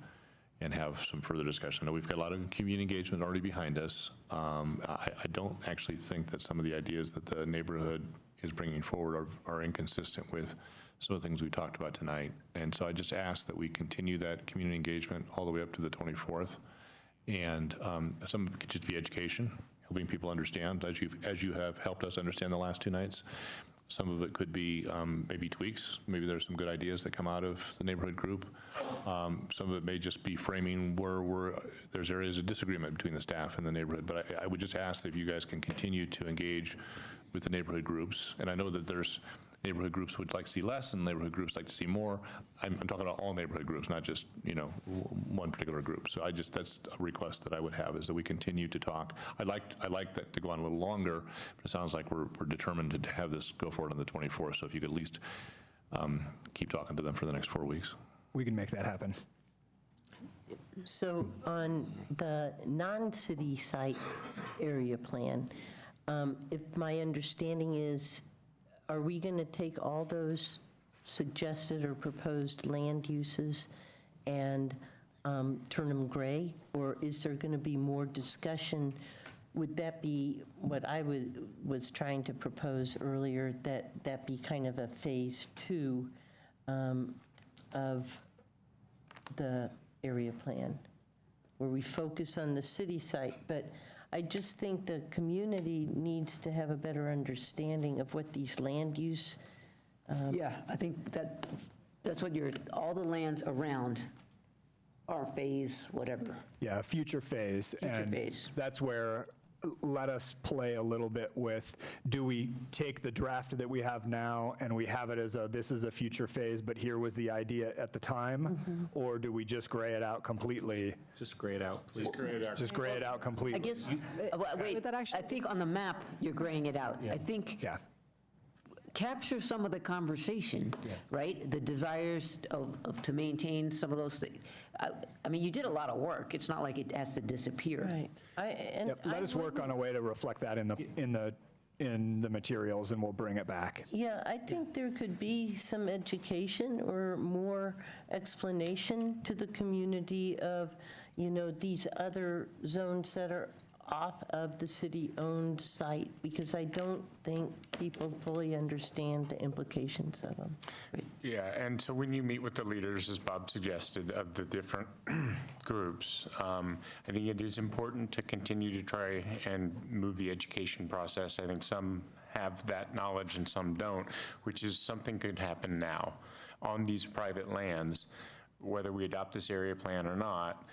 and have some further discussion. I know we've got a lot of community engagement already behind us. I don't actually think that some of the ideas that the neighborhood is bringing forward are inconsistent with some of the things we talked about tonight. And so I just ask that we continue that community engagement all the way up to the 24th. And some of it could just be education, helping people understand, as you have helped us understand the last 2 nights. Some of it could be maybe tweaks. Maybe there's some good ideas that come out of the neighborhood group. Some of it may just be framing where there's areas of disagreement between the staff and the neighborhood. But I would just ask that if you guys can continue to engage with the neighborhood groups. And I know that there's neighborhood groups would like to see less and neighborhood groups like to see more. I'm talking about all neighborhood groups, not just, one particular group. So that's a request that I would have, is that we continue to talk. I'd like that to go on a little longer, but it sounds like we're determined to have this go forward on the 24th. So if you could at least keep talking to them for the next 4 weeks. We can make that happen. So on the non-city site area plan, if my understanding is, are we going to take all those suggested or proposed land uses and turn them gray? Or is there going to be more discussion? Would that be what I was trying to propose earlier, that be kind of a phase 2 of the area plan, where we focus on the city site? But I just think the community needs to have a better understanding of what these land use. Yeah, I think that's what all the lands around are phase whatever. Yeah, future phase. Phase. That's where, let us play a little bit with, do we take the draft that we have now and we have it as this is a future phase, but here was the idea at the time? Or do we just gray it out completely? Just gray it out, please. Just gray it out completely. I guess, wait, I think on the map, you're graying it out. I think capture some of the conversation, right? The desires to maintain some of those things. I mean, you did a lot of work. It's not like it has to disappear. Right. Let us work on a way to reflect that in the materials, and we'll bring it back. Yeah, I think there could be some education or more explanation to the community of, these other zones that are off of the city-owned site, because I don't think people fully understand the implications of them. Yeah, and so when you meet with the leaders, as Bob suggested, of the different groups, I think it is important to continue to try and move the education process. I think some have that knowledge and some don't, which is something could happen now on these private lands, whether we adopt this area plan or not.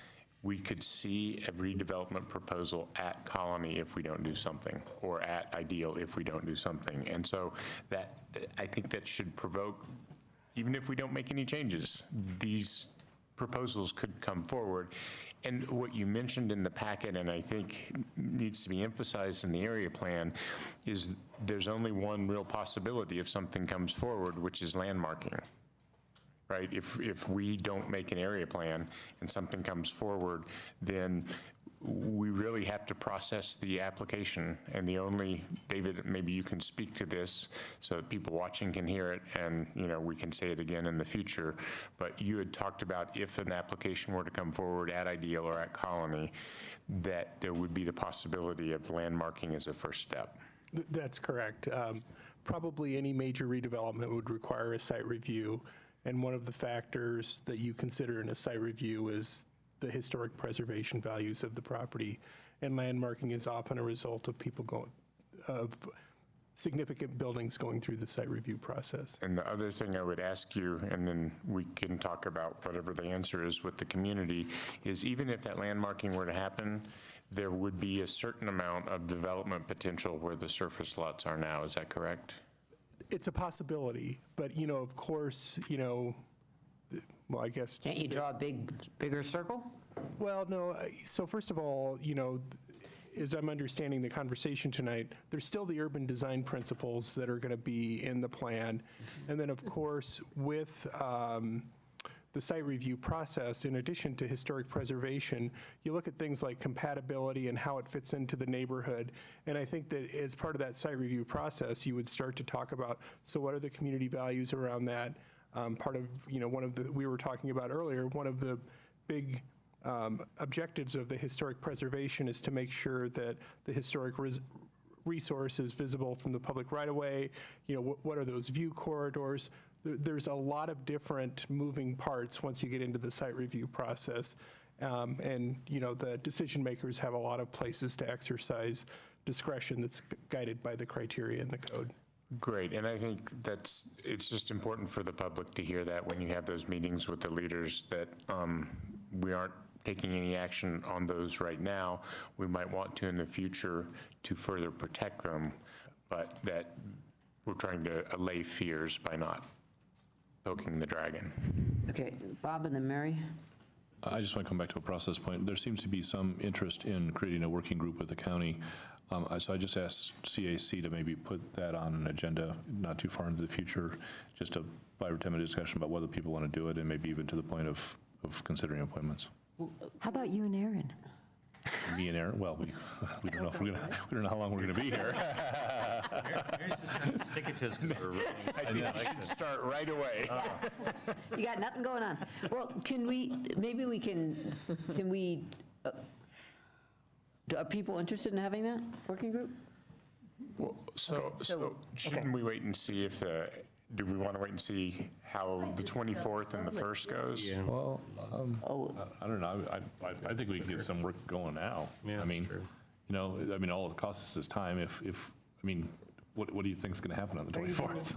We could see a redevelopment proposal at Colony if we don't do something, or at Ideal if we don't do something. And so I think that should provoke, even if we don't make any changes, these proposals could come forward. And what you mentioned in the packet, and I think needs to be emphasized in the area plan, is there's only one real possibility if something comes forward, which is landmarking. Right? If we don't make an area plan and something comes forward, then we really have to process the application. And David, maybe you can speak to this so that people watching can hear it, and we can say it again in the future. But you had talked about if an application were to come forward at Ideal or at Colony, that there would be the possibility of landmarking as a first step. That's correct. Probably any major redevelopment would require a site review. And one of the factors that you consider in a site review is the historic preservation values of the property. And landmarking is often a result of significant buildings going through the site review process. And the other thing I would ask you, and then we can talk about whatever the answer is with the community, is even if that landmarking were to happen, there would be a certain amount of development potential where the surface lots are now. Is that correct? It's a possibility, but of course, well, I guess. Can't you draw a bigger circle? Well, no. So first of all, as I'm understanding the conversation tonight, there's still the urban design principles that are going to be in the plan. And then, of course, with the site review process, in addition to historic preservation, you look at things like compatibility and how it fits into the neighborhood. And I think that as part of that site review process, you would start to talk about, so what are the community values around that? Part of, one of the, we were talking about earlier, one of the big objectives of the historic preservation is to make sure that the historic resource is visible from the public right-of-way. What are those view corridors? There's a lot of different moving parts once you get into the site review process. And the decision makers have a lot of places to exercise discretion that's guided by the criteria in the code. Great, and I think it's just important for the public to hear that when you have those meetings with the leaders, that we aren't taking any action on those right now. We might want to in the future to further protect them, but that we're trying to allay fears by not poking the dragon. Okay, Bob and then Mary. I just want to come back to a process point. There seems to be some interest in creating a working group with the county. So I just asked CAC to maybe put that on an agenda not too far into the future, just a 5 or 10 minute discussion about whether people want to do it, and maybe even to the point of considering appointments. How about you and Aaron? Me and Aaron, well, we don't know if we don't know how long we're going to be here. Mary's just trying to stick it to us because we're really. I think we should start right away. You got nothing going on. Well, are people interested in having that working group? Well, so shouldn't okay. we wait and see if do we want to wait and see how the 24th and the 1st goes? Yeah. Well, I don't know. I think we can get some work going now. Yeah, I mean, that's true. all it costs us is time. What do you think is going to happen on the 24th?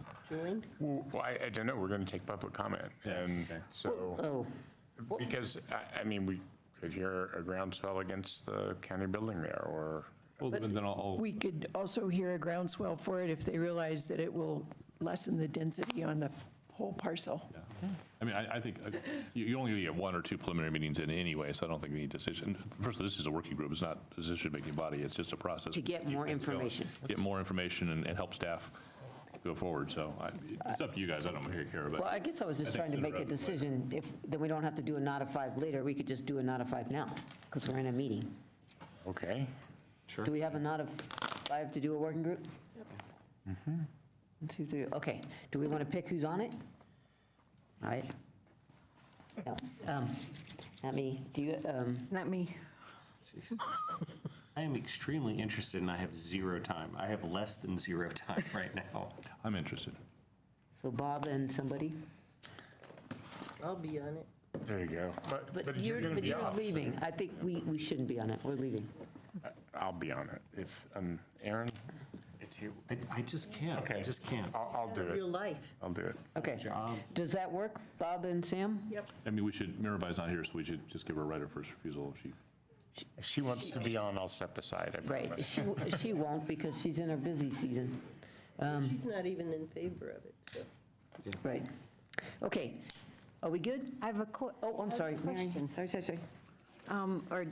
Well, I don't know. We're going to take public comment. And so, because, we could hear a groundswell against the county building there, or. Well, then We could also hear a groundswell for it if they realize that it will lessen the density on the whole parcel. Yeah. I think you only get 1 or 2 preliminary meetings in anyway, so I don't think we need decision. First, this is a working group. It's not a decision-making body. It's just a process. To get more information. Get more information and help staff go forward. So it's up to you guys. I don't really care. But Well, I guess I was just trying to make a decision. Then we don't have to do a not a 5 later. We could just do a not a 5 now, because we're in a meeting. Okay. Sure. Do we have a not a 5 to do a working group? Yep. 1, 2, 3. Okay. Do we want to pick who's on it? All right. No. Not me. Do you? Not me. I am extremely interested, and I have 0 time. I have less than 0 time right now. I'm interested. So Bob and somebody? I'll be on it. There you go. But you're going to be off. leaving. I think we shouldn't be on it. We're leaving. I'll be on it. If Aaron? I just can't. Okay. I just can't. I'll do it. Real life. I'll do it. Okay. Job. Does that work, Bob and Sam? Yep. Mirabai's not here, so we should just give her a right of first refusal if she. If she wants to be on, I'll step aside. I Right. promise. She won't, because she's in her busy season. She's not even in favor of it, so. Right. Okay. Are we good? I have Oh, I'm sorry. Mary. Sorry. or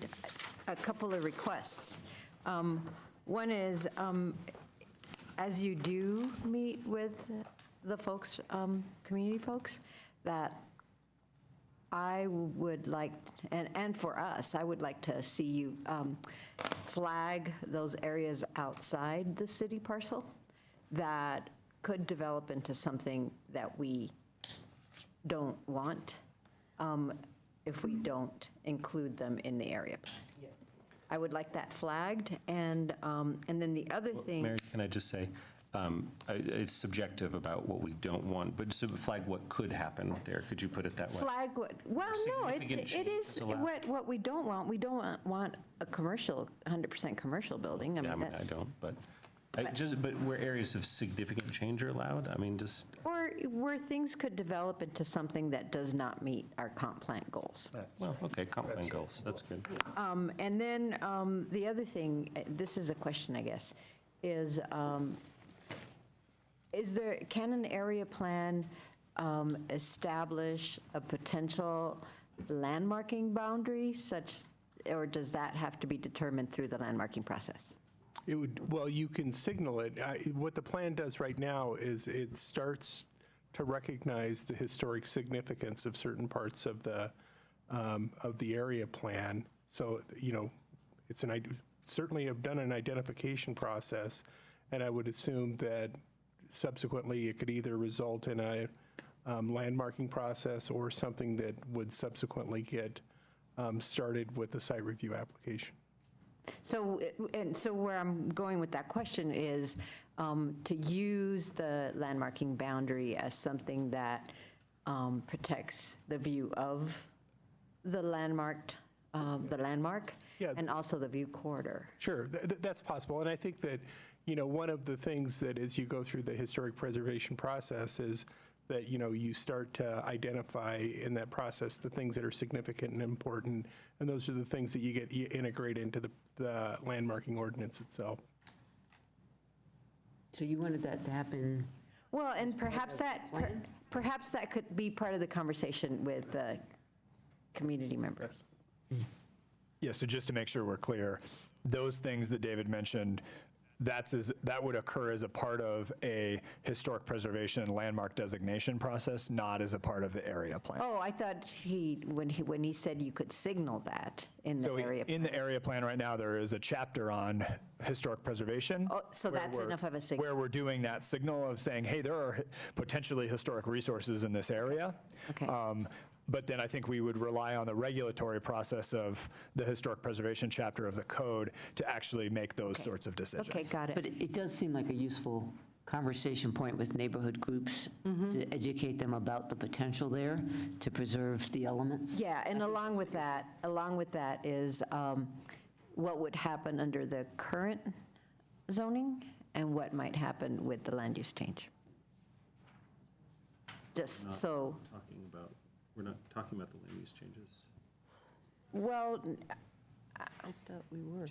a couple of requests. One is, as you do meet with the folks, community folks, that I would like, and for us, I would like to see you flag those areas outside the city parcel that could develop into something that we don't want if we don't include them in the area. I would like that flagged, and then the other thing. Mary, can I just say, it's subjective about what we don't want, but just flag what could happen there. Could you put it that way? Flag what, well, no, Significant it is changes what we don't want. We don't want a commercial, 100% commercial building. Yeah, I don't, but where areas of significant change are allowed, just. Or where things could develop into something that does not meet our comp plan goals. Well, okay, comp plan goals, that's good. And then the other thing, this is a question, I guess, is can an area plan establish a potential landmarking boundary or does that have to be determined through the landmarking process? Well, you can signal it. What the plan does right now is it starts to recognize the historic significance of certain parts of the area plan. So, it's certainly have done an identification process, and I would assume that subsequently it could either result in a landmarking process or something that would subsequently get started with the site review application. So where I'm going with that question is to use the landmarking boundary as something that protects the view of the landmark, and also the view corridor. Sure, that's possible. And I think that, one of the things that as you go through the historic preservation process is that, you start to identify in that process the things that are significant and important, and those are the things that you integrate into the landmarking ordinance itself. So you wanted that to happen? Well, and perhaps that could be part of the conversation with community members. Yeah, so just to make sure we're clear, those things that David mentioned, that would occur as a part of a historic preservation and landmark designation process, not as a part of the area plan. Oh, I thought when he said you could signal that in the area plan. In the area plan right now, there is a chapter on historic preservation. Oh, so that's enough of a signal. Where we're doing that signal of saying, hey, there are potentially historic resources in this area. Okay. But then I think we would rely on the regulatory process of the historic preservation chapter of the code to actually make those sorts of decisions. Okay, got it. But it does seem like a useful conversation point with neighborhood groups to educate them about the potential there to preserve the elements. Yeah, and along with that is what would happen under the current zoning and what might happen with the land use change. Just so. We're not talking about the land use changes. Well, I thought we were.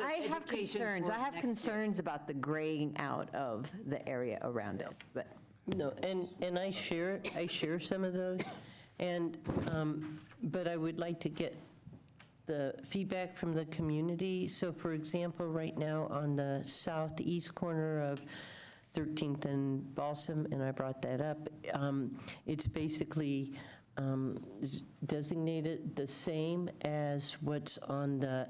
I have concerns. I have concerns about the graying out of the area around it, but. No, and I share some of those, and, but I would like to get the feedback from the community. So for example, right now on the southeast corner of 13th and Balsam, and I brought that up, it's basically designated the same as what's on the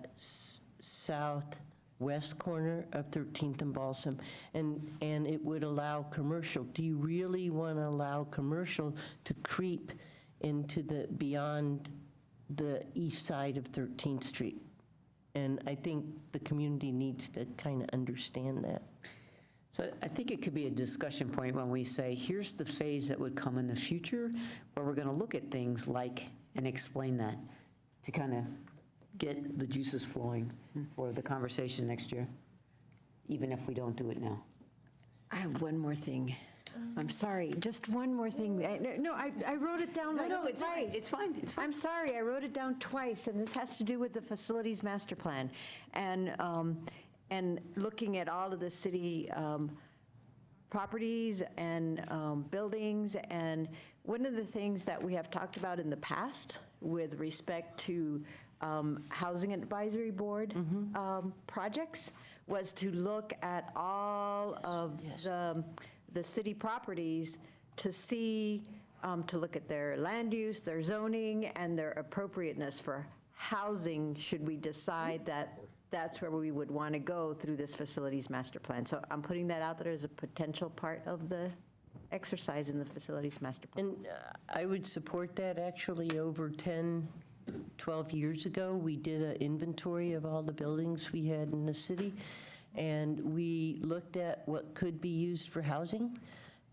southwest corner of 13th and Balsam, and it would allow commercial. Do you really want to allow commercial to creep into the beyond the east side of 13th Street? And I think the community needs to kind of understand that. So I think it could be a discussion point when we say, here's the phase that would come in the future, where we're going to look at things like, and explain that, to kind of get the juices flowing for the conversation next year, even if we don't do it now. I have one more thing. I'm sorry, just one more thing. I wrote it down twice. It's fine. I'm sorry, I wrote it down twice, and this has to do with the facilities master plan. And looking at all of the city properties and buildings, and one of the things that we have talked about in the past with respect to Housing Advisory Board projects was to look at all of the city properties to see, to look at their land use, their zoning, and their appropriateness for housing, should we decide that that's where we would want to go through this facilities master plan. So I'm putting that out there as a potential part of the exercise in the facilities master plan. And I would support that. Actually, over 10, 12 years ago, we did an inventory of all the buildings we had in the city, and we looked at what could be used for housing.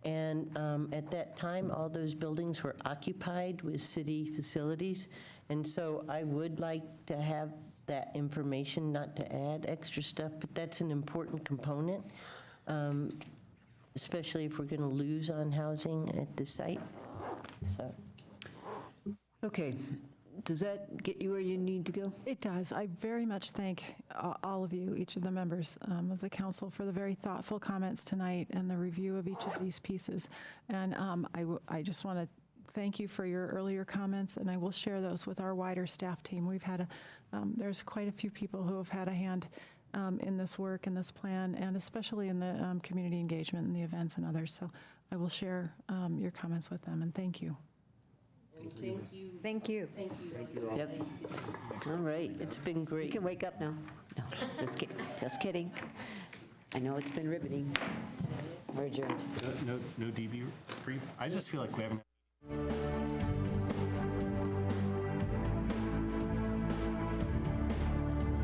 And at that time, all those buildings were occupied with city facilities. And so I would like to have that information, not to add extra stuff, but that's an important component, especially if we're going to lose on housing at the site. So. Okay. Does that get you where you need to go? It does. I very much thank all of you, each of the members of the council, for the very thoughtful comments tonight and the review of each of these pieces. And I just want to thank you for your earlier comments, and I will share those with our wider staff team. We've had there's quite a few people who have had a hand in this work, in this plan, and especially in the community engagement and the events and others. So I will share your comments with them, and thank you. Thank you. Yep. All right, it's been great. You can wake up now. No, just kidding. I know it's been riveting. We're adjourned. No DB brief? I just feel like we haven't.